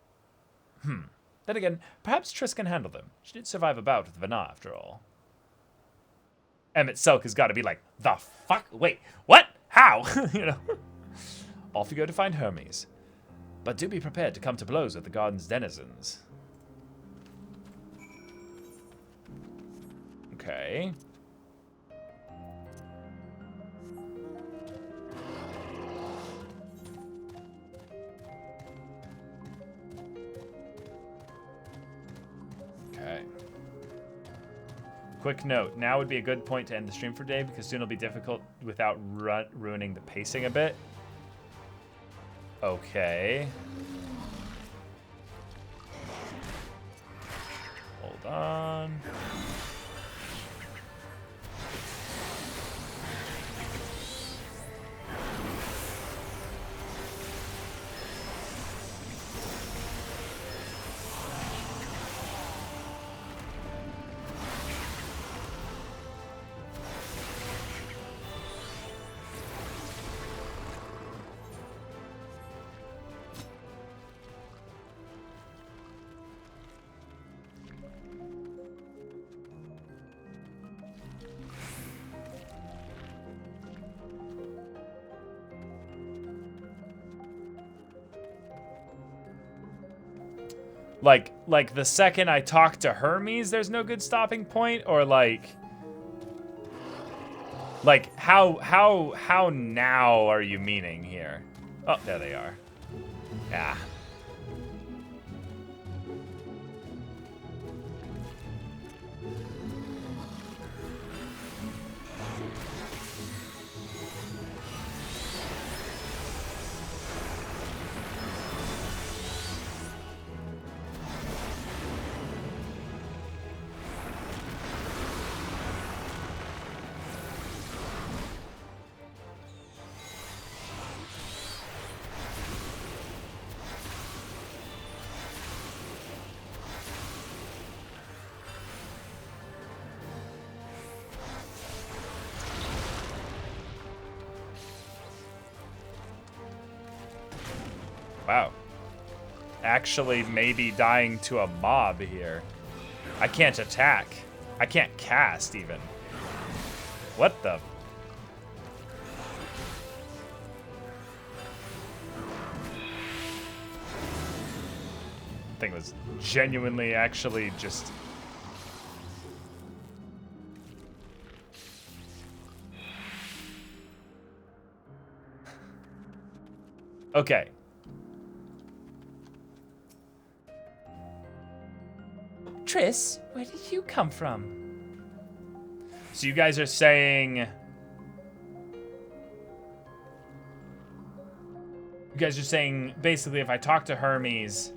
Then again, perhaps Triss can handle them. She did survive a bout with Vanar, after all. Emmett Selk has got to be like, the fuck? Wait, what? How? You know? Off you go to find Hermes. But do be prepared to come to blows with the garden's denizens. Okay. Okay. Quick note, now would be a good point to end the stream for today because soon it'll be difficult without ruining the pacing a bit. Okay. Hold on. Like the second I talk to Hermes, there's no good stopping point, or like how now are you meaning here? Oh, there they are. Yeah. Wow. Actually maybe dying to a mob here. I can't attack. I can't cast even. What the? Thing was genuinely actually just... Okay. Triss, where did you come from? So you guys are saying... You guys are saying, basically, if I talk to Hermes,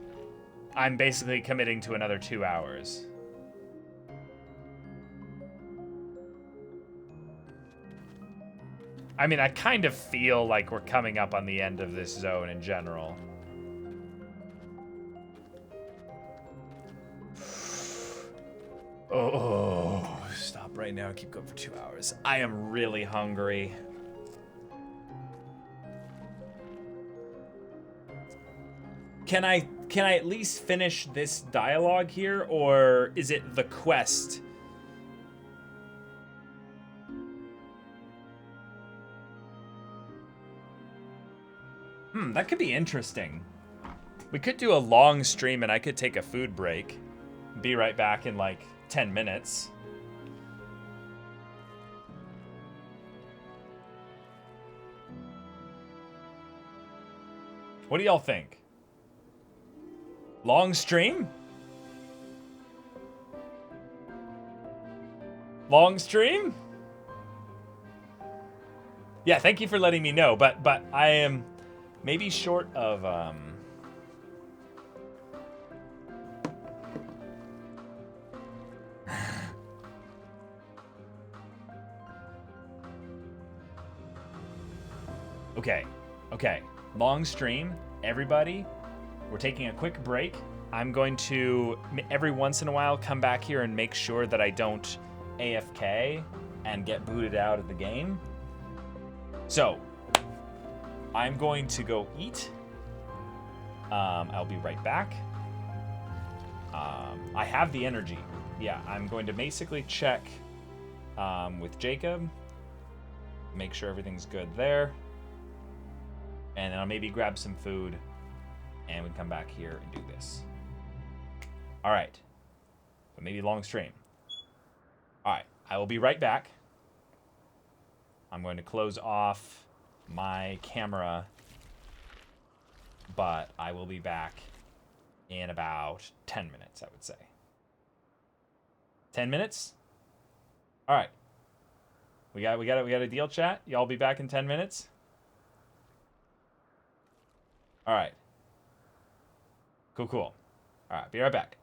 I'm basically committing to another 2 hours. I mean, I kind of feel like we're coming up on the end of this zone in general. Oh, stop right now. Keep going for 2 hours. I am really hungry. Can I at least finish this dialogue here, or is it the quest? That could be interesting. We could do a long stream and I could take a food break. Be right back in like 10 minutes. What do y'all think? Long stream? Long stream? Yeah, thank you for letting me know, but I am maybe short of Okay. Long stream, everybody. We're taking a quick break. I'm going to, every once in a while, come back here and make sure that I don't AFK and get booted out of the game. So, I'm going to go eat. I'll be right back. I have the energy. Yeah, I'm going to basically check with Jacob. Make sure everything's good there. And then I'll maybe grab some food. And we can come back here and do this. All right. But maybe long stream. All right. I will be right back. I'm going to close off my camera. But I will be back in about 10 minutes, I would say. 10 minutes? All right. We got a deal, chat. Y'all be back in 10 minutes? All right. Cool. All right, be right back.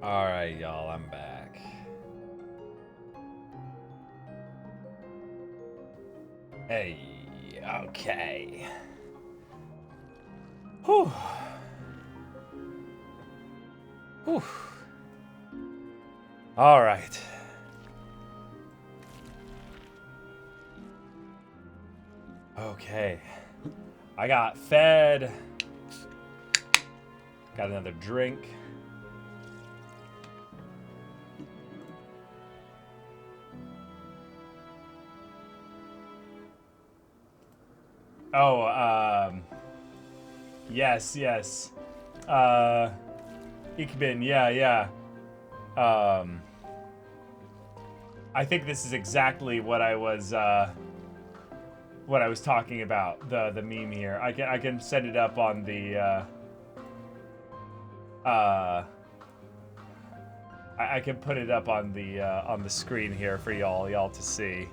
Alright, y'all, I'm back. Hey, okay. Whew. Whew. Alright. Okay. I got fed. Got another drink. Oh, yes. Ich bin, yeah. I think this is exactly what I was talking about, the meme here. I can set it up on the I can put it up on the screen here for y'all to see.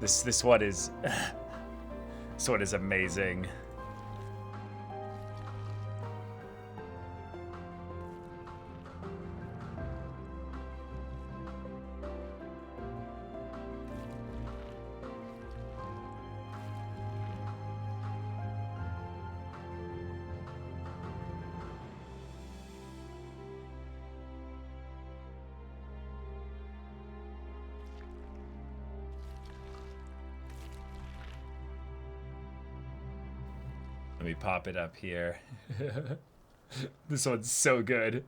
This one is this one is amazing. Let me pop it up here. This one's so good.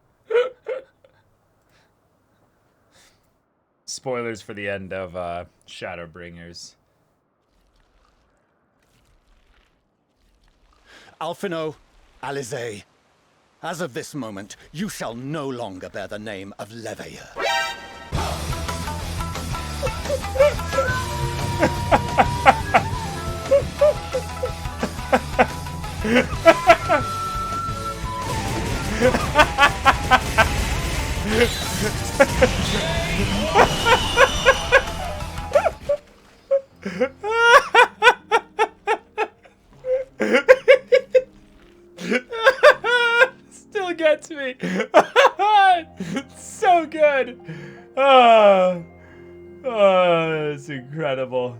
Spoilers for the end of Shadowbringers. Alphino, Alizé, as of this moment, you shall no longer bear the name of Leveilleur. Still gets me. So good. Oh, it's incredible.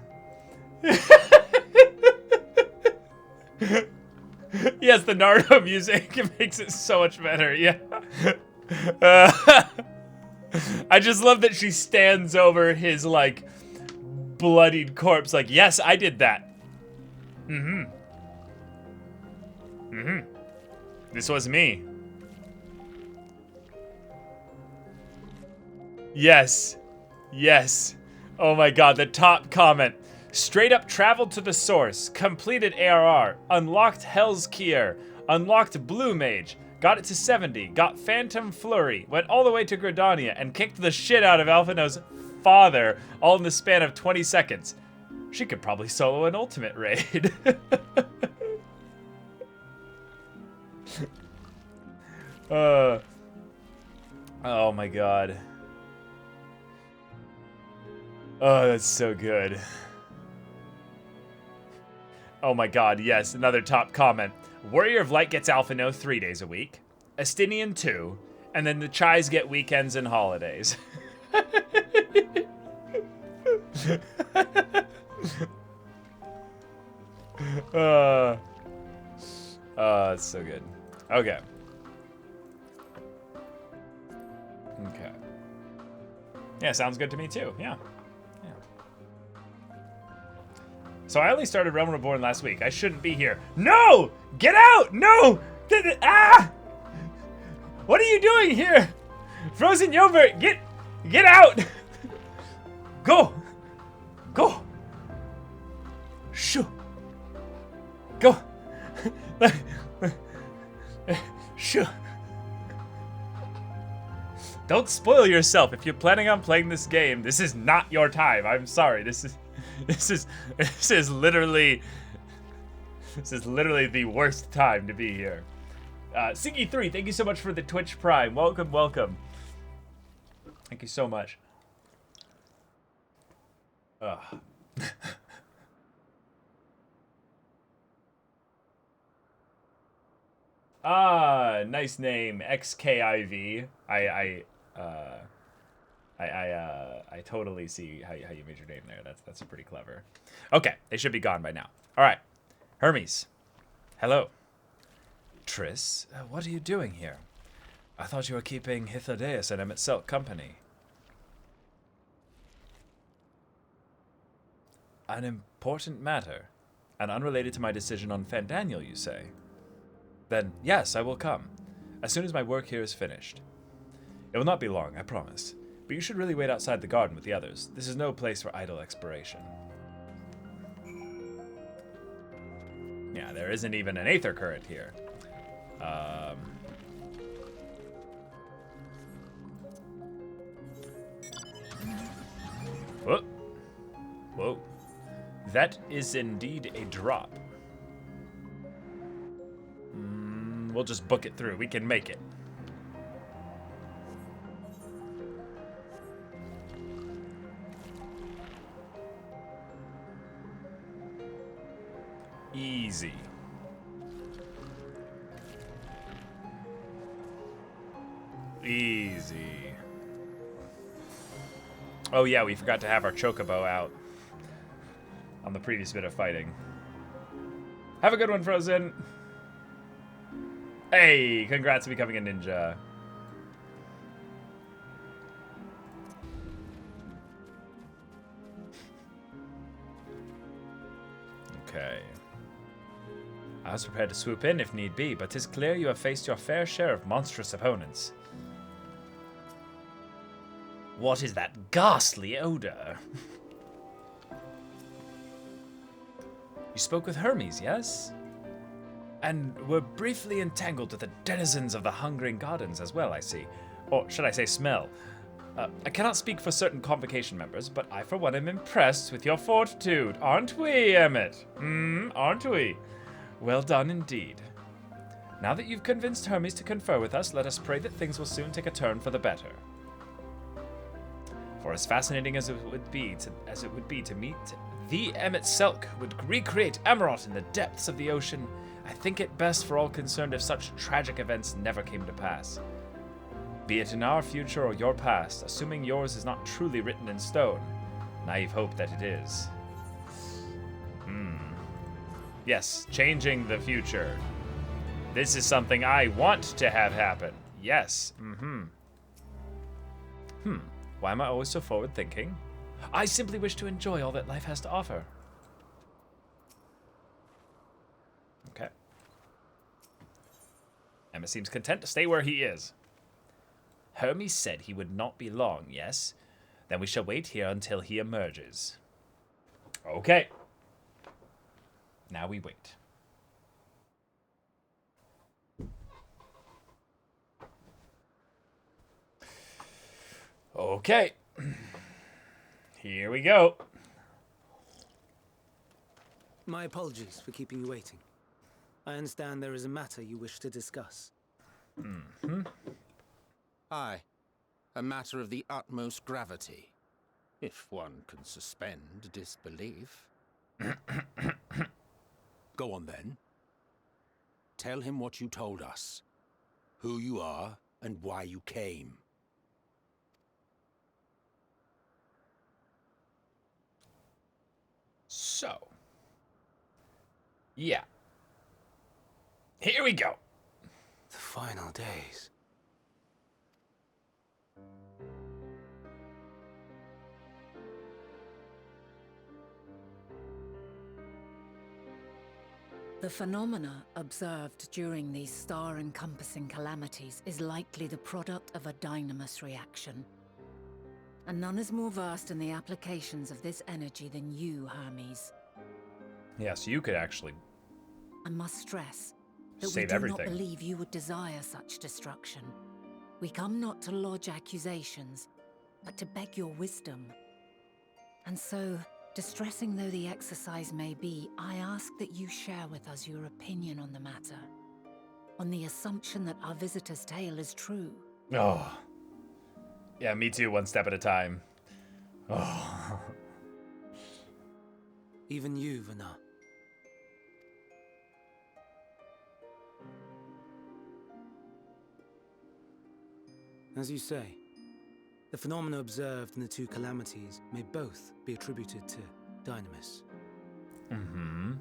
Yes, the Naruto music makes it so much better. Yeah. I just love that she stands over his like bloodied corpse. Like, yes, I did that. This was me. Yes. Oh my god, the top comment. Straight up traveled to the source, completed ARR, unlocked Hell's Kier, unlocked Blue Mage, got it to 70, got Phantom Flurry, went all the way to Gridania, and kicked the shit out of Alphino's father, all in the span of 20 seconds. She could probably solo an ultimate raid. Oh my god. Oh, that's so good. Oh my god, yes, another top comment. Warrior of Light gets Alphino 3 days a week, Astinian 2, and then the Chais get weekends and holidays. It's so good. Okay. Yeah, sounds good to me too. Yeah. So I only started Realm Reborn last week. I shouldn't be here. No! Get out! No! Ah! What are you doing here? Frozen yogurt, get out! Go! Shoo! Go! Shoo! Don't spoil yourself. If you're planning on playing this game, this is not your time. I'm sorry. This is literally the worst time to be here. Siggy3, thank you so much for the Twitch Prime. Welcome. Thank you so much. Nice name, XKIV. I totally see how you made your name there. That's pretty clever. Okay, they should be gone by now. All right, Hermes. Hello. Triss, what are you doing here? I thought you were keeping Hythlodaeus and Emet company. An important matter, and unrelated to my decision on Fandaniel, you say? Then, yes, I will come, as soon as my work here is finished. It will not be long, I promise, but you should really wait outside the garden with the others. This is no place for idle exploration. Yeah, there isn't even an aether current here. Whoa. Whoa. That is indeed a drop. We'll just book it through. We can make it. Easy. Easy. Oh yeah, we forgot to have our chocobo out on the previous bit of fighting. Have a good one, Frozen. Hey, congrats on becoming a ninja. Okay. I was prepared to swoop in if need be, but 'tis clear you have faced your fair share of monstrous opponents. What is that ghastly odor? You spoke with Hermes, yes? And were briefly entangled with the denizens of the Hungering Gardens as well, I see. Or should I say smell? I cannot speak for certain Convocation members, but I for one am impressed with your fortitude. Aren't we, Emmett? Aren't we? Well done indeed. Now that you've convinced Hermes to confer with us, let us pray that things will soon take a turn for the better. For as fascinating as it would be to meet the Emmet Selk would recreate Amarot in the depths of the ocean, I think it best for all concerned if such tragic events never came to pass. Be it in our future or your past, assuming yours is not truly written in stone. Naive hope that it is. Yes, changing the future. This is something I want to have happen. Yes. Why am I always so forward-thinking? I simply wish to enjoy all that life has to offer. Okay. Emma seems content to stay where he is. Hermes said he would not be long, yes? Then we shall wait here until he emerges. Okay. Now we wait. Okay. Here we go. My apologies for keeping you waiting. I understand there is a matter you wish to discuss. Aye. A matter of the utmost gravity. If one can suspend disbelief. Go on then. Tell him what you told us. Who you are and why you came. So. Yeah. Here we go. The final days. The phenomena observed during these star-encompassing calamities is likely the product of a dynamis reaction. And none is more versed in the applications of this energy than you, Hermes. Yeah, so you could actually I must stress that we save do everything. not believe you would desire such destruction. We come not to lodge accusations, but to beg your wisdom. And so, distressing though the exercise may be, I ask that you share with us your opinion on the matter, on the assumption that our visitor's tale is true. Oh. Yeah, me too, one step at a time. Oh. Even you, Vana. As you say, the phenomena observed in the two calamities may both be attributed to Dynamis. Mm-hmm.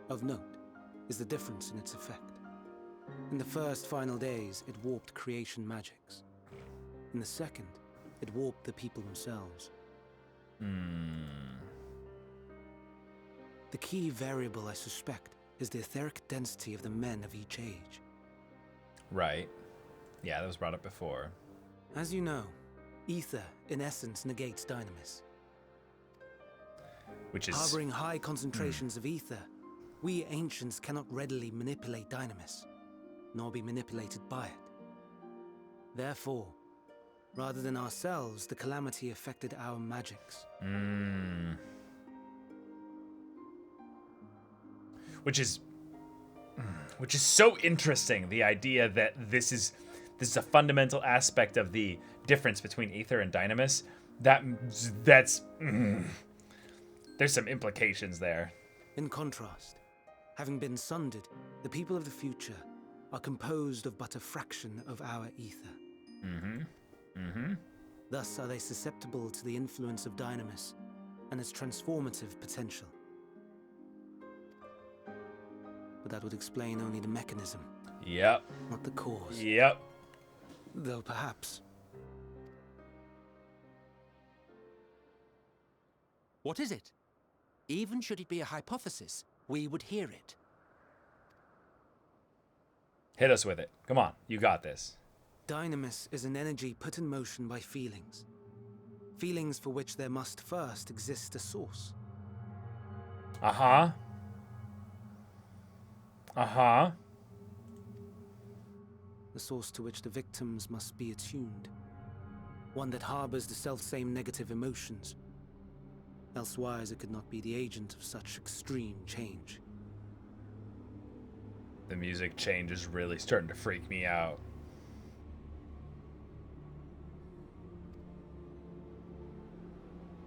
Of note is the difference in its effect. In the first final days, it warped creation magics. In the second, it warped the people themselves. The key variable, I suspect, is the etheric density of the men of each age. Right. Yeah, that was brought up before. As you know, ether, in essence, negates Dynamis. Which is... Harboring high concentrations of ether, we ancients cannot readily manipulate Dynamis, nor be manipulated by it. Therefore, rather than ourselves, the calamity affected our magics. Which is so interesting, the idea that this is a fundamental aspect of the difference between ether and Dynamis. That's there's some implications there. In contrast, having been sundered, the people of the future are composed of but a fraction of our ether. Thus are they susceptible to the influence of Dynamis and its transformative potential. But that would explain only the mechanism. Yep. Not the cause. Yep. Though perhaps. What is it? Even should it be a hypothesis, we would hear it. Hit us with it. Come on, you got this. Dynamis is an energy put in motion by feelings. Feelings for which there must first exist a source. Uh-huh. Uh-huh. The source to which the victims must be attuned. One that harbors the selfsame negative emotions. Elsewise, it could not be the agent of such extreme change. The music change is really starting to freak me out.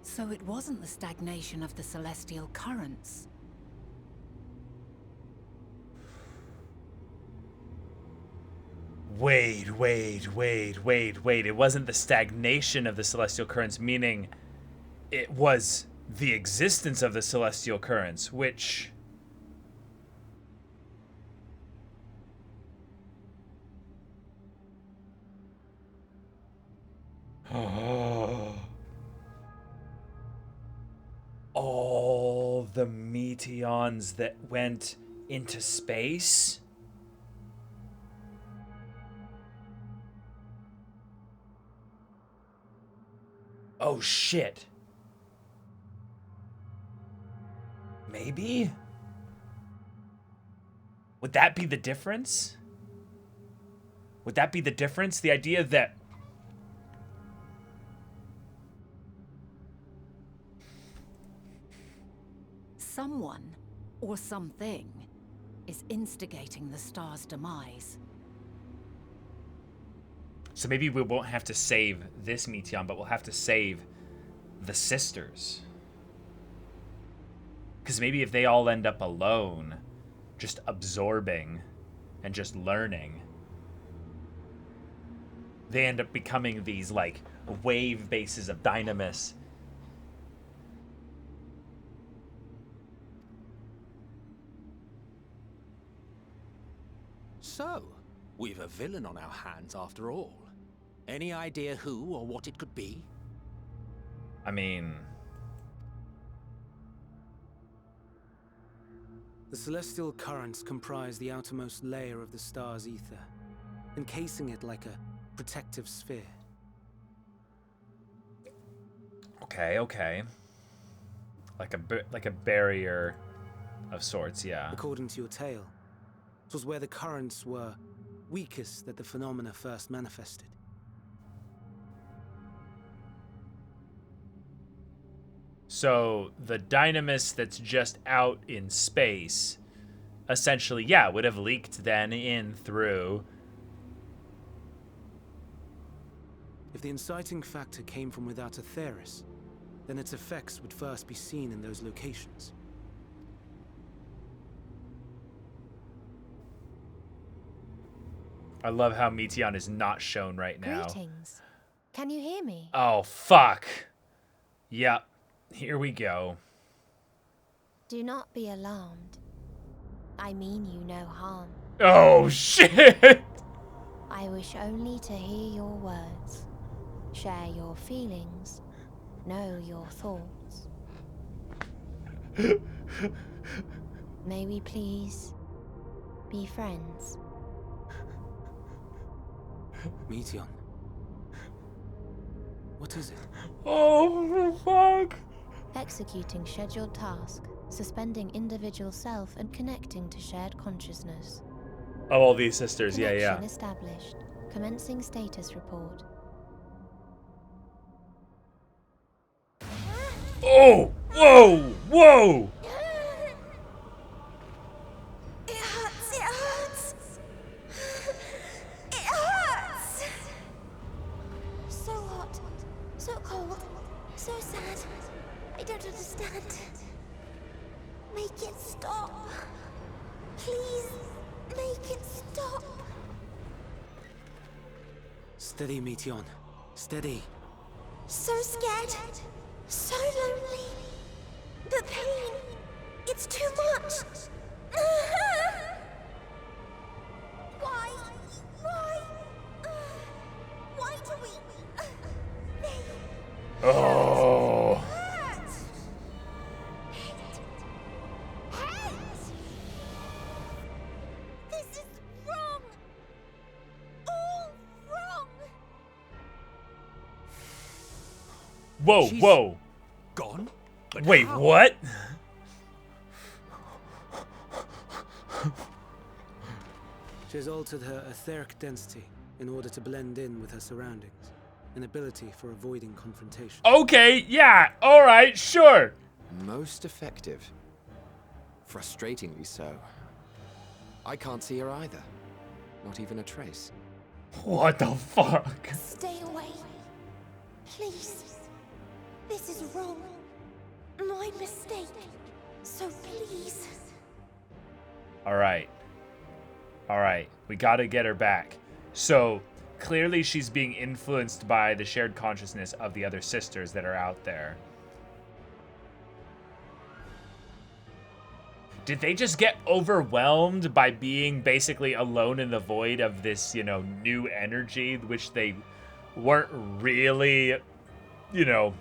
So it wasn't the stagnation of the celestial currents. Wait. It wasn't the stagnation of the celestial currents, meaning it was the existence of the celestial currents, which... All the meteons that went into space? Oh shit. Maybe? Would that be the difference? Would that be the difference? The idea that... Someone, or something, is instigating the star's demise. So maybe we won't have to save this meteon, but we'll have to save the sisters. Because maybe if they all end up alone, just absorbing and just learning, they end up becoming these, like, wave bases of Dynamis. So, we've a villain on our hands after all. Any idea who or what it could be? I mean... The celestial currents comprise the outermost layer of the star's ether, encasing it like a protective sphere. Okay. Like a barrier of sorts, yeah. According to your tale, it was where the currents were weakest that the phenomena first manifested. So the Dynamis that's just out in space, essentially, yeah, would have leaked then in through. If the inciting factor came from without Aetheris, then its effects would first be seen in those locations. I love how Meteon is not shown right now. Greetings. Can you hear me? Oh, fuck. Yep. Here we go. Do not be alarmed. I mean you no harm. Oh, shit! I wish only to hear your words, share your feelings, know your thoughts. May we please be friends? Meteon. What is it? Oh, fuck. Executing scheduled task, suspending individual self and connecting to shared consciousness. Oh, all these sisters, yeah. Connection established. Commencing status report. Oh! Whoa! Whoa! It hurts! It hurts! It hurts! So hot, so cold, so sad. I don't understand. Make it stop. Please, make it stop. Steady, Meteon. Steady. So scared. So lonely. The pain. It's too much. Why? Why? Why do we? Oh. Hurt. Hurt. This is wrong. All wrong. Whoa, She's whoa. Gone? But Wait, how? what? She has altered her etheric density in order to blend in with her surroundings, an ability for avoiding confrontation. Okay, yeah, alright, sure. Most effective. Frustratingly so. I can't see her either. Not even a trace. What the fuck? Stay away. Please. This is wrong. My mistake. So please. Alright. Alright, we gotta get her back. So, clearly she's being influenced by the shared consciousness of the other sisters that are out there. Did they just get overwhelmed by being basically alone in the void of this, you know, new energy, which they weren't really, you know,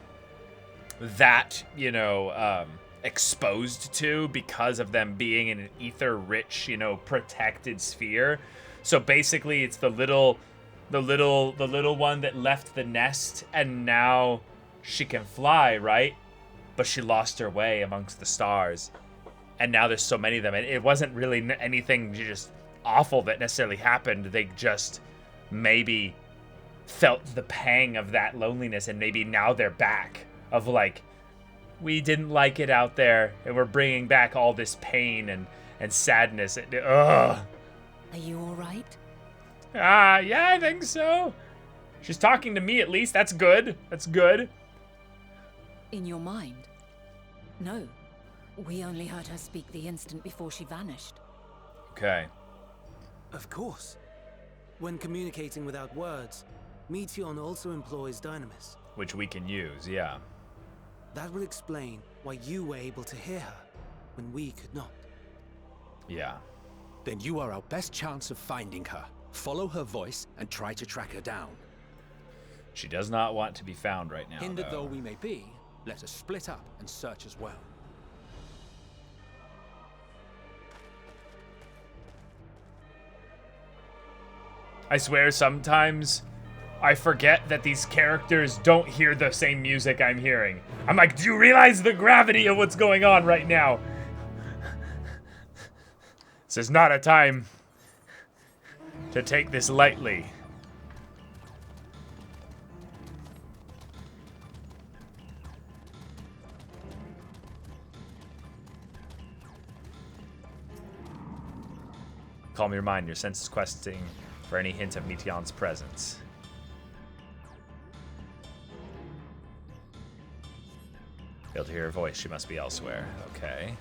that, you know, exposed to because of them being in an ether-rich, you know, protected sphere? So basically, it's the little one that left the nest, and now she can fly, right? But she lost her way amongst the stars. And now there's so many of them. And it wasn't really anything just awful that necessarily happened. They just maybe felt the pang of that loneliness, and maybe now they're back. Of like, we didn't like it out there, and we're bringing back all this pain and sadness. Ugh. Are you all right? Yeah, I think so. She's talking to me at least. That's good. That's good. In your mind? No. We only heard her speak the instant before she vanished. Okay. Of course. When communicating without words, Meteon also employs dynamis. Which we can use, yeah. That will explain why you were able to hear her when we could not. Yeah. Then you are our best chance of finding her. Follow her voice and try to track her down. She does not want to be found right now, Hindered though. though we may be, let us split up and search as well. I swear sometimes I forget that these characters don't hear the same music I'm hearing. I'm like, do you realize the gravity of what's going on right now? This is not a time to take this lightly. Calm your mind, your senses questing for any hint of Meteon's presence. Failed to hear her voice, she must be elsewhere. Okay.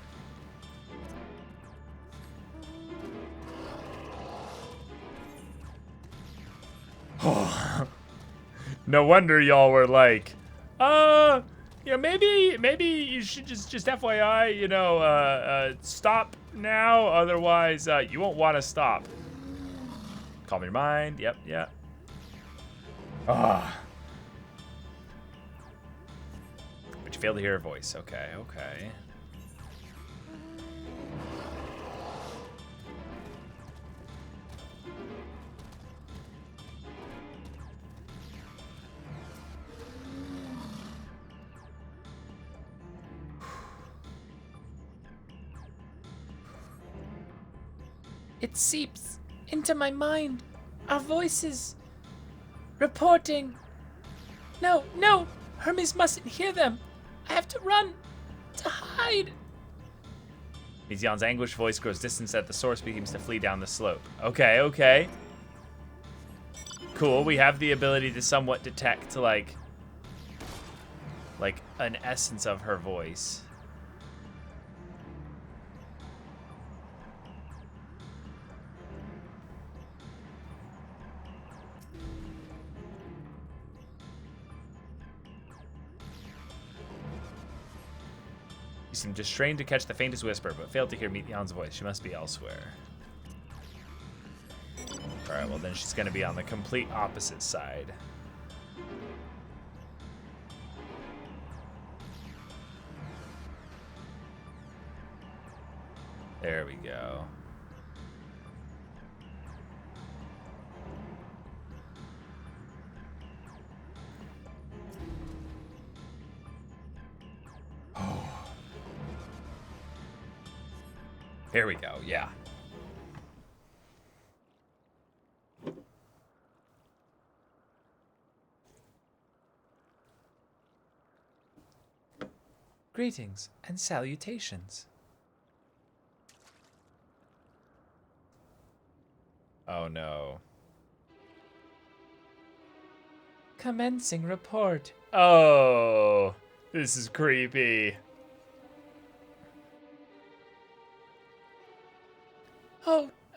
No wonder y'all were like, maybe you should just FYI, stop now. Otherwise, you won't want to stop. Calm your mind. Yep, yeah. Ah. But you failed to hear her voice. Okay, okay. It seeps into my mind. Our voices. Reporting. No, no! Hermes mustn't hear them. I have to run. To hide. Mizion's anguished voice grows distant as the source begins to flee down the slope. Okay, okay. Cool, we have the ability to somewhat detect, like an essence of her voice. You seem strained to catch the faintest whisper, but failed to hear Mizion's voice. She must be elsewhere. Alright, well then she's gonna be on the complete opposite side. There we go. Oh. Here we go, yeah. Greetings and salutations. Oh no. Commencing report. Oh, this is creepy.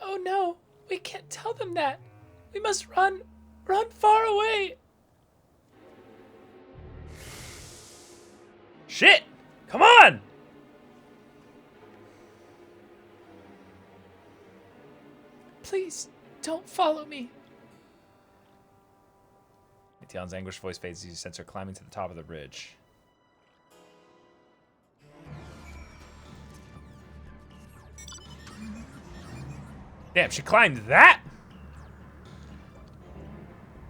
Oh no! We can't tell them that! We must run! Run far away! Shit! Come on! Please, don't follow me. Mizion's anguished voice fades as you sense her climbing to the top of the ridge. Damn, she climbed that?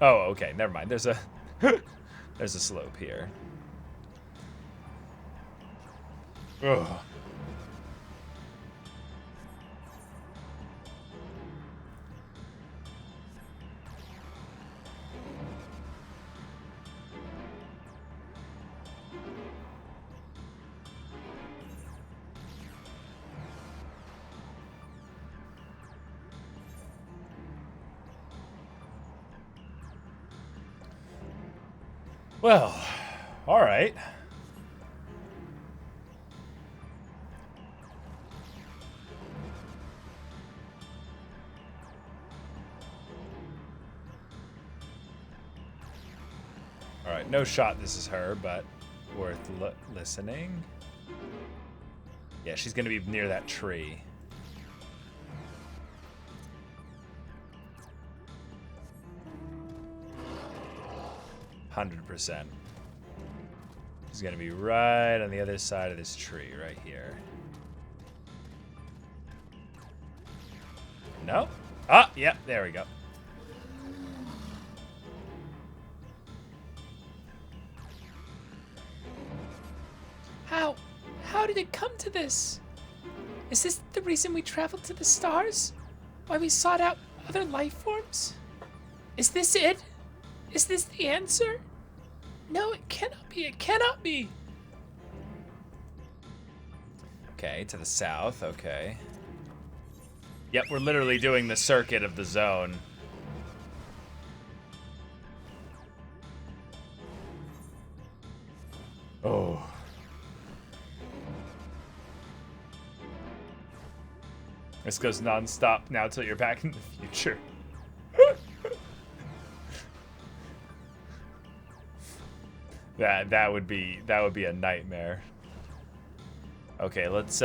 Oh, okay, never mind. There's a there's a slope here. Ugh. Well, all right. All right, no shot this is her, but worth listening. Yeah, she's going to be near that tree. %. She's gonna be right on the other side of this tree, right here. No? Ah, yeah, there we go. How did it come to this? Is this the reason we traveled to the stars? Why we sought out other life forms? Is this it? Is this the answer? No, it cannot be. It cannot be. Okay, to the south. Okay. Yep, we're literally doing the circuit of the zone. Oh. This goes non-stop now till you're back in the future. That would be a nightmare. Okay, let's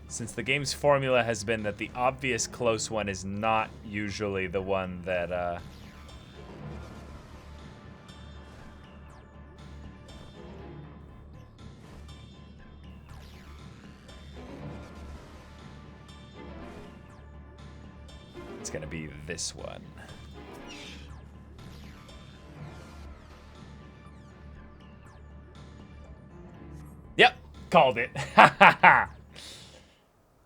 since the game's formula has been that the obvious close one is not usually the one that it's gonna be this one. Yep, called it.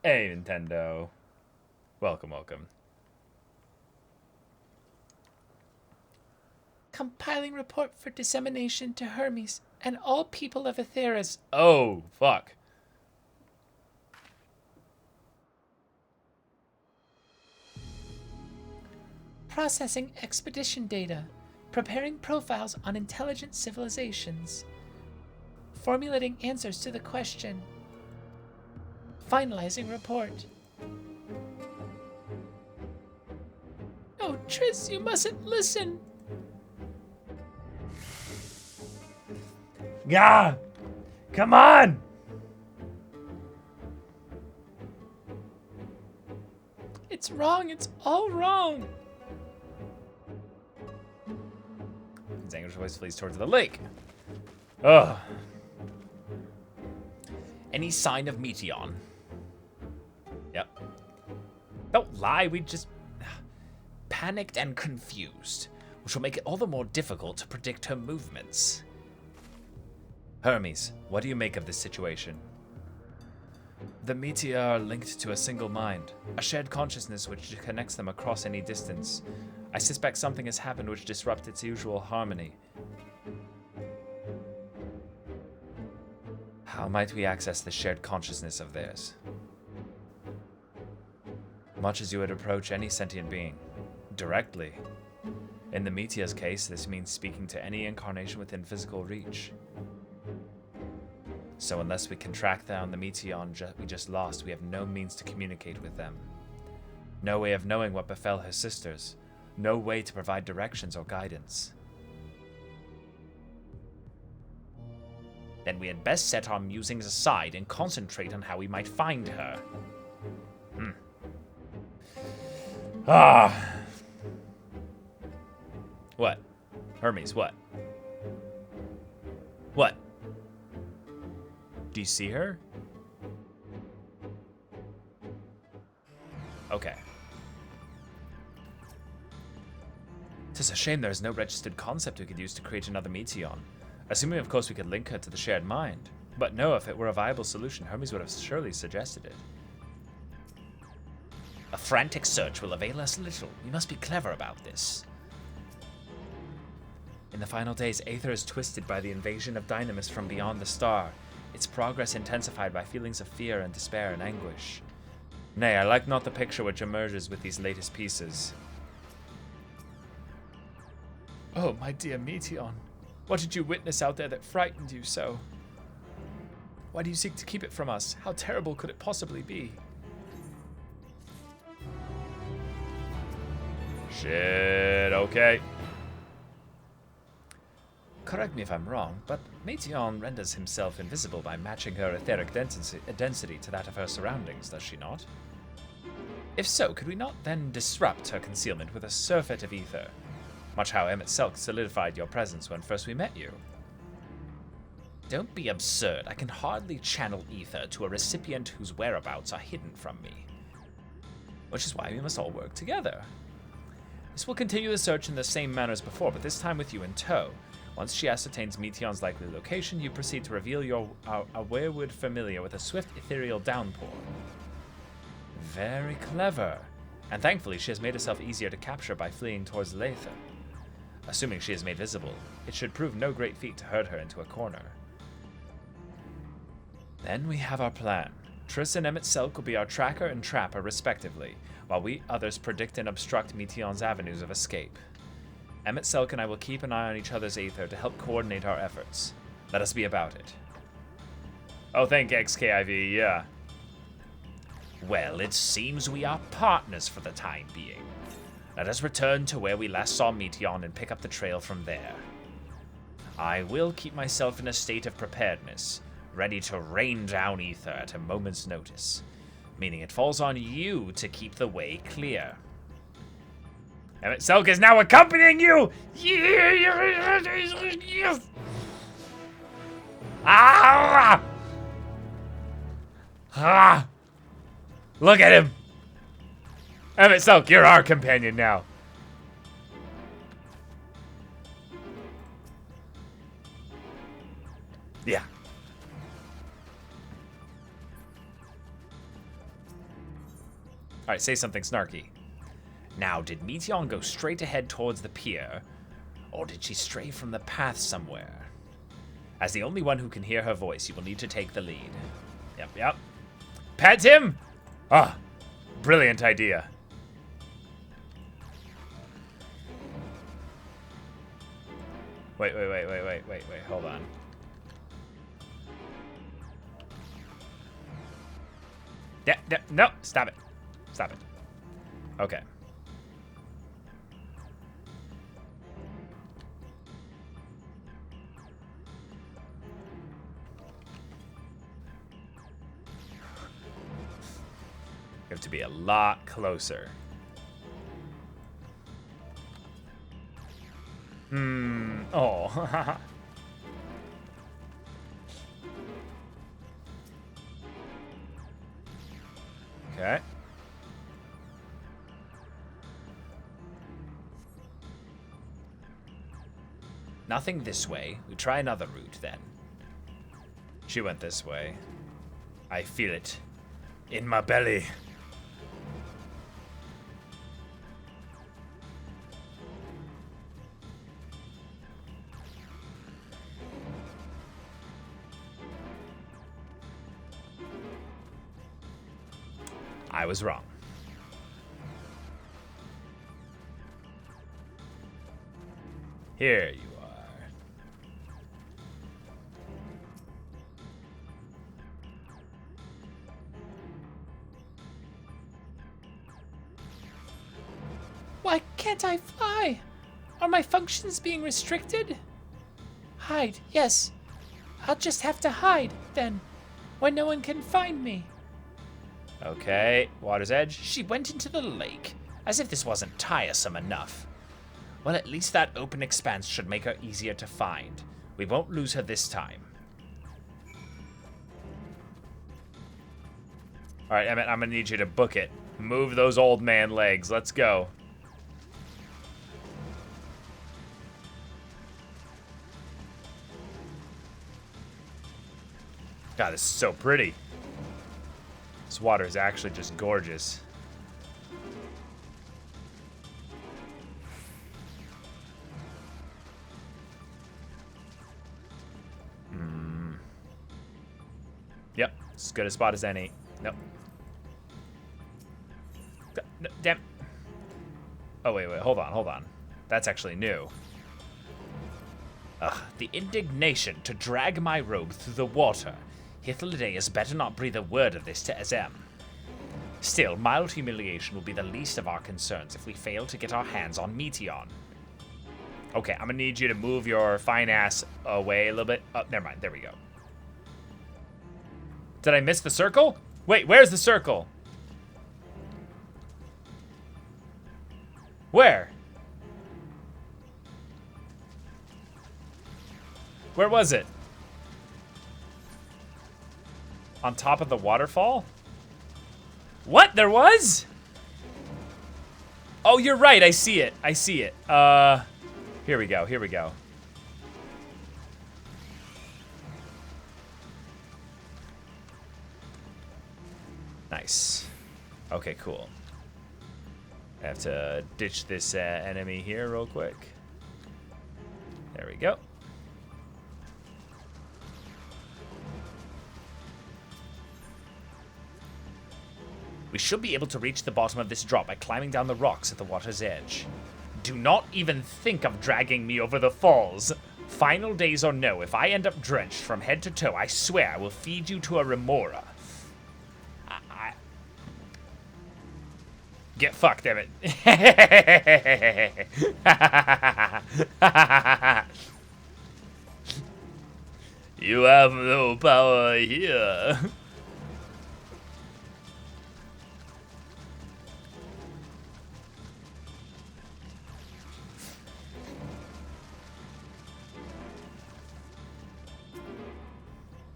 Hey, Nintendo. Welcome, welcome. Compiling report for dissemination to Hermes and all people of Aetheras. Oh, fuck. Processing expedition data. Preparing profiles on intelligent civilizations. Formulating answers to the question. Finalizing report. Oh, Triss, you mustn't listen. Yeah. Come on. It's wrong. It's all wrong. His anguish voice flees towards the lake. Ugh. Any sign of Meteion? Yep. Don't lie, we just panicked and confused, which will make it all the more difficult to predict her movements. Hermes, what do you make of this situation? The Meteor are linked to a single mind, a shared consciousness which connects them across any distance. I suspect something has happened which disrupted its usual harmony. How might we access the shared consciousness of theirs? Much as you would approach any sentient being, directly. In the Meteor's case, this means speaking to any incarnation within physical reach. So unless we can track down the Meteion we just lost, we have no means to communicate with them. No way of knowing what befell her sisters. No way to provide directions or guidance. Then we had best set our musings aside and concentrate on how we might find her. What? Hermes, what? What? Do you see her? Okay. Tis a shame there is no registered concept we could use to create another Meteion. Assuming, of course, we could link her to the shared mind. But no, if it were a viable solution, Hermes would have surely suggested it. A frantic search will avail us little. We must be clever about this. In the final days, Aether is twisted by the invasion of Dynamis from beyond the star, its progress intensified by feelings of fear and despair and anguish. Nay, I like not the picture which emerges with these latest pieces. Oh, my dear Meteion, what did you witness out there that frightened you so? Why do you seek to keep it from us? How terrible could it possibly be? Shit, okay. Correct me if I'm wrong, but Meteion renders himself invisible by matching her etheric density to that of her surroundings, does she not? If so, could we not then disrupt her concealment with a surfeit of ether? Much how Selk solidified your presence when first we met you. Don't be absurd. I can hardly channel ether to a recipient whose whereabouts are hidden from me. Which is why we must all work together. This will continue the search in the same manner as before, but this time with you in tow. Once she ascertains Meteion's likely location, you proceed to reveal a werewood familiar with a swift ethereal downpour. Very clever. And thankfully, she has made herself easier to capture by fleeing towards Latha. Assuming she is made visible, it should prove no great feat to herd her into a corner. Then we have our plan. Triss and Selk will be our tracker and trapper respectively, while we others predict and obstruct Meteion's avenues of escape. Selk and I will keep an eye on each other's aether to help coordinate our efforts. Let us be about it. Oh, thank XKIV, yeah. Well, it seems we are partners for the time being. Let us return to where we last saw Meteion and pick up the trail from there. I will keep myself in a state of preparedness, ready to rain down ether at a moment's notice, meaning it falls on you to keep the way clear. Selk is now accompanying you! Ah! Ah! Look at him! Selk, you're our companion now. Yeah. Alright, say something snarky. Now, did Meteon go straight ahead towards the pier, or did she stray from the path somewhere? As the only one who can hear her voice, you will need to take the lead. Yep. Pet him! Ah, brilliant idea. Wait, hold on. Yeah, no, stop it. Okay. You have to be a lot closer. Oh. Okay. Nothing this way. We try another route then. She went this way. I feel it in my belly. I was wrong. Here you are. Why can't I fly? Are my functions being restricted? Hide, yes. I'll just have to hide, then, when no one can find me. Okay, water's edge. She went into the lake, as if this wasn't tiresome enough. Well, at least that open expanse should make her easier to find. We won't lose her this time. Alright, Emmett, I'm gonna need you to book it. Move those old man legs. Let's go. God, this is so pretty. This water is actually just gorgeous. Yep, as good a spot as any. Nope. No, damn. Oh, wait, hold on. That's actually new. Ugh, the indignation to drag my robe through the water. Hythlodaeus better not breathe a word of this to Azem. Still, mild humiliation will be the least of our concerns if we fail to get our hands on Meteon. Okay, I'm gonna need you to move your fine ass away a little bit. Oh, never mind, there we go. Did I miss the circle? Wait, where's the circle? Where? Where was it? On top of the waterfall? What? There was? Oh, you're right. I see it. Here we go. Nice. Okay, cool. I have to ditch this enemy here real quick. There we go. We should be able to reach the bottom of this drop by climbing down the rocks at the water's edge. Do not even think of dragging me over the falls. Final days or no, if I end up drenched from head to toe, I swear I will feed you to a remora. Get fucked, damn it. You have no power here.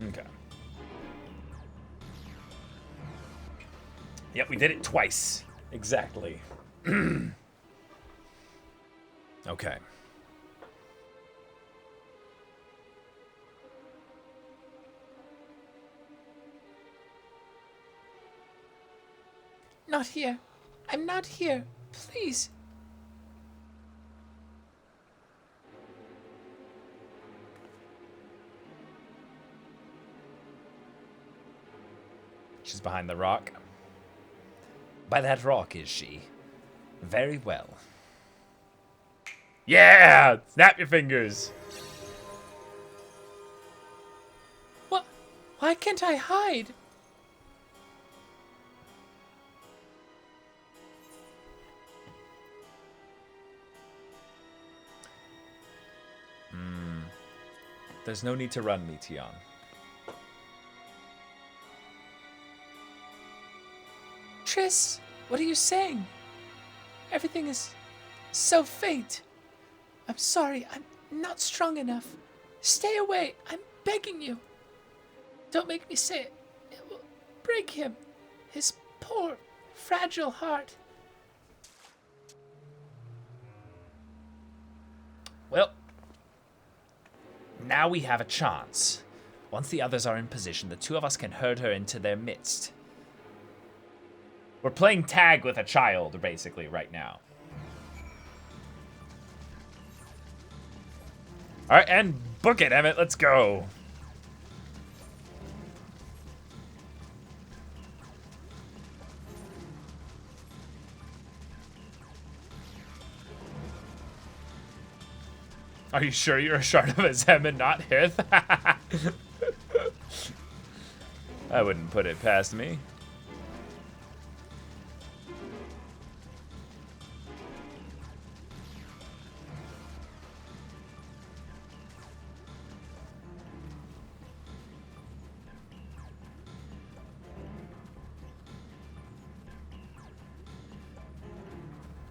Okay. Yep, we did it twice. Exactly. Okay. Not here. I'm not here. Please. She's behind the rock. By that rock, is she? Very well. Yeah! Snap your fingers. What? Why can't I hide? There's no need to run, Meteon. Triss, what are you saying? Everything is so faint. I'm sorry, I'm not strong enough. Stay away, I'm begging you. Don't make me say it. It will break him. His poor, fragile heart. Well, now we have a chance. Once the others are in position, the two of us can herd her into their midst. We're playing tag with a child, basically, right now. Alright, and book it, Emmett. Let's go. Are you sure you're a shard of a Zem and not Hith? I wouldn't put it past me.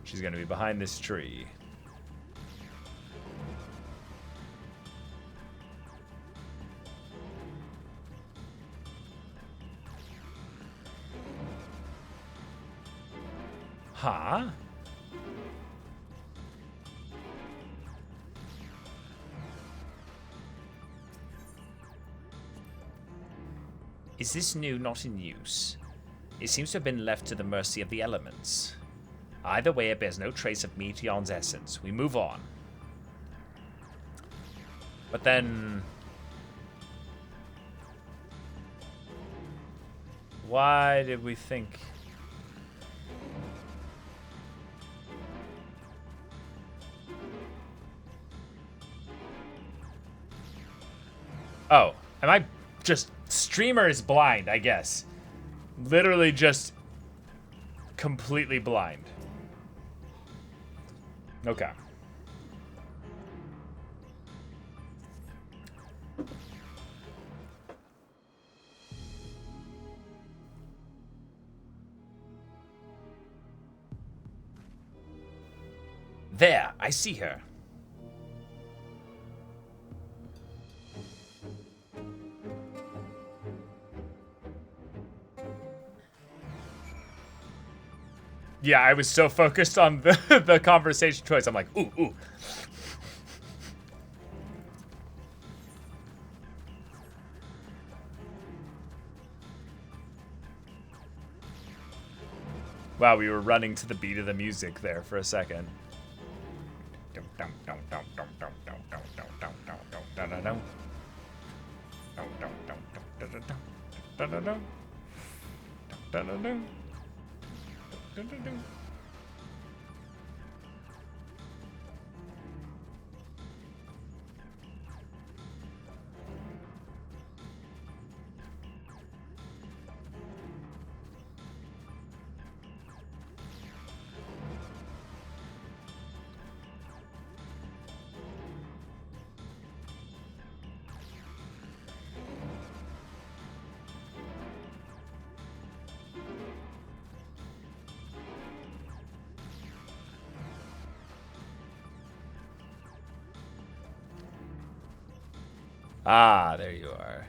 She's gonna be behind this tree. Huh? Is this new not in use? It seems to have been left to the mercy of the elements. Either way, it bears no trace of Meteon's essence. We move on. But then... why did we think... oh, am I just... streamer is blind, I guess. Literally just completely blind. Okay. There, I see her. Yeah, I was so focused on the conversation choice. I'm like, ooh, ooh. Wow, we were running to the beat of the music there for a second. Ah, there you are.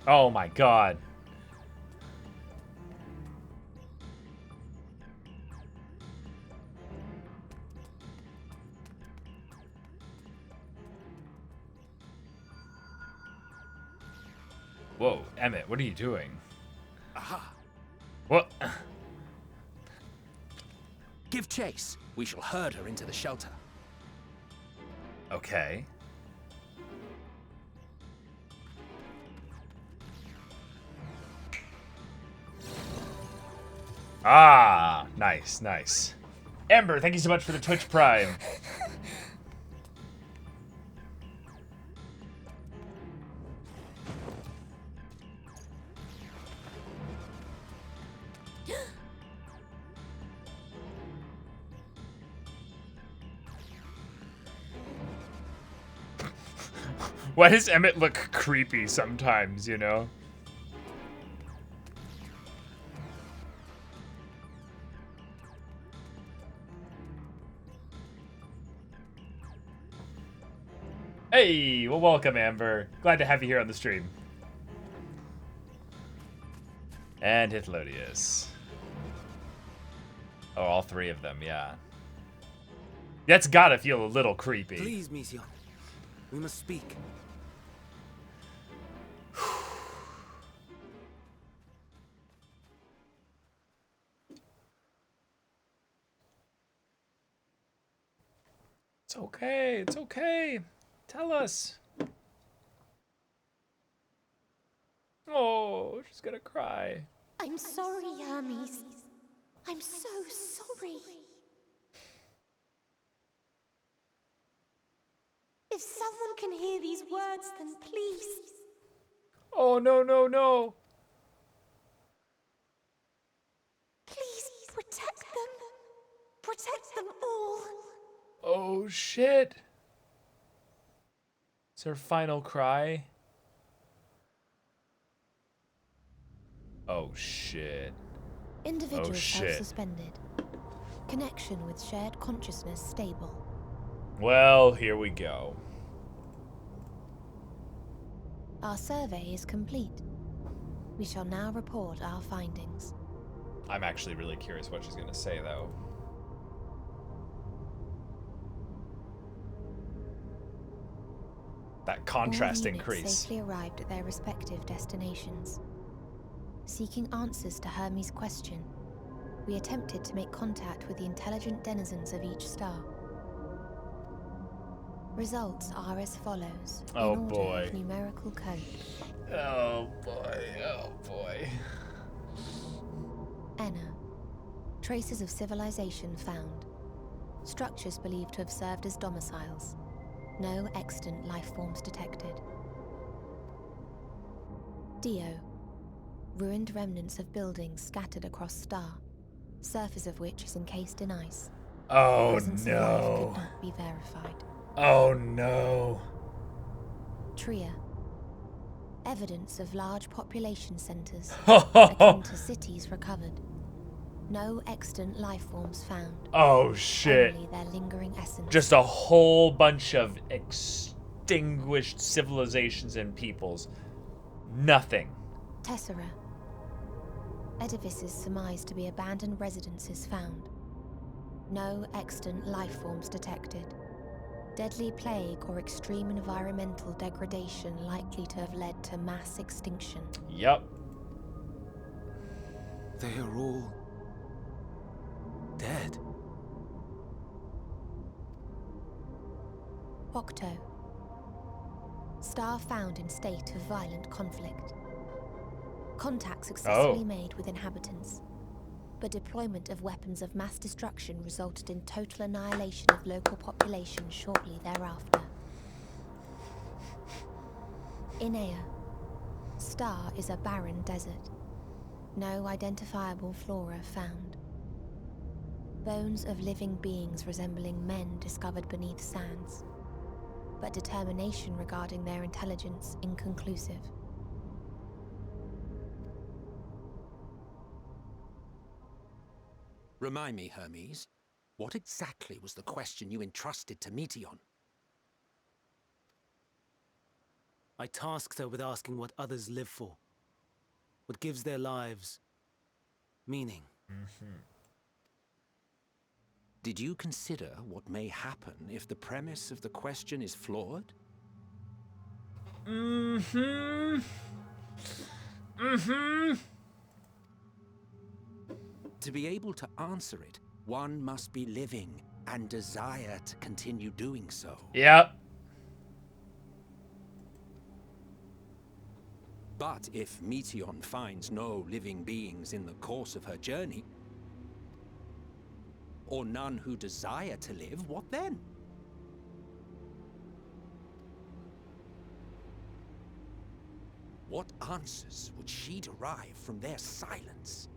Oh my god. Whoa, Emmett, what are you doing? Aha! What? Give chase. We shall herd her into the shelter. Okay. Ah, nice, nice. Ember, thank you so much for the Twitch Prime. Why does Emmett look creepy sometimes, you know? Hey, well, welcome, Amber. Glad to have you here on the stream. And Hithlodius. Oh, all three of them, yeah. That's gotta feel a little creepy. Please, Mission. We must speak. It's okay, it's okay. Tell us. Oh, she's gonna cry. I'm sorry, Hermes. I'm so sorry. If someone can hear these words, then please. Oh, no, no, no. Please protect them. Protect them all. Oh, shit. It's her final cry. Oh, shit. Individual Oh, shit. self-suspended. Connection with shared consciousness stable. Well, here we go. Our survey is complete. We shall now report our findings. I'm actually really curious what she's gonna say, though. That contrasting All units crease. safely arrived at their respective destinations. Seeking answers to Hermes' question, we attempted to make contact with the intelligent denizens of each star. Results are as follows, Oh, in order boy. of numerical code. Oh boy, oh boy. Enna. Traces of civilization found. Structures believed to have served as domiciles. No extant life forms detected. Dio. Ruined remnants of buildings scattered across star, surface of which is encased in ice. Oh Presence of life no. could not be verified. Oh no. Tria. Evidence of large population centers, akin to cities recovered. No extant life forms found. Oh shit. Only their lingering essence. Just a whole bunch of extinguished civilizations and peoples. Nothing. Tessera. Edifices surmised to be abandoned residences found. No extant life forms detected. Deadly plague or extreme environmental degradation likely to have led to mass extinction. Yep. They are all dead. Octo. Star found in state of violent conflict. Contact successfully made with inhabitants, but deployment of weapons of mass destruction resulted in total annihilation of local population shortly thereafter. Inea. Star is a barren desert. No identifiable flora found. Bones of living beings resembling men discovered beneath sands, but determination regarding their intelligence inconclusive. Remind me, Hermes, what exactly was the question you entrusted to Meteon? I tasked her with asking what others live for, what gives their lives meaning. Did you consider what may happen if the premise of the question is flawed? To be able to answer it, one must be living and desire to continue doing so. Yep. But if Meteon finds no living beings in the course of her journey, or none who desire to live, what then? What answers would she derive from their silence?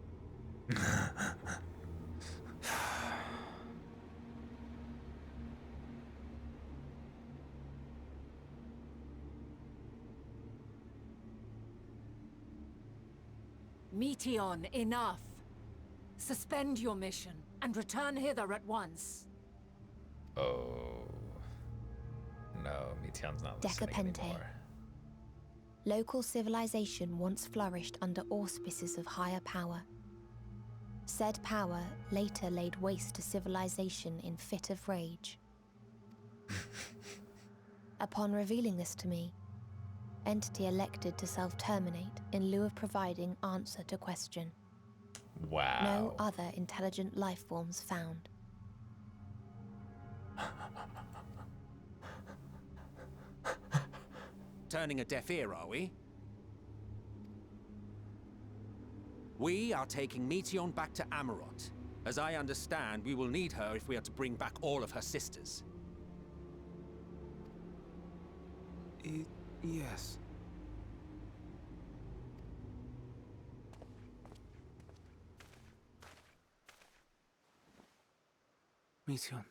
Meteon, enough. Suspend your mission and return hither at once. Oh. No, Meteon's not listening Decapente. anymore. Local civilization once flourished under auspices of higher power. Said power later laid waste to civilization in fit of rage. Upon revealing this to me, entity elected to self-terminate in lieu of providing answer to question. Wow. No other intelligent life forms found. Turning a deaf ear, are we? We are taking Meteon back to Amarot. As I understand, we will need her if we are to bring back all of her sisters. Yes. Meteon.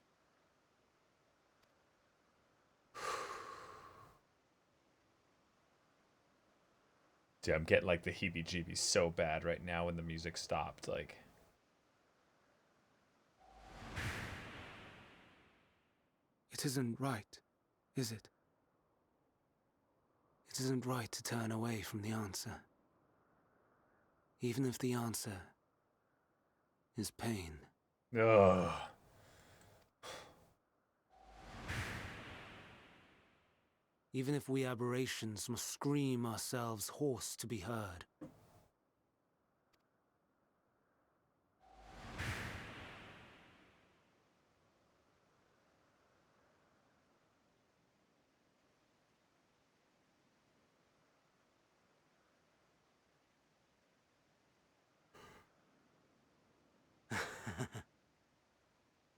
Dude, I'm getting like the heebie-jeebies so bad right now when the music stopped. Like, It isn't right, is it? It isn't right to turn away from the answer. Even if the answer is pain. ugh. Even if we aberrations must scream ourselves hoarse to be heard.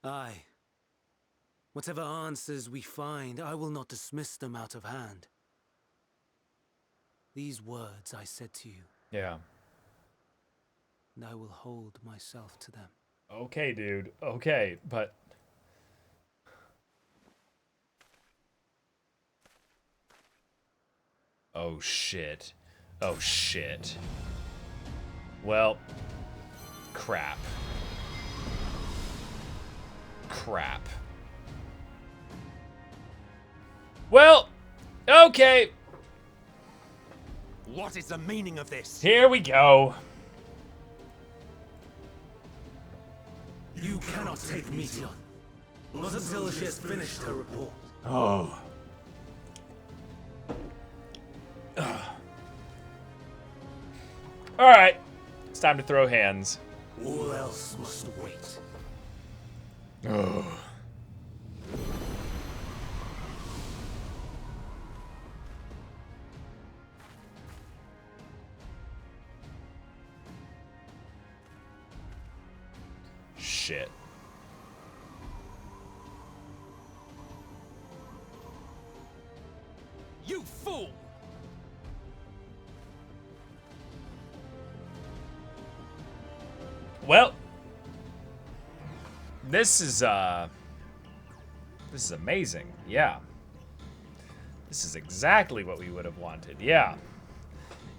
Aye. Whatever answers we find, I will not dismiss them out of hand. These words I said to you, Yeah. and I will hold myself to them. Okay, dude. Okay, but oh shit. Oh shit. Well, crap. Crap. Well, okay. What is the meaning of this? Here we go. You cannot take Meteon. Not until she has finished her report. Oh. All right. It's time to throw hands. All else must wait. Oh. Shit. You fool! Well, this is amazing. Yeah. This is exactly what we would have wanted. Yeah.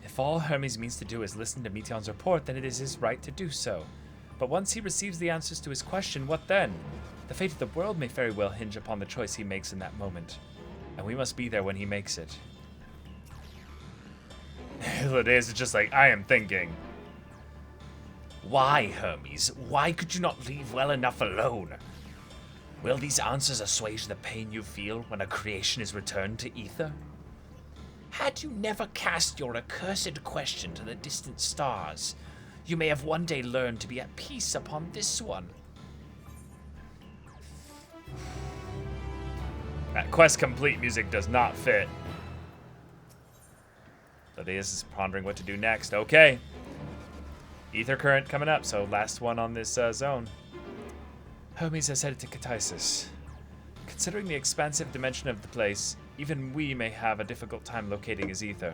If all Hermes means to do is listen to Meteon's report, then it is his right to do so. But once he receives the answers to his question, what then? The fate of the world may very well hinge upon the choice he makes in that moment. And we must be there when he makes it. It is just like, I am thinking. Why, Hermes? Why could you not leave well enough alone? Will these answers assuage the pain you feel when a creation is returned to ether? Had you never cast your accursed question to the distant stars, you may have one day learned to be at peace upon this one. That quest complete music does not fit. Thaddeus is pondering what to do next. Okay. Ether current coming up, so last one on this zone. Hermes has headed to Katisis. Considering the expansive dimension of the place, even we may have a difficult time locating his ether.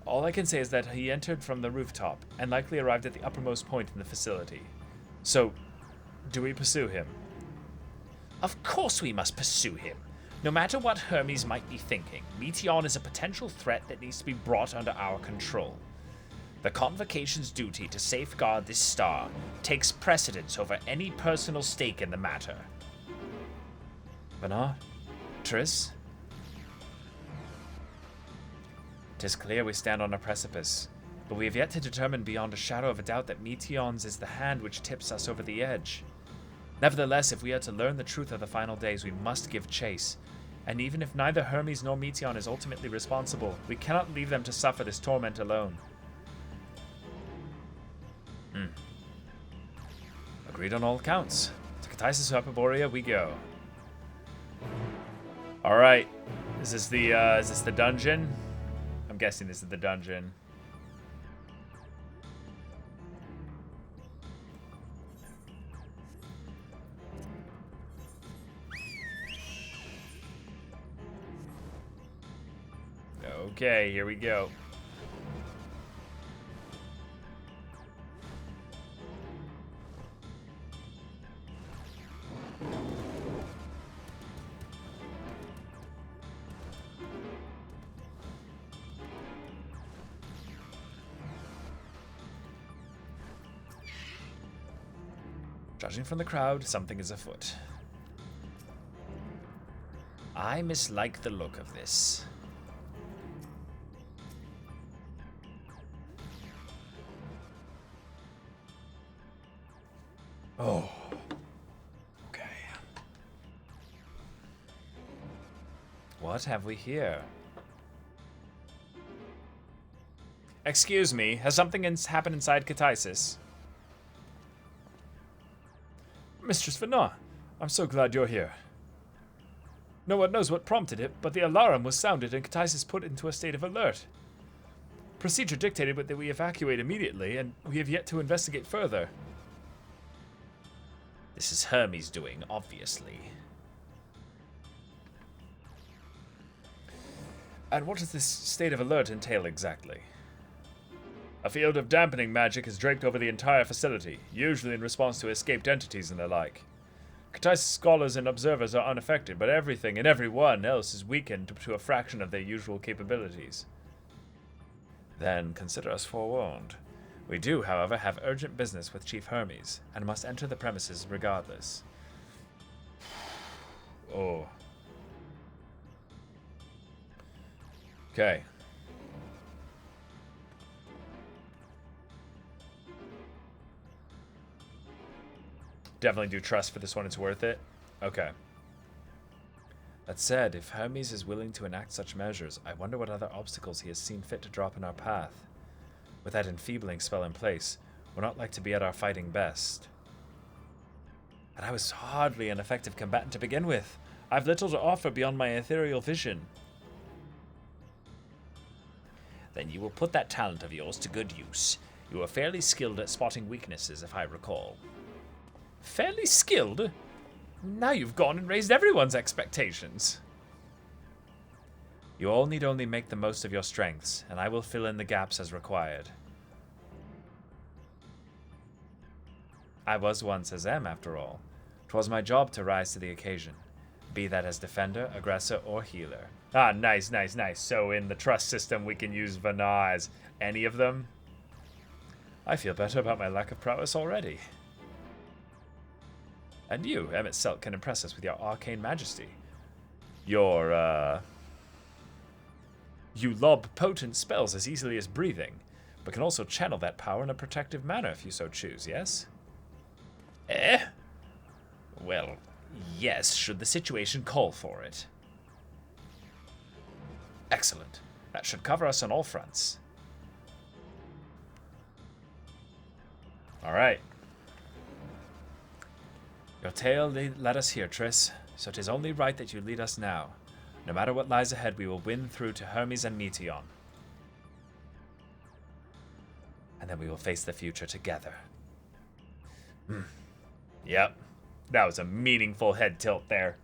All I can say is that he entered from the rooftop, and likely arrived at the uppermost point in the facility. So, do we pursue him? Of course we must pursue him. No matter what Hermes might be thinking, Meteon is a potential threat that needs to be brought under our control. The Convocation's duty to safeguard this star takes precedence over any personal stake in the matter. Bernard? Triss? 'Tis clear we stand on a precipice, but we have yet to determine beyond a shadow of a doubt that Meteon's is the hand which tips us over the edge. Nevertheless, if we are to learn the truth of the final days, we must give chase. And even if neither Hermes nor Meteon is ultimately responsible, we cannot leave them to suffer this torment alone. Agreed on all accounts. To Katisis Hyperborea we go. Alright. Is this the dungeon? I'm guessing this is the dungeon. Okay, here we go. Judging from the crowd, something is afoot. I mislike the look of this. Oh. Okay. What have we here? Excuse me, has something happened inside Katisis? Mistress Venat, I'm so glad you're here. No one knows what prompted it, but the alarm was sounded and Katisis put into a state of alert. Procedure dictated that we evacuate immediately, and we have yet to investigate further. This is Hermes doing, obviously. And what does this state of alert entail exactly? A field of dampening magic is draped over the entire facility, usually in response to escaped entities and the like. Katisis scholars and observers are unaffected, but everything and everyone else is weakened to a fraction of their usual capabilities. Then consider us forewarned. We do, however, have urgent business with Chief Hermes, and must enter the premises regardless. Oh. Okay. Definitely do trust for this one, it's worth it. Okay. That said, if Hermes is willing to enact such measures, I wonder what other obstacles he has seen fit to drop in our path. With that enfeebling spell in place, we're not like to be at our fighting best. And I was hardly an effective combatant to begin with. I've little to offer beyond my ethereal vision. Then you will put that talent of yours to good use. You are fairly skilled at spotting weaknesses, if I recall. Fairly skilled? Now you've gone and raised everyone's expectations. You all need only make the most of your strengths, and I will fill in the gaps as required. I was once as am, after all. 'Twas my job to rise to the occasion, be that as defender, aggressor, or healer. Ah, nice, nice, nice. So in the trust system, we can use Vana as any of them? I feel better about my lack of prowess already. And you, Emmett Selk, can impress us with your arcane majesty. You lob potent spells as easily as breathing, but can also channel that power in a protective manner if you so choose, yes? Well, yes, should the situation call for it. Excellent. That should cover us on all fronts. All right. Your tale led us here, Triss, so 'tis only right that you lead us now. No matter what lies ahead, we will win through to Hermes and Meteon. And then we will face the future together. Yep. That was a meaningful head tilt there.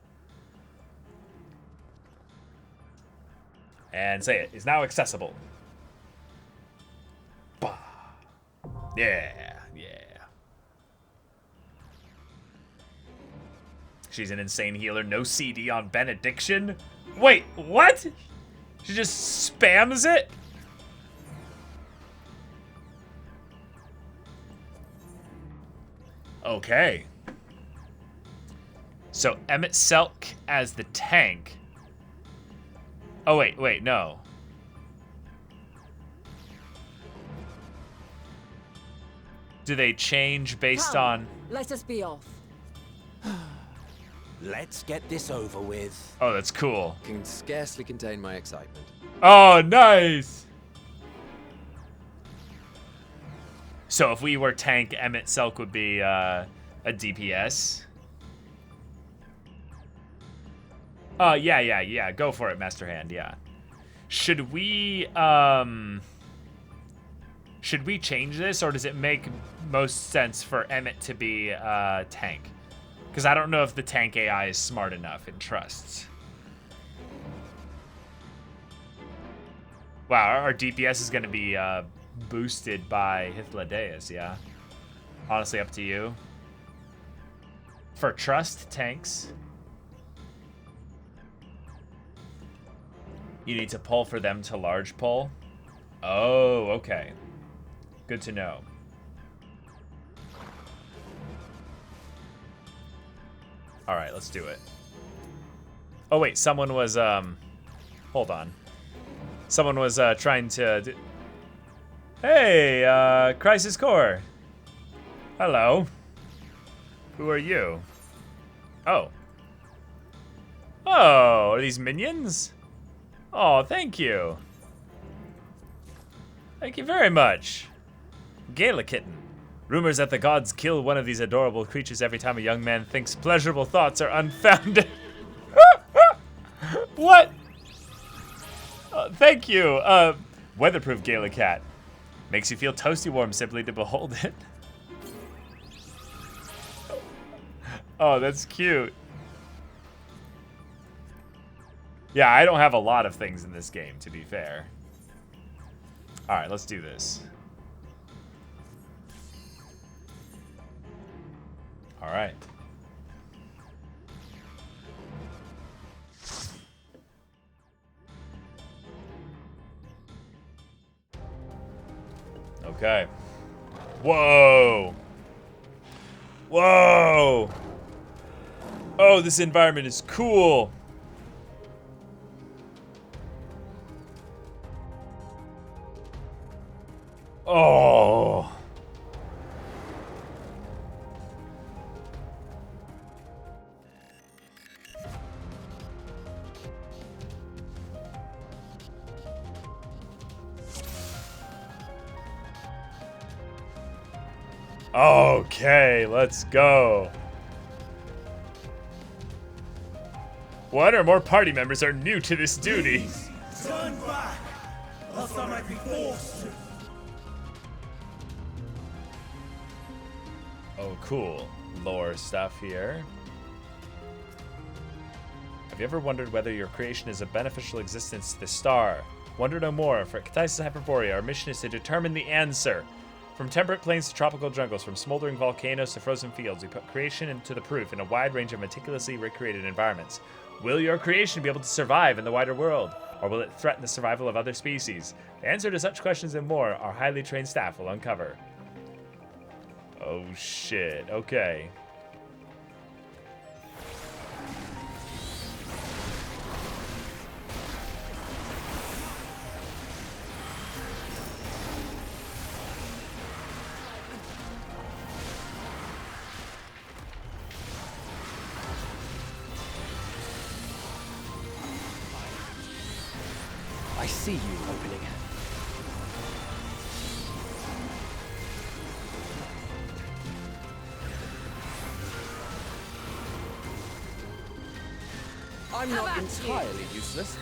And say it is now accessible. Bah. Yeah, yeah. She's an insane healer. No CD on Benediction. Wait, what? She just spams it? Okay. So Emmett Selk as the tank. Oh, wait, no. Do they change based on... Let us be off. Let's get this over with. Oh, that's cool. Can scarcely contain my excitement. Oh, nice! So if we were tank, Emmett Selk would be a DPS. Yeah. Go for it, Master Hand, yeah. Should we change this, or does it make most sense for Emmett to be tank? Because I don't know if the tank AI is smart enough in trusts. Wow, our DPS is going to be boosted by Hythlodaeus, yeah? Honestly, up to you. For trust tanks, you need to pull for them to large pull. Oh, okay. Good to know. All right, let's do it. Oh, wait, someone was, hold on. Someone was, trying to Hey, Crisis Core. Hello. Who are you? Oh. Oh, are these minions? Oh, thank you. Thank you very much. Gala Kitten. Rumors that the gods kill one of these adorable creatures every time a young man thinks pleasurable thoughts are unfounded. What? Thank you. Weatherproof Gala Cat. Makes you feel toasty warm simply to behold it. Oh, that's cute. Yeah, I don't have a lot of things in this game, to be fair. All right, let's do this. All right. Okay. Whoa. Whoa. Oh, this environment is cool. Oh. Okay, let's go. One or more party members are new to this duty. Turn back, else I might be forced to. Oh, cool. Lore stuff here. Have you ever wondered whether your creation is a beneficial existence to the star? Wonder no more. For Catices Hyperborea, our mission is to determine the answer. From temperate plains to tropical jungles, from smoldering volcanoes to frozen fields, we put creation into the proof in a wide range of meticulously recreated environments. Will your creation be able to survive in the wider world, or will it threaten the survival of other species? The answer to such questions and more, our highly trained staff will uncover. Oh shit, okay. I see you opening. I'm not entirely useless.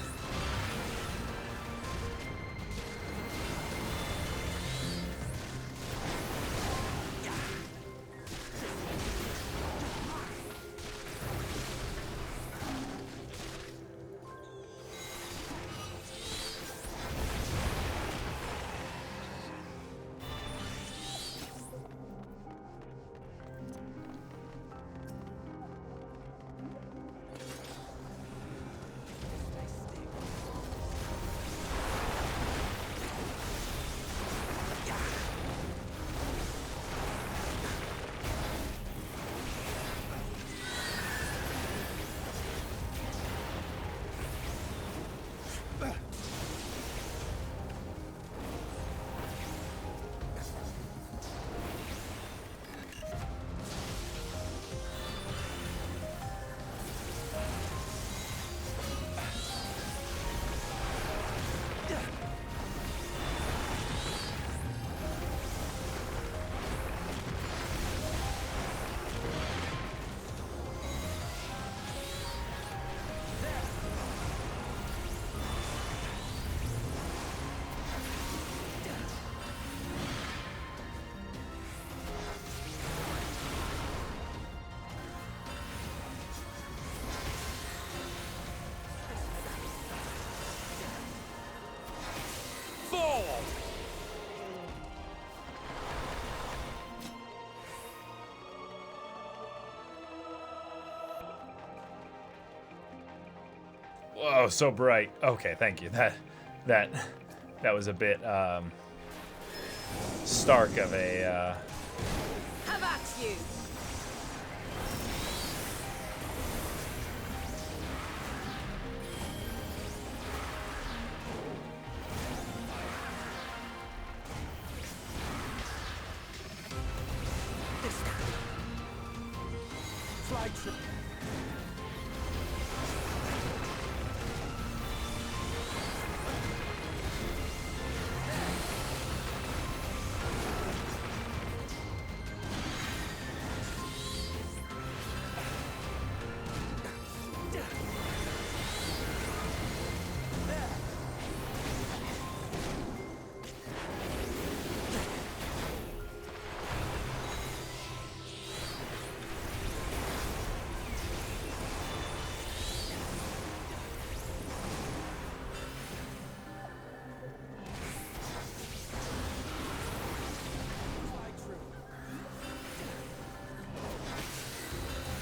Whoa, so bright. Okay, thank you. That was a bit stark of a How about you? Flight trip.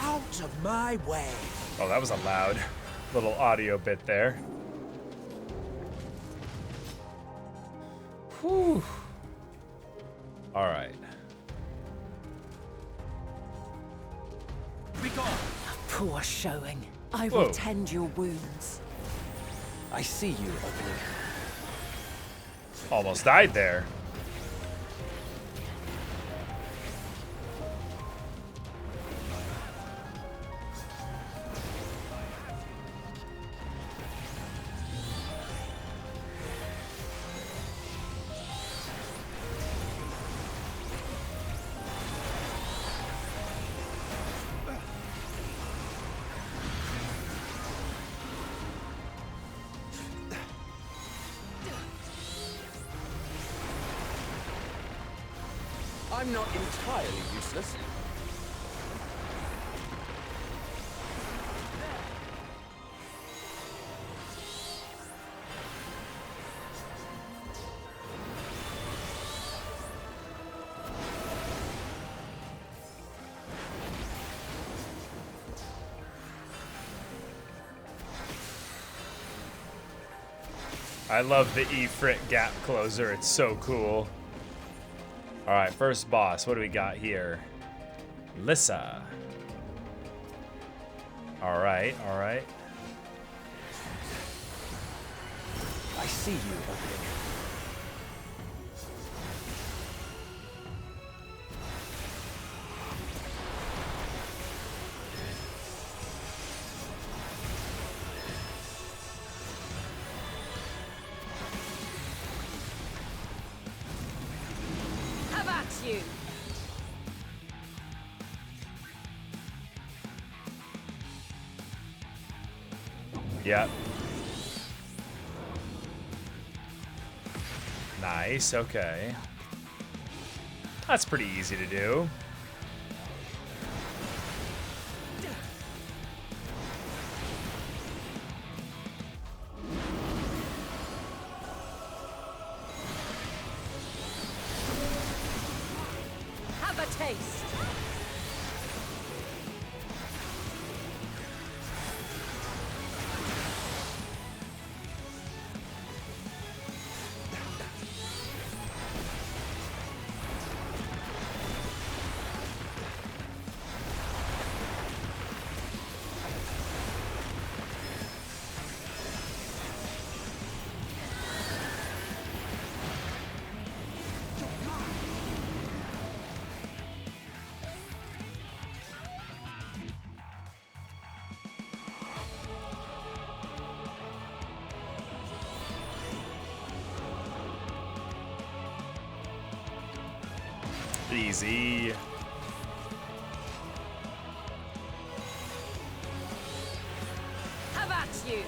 Out of my way. Oh, that was a loud little audio bit there. Whew. All right. Poor showing. I will Whoa. tend your wounds. I see you opening. Almost died there. I'm not entirely useless. I love the Ifrit gap closer. It's so cool. All right, first boss. What do we got here? Lissa. All right, all right. I see you opening. How about you? Yep. Nice, okay. That's pretty easy to do. Have a taste. Easy. How about you?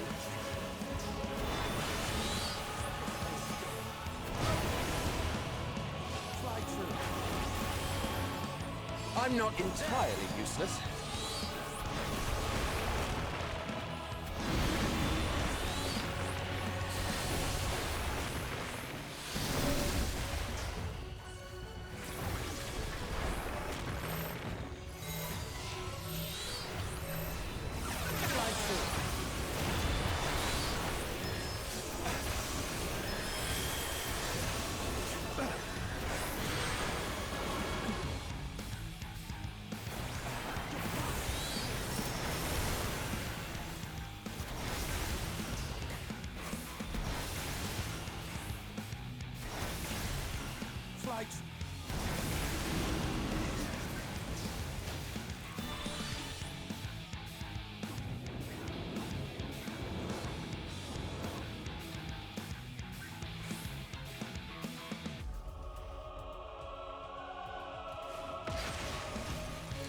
I'm not entirely useless.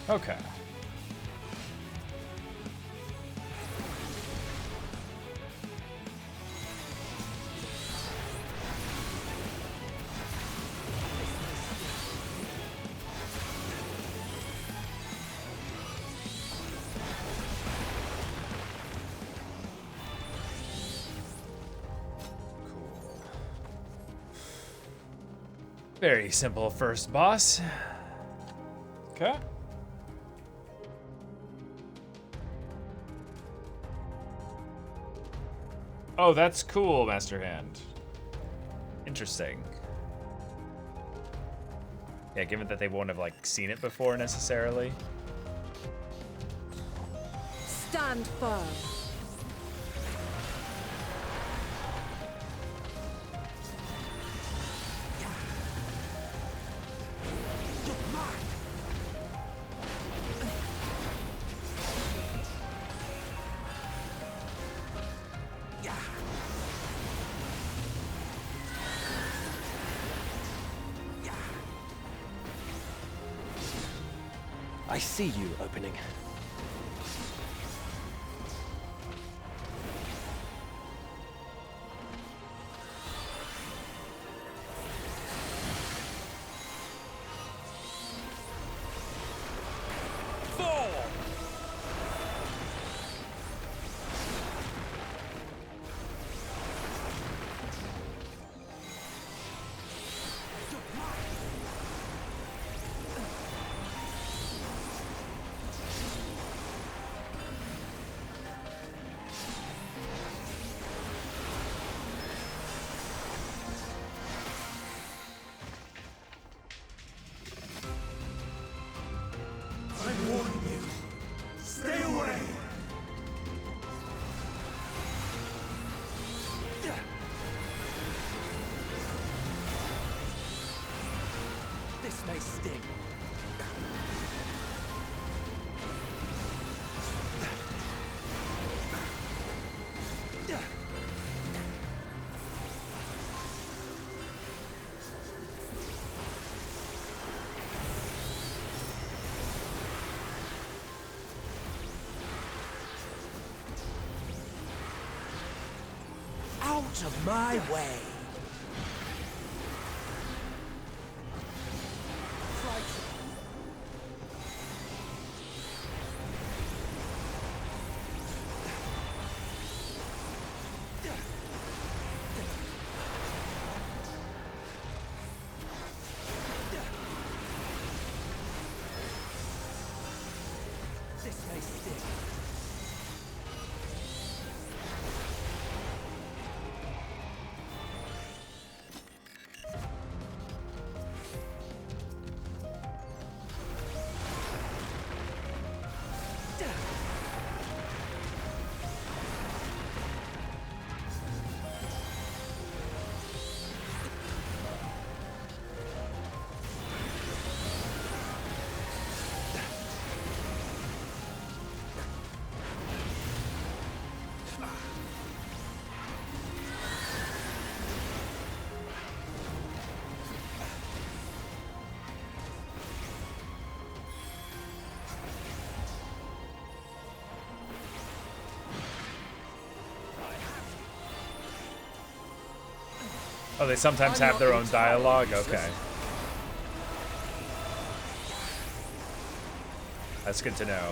Okay. Very simple first boss. Okay. Oh, that's cool, Master Hand. Interesting. Yeah, given that they won't have, like, seen it before necessarily. Stand firm. I see you opening. sting. Out of my way! This may sting. Oh, they sometimes have their own dialogue? Okay. That's good to know.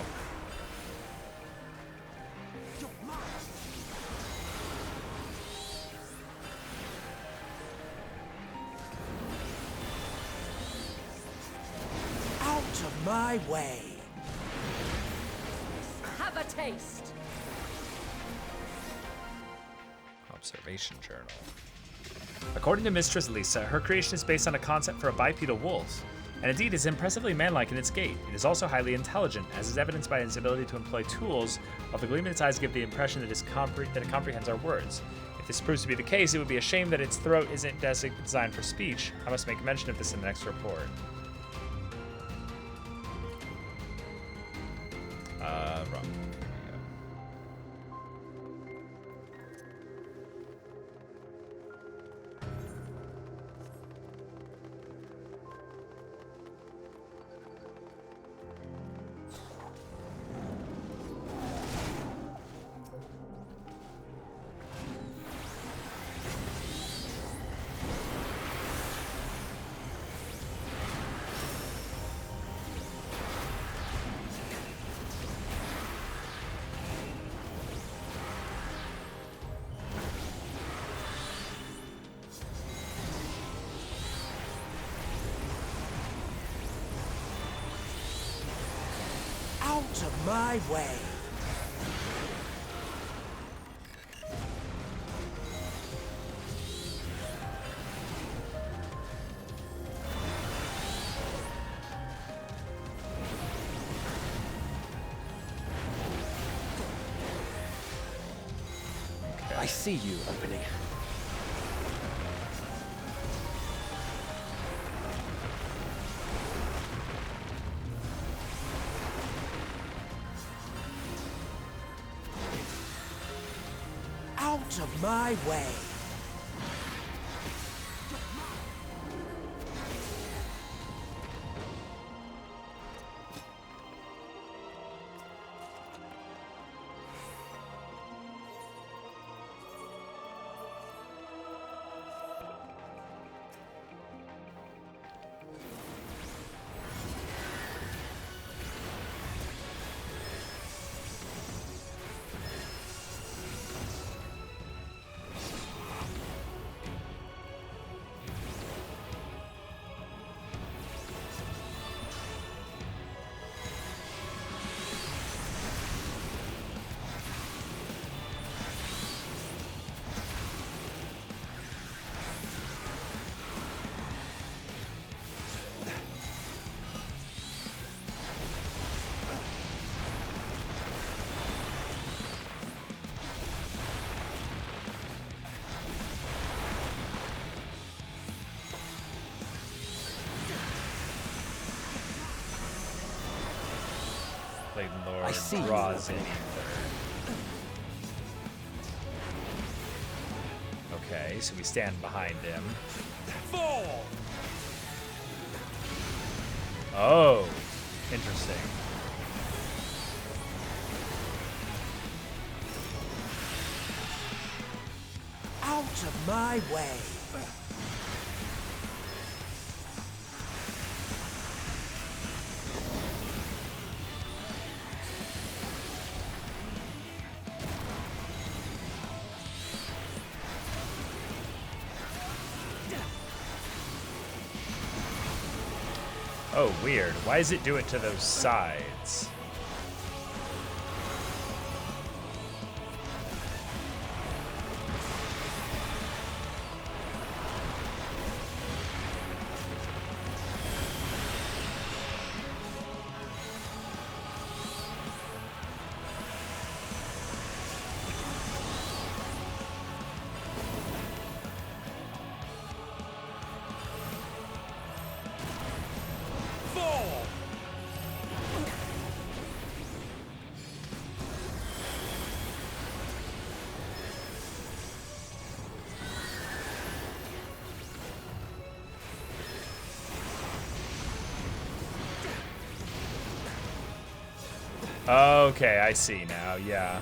Out of my way! Have a taste. Observation journal. According to Mistress Lisa, her creation is based on a concept for a bipedal wolf, and indeed is impressively manlike in its gait. It is also highly intelligent, as is evidenced by its ability to employ tools, while the gleam in its eyes give the impression that it comprehends our words. If this proves to be the case, it would be a shame that its throat isn't designed for speech. I must make mention of this in the next report. Wrong. Out of my way! I see you opening. Out of my way! Blade Lord I see draws you, in Anthony. Okay, so we stand behind him. Fall! Oh, interesting. Out of my way! Oh, weird. Why does it do it to those sides? Fall! Okay, I see now, yeah.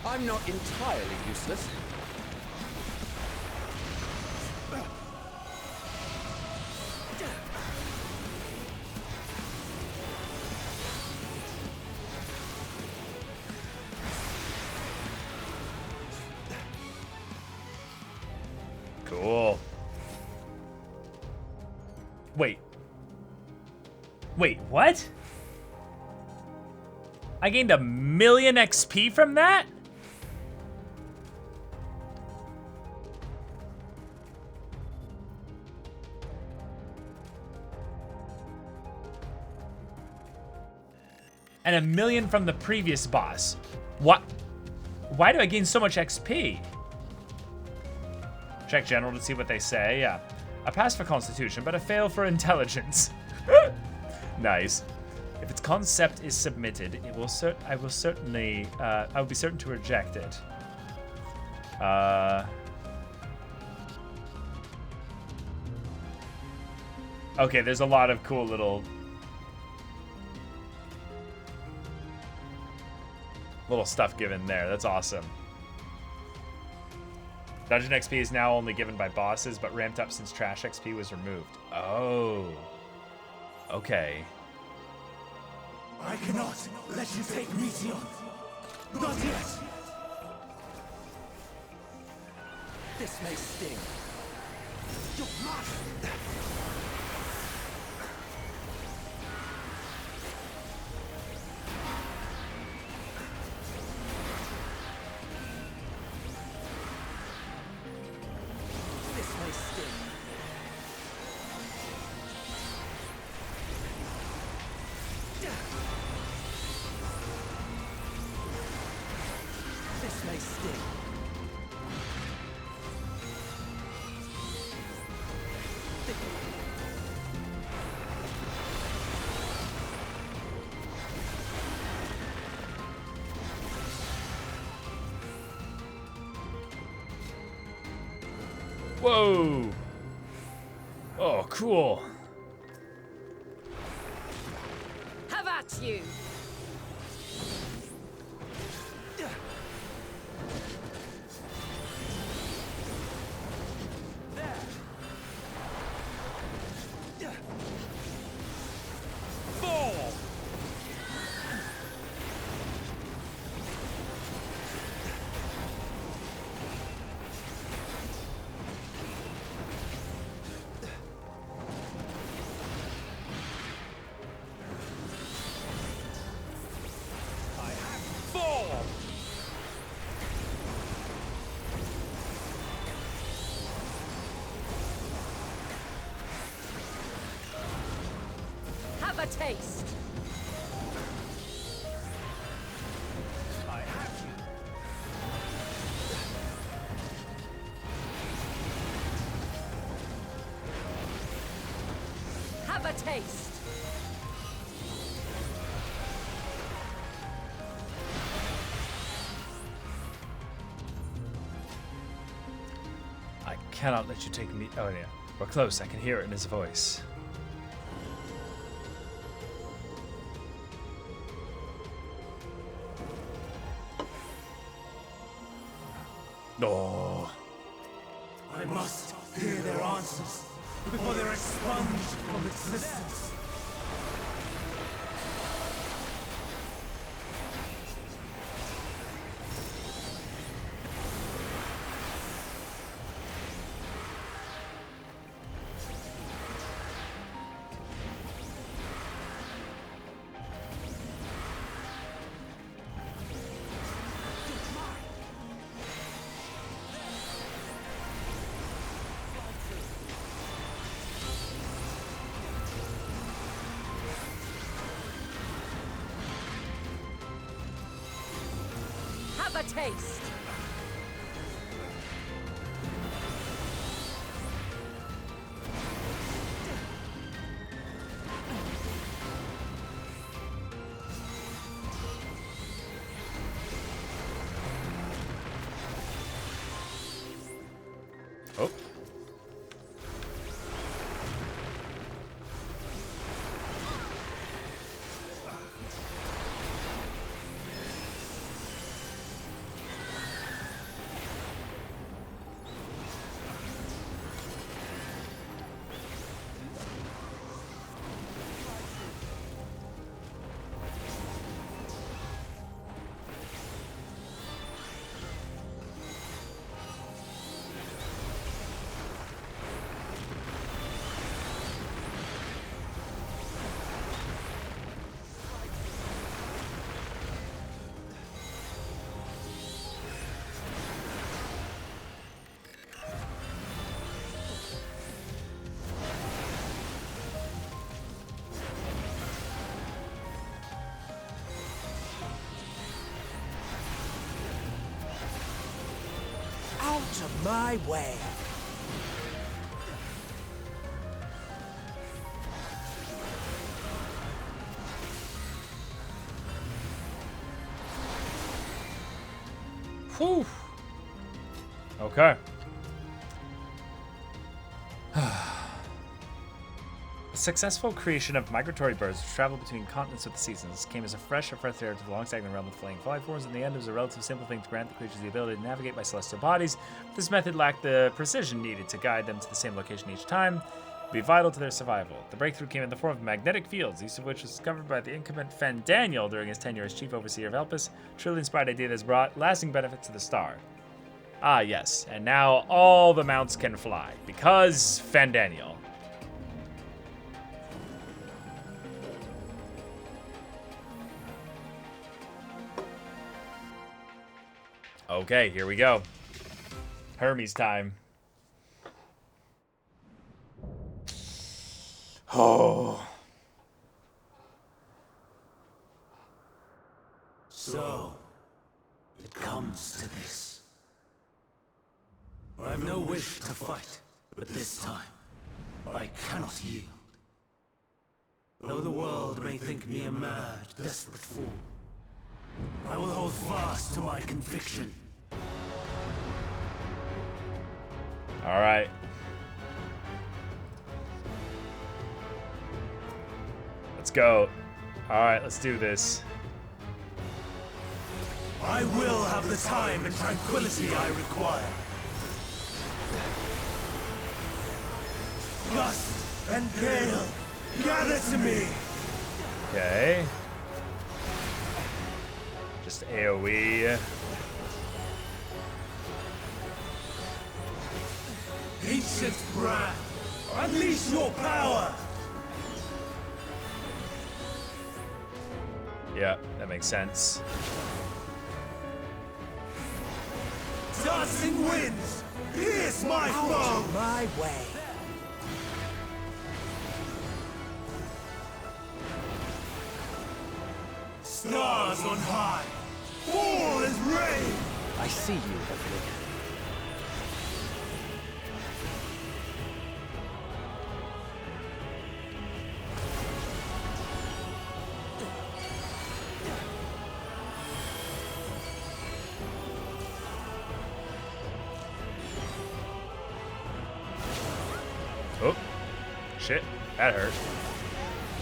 I'm not entirely useless. Cool. Wait. Wait, what? I gained 1,000,000 XP from that? And 1,000,000 from the previous boss. What? Why do I gain so much XP? Check general to see what they say. Yeah. I passed for constitution, but I fail for intelligence. Nice. If its concept is submitted, it will I will be certain to reject it. Okay, there's a lot of cool little stuff given there. That's awesome. Dungeon XP is now only given by bosses, but ramped up since trash XP was removed. Oh. Okay. I cannot let you take Meteor. Not yet. This may sting. You're mine. This may sting. This may sting. Whoa. Oh, cool. Have at you! Fall! taste. I have you. Have a taste. I cannot let you take me. Oh, yeah. We're close. I can hear it in his voice. Oh. I must hear their answers before they're expunged from existence. Have a taste. Oh. Out of my way. Whew. Okay. The successful creation of migratory birds which travel between continents with the seasons came as a fresh breath air to the long-stagnant realm of flying forms. In the end, it was a relatively simple thing to grant the creatures the ability to navigate by celestial bodies. This method lacked the precision needed to guide them to the same location each time. It would be vital to their survival. The breakthrough came in the form of magnetic fields, use of which was discovered by the incumbent Fandaniel during his tenure as chief overseer of Elpis. Truly inspired idea that has brought lasting benefit to the star. Ah, yes, and now all the mounts can fly, because Fandaniel. Okay, here we go. Hermes time. Oh. So, it comes to this. I have no wish to fight, but this time, I cannot yield. Though the world may think me a mad, desperate fool, I will hold fast to my conviction. All right. Let's go. All right, let's do this. I will have the time and tranquility I require. Gust and gale, gather to me. Okay. Just AoE. Ancient breath, unleash your power. Yeah, that makes sense. Dancing winds, pierce my foe. My way. Stars on high, fall as rain! I see you, opening. Oh, shit, that hurt.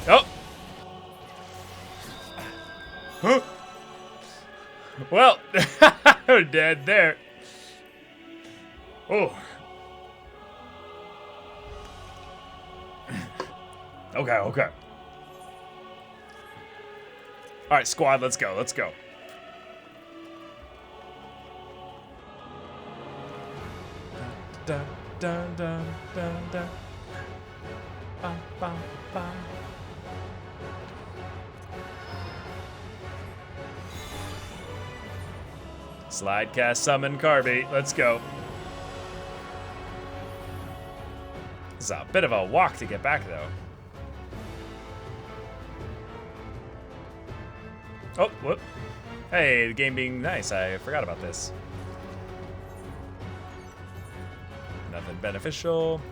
Oh! Huh? Well, we're dead there. Oh. Okay, okay. All right, squad, let's go, let's go. Dun, dun, dun, dun, dun. Bum, bum, bum. Slide cast summon Carby. Let's go. It's a bit of a walk to get back though. Oh, whoop. Hey, the game being nice. I forgot about this. Nothing beneficial.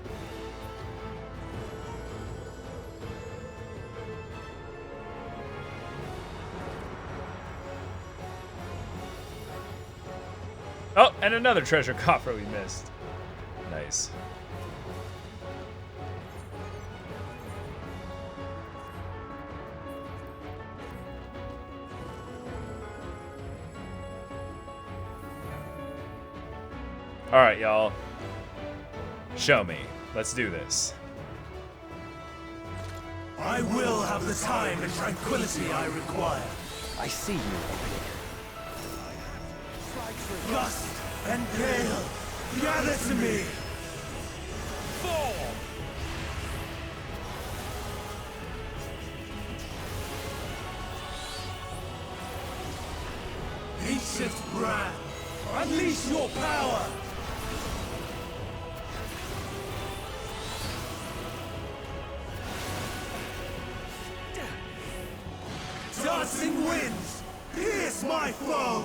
Oh, and another treasure coffer we missed. Nice. All right, y'all. Show me. Let's do this. I will have the time and tranquility I require. I see you, opening. Gust and gale, gather to me! Fall! Ancient brand, unleash your power! Dancing winds, pierce my foes!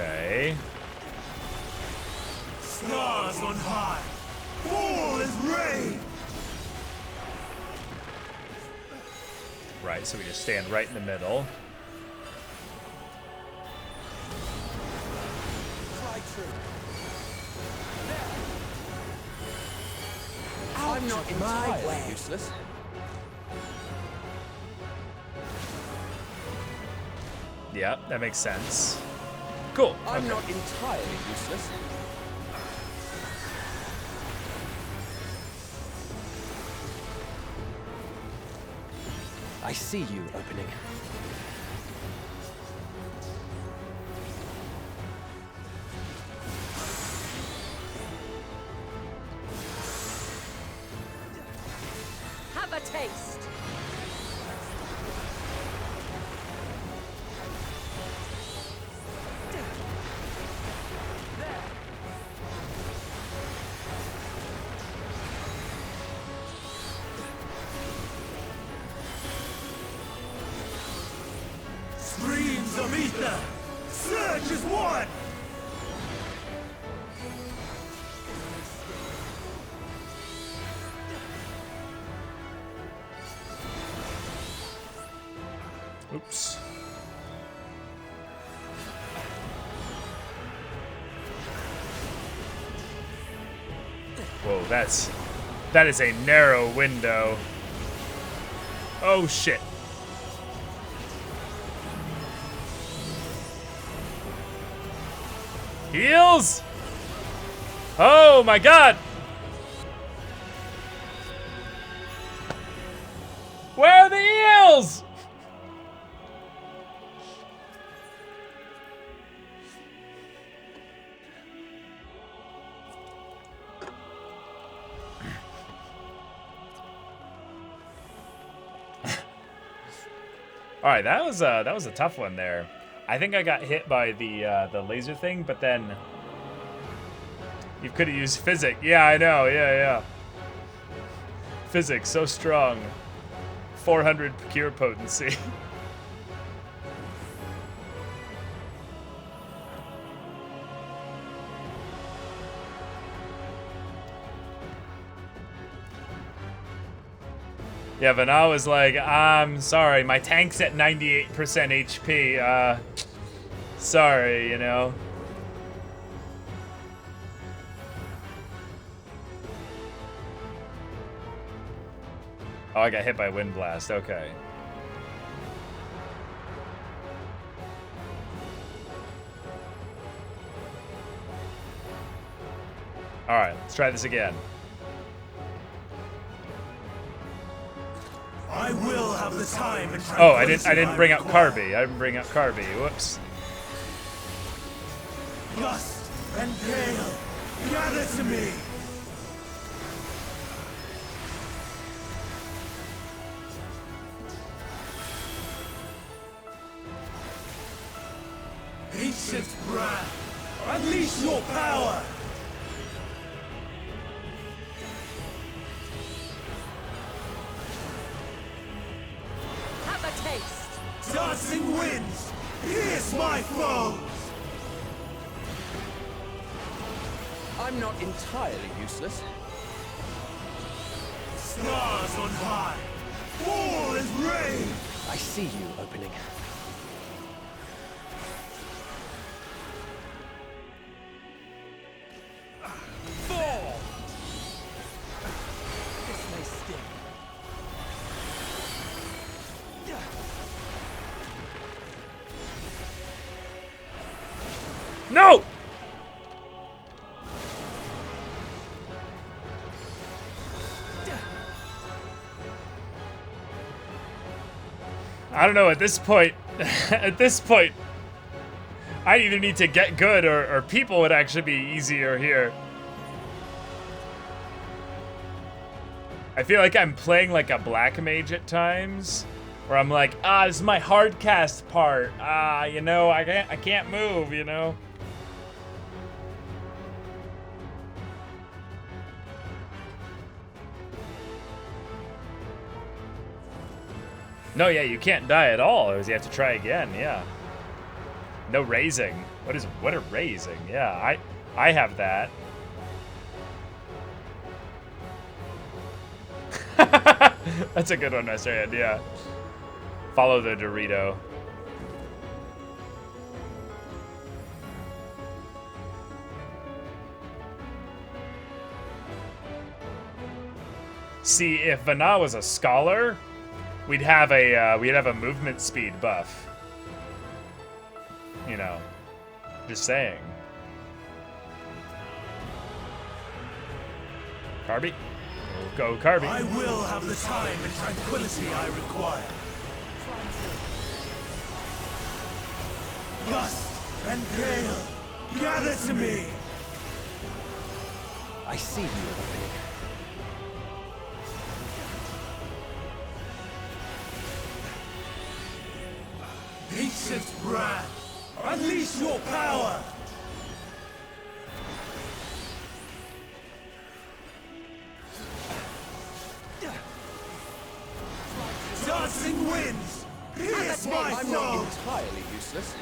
Okay. Stars on high, fall as rain! Right, so we just stand right in the middle. I'm not entirely useless. Yeah, that makes sense. Cool. I'm okay. not entirely useless. I see you, opening. Have a taste. Streams of ether, surge as one! Oops. Whoa, that is a narrow window. Oh shit. Heals! Oh my god! Where are the heals? All right, that was a tough one there. I think I got hit by the laser thing, but then you could have used physics. Yeah, I know. Yeah. Physics so strong. 400 cure potency. Yeah, Vana was like, I'm sorry, my tank's at 98% HP. Sorry, you know. Oh, I got hit by a wind blast. Okay. All right, let's try this again. I will have the time and Oh, I didn't bring up Carby. I didn't bring up Carby. Whoops. Gust and gale, gather to me. Ancient breath, unleash your power. Have a taste. Dancing winds, pierce my foes. I'm not entirely useless. Stars on high, fall as rain. I see you opening. Fall. This may sting. No! I don't know, at this point, I either need to get good or people would actually be easier here. I feel like I'm playing like a black mage at times, where I'm like, this is my hard cast part. You know, I can't move, you know? No, yeah, you can't die at all. You have to try again, yeah. No raising. What a raising? Yeah, I have that. That's a good one, Mr. Hand, yeah. Follow the Dorito. See, if Vana was a scholar, we'd have a movement speed buff. You know, just saying. Carby? Go, Carby. I will have the time and tranquility I require. Gust and gale, gather to me. I see you opening. Ancient breath, unleash your power. Dancing winds, pierce my I'm not entirely useless.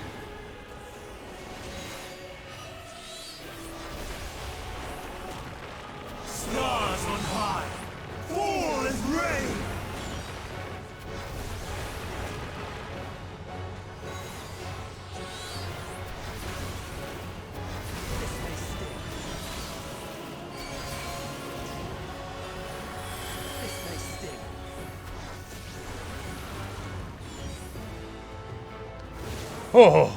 Stars on high, fall as rain. This may sting. This may sting. Oh,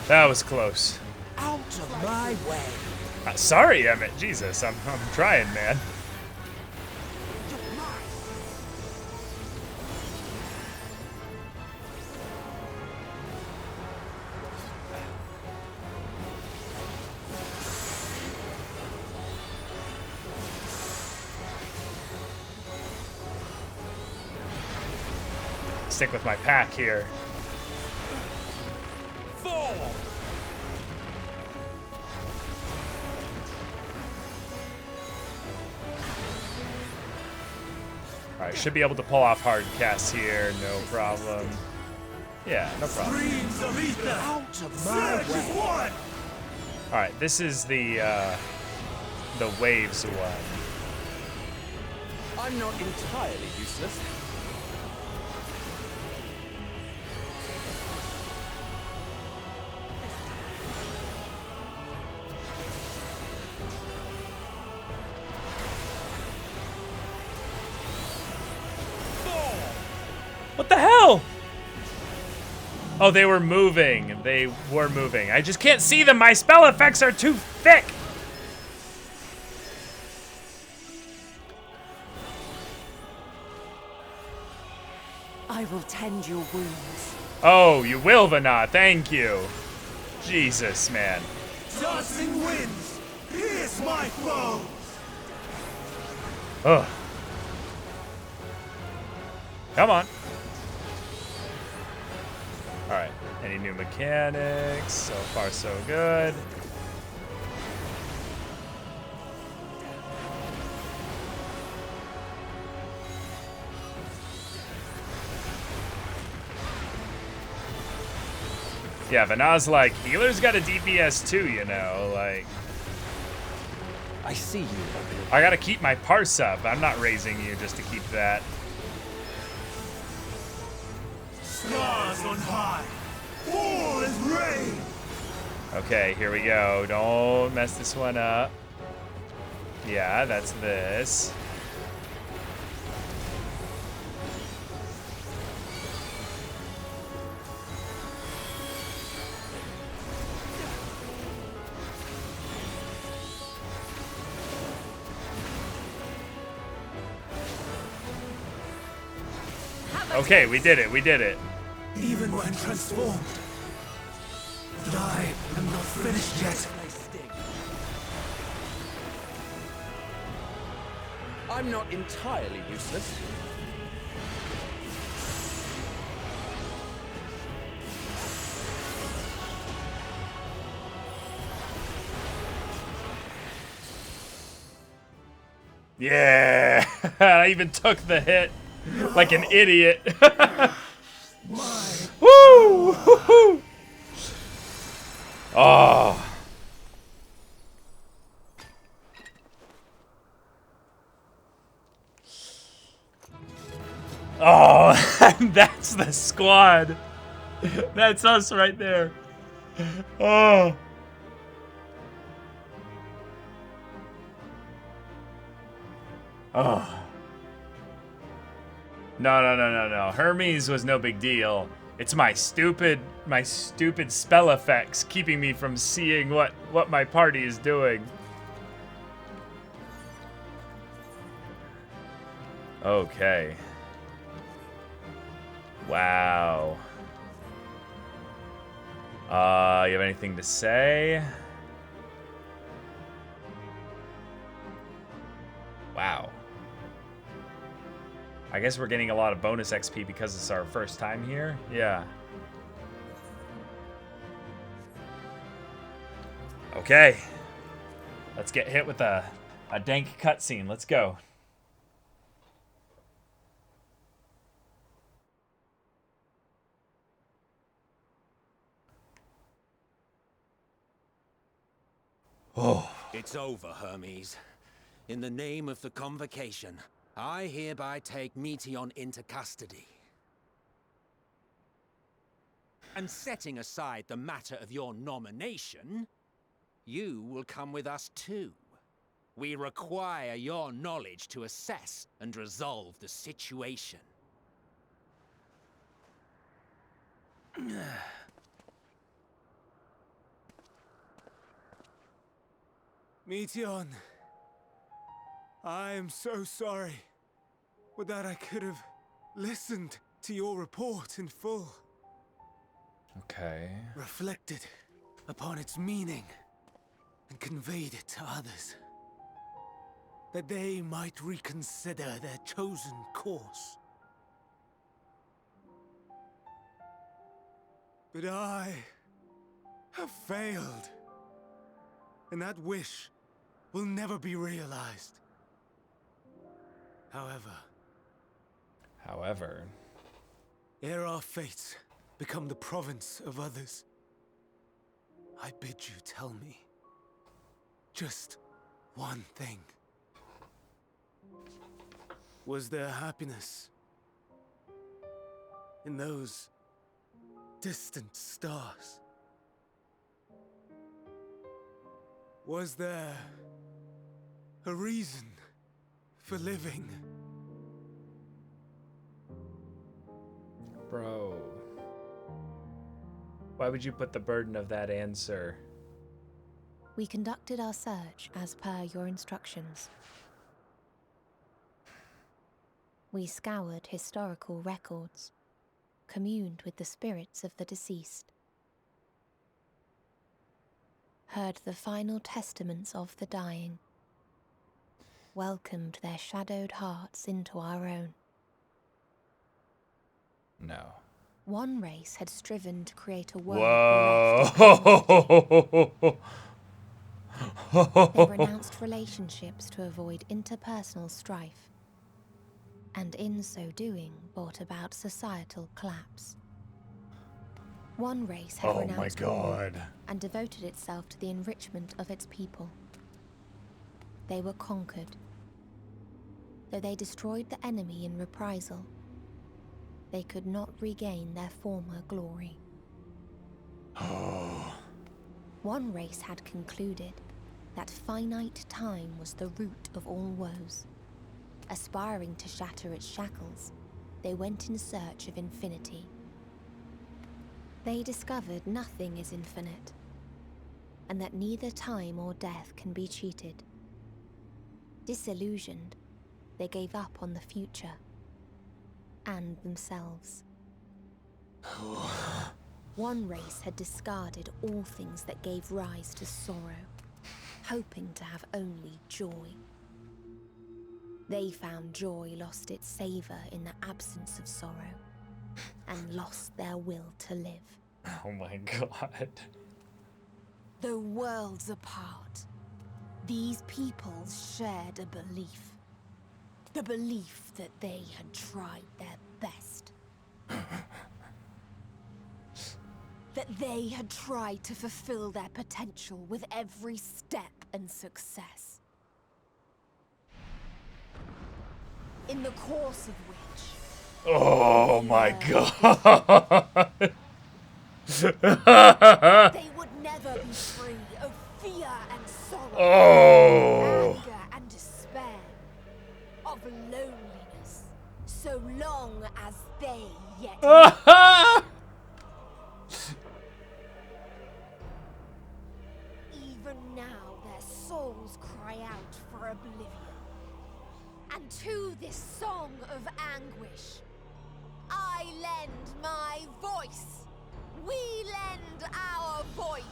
that was close. Out of my way. Sorry, Emmett. Jesus, I'm trying, man. Stick with my pack here. Fall. All right, Should be able to pull off hard casts here, no problem. Yeah, no problem. Streams of ether. Out of my Surge way. is one. All right, this is the waves one. I'm not entirely useless. What the hell? Oh, they were moving. They were moving. I just can't see them. My spell effects are too thick. I will tend your wounds. Oh, you will, Vana. Thank you. Jesus, man. Tossing winds. Pierce my foes. Ugh. Come on. All right. Any new mechanics? So far, so good. Yeah, Vana's like, healer's got a DPS too, you know, like. I see you. I gotta keep my parse up. I'm not raising you just to keep that. Stars on high. All is rain. Okay, here we go. Don't mess this one up. Yeah, that's this. Okay, we did it. We did it. Even when transformed. But I am not finished yet. I'm not entirely useless. Yeah, I even took the hit like an idiot. Woo! Woo-hoo! Oh. Oh, that's the squad. That's us right there. Oh. Oh. No. Hermes was no big deal. It's my stupid spell effects keeping me from seeing what my party is doing. Okay. Wow. You have anything to say? Wow. I guess we're getting a lot of bonus XP because it's our first time here. Yeah. Okay. Let's get hit with a dank cutscene. Let's go. Oh. It's over, Hermes. In the name of the Convocation, I hereby take Meteon into custody. And setting aside the matter of your nomination, you will come with us too. We require your knowledge to assess and resolve the situation. Meteon, I am so sorry. Would that I could have listened to your report in full. Okay. Reflected upon its meaning and conveyed it to others. That they might reconsider their chosen course. But I have failed. And that wish will never be realized. However, However, ere our fates become the province of others, I bid you tell me just one thing. Was there happiness in those distant stars? Was there a reason for living? bro, why would you put the burden of that answer? We conducted our search as per your instructions. We scoured historical records, communed with the spirits of the deceased, heard the final testaments of the dying, welcomed their shadowed hearts into our own. No. One race had striven to create a Whoa. world bereft. They renounced relationships to avoid interpersonal strife, and in so doing brought about societal collapse. One race had renounced war and devoted itself to the enrichment of its people. They were conquered. Though they destroyed the enemy in reprisal, they could not regain their former glory. One race had concluded that finite time was the root of all woes. Aspiring to shatter its shackles, they went in search of infinity. They discovered nothing is infinite, and that neither time or death can be cheated. Disillusioned, they gave up on the future and themselves. One race had discarded all things that gave rise to sorrow, hoping to have only joy. They found joy lost its savor in the absence of sorrow, and lost their will to live. Oh my god. Though worlds apart, these peoples shared a belief. The belief that they had tried their best. That they had tried to fulfill their potential with every step and success. In the course of which... Oh my god. They would never be free of fear and sorrow. Anger and despair. Of loneliness. So long as they yet Even now their souls cry out for oblivion. And to this song of anguish, I lend my voice. We lend our voice.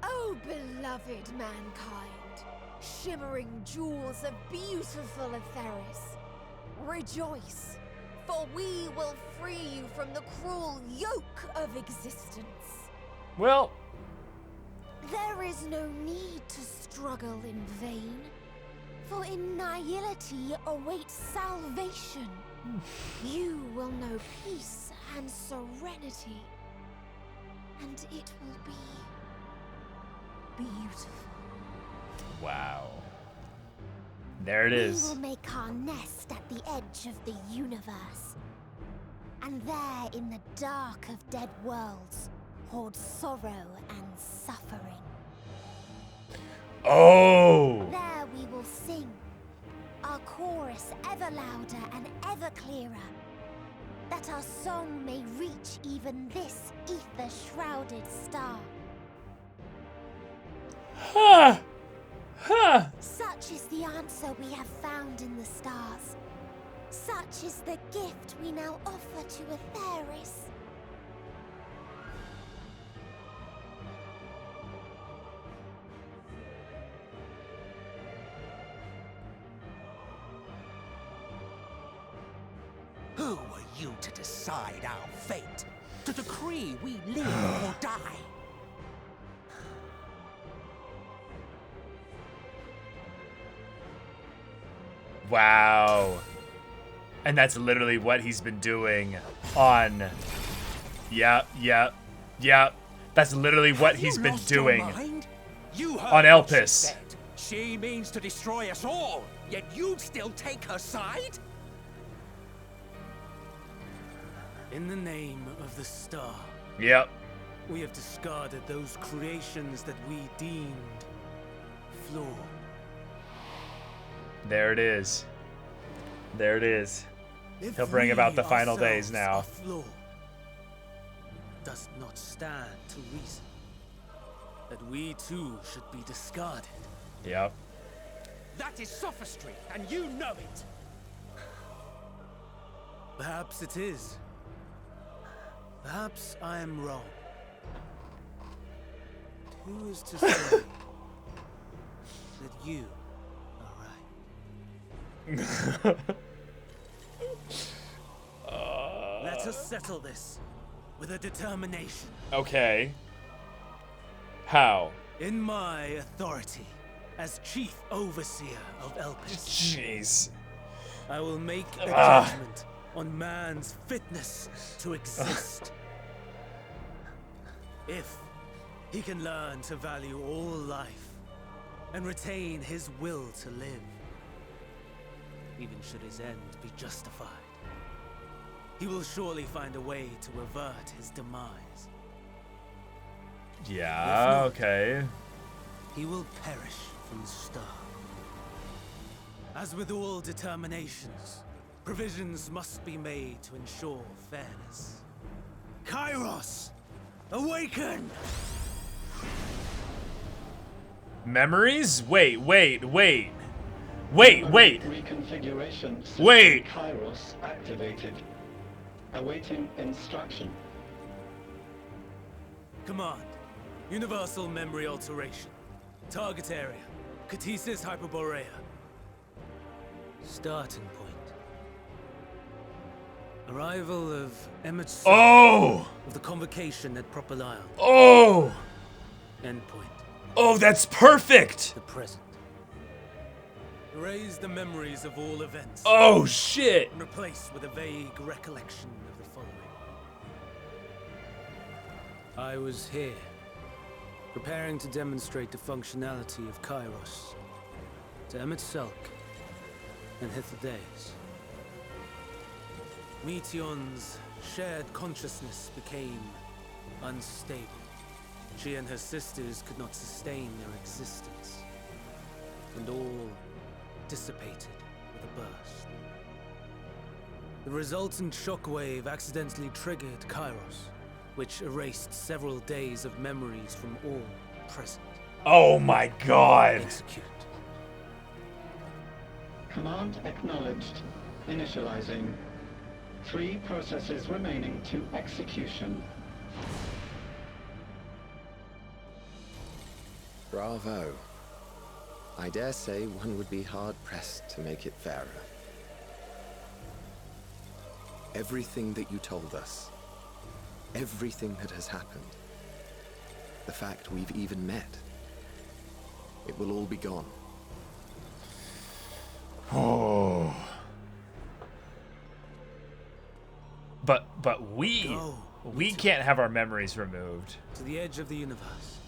Oh, beloved mankind, shimmering jewels of beautiful Etheris, rejoice, for we will free you from the cruel yoke of existence. Well, there is no need to struggle in vain, for in nihility awaits salvation. You will know peace and serenity, and it will be beautiful. wow. There it is. We will make our nest at the edge of the universe, and there in the dark of dead worlds hoard sorrow and suffering. Oh! There we will sing, our chorus ever louder and ever clearer, that our song may reach even this ether-shrouded star. Ha! Ha! Such is the answer we have found in the stars. Such is the gift we now offer to Etheris. Who are you to decide our fate? To decree we live or die? Wow. And that's literally what he's been doing on... Yep. That's literally what he's been doing on Elpis. She means to destroy us all, yet you'd still take her side? In the name of the star. Yep. We have discarded those creations that we deemed flawed. There it is. There it is. If He'll bring we about the final days ourselves now. are flawed, does not stand to reason that we too should be discarded. Yep. That is sophistry, and you know it. Perhaps it is. Perhaps I am wrong. But who is to say that you are right? Let us settle this with a determination. Okay. How? In my authority as Chief Overseer of Elpis. Jeez. I will make a judgment on man's fitness to exist. If he can learn to value all life and retain his will to live, even should his end be justified, he will surely find a way to avert his demise. Yeah, okay. He will perish from the start. As with all determinations, provisions must be made to ensure fairness. Kairos, awaken! Memories? Wait. Reconfiguration Wait. Kairos activated. Awaiting instruction. Command. Universal memory alteration. Target area. Catesis Hyperborea. Starting point. Arrival of MSQ. Oh! Of the convocation at Proper Lion. Oh! Endpoint. Oh, that's perfect! The present. Erase the memories of all events. Oh, shit! And replace with a vague recollection of the following. I was here, preparing to demonstrate the functionality of Kairos to Emmet Selk and Hitherdays. Meteon's shared consciousness became unstable. She and her sisters could not sustain their existence, and all dissipated with a burst. The resultant shockwave accidentally triggered Kairos, which erased several days of memories from all present. Oh my god! Execute. Command acknowledged. Initializing. 3 processes remaining to execution. Bravo. I dare say one would be hard-pressed to make it fairer. Everything that you told us, everything that has happened, the fact we've even met, it will all be gone. Oh. But we can't have our memories removed. To the edge of the universe,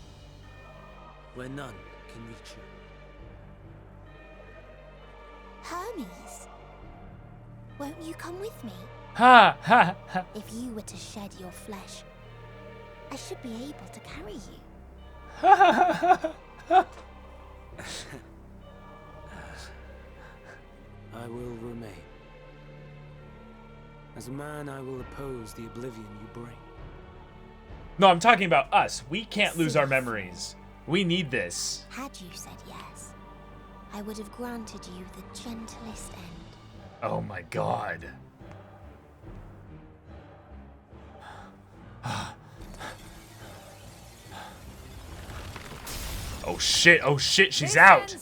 where none can reach you. Hermes, won't you come with me? Ha ha ha. If you were to shed your flesh, I should be able to carry you. I will remain. As a man, I will oppose the oblivion you bring. No, I'm talking about us. We can't lose our memories. We need this. Had you said yes, I would have granted you the gentlest end. Oh my god. Oh shit, she's out.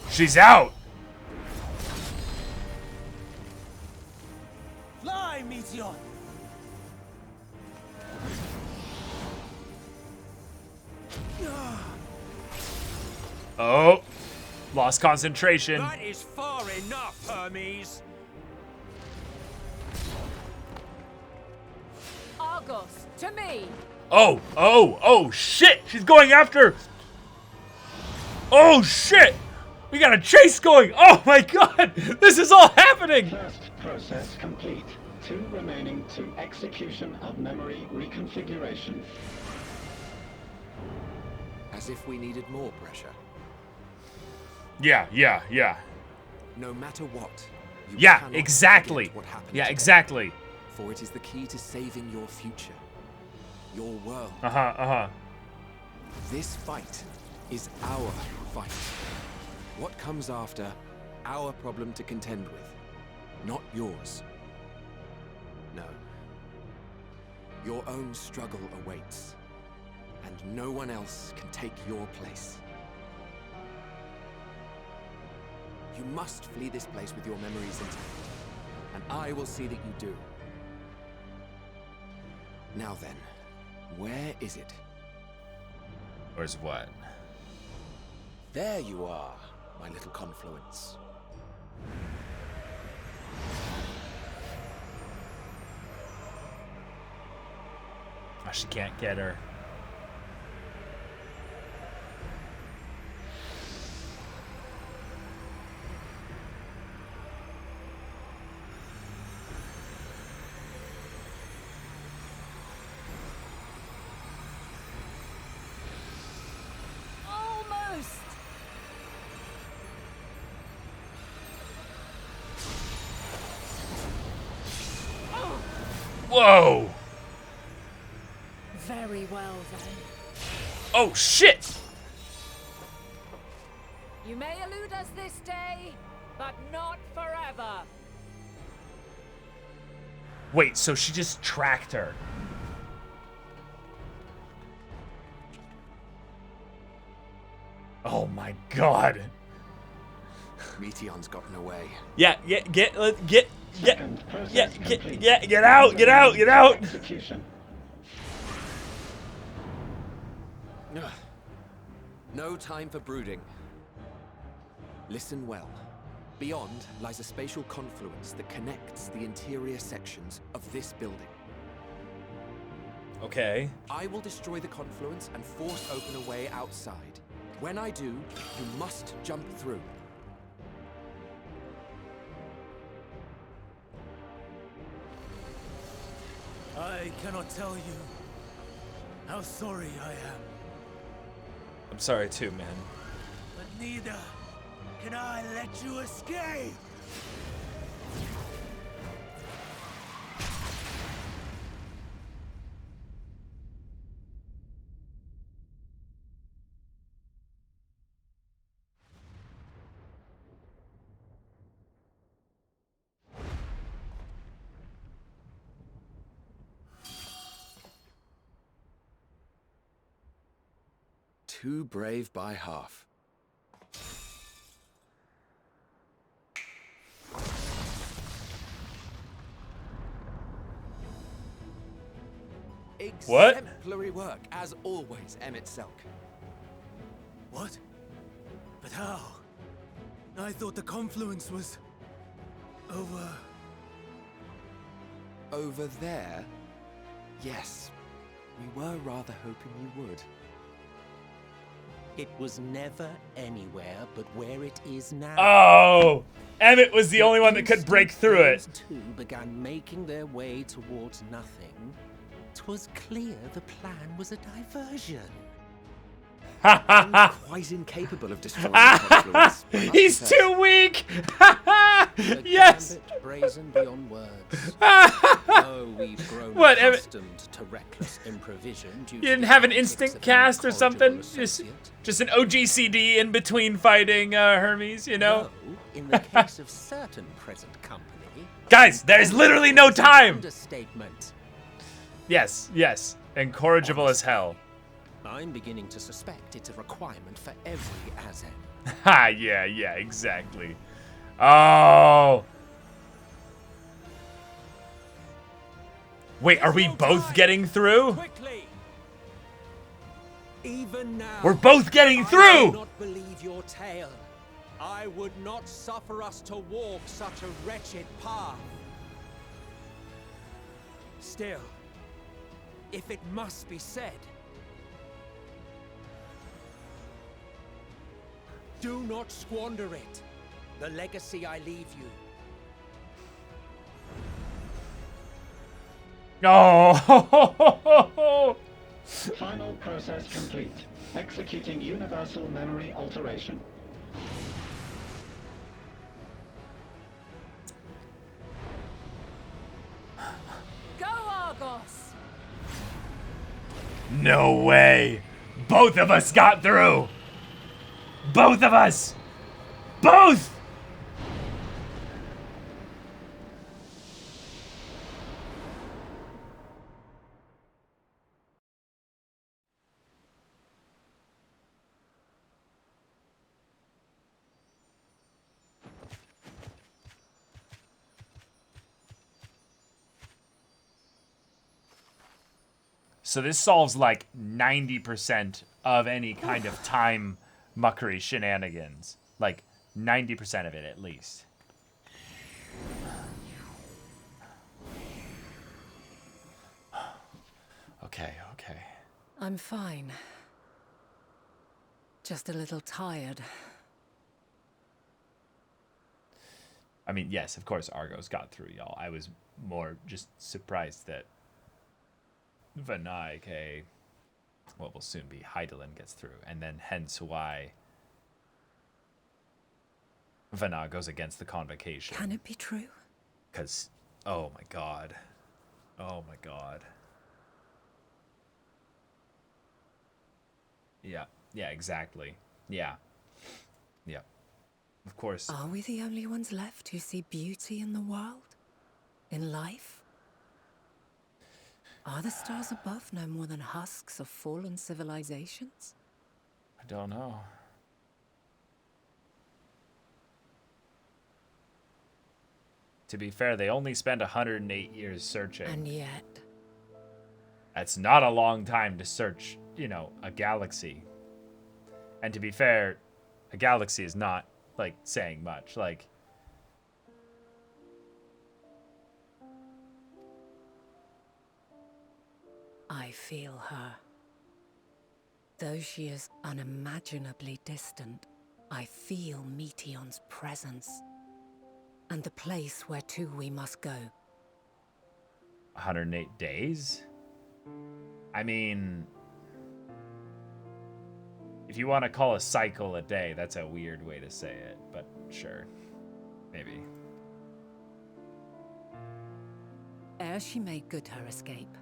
She's out. Fly, Meteon! Oh, lost concentration. That is far are enough, Hermes! Argos, to me! Oh, shit! She's going after... Oh, shit! We got a chase going! Oh my god! This is all happening! First process complete. 2 remaining to execution of memory reconfiguration. As if we needed more pressure. Yeah. No matter what. You Yeah, cannot exactly. forget what happened Yeah, today, exactly. For it is the key to saving your future. Your world. This fight is our fight. What comes after, our problem to contend with, not yours. No. Your own struggle awaits, and no one else can take your place. You must flee this place with your memories intact, and I will see that you do. Now then, where is it? Where's what? There you are, my little confluence. Oh, she can't get her. Almost! Whoa! Very well, then. Oh, shit! You may elude us this day, but not forever. Wait, so she just tracked her. Oh my god. Meteon's gotten away. Yeah, get out! Execution. Ugh. No time for brooding. Listen well. Beyond lies a spatial confluence that connects the interior sections of this building. Okay. I will destroy the confluence and force open a way outside. When I do, you must jump through. I cannot tell you how sorry I am, I'm sorry too, man. but neither can I let you escape! Too brave by half. What? Exemplary work, as always, Emmett Selk. What? But how? I thought the confluence was... over... Over there? Yes. We were rather hoping you would. It was never anywhere but where it is now. Oh! Emmett was the only one that could break through it. Those two began making their way towards nothing. 'Twas clear the plan was a diversion. I'm quite incapable of destroying the confluence. He's too weak! The Yes! gambit brazen beyond words. Oh, we've grown What, Emmett? accustomed to reckless improvisation. Due You to didn't the have an antics instant of cast or something? incorrigible associate. Just an OGCD in between fighting Hermes, you know? No, in the case of certain present company. Guys, there's literally no time! Understatement. Yes. Incorrigible as hell. I'm beginning to suspect it's a requirement for every Azen. Ha, yeah, exactly. Oh. Wait, are we both getting through? Quickly! Even now, We're both getting I through! do not believe your tale. I would not suffer us to walk such a wretched path. Still, if it must be said, do not squander it. The legacy I leave you. Oh! Final process complete. Executing universal memory alteration. Go, Argos! No way! Both of us got through! Both of us! Both! So this solves like 90% of any kind of time muckery shenanigans. Like 90% of it at least. Okay. I'm fine. Just a little tired. I mean, yes, of course Argos got through, y'all. I was more just surprised that Vanai, aka what will soon be Hydaelyn, gets through, and then hence why Vanai goes against the convocation. Can it be true? Because, oh my god. Oh my god. Yeah, exactly. Yeah. Of course. Are we the only ones left who see beauty in the world? In life? Are the stars above no more than husks of fallen civilizations? I don't know. To be fair, they only spend 108 years searching. And yet... That's not a long time to search, a galaxy. And to be fair, a galaxy is not, saying much. I feel her. Though she is unimaginably distant, I feel Meteion's presence. And the place where to we must go. 108 days? I mean, if you want to call a cycle a day, that's a weird way to say it, but sure. Maybe. Ere she made good her escape,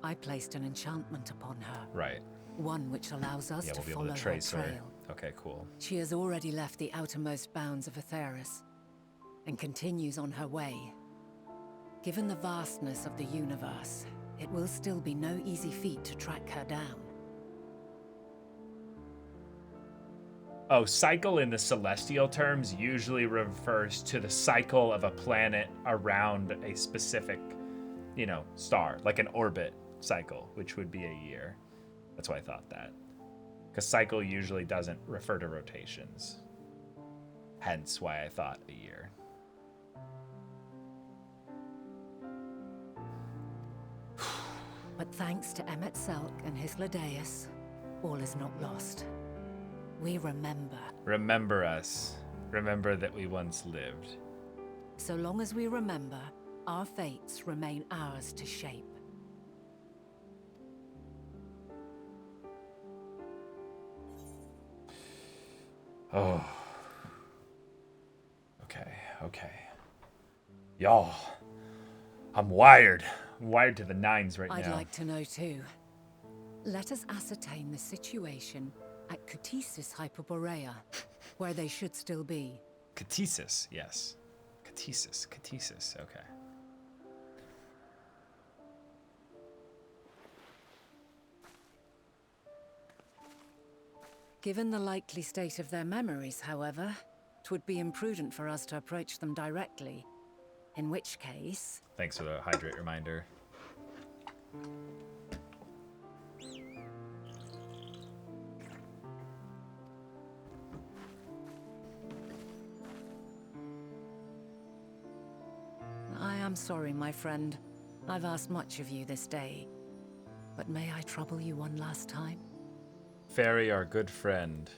I placed an enchantment upon her. Right. One which allows us to we'll be follow able to trace her trail. Okay, cool. She has already left the outermost bounds of Aetheris and continues on her way. Given the vastness of the universe, it will still be no easy feat to track her down. Oh, cycle in the celestial terms usually refers to the cycle of a planet around a specific, star, like an orbit cycle, which would be a year. That's why I thought that. Because cycle usually doesn't refer to rotations. Hence why I thought a year. But thanks to Emmet Selk and his Ladeus, all is not lost. We remember. Remember us. Remember that we once lived. So long as we remember, our fates remain ours to shape. Oh. Okay. Y'all, I'm wired. I'm wired to the nines right now. I'd like to know too. Let us ascertain the situation at Catesis Hyperborea, where they should still be. Catesis, yes. Catesis, okay. Given the likely state of their memories, however, it would be imprudent for us to approach them directly. In which case... Thanks for the hydrate reminder. I'm sorry, my friend. I've asked much of you this day. But may I trouble you one last time? Fairy, our good friend.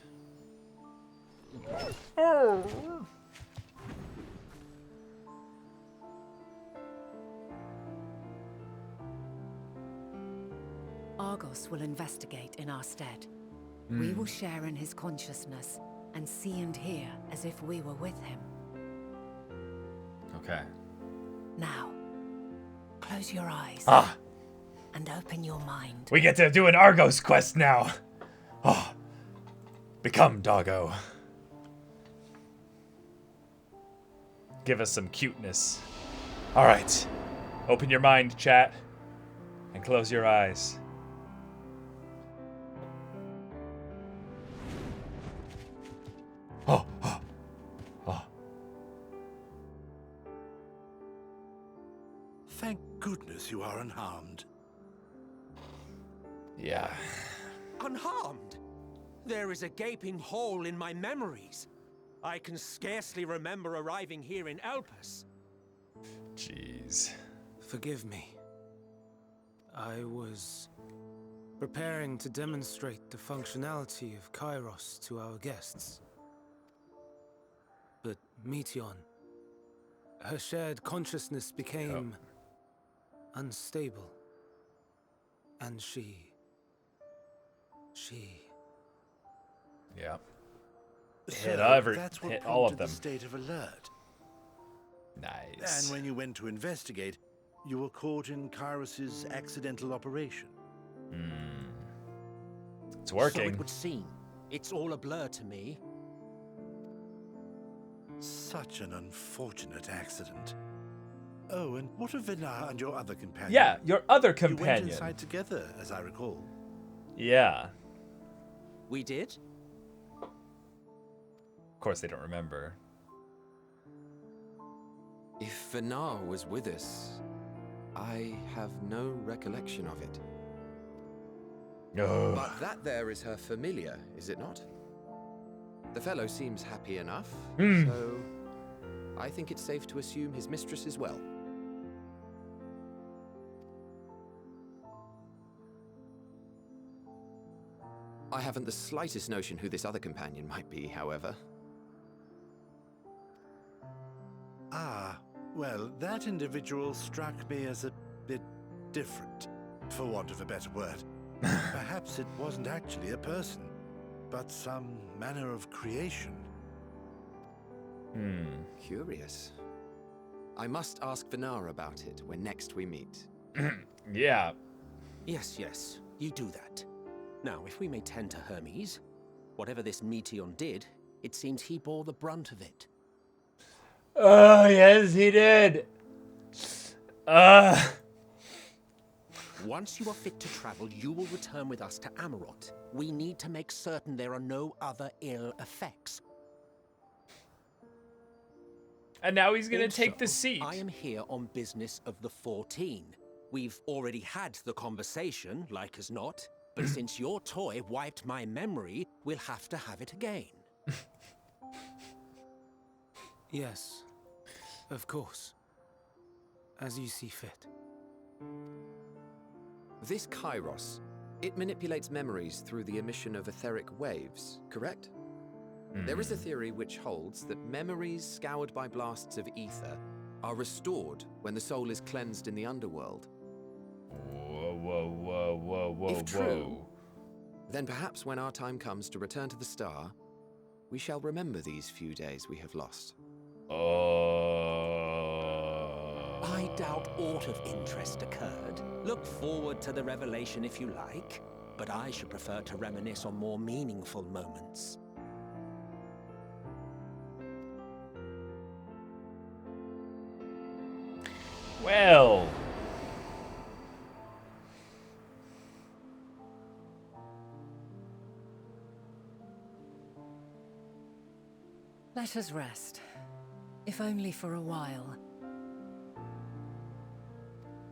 Argos will investigate in our stead. We will share in his consciousness and see and hear as if we were with him. Okay. Now, close your eyes and open your mind. We get to do an Argos quest now. Oh. Become Doggo. Give us some cuteness. All right. Open your mind, chat, and close your eyes. Oh. Thank goodness you are unharmed. Yeah. Unharmed? There is a gaping hole in my memories. I can scarcely remember arriving here in Elpis. Jeez. Forgive me. I was preparing to demonstrate the functionality of Kairos to our guests. But Meteon, her shared consciousness became unstable. And she... Yeah. So Hit that's what hit all of prompted them. the state of alert. Nice. And when you went to investigate, you were caught in Kairos's accidental operation. It's working. So it would seem. It's all a blur to me. Such an unfortunate accident. Oh, and what of Vinar and your other companion? Yeah, your other You companion. went inside together, as I recall. Yeah. We did? Of course they don't remember. If Vinar was with us, I have no recollection of it. No. But that there is her familiar, is it not? The fellow seems happy enough, so I think it's safe to assume his mistress is well. I haven't the slightest notion who this other companion might be, however. Ah, well, that individual struck me as a bit different, for want of a better word. Perhaps it wasn't actually a person, but some manner of creation. Curious. I must ask Vinar about it when next we meet. Yeah. Yes, you do that. Now, if we may tend to Hermes, whatever this Meteon did, it seems he bore the brunt of it. Oh, yes, he did. Once you are fit to travel, you will return with us to Amarot. We need to make certain there are no other ill effects. And now he's gonna take the Also, seat. I am here on business of the 14. We've already had the conversation, like as not, but since your toy wiped my memory, we'll have to have it again. Yes, of course. As you see fit. This Kairos, it manipulates memories through the emission of etheric waves, correct? There is a theory which holds that memories scoured by blasts of ether are restored when the soul is cleansed in the underworld. Whoa, If true, then perhaps when our time comes to return to the star, we shall remember these few days we have lost. I doubt aught of interest occurred. Look forward to the revelation if you like, but I should prefer to reminisce on more meaningful moments. Well. Let us rest, if only for a while.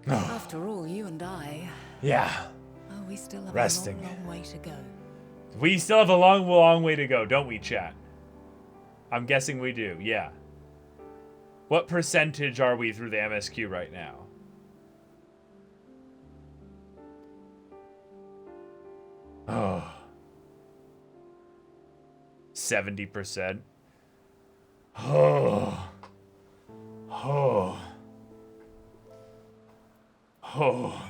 After all, you and I... Yeah. Oh, we still have Resting. a long way to go. We still have a long way to go, don't we, chat? I'm guessing we do, yeah. What percentage are we through the MSQ right now? Oh. 70%. Oh. Oh. Oh.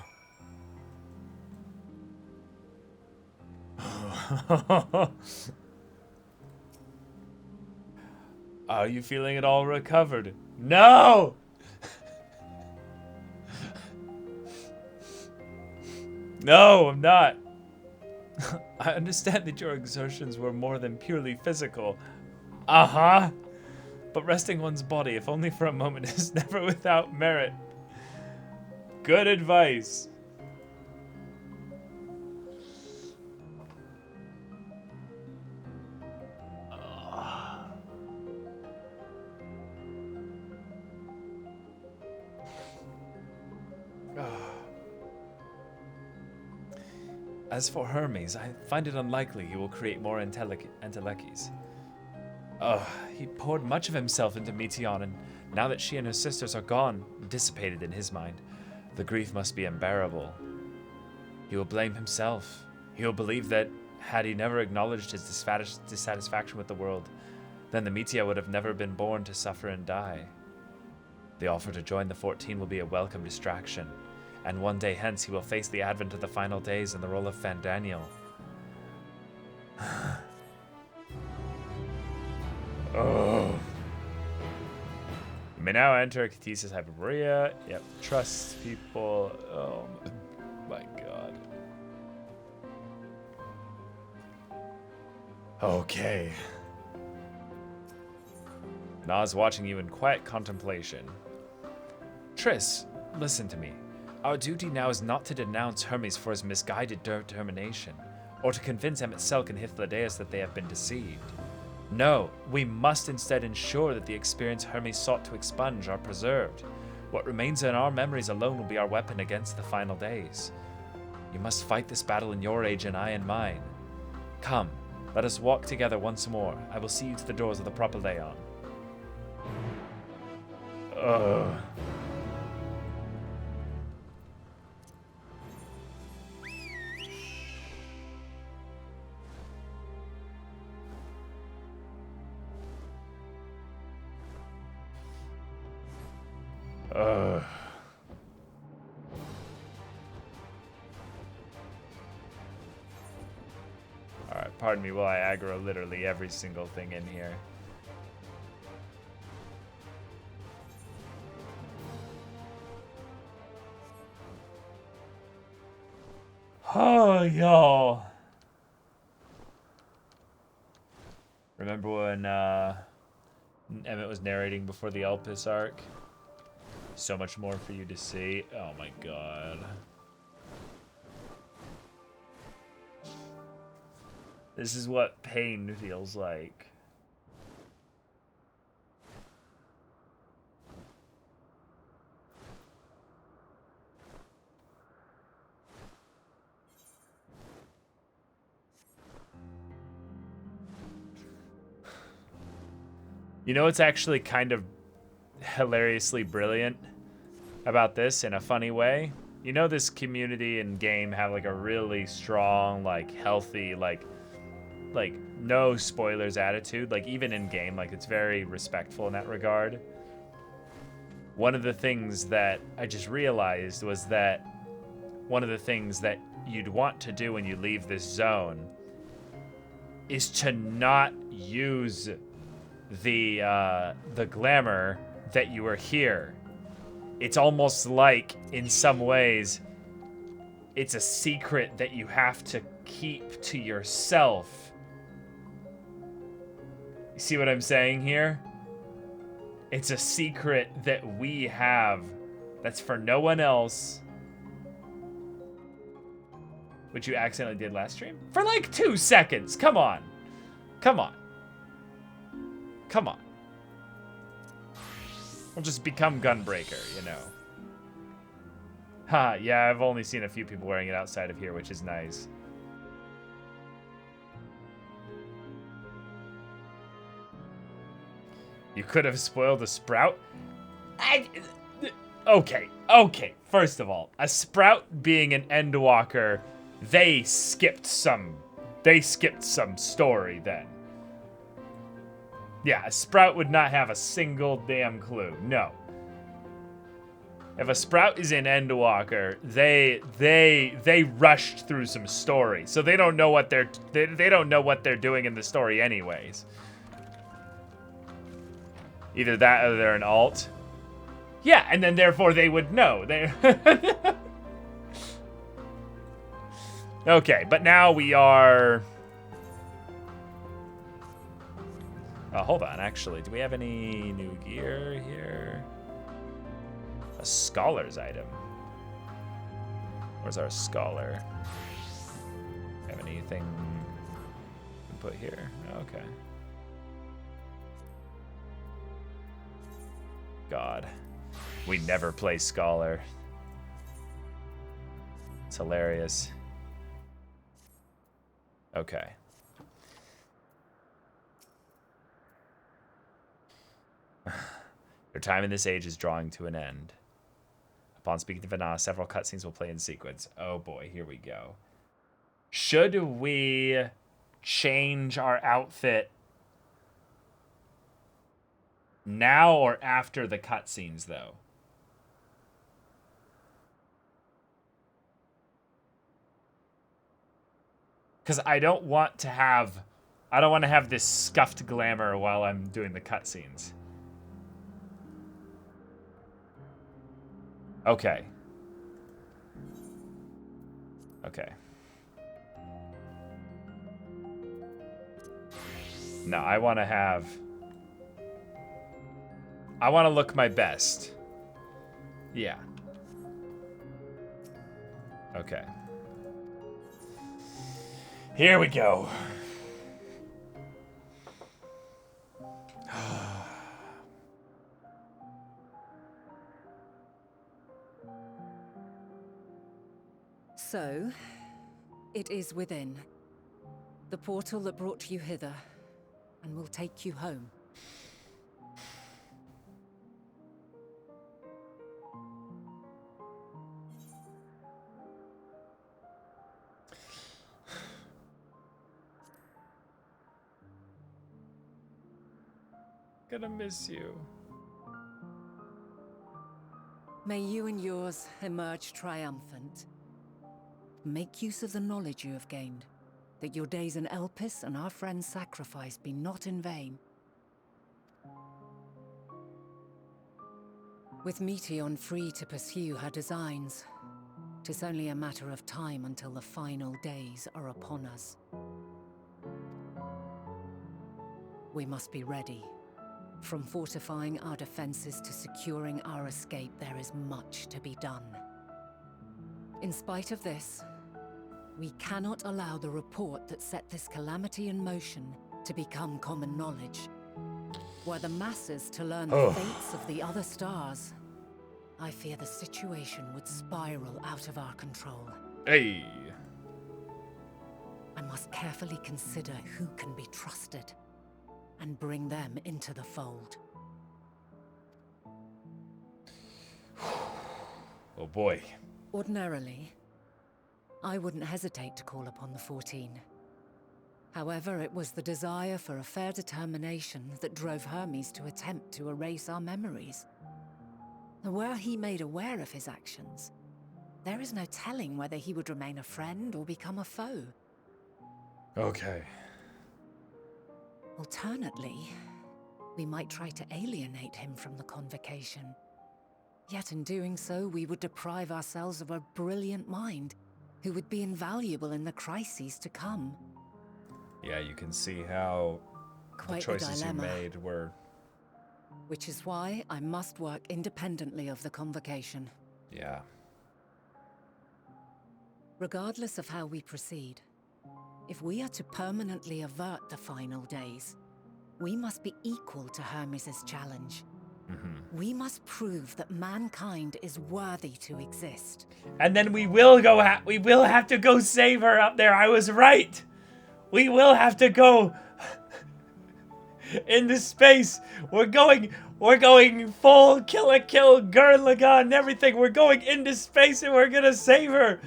Are you feeling it all recovered? No! No, I'm not. I understand that your exertions were more than purely physical. Uh-huh. But resting one's body, if only for a moment, is never without merit. Good advice. As for Hermes, I find it unlikely he will create more Entelekis. He poured much of himself into Meteion, and now that she and her sisters are gone, dissipated in his mind, the grief must be unbearable. He will blame himself. He will believe that, had he never acknowledged his dissatisfaction with the world, then the Meteor would have never been born to suffer and die. The offer to join the 14 will be a welcome distraction, and one day hence he will face the advent of the final days in the role of Fandaniel. Oh. You may now enter Catesis Hyperborea. Yep, trust people. Oh my god. Okay. Nas watching you in quiet contemplation. Triss, listen to me. Our duty now is not to denounce Hermes for his misguided determination, or to convince Emet-Selch and Hythlodaeus that they have been deceived. No, we must instead ensure that the experience Hermes sought to expunge are preserved. What remains in our memories alone will be our weapon against the final days. You must fight this battle in your age and I in mine. Come, let us walk together once more. I will see you to the doors of the Propylaeon. Ugh. Alright, pardon me while I aggro literally every single thing in here. Oh, y'all. Remember when Emmett was narrating before the Elpis arc? So much more for you to see. Oh my god. This is what pain feels like. You know what's actually kind of hilariously brilliant about this in a funny way? You know, this community and game have like a really strong, like healthy, like no spoilers attitude, like even in game, like it's very respectful in that regard. One of the things that I just realized was that one of the things that you'd want to do when you leave this zone is to not use the glamour that you were here. It's almost like, in some ways, it's a secret that you have to keep to yourself. You see what I'm saying here? It's a secret that we have that's for no one else. Which you accidentally did last stream? For like 2 seconds. Come on. Come on. Come on. We'll just become Gunbreaker, you know. Ha, yeah, I've only seen a few people wearing it outside of here, which is nice. You could have spoiled a sprout. Okay. First of all, a Sprout being an Endwalker, they skipped some story then. Yeah, a Sprout would not have a single damn clue. No. If a Sprout is an Endwalker, they rushed through some story, so they don't know what they're doing in the story anyways. Either that or they're an alt. Yeah, and then therefore they would know. Okay, but now we are. Oh, hold on. Actually, do we have any new gear here? A scholar's item. Where's our scholar? Have anything to put here? Okay. God. We never play scholar. It's hilarious. Okay. Your time in this age is drawing to an end. Upon speaking to Vanna, several cutscenes will play in sequence. Oh boy, here we go. Should we change our outfit now or after the cutscenes, though? Because I don't want to have this scuffed glamour while I'm doing the cutscenes. Okay. No, I want to look my best. Yeah. Okay. Here we go. So, it is within. The portal that brought you hither, and will take you home. Gonna miss you. May you and yours emerge triumphant. Make use of the knowledge you have gained, that your days in Elpis and our friend's sacrifice be not in vain. With Meteion free to pursue her designs, 'tis only a matter of time until the final days are upon us. We must be ready. From fortifying our defenses to securing our escape, there is much to be done. In spite of this, we cannot allow the report that set this calamity in motion to become common knowledge. Were the masses to learn the fates of the other stars, I fear the situation would spiral out of our control. Hey. I must carefully consider who can be trusted and bring them into the fold. Oh boy. Ordinarily, I wouldn't hesitate to call upon the 14. However, it was the desire for a fair determination that drove Hermes to attempt to erase our memories. And were he made aware of his actions, there is no telling whether he would remain a friend or become a foe. Okay. Alternately, we might try to alienate him from the convocation. Yet in doing so, we would deprive ourselves of a brilliant mind who would be invaluable in the crises to come. Yeah, you can see how Quite the choices the you dilemma. made were... Which is why I must work independently of the convocation. Yeah. Regardless of how we proceed, if we are to permanently avert the final days, we must be equal to Hermes' challenge. We must prove that mankind is worthy to exist. And then we will have to go save her up there. I was right. We will have to go. into space. We're going full kill Gurren Lagann and everything. We're going into space and we're gonna save her.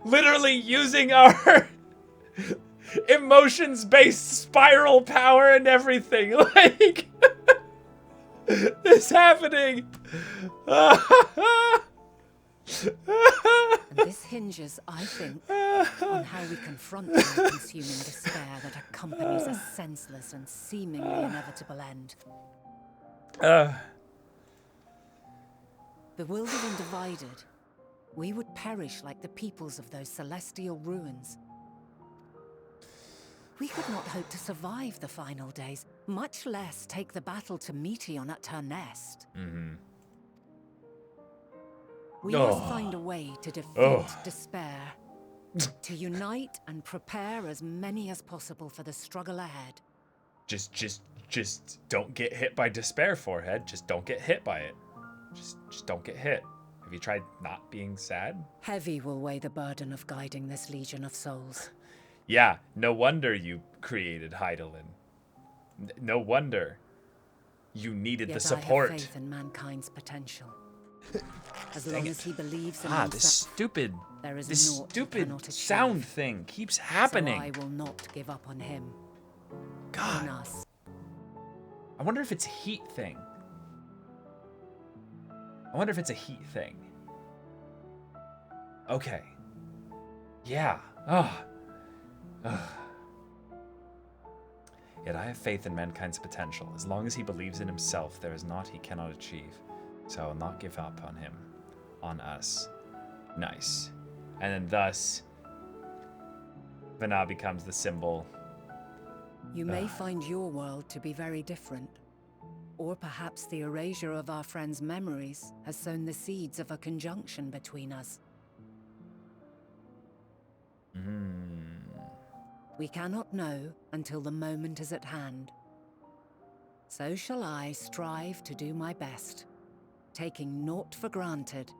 Literally using our emotions-based spiral power and everything. Like, this happening. And this hinges, I think, on how we confront the consuming despair that accompanies a senseless and seemingly inevitable end. Bewildered and divided, we would perish like the peoples of those celestial ruins. We could not hope to survive the final days, much less take the battle to Meteon at her nest. Mm-hmm. We must find a way to defeat despair, to unite and prepare as many as possible for the struggle ahead. Just don't get hit by despair, Forehead. Just don't get hit by it. Just don't get hit. Have you tried not being sad? Heavy will weigh the burden of guiding this legion of souls. Yeah, no wonder you created Hydaelyn. No wonder you needed the support. I have faith in mankind's potential. As long as he believes in himself, this stupid naught sound thing keeps happening. So I will not give up on him. God. On us. I wonder if it's a heat thing. Okay. Yeah. Yet I have faith in mankind's potential. As long as he believes in himself, there is naught he cannot achieve. So I will not give up on him. On us. Nice. And then thus, Vana becomes the symbol. You may find your world to be very different. Or perhaps the erasure of our friends' memories has sown the seeds of a conjunction between us. We cannot know until the moment is at hand. So shall I strive to do my best, taking naught for granted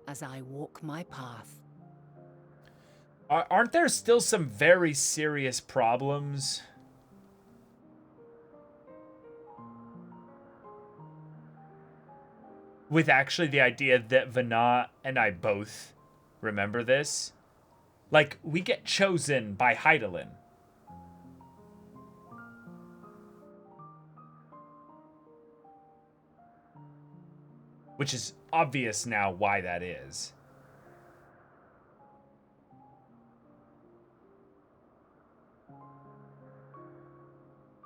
as I walk my path. Aren't there still some very serious problems? With actually the idea that Vana and I both remember this? Like, we get chosen by Hydaelyn. Which is obvious now why that is.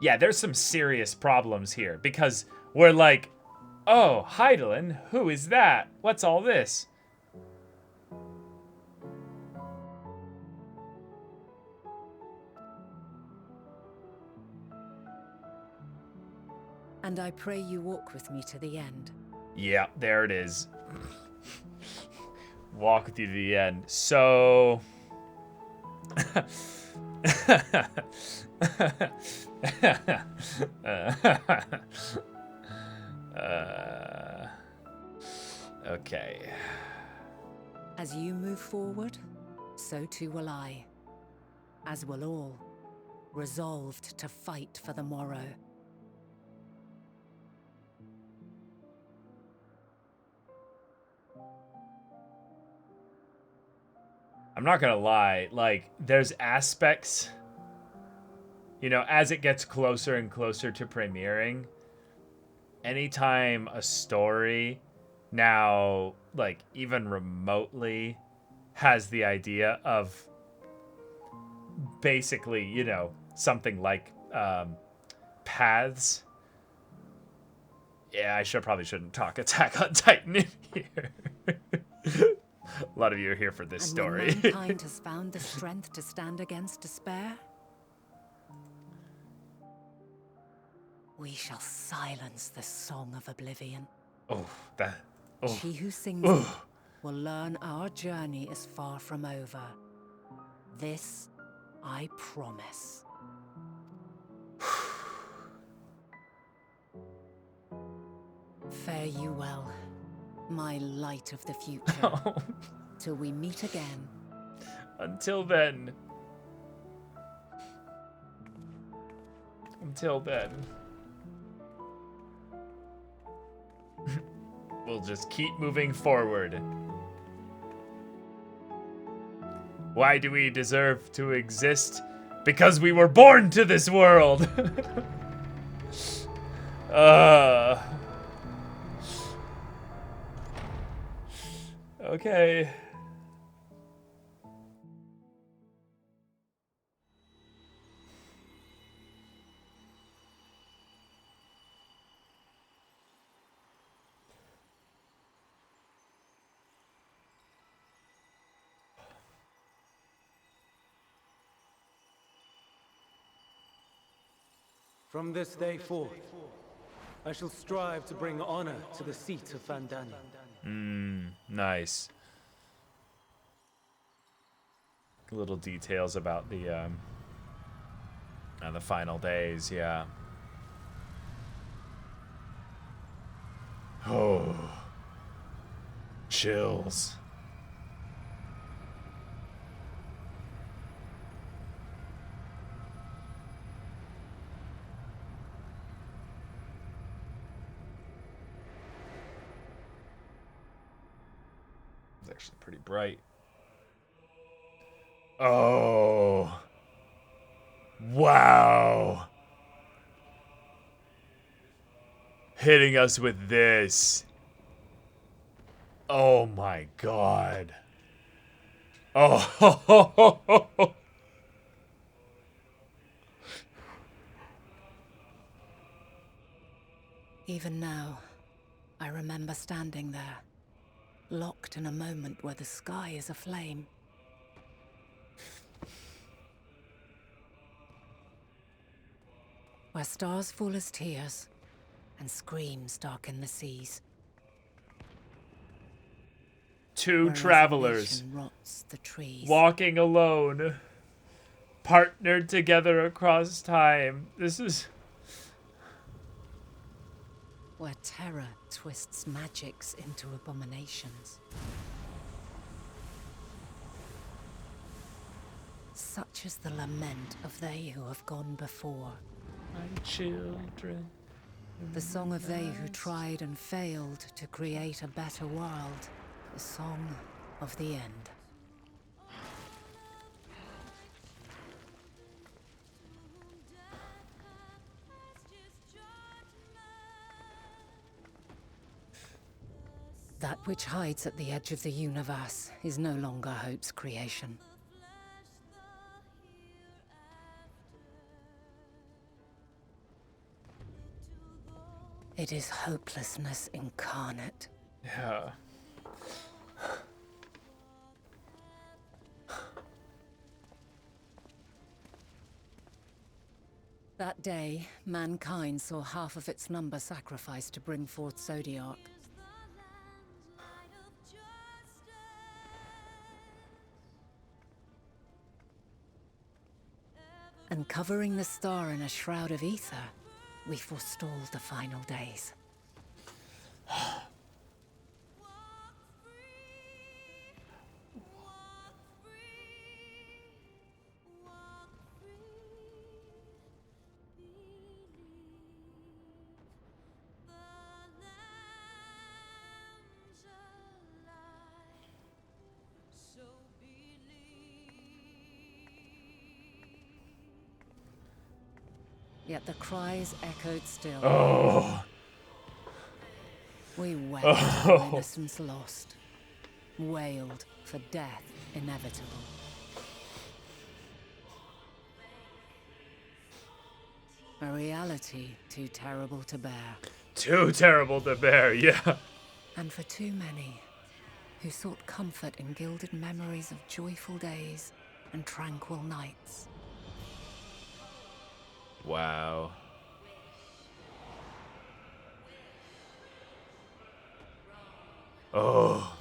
Yeah, there's some serious problems here, because we're like, oh, Hydaelyn, who is that? What's all this? And I pray you walk with me to the end. Yeah, there it is. Walk with you to the end. So... okay. As you move forward, so too will I. As will all, resolved to fight for the morrow. I'm not gonna lie, like, there's aspects, you know, as it gets closer and closer to premiering, anytime a story now, like, even remotely has the idea of basically, you know, something like paths. Yeah, I probably shouldn't talk Attack on Titan in here. A lot of you are here for this story. When mankind has found the strength to stand against despair, we shall silence the song of oblivion. She who sings it will learn our journey is far from over. This I promise. Fare you well, my light of the future. Till we meet again. Until then, until then, we'll just keep moving forward. Why do we deserve to exist? Because we were born to this world. Okay. From this day forth, I shall strive to bring honor to the seat of Vandania. Nice. Little details about the final days, yeah. Oh, chills. It's actually pretty bright. Oh. Wow. Hitting us with this. Oh my god. Oh. Even now, I remember standing there, locked in a moment where the sky is aflame. Where stars fall as tears, and screams darken the seas. Two Where travelers isolation rots the trees. walking alone, partnered together across time. This is... Where terror twists magics into abominations. Such is the lament of they who have gone before. My children. The song of they who tried and failed to create a better world. The song of the end. That which hides at the edge of the universe is no longer hope's creation. It is hopelessness incarnate. Yeah. That day, mankind saw half of its number sacrificed to bring forth Zodiac. And covering the star in a shroud of ether, we forestalled the final days. Yet the cries echoed still. Oh. We wept for innocence lost, wailed for death inevitable. A reality too terrible to bear. Too terrible to bear, yeah. And for too many who sought comfort in gilded memories of joyful days and tranquil nights. Wow. Oh.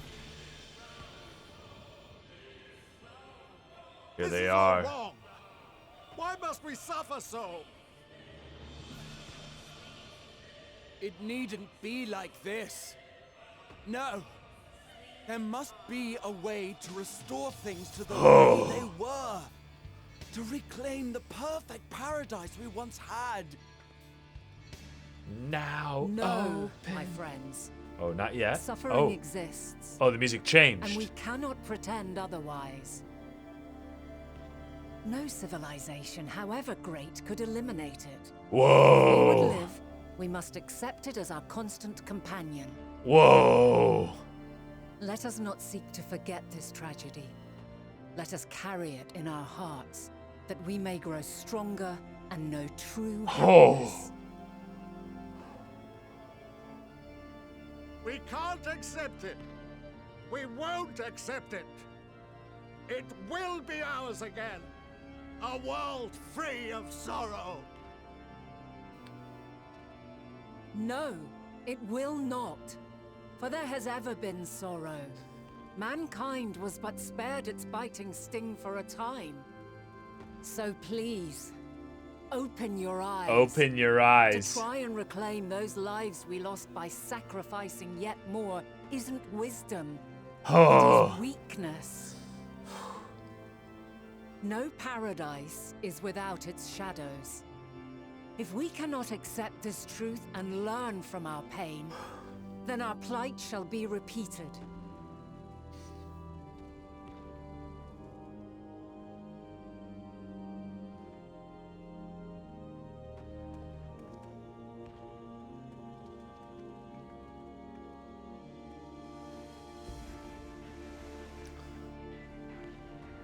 Here they are. Wrong. Why must we suffer so? It needn't be like this. No. There must be a way to restore things to the way they were. to reclaim the perfect paradise we once had. Now. No, my friends. Oh, not yet. Suffering exists. Oh, the music changed. And we cannot pretend otherwise. No civilization, however great, could eliminate it. Whoa. If we would live, we must accept it as our constant companion. Whoa. Let us not seek to forget this tragedy. Let us carry it in our hearts, that we may grow stronger and know true happiness. We can't accept it. We won't accept it. It will be ours again. A world free of sorrow. No, it will not. For there has ever been sorrow. Mankind was but spared its biting sting for a time. So please, open your eyes. Open your eyes. To try and reclaim those lives we lost by sacrificing yet more isn't wisdom. Oh. It is weakness. No paradise is without its shadows. If we cannot accept this truth and learn from our pain, then our plight shall be repeated.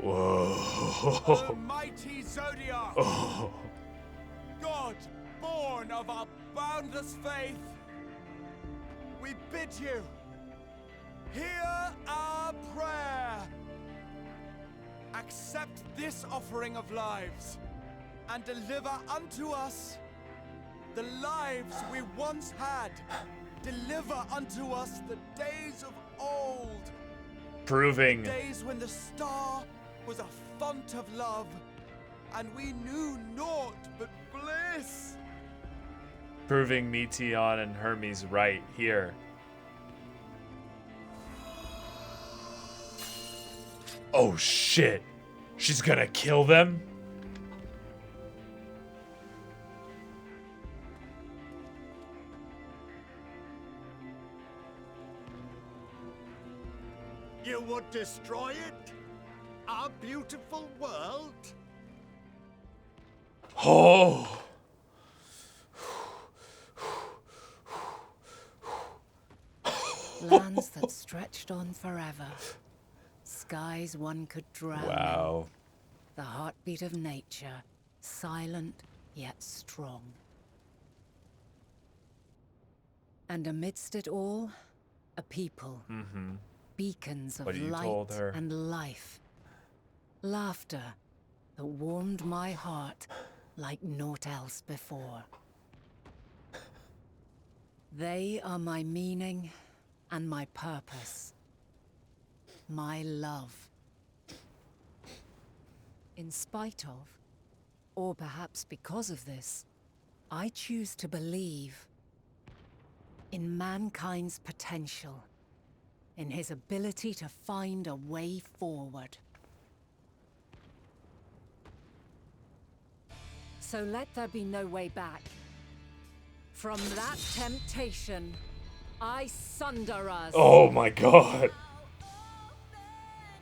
Whoa. Almighty Zodiac! Oh. God, born of our boundless faith, we bid you, hear our prayer. Accept this offering of lives, and deliver unto us the lives we once had. Deliver unto us the days of old. Proving. Days when the star was a font of love, and we knew naught but bliss. Proving Meteon and Hermes right here. Oh shit. She's gonna kill them? You would destroy it? Our beautiful world? Oh. Lands that stretched on forever. Skies one could drown in. Wow. The heartbeat of nature, silent yet strong. And amidst it all, a people. Mm-hmm. Beacons of What you light told her. and life. Laughter that warmed my heart like naught else before. They are my meaning and my purpose. My love. In spite of, or perhaps because of this, I choose to believe in mankind's potential, in his ability to find a way forward. So let there be no way back. From that temptation, I sunder us. Oh my god.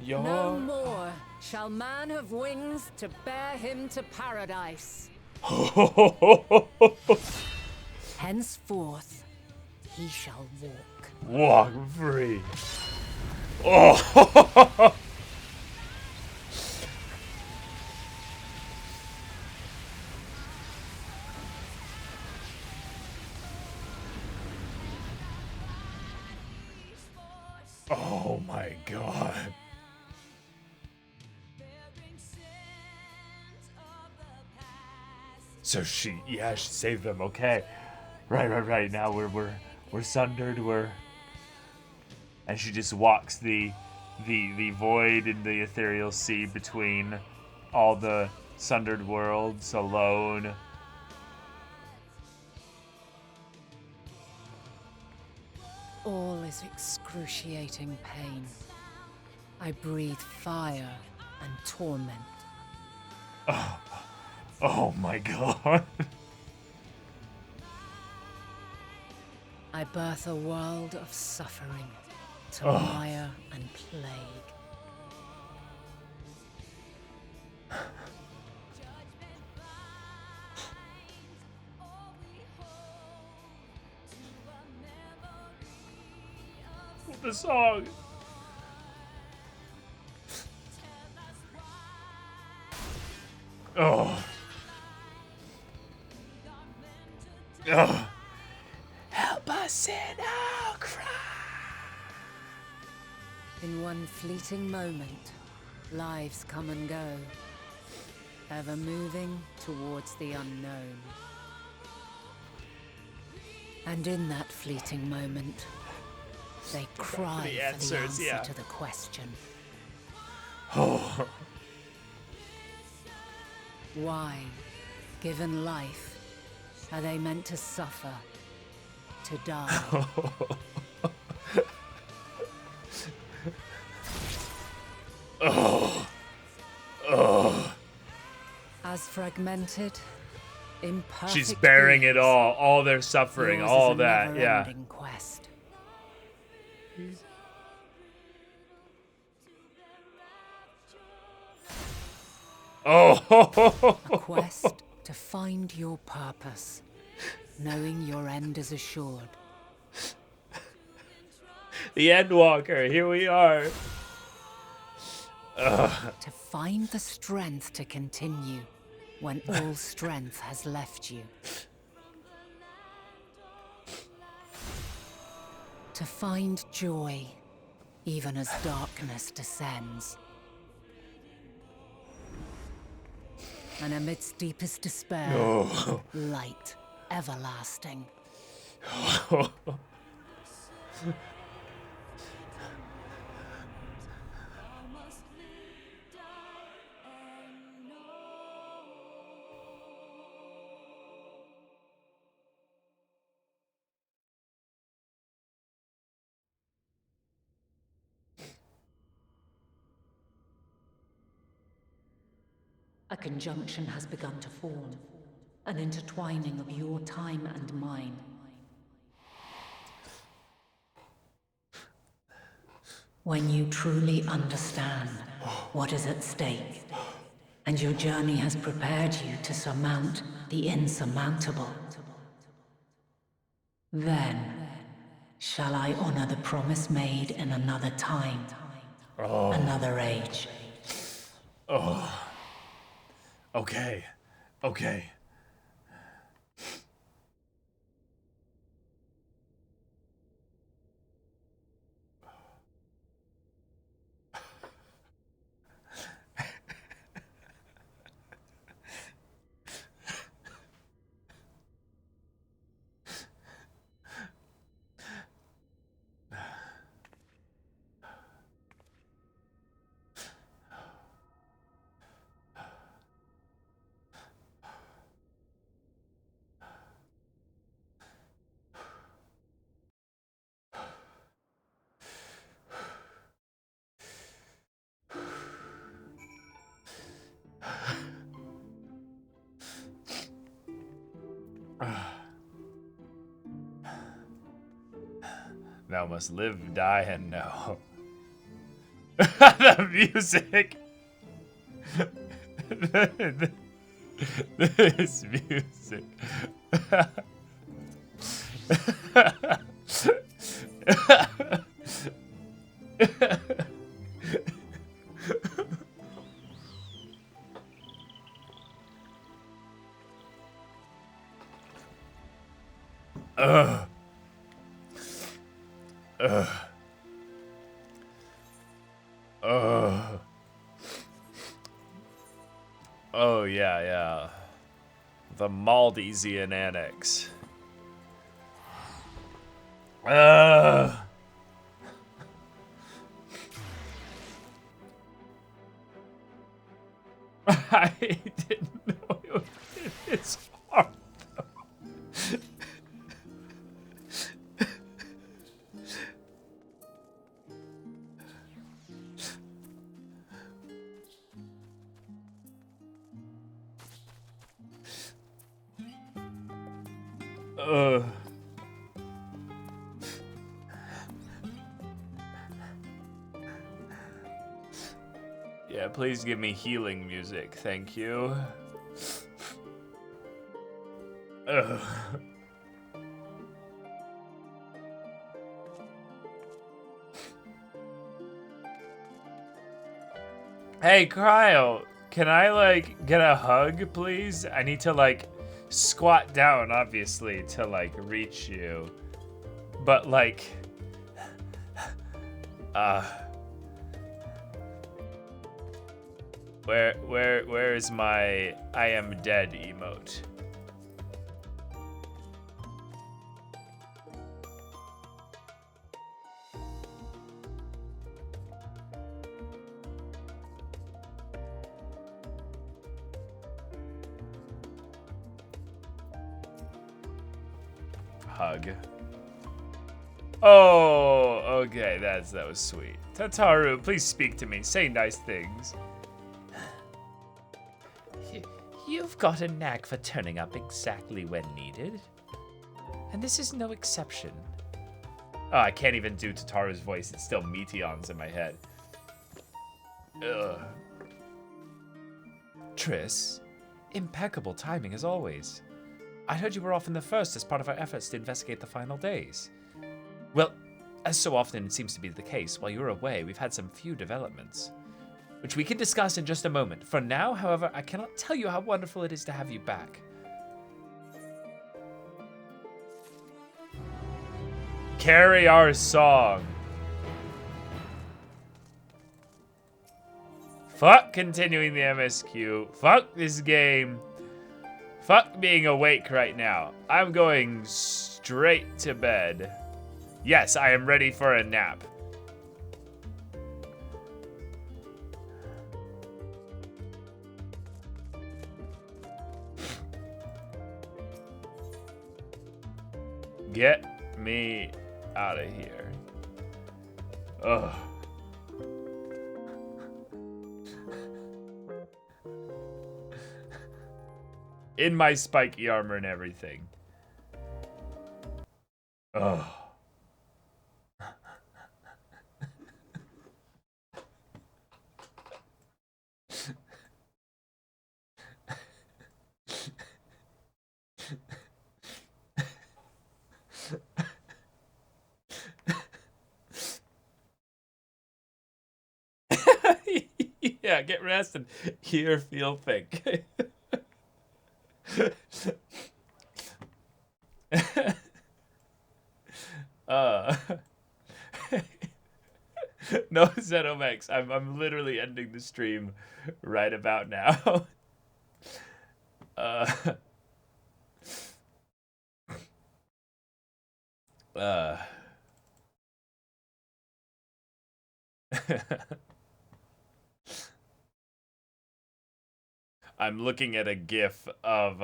Yo. No more shall man have wings to bear him to paradise. Henceforth, he shall walk. Walk free. Oh. Oh my god. So she saved them. Okay, right. Now we're sundered. And she just walks the void in the ethereal sea between all the sundered worlds alone. All is excruciating pain. I breathe fire and torment. Oh my god. I birth a world of suffering to Oh. mire and plague. The song. Oh. Oh. Help us in our cry. In one fleeting moment, lives come and go, ever moving towards the unknown. And in that fleeting moment, they cry for the answer to the question. Oh. Why, given life, are they meant to suffer, to die? Oh. Oh. As fragmented, imperfect. She's bearing beings, it all their suffering, yours all is a that, yeah. never-ending quest. Oh. A quest to find your purpose, knowing your end is assured. The Endwalker, here we are. Ugh. To find the strength to continue when all strength has left you. To find joy, even as darkness descends. And amidst deepest despair, Oh. light everlasting. A conjunction has begun to form, an intertwining of your time and mine. When you truly understand what is at stake, and your journey has prepared you to surmount the insurmountable, then shall I honor the promise made in another time, another age. Oh. Okay. Okay. Thou must live, die, and know. The music. This music. Ugh. Ugh. Ugh. Oh, yeah, yeah. The Maldesian Annex. I didn't know it was this hard, though. Yeah, please give me healing music, thank you. Ugh. Hey, Cryo, can I, like, get a hug, please? I need to, like, squat down, obviously, to, like, reach you. But, like... Where is my I am dead emote? Hug. Oh, okay, that was sweet. Tataru, please speak to me. Say nice things. You've got a knack for turning up exactly when needed. And this is no exception. Oh, I can't even do Tataru's voice. It's still Meteon's in my head. Ugh. Triss, impeccable timing as always. I heard you were often the first as part of our efforts to investigate the final days. Well, as so often seems to be the case, while you were away, we've had some few developments, which we can discuss in just a moment. For now, however, I cannot tell you how wonderful it is to have you back. Carry our song. Fuck continuing the MSQ. Fuck this game. Fuck being awake right now. I'm going straight to bed. Yes, I am ready for a nap. Get me out of here. Ugh. In my spiky armor and everything. Ugh. Yeah, get rested. Hear, feel, think. No, Zenomex, I'm literally ending the stream right about now. I'm looking at a GIF of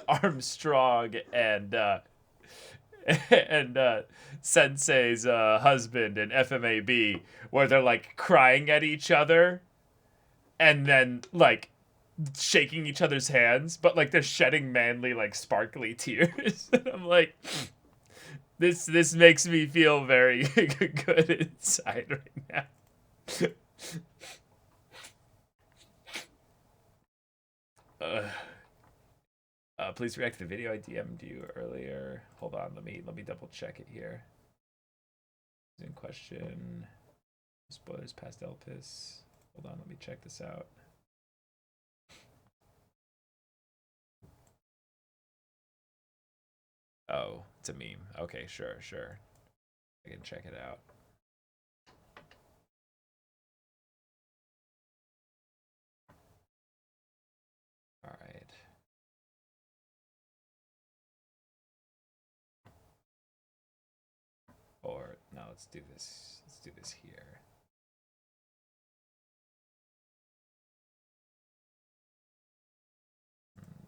Armstrong and Sensei's husband in FMAB, where they're like crying at each other, and then like shaking each other's hands, but like they're shedding manly, like sparkly tears. And I'm like, this makes me feel very good inside right now. Please react to the video I DM'd you earlier. Hold on, let me double check it here. In question. Spoilers past Elpis. Hold on, let me check this out. Oh, it's a meme. Okay, sure. I can check it out. All right. Or no, let's do this. Let's do this here.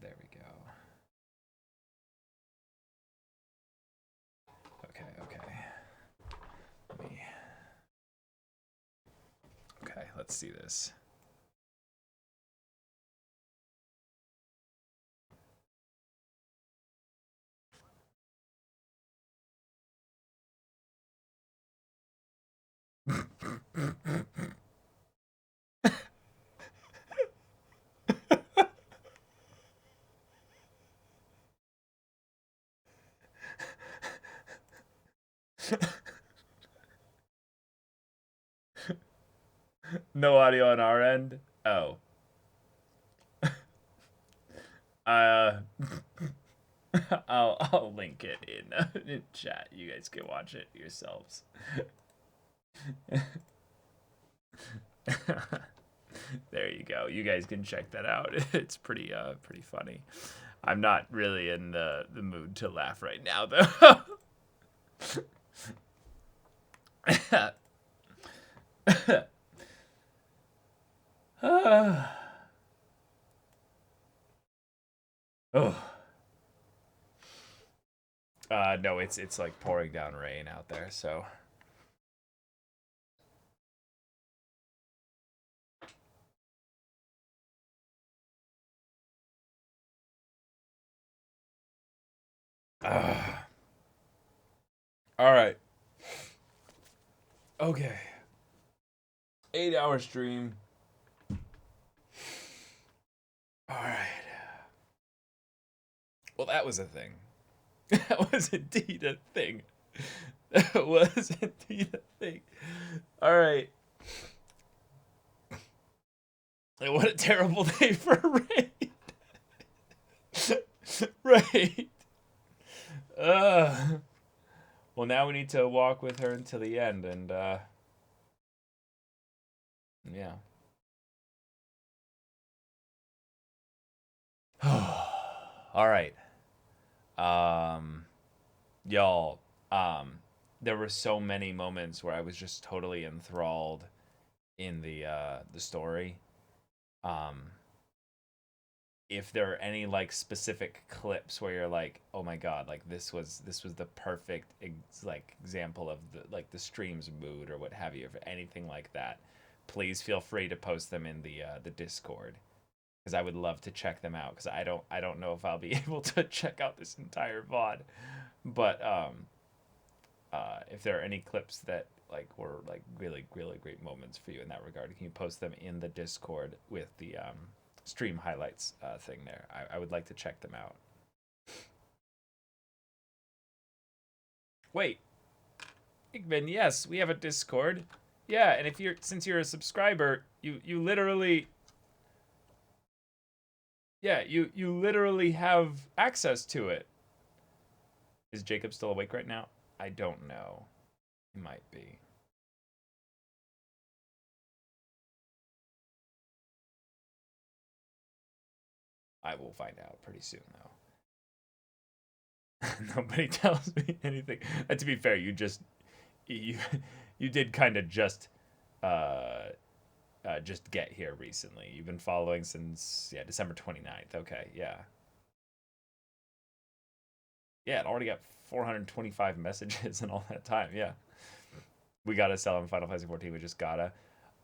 There we go. Okay, let's see this. No audio on our end. Oh. I'll link it in chat. You guys can watch it yourselves. There you go. You guys can check that out. It's pretty funny. I'm not really in the mood to laugh right now though. Oh. No, it's like pouring down rain out there, so. All right. Okay. 8-hour stream. All right. Well, that was a thing. That was indeed a thing. That was indeed a thing. All right. What a terrible day for rain. Right. Well, now we need to walk with her until the end, and yeah. All right. Y'all, there were so many moments where I was just totally enthralled in the story. If there are any like specific clips where you're like, oh my god, like this was the perfect example of the stream's mood or what have you, if anything like that, please feel free to post them in the Discord, because I would love to check them out, because I don't know if I'll be able to check out this entire VOD, but if there are any clips that like were like really great moments for you in that regard, can you post them in the Discord with the stream highlights thing there? I would like to check them out. Wait, Igben, yes, we have a Discord. Yeah, and if since you're a subscriber, you literally, yeah, you literally have access to it. Is Jacob still awake right now? I don't know. He might be. I will find out pretty soon, though. Nobody tells me anything. And to be fair, you did kind of just get here recently. You've been following since December 29th. Okay, yeah. Yeah, it already got 425 messages in all that time. Yeah, we gotta sell him Final Fantasy 14. We just gotta.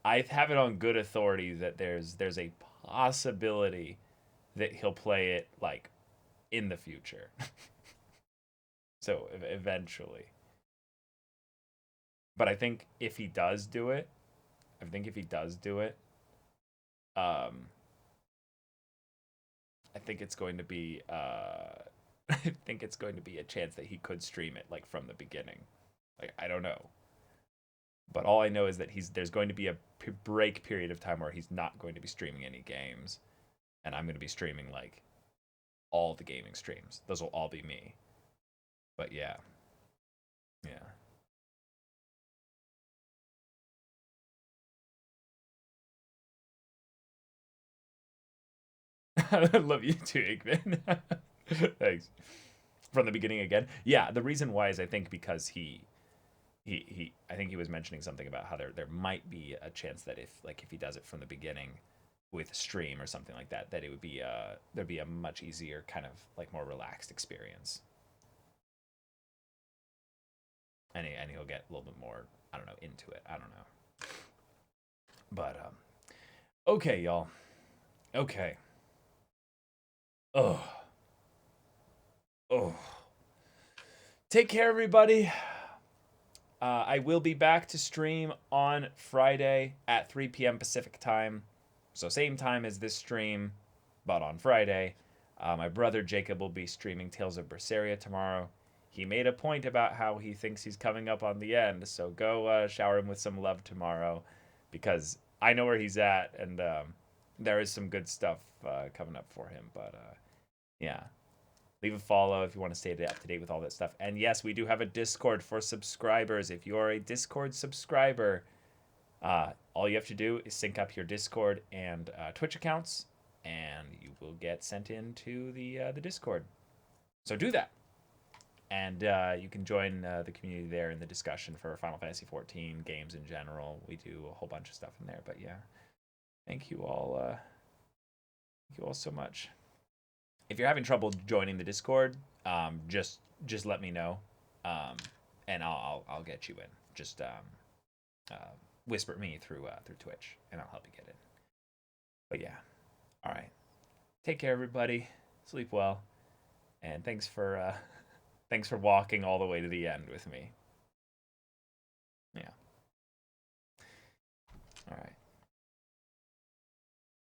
I have it on good authority that there's a possibility that he'll play it like in the future. So eventually. But I think if he does do it, I think it's going to be I think it's going to be a chance that he could stream it like from the beginning. Like, I don't know. But all I know is that there's going to be a break period of time where he's not going to be streaming any games, and I'm going to be streaming like all the gaming streams. Those will all be me. But yeah. I love you too, Igman. Thanks. From the beginning again. Yeah, the reason why is I think because he I think he was mentioning something about how there might be a chance that if he does it from the beginning with stream or something like that, that it would be there'd be a much easier kind of like more relaxed experience. And he'll get a little bit more, I don't know, into it. I don't know. But okay, y'all. Okay. Oh. Take care, everybody. I will be back to stream on Friday at 3 p.m. Pacific time. So same time as this stream, but on Friday. My brother Jacob will be streaming Tales of Berseria tomorrow. He made a point about how he thinks he's coming up on the end, so go shower him with some love tomorrow, because I know where he's at, and there is some good stuff coming up for him. But yeah. Leave a follow if you want to stay up to date with all that stuff. And yes, we do have a Discord for subscribers. If you're a Discord subscriber, all you have to do is sync up your Discord and Twitch accounts, and you will get sent into the Discord. So do that. And you can join the community there in the discussion for Final Fantasy XIV games in general. We do a whole bunch of stuff in there. But yeah, thank you all so much. If you're having trouble joining the Discord, just let me know, and I'll get you in. Just whisper me through Twitch, and I'll help you get in. But yeah, all right. Take care, everybody. Sleep well, and thanks for walking all the way to the end with me.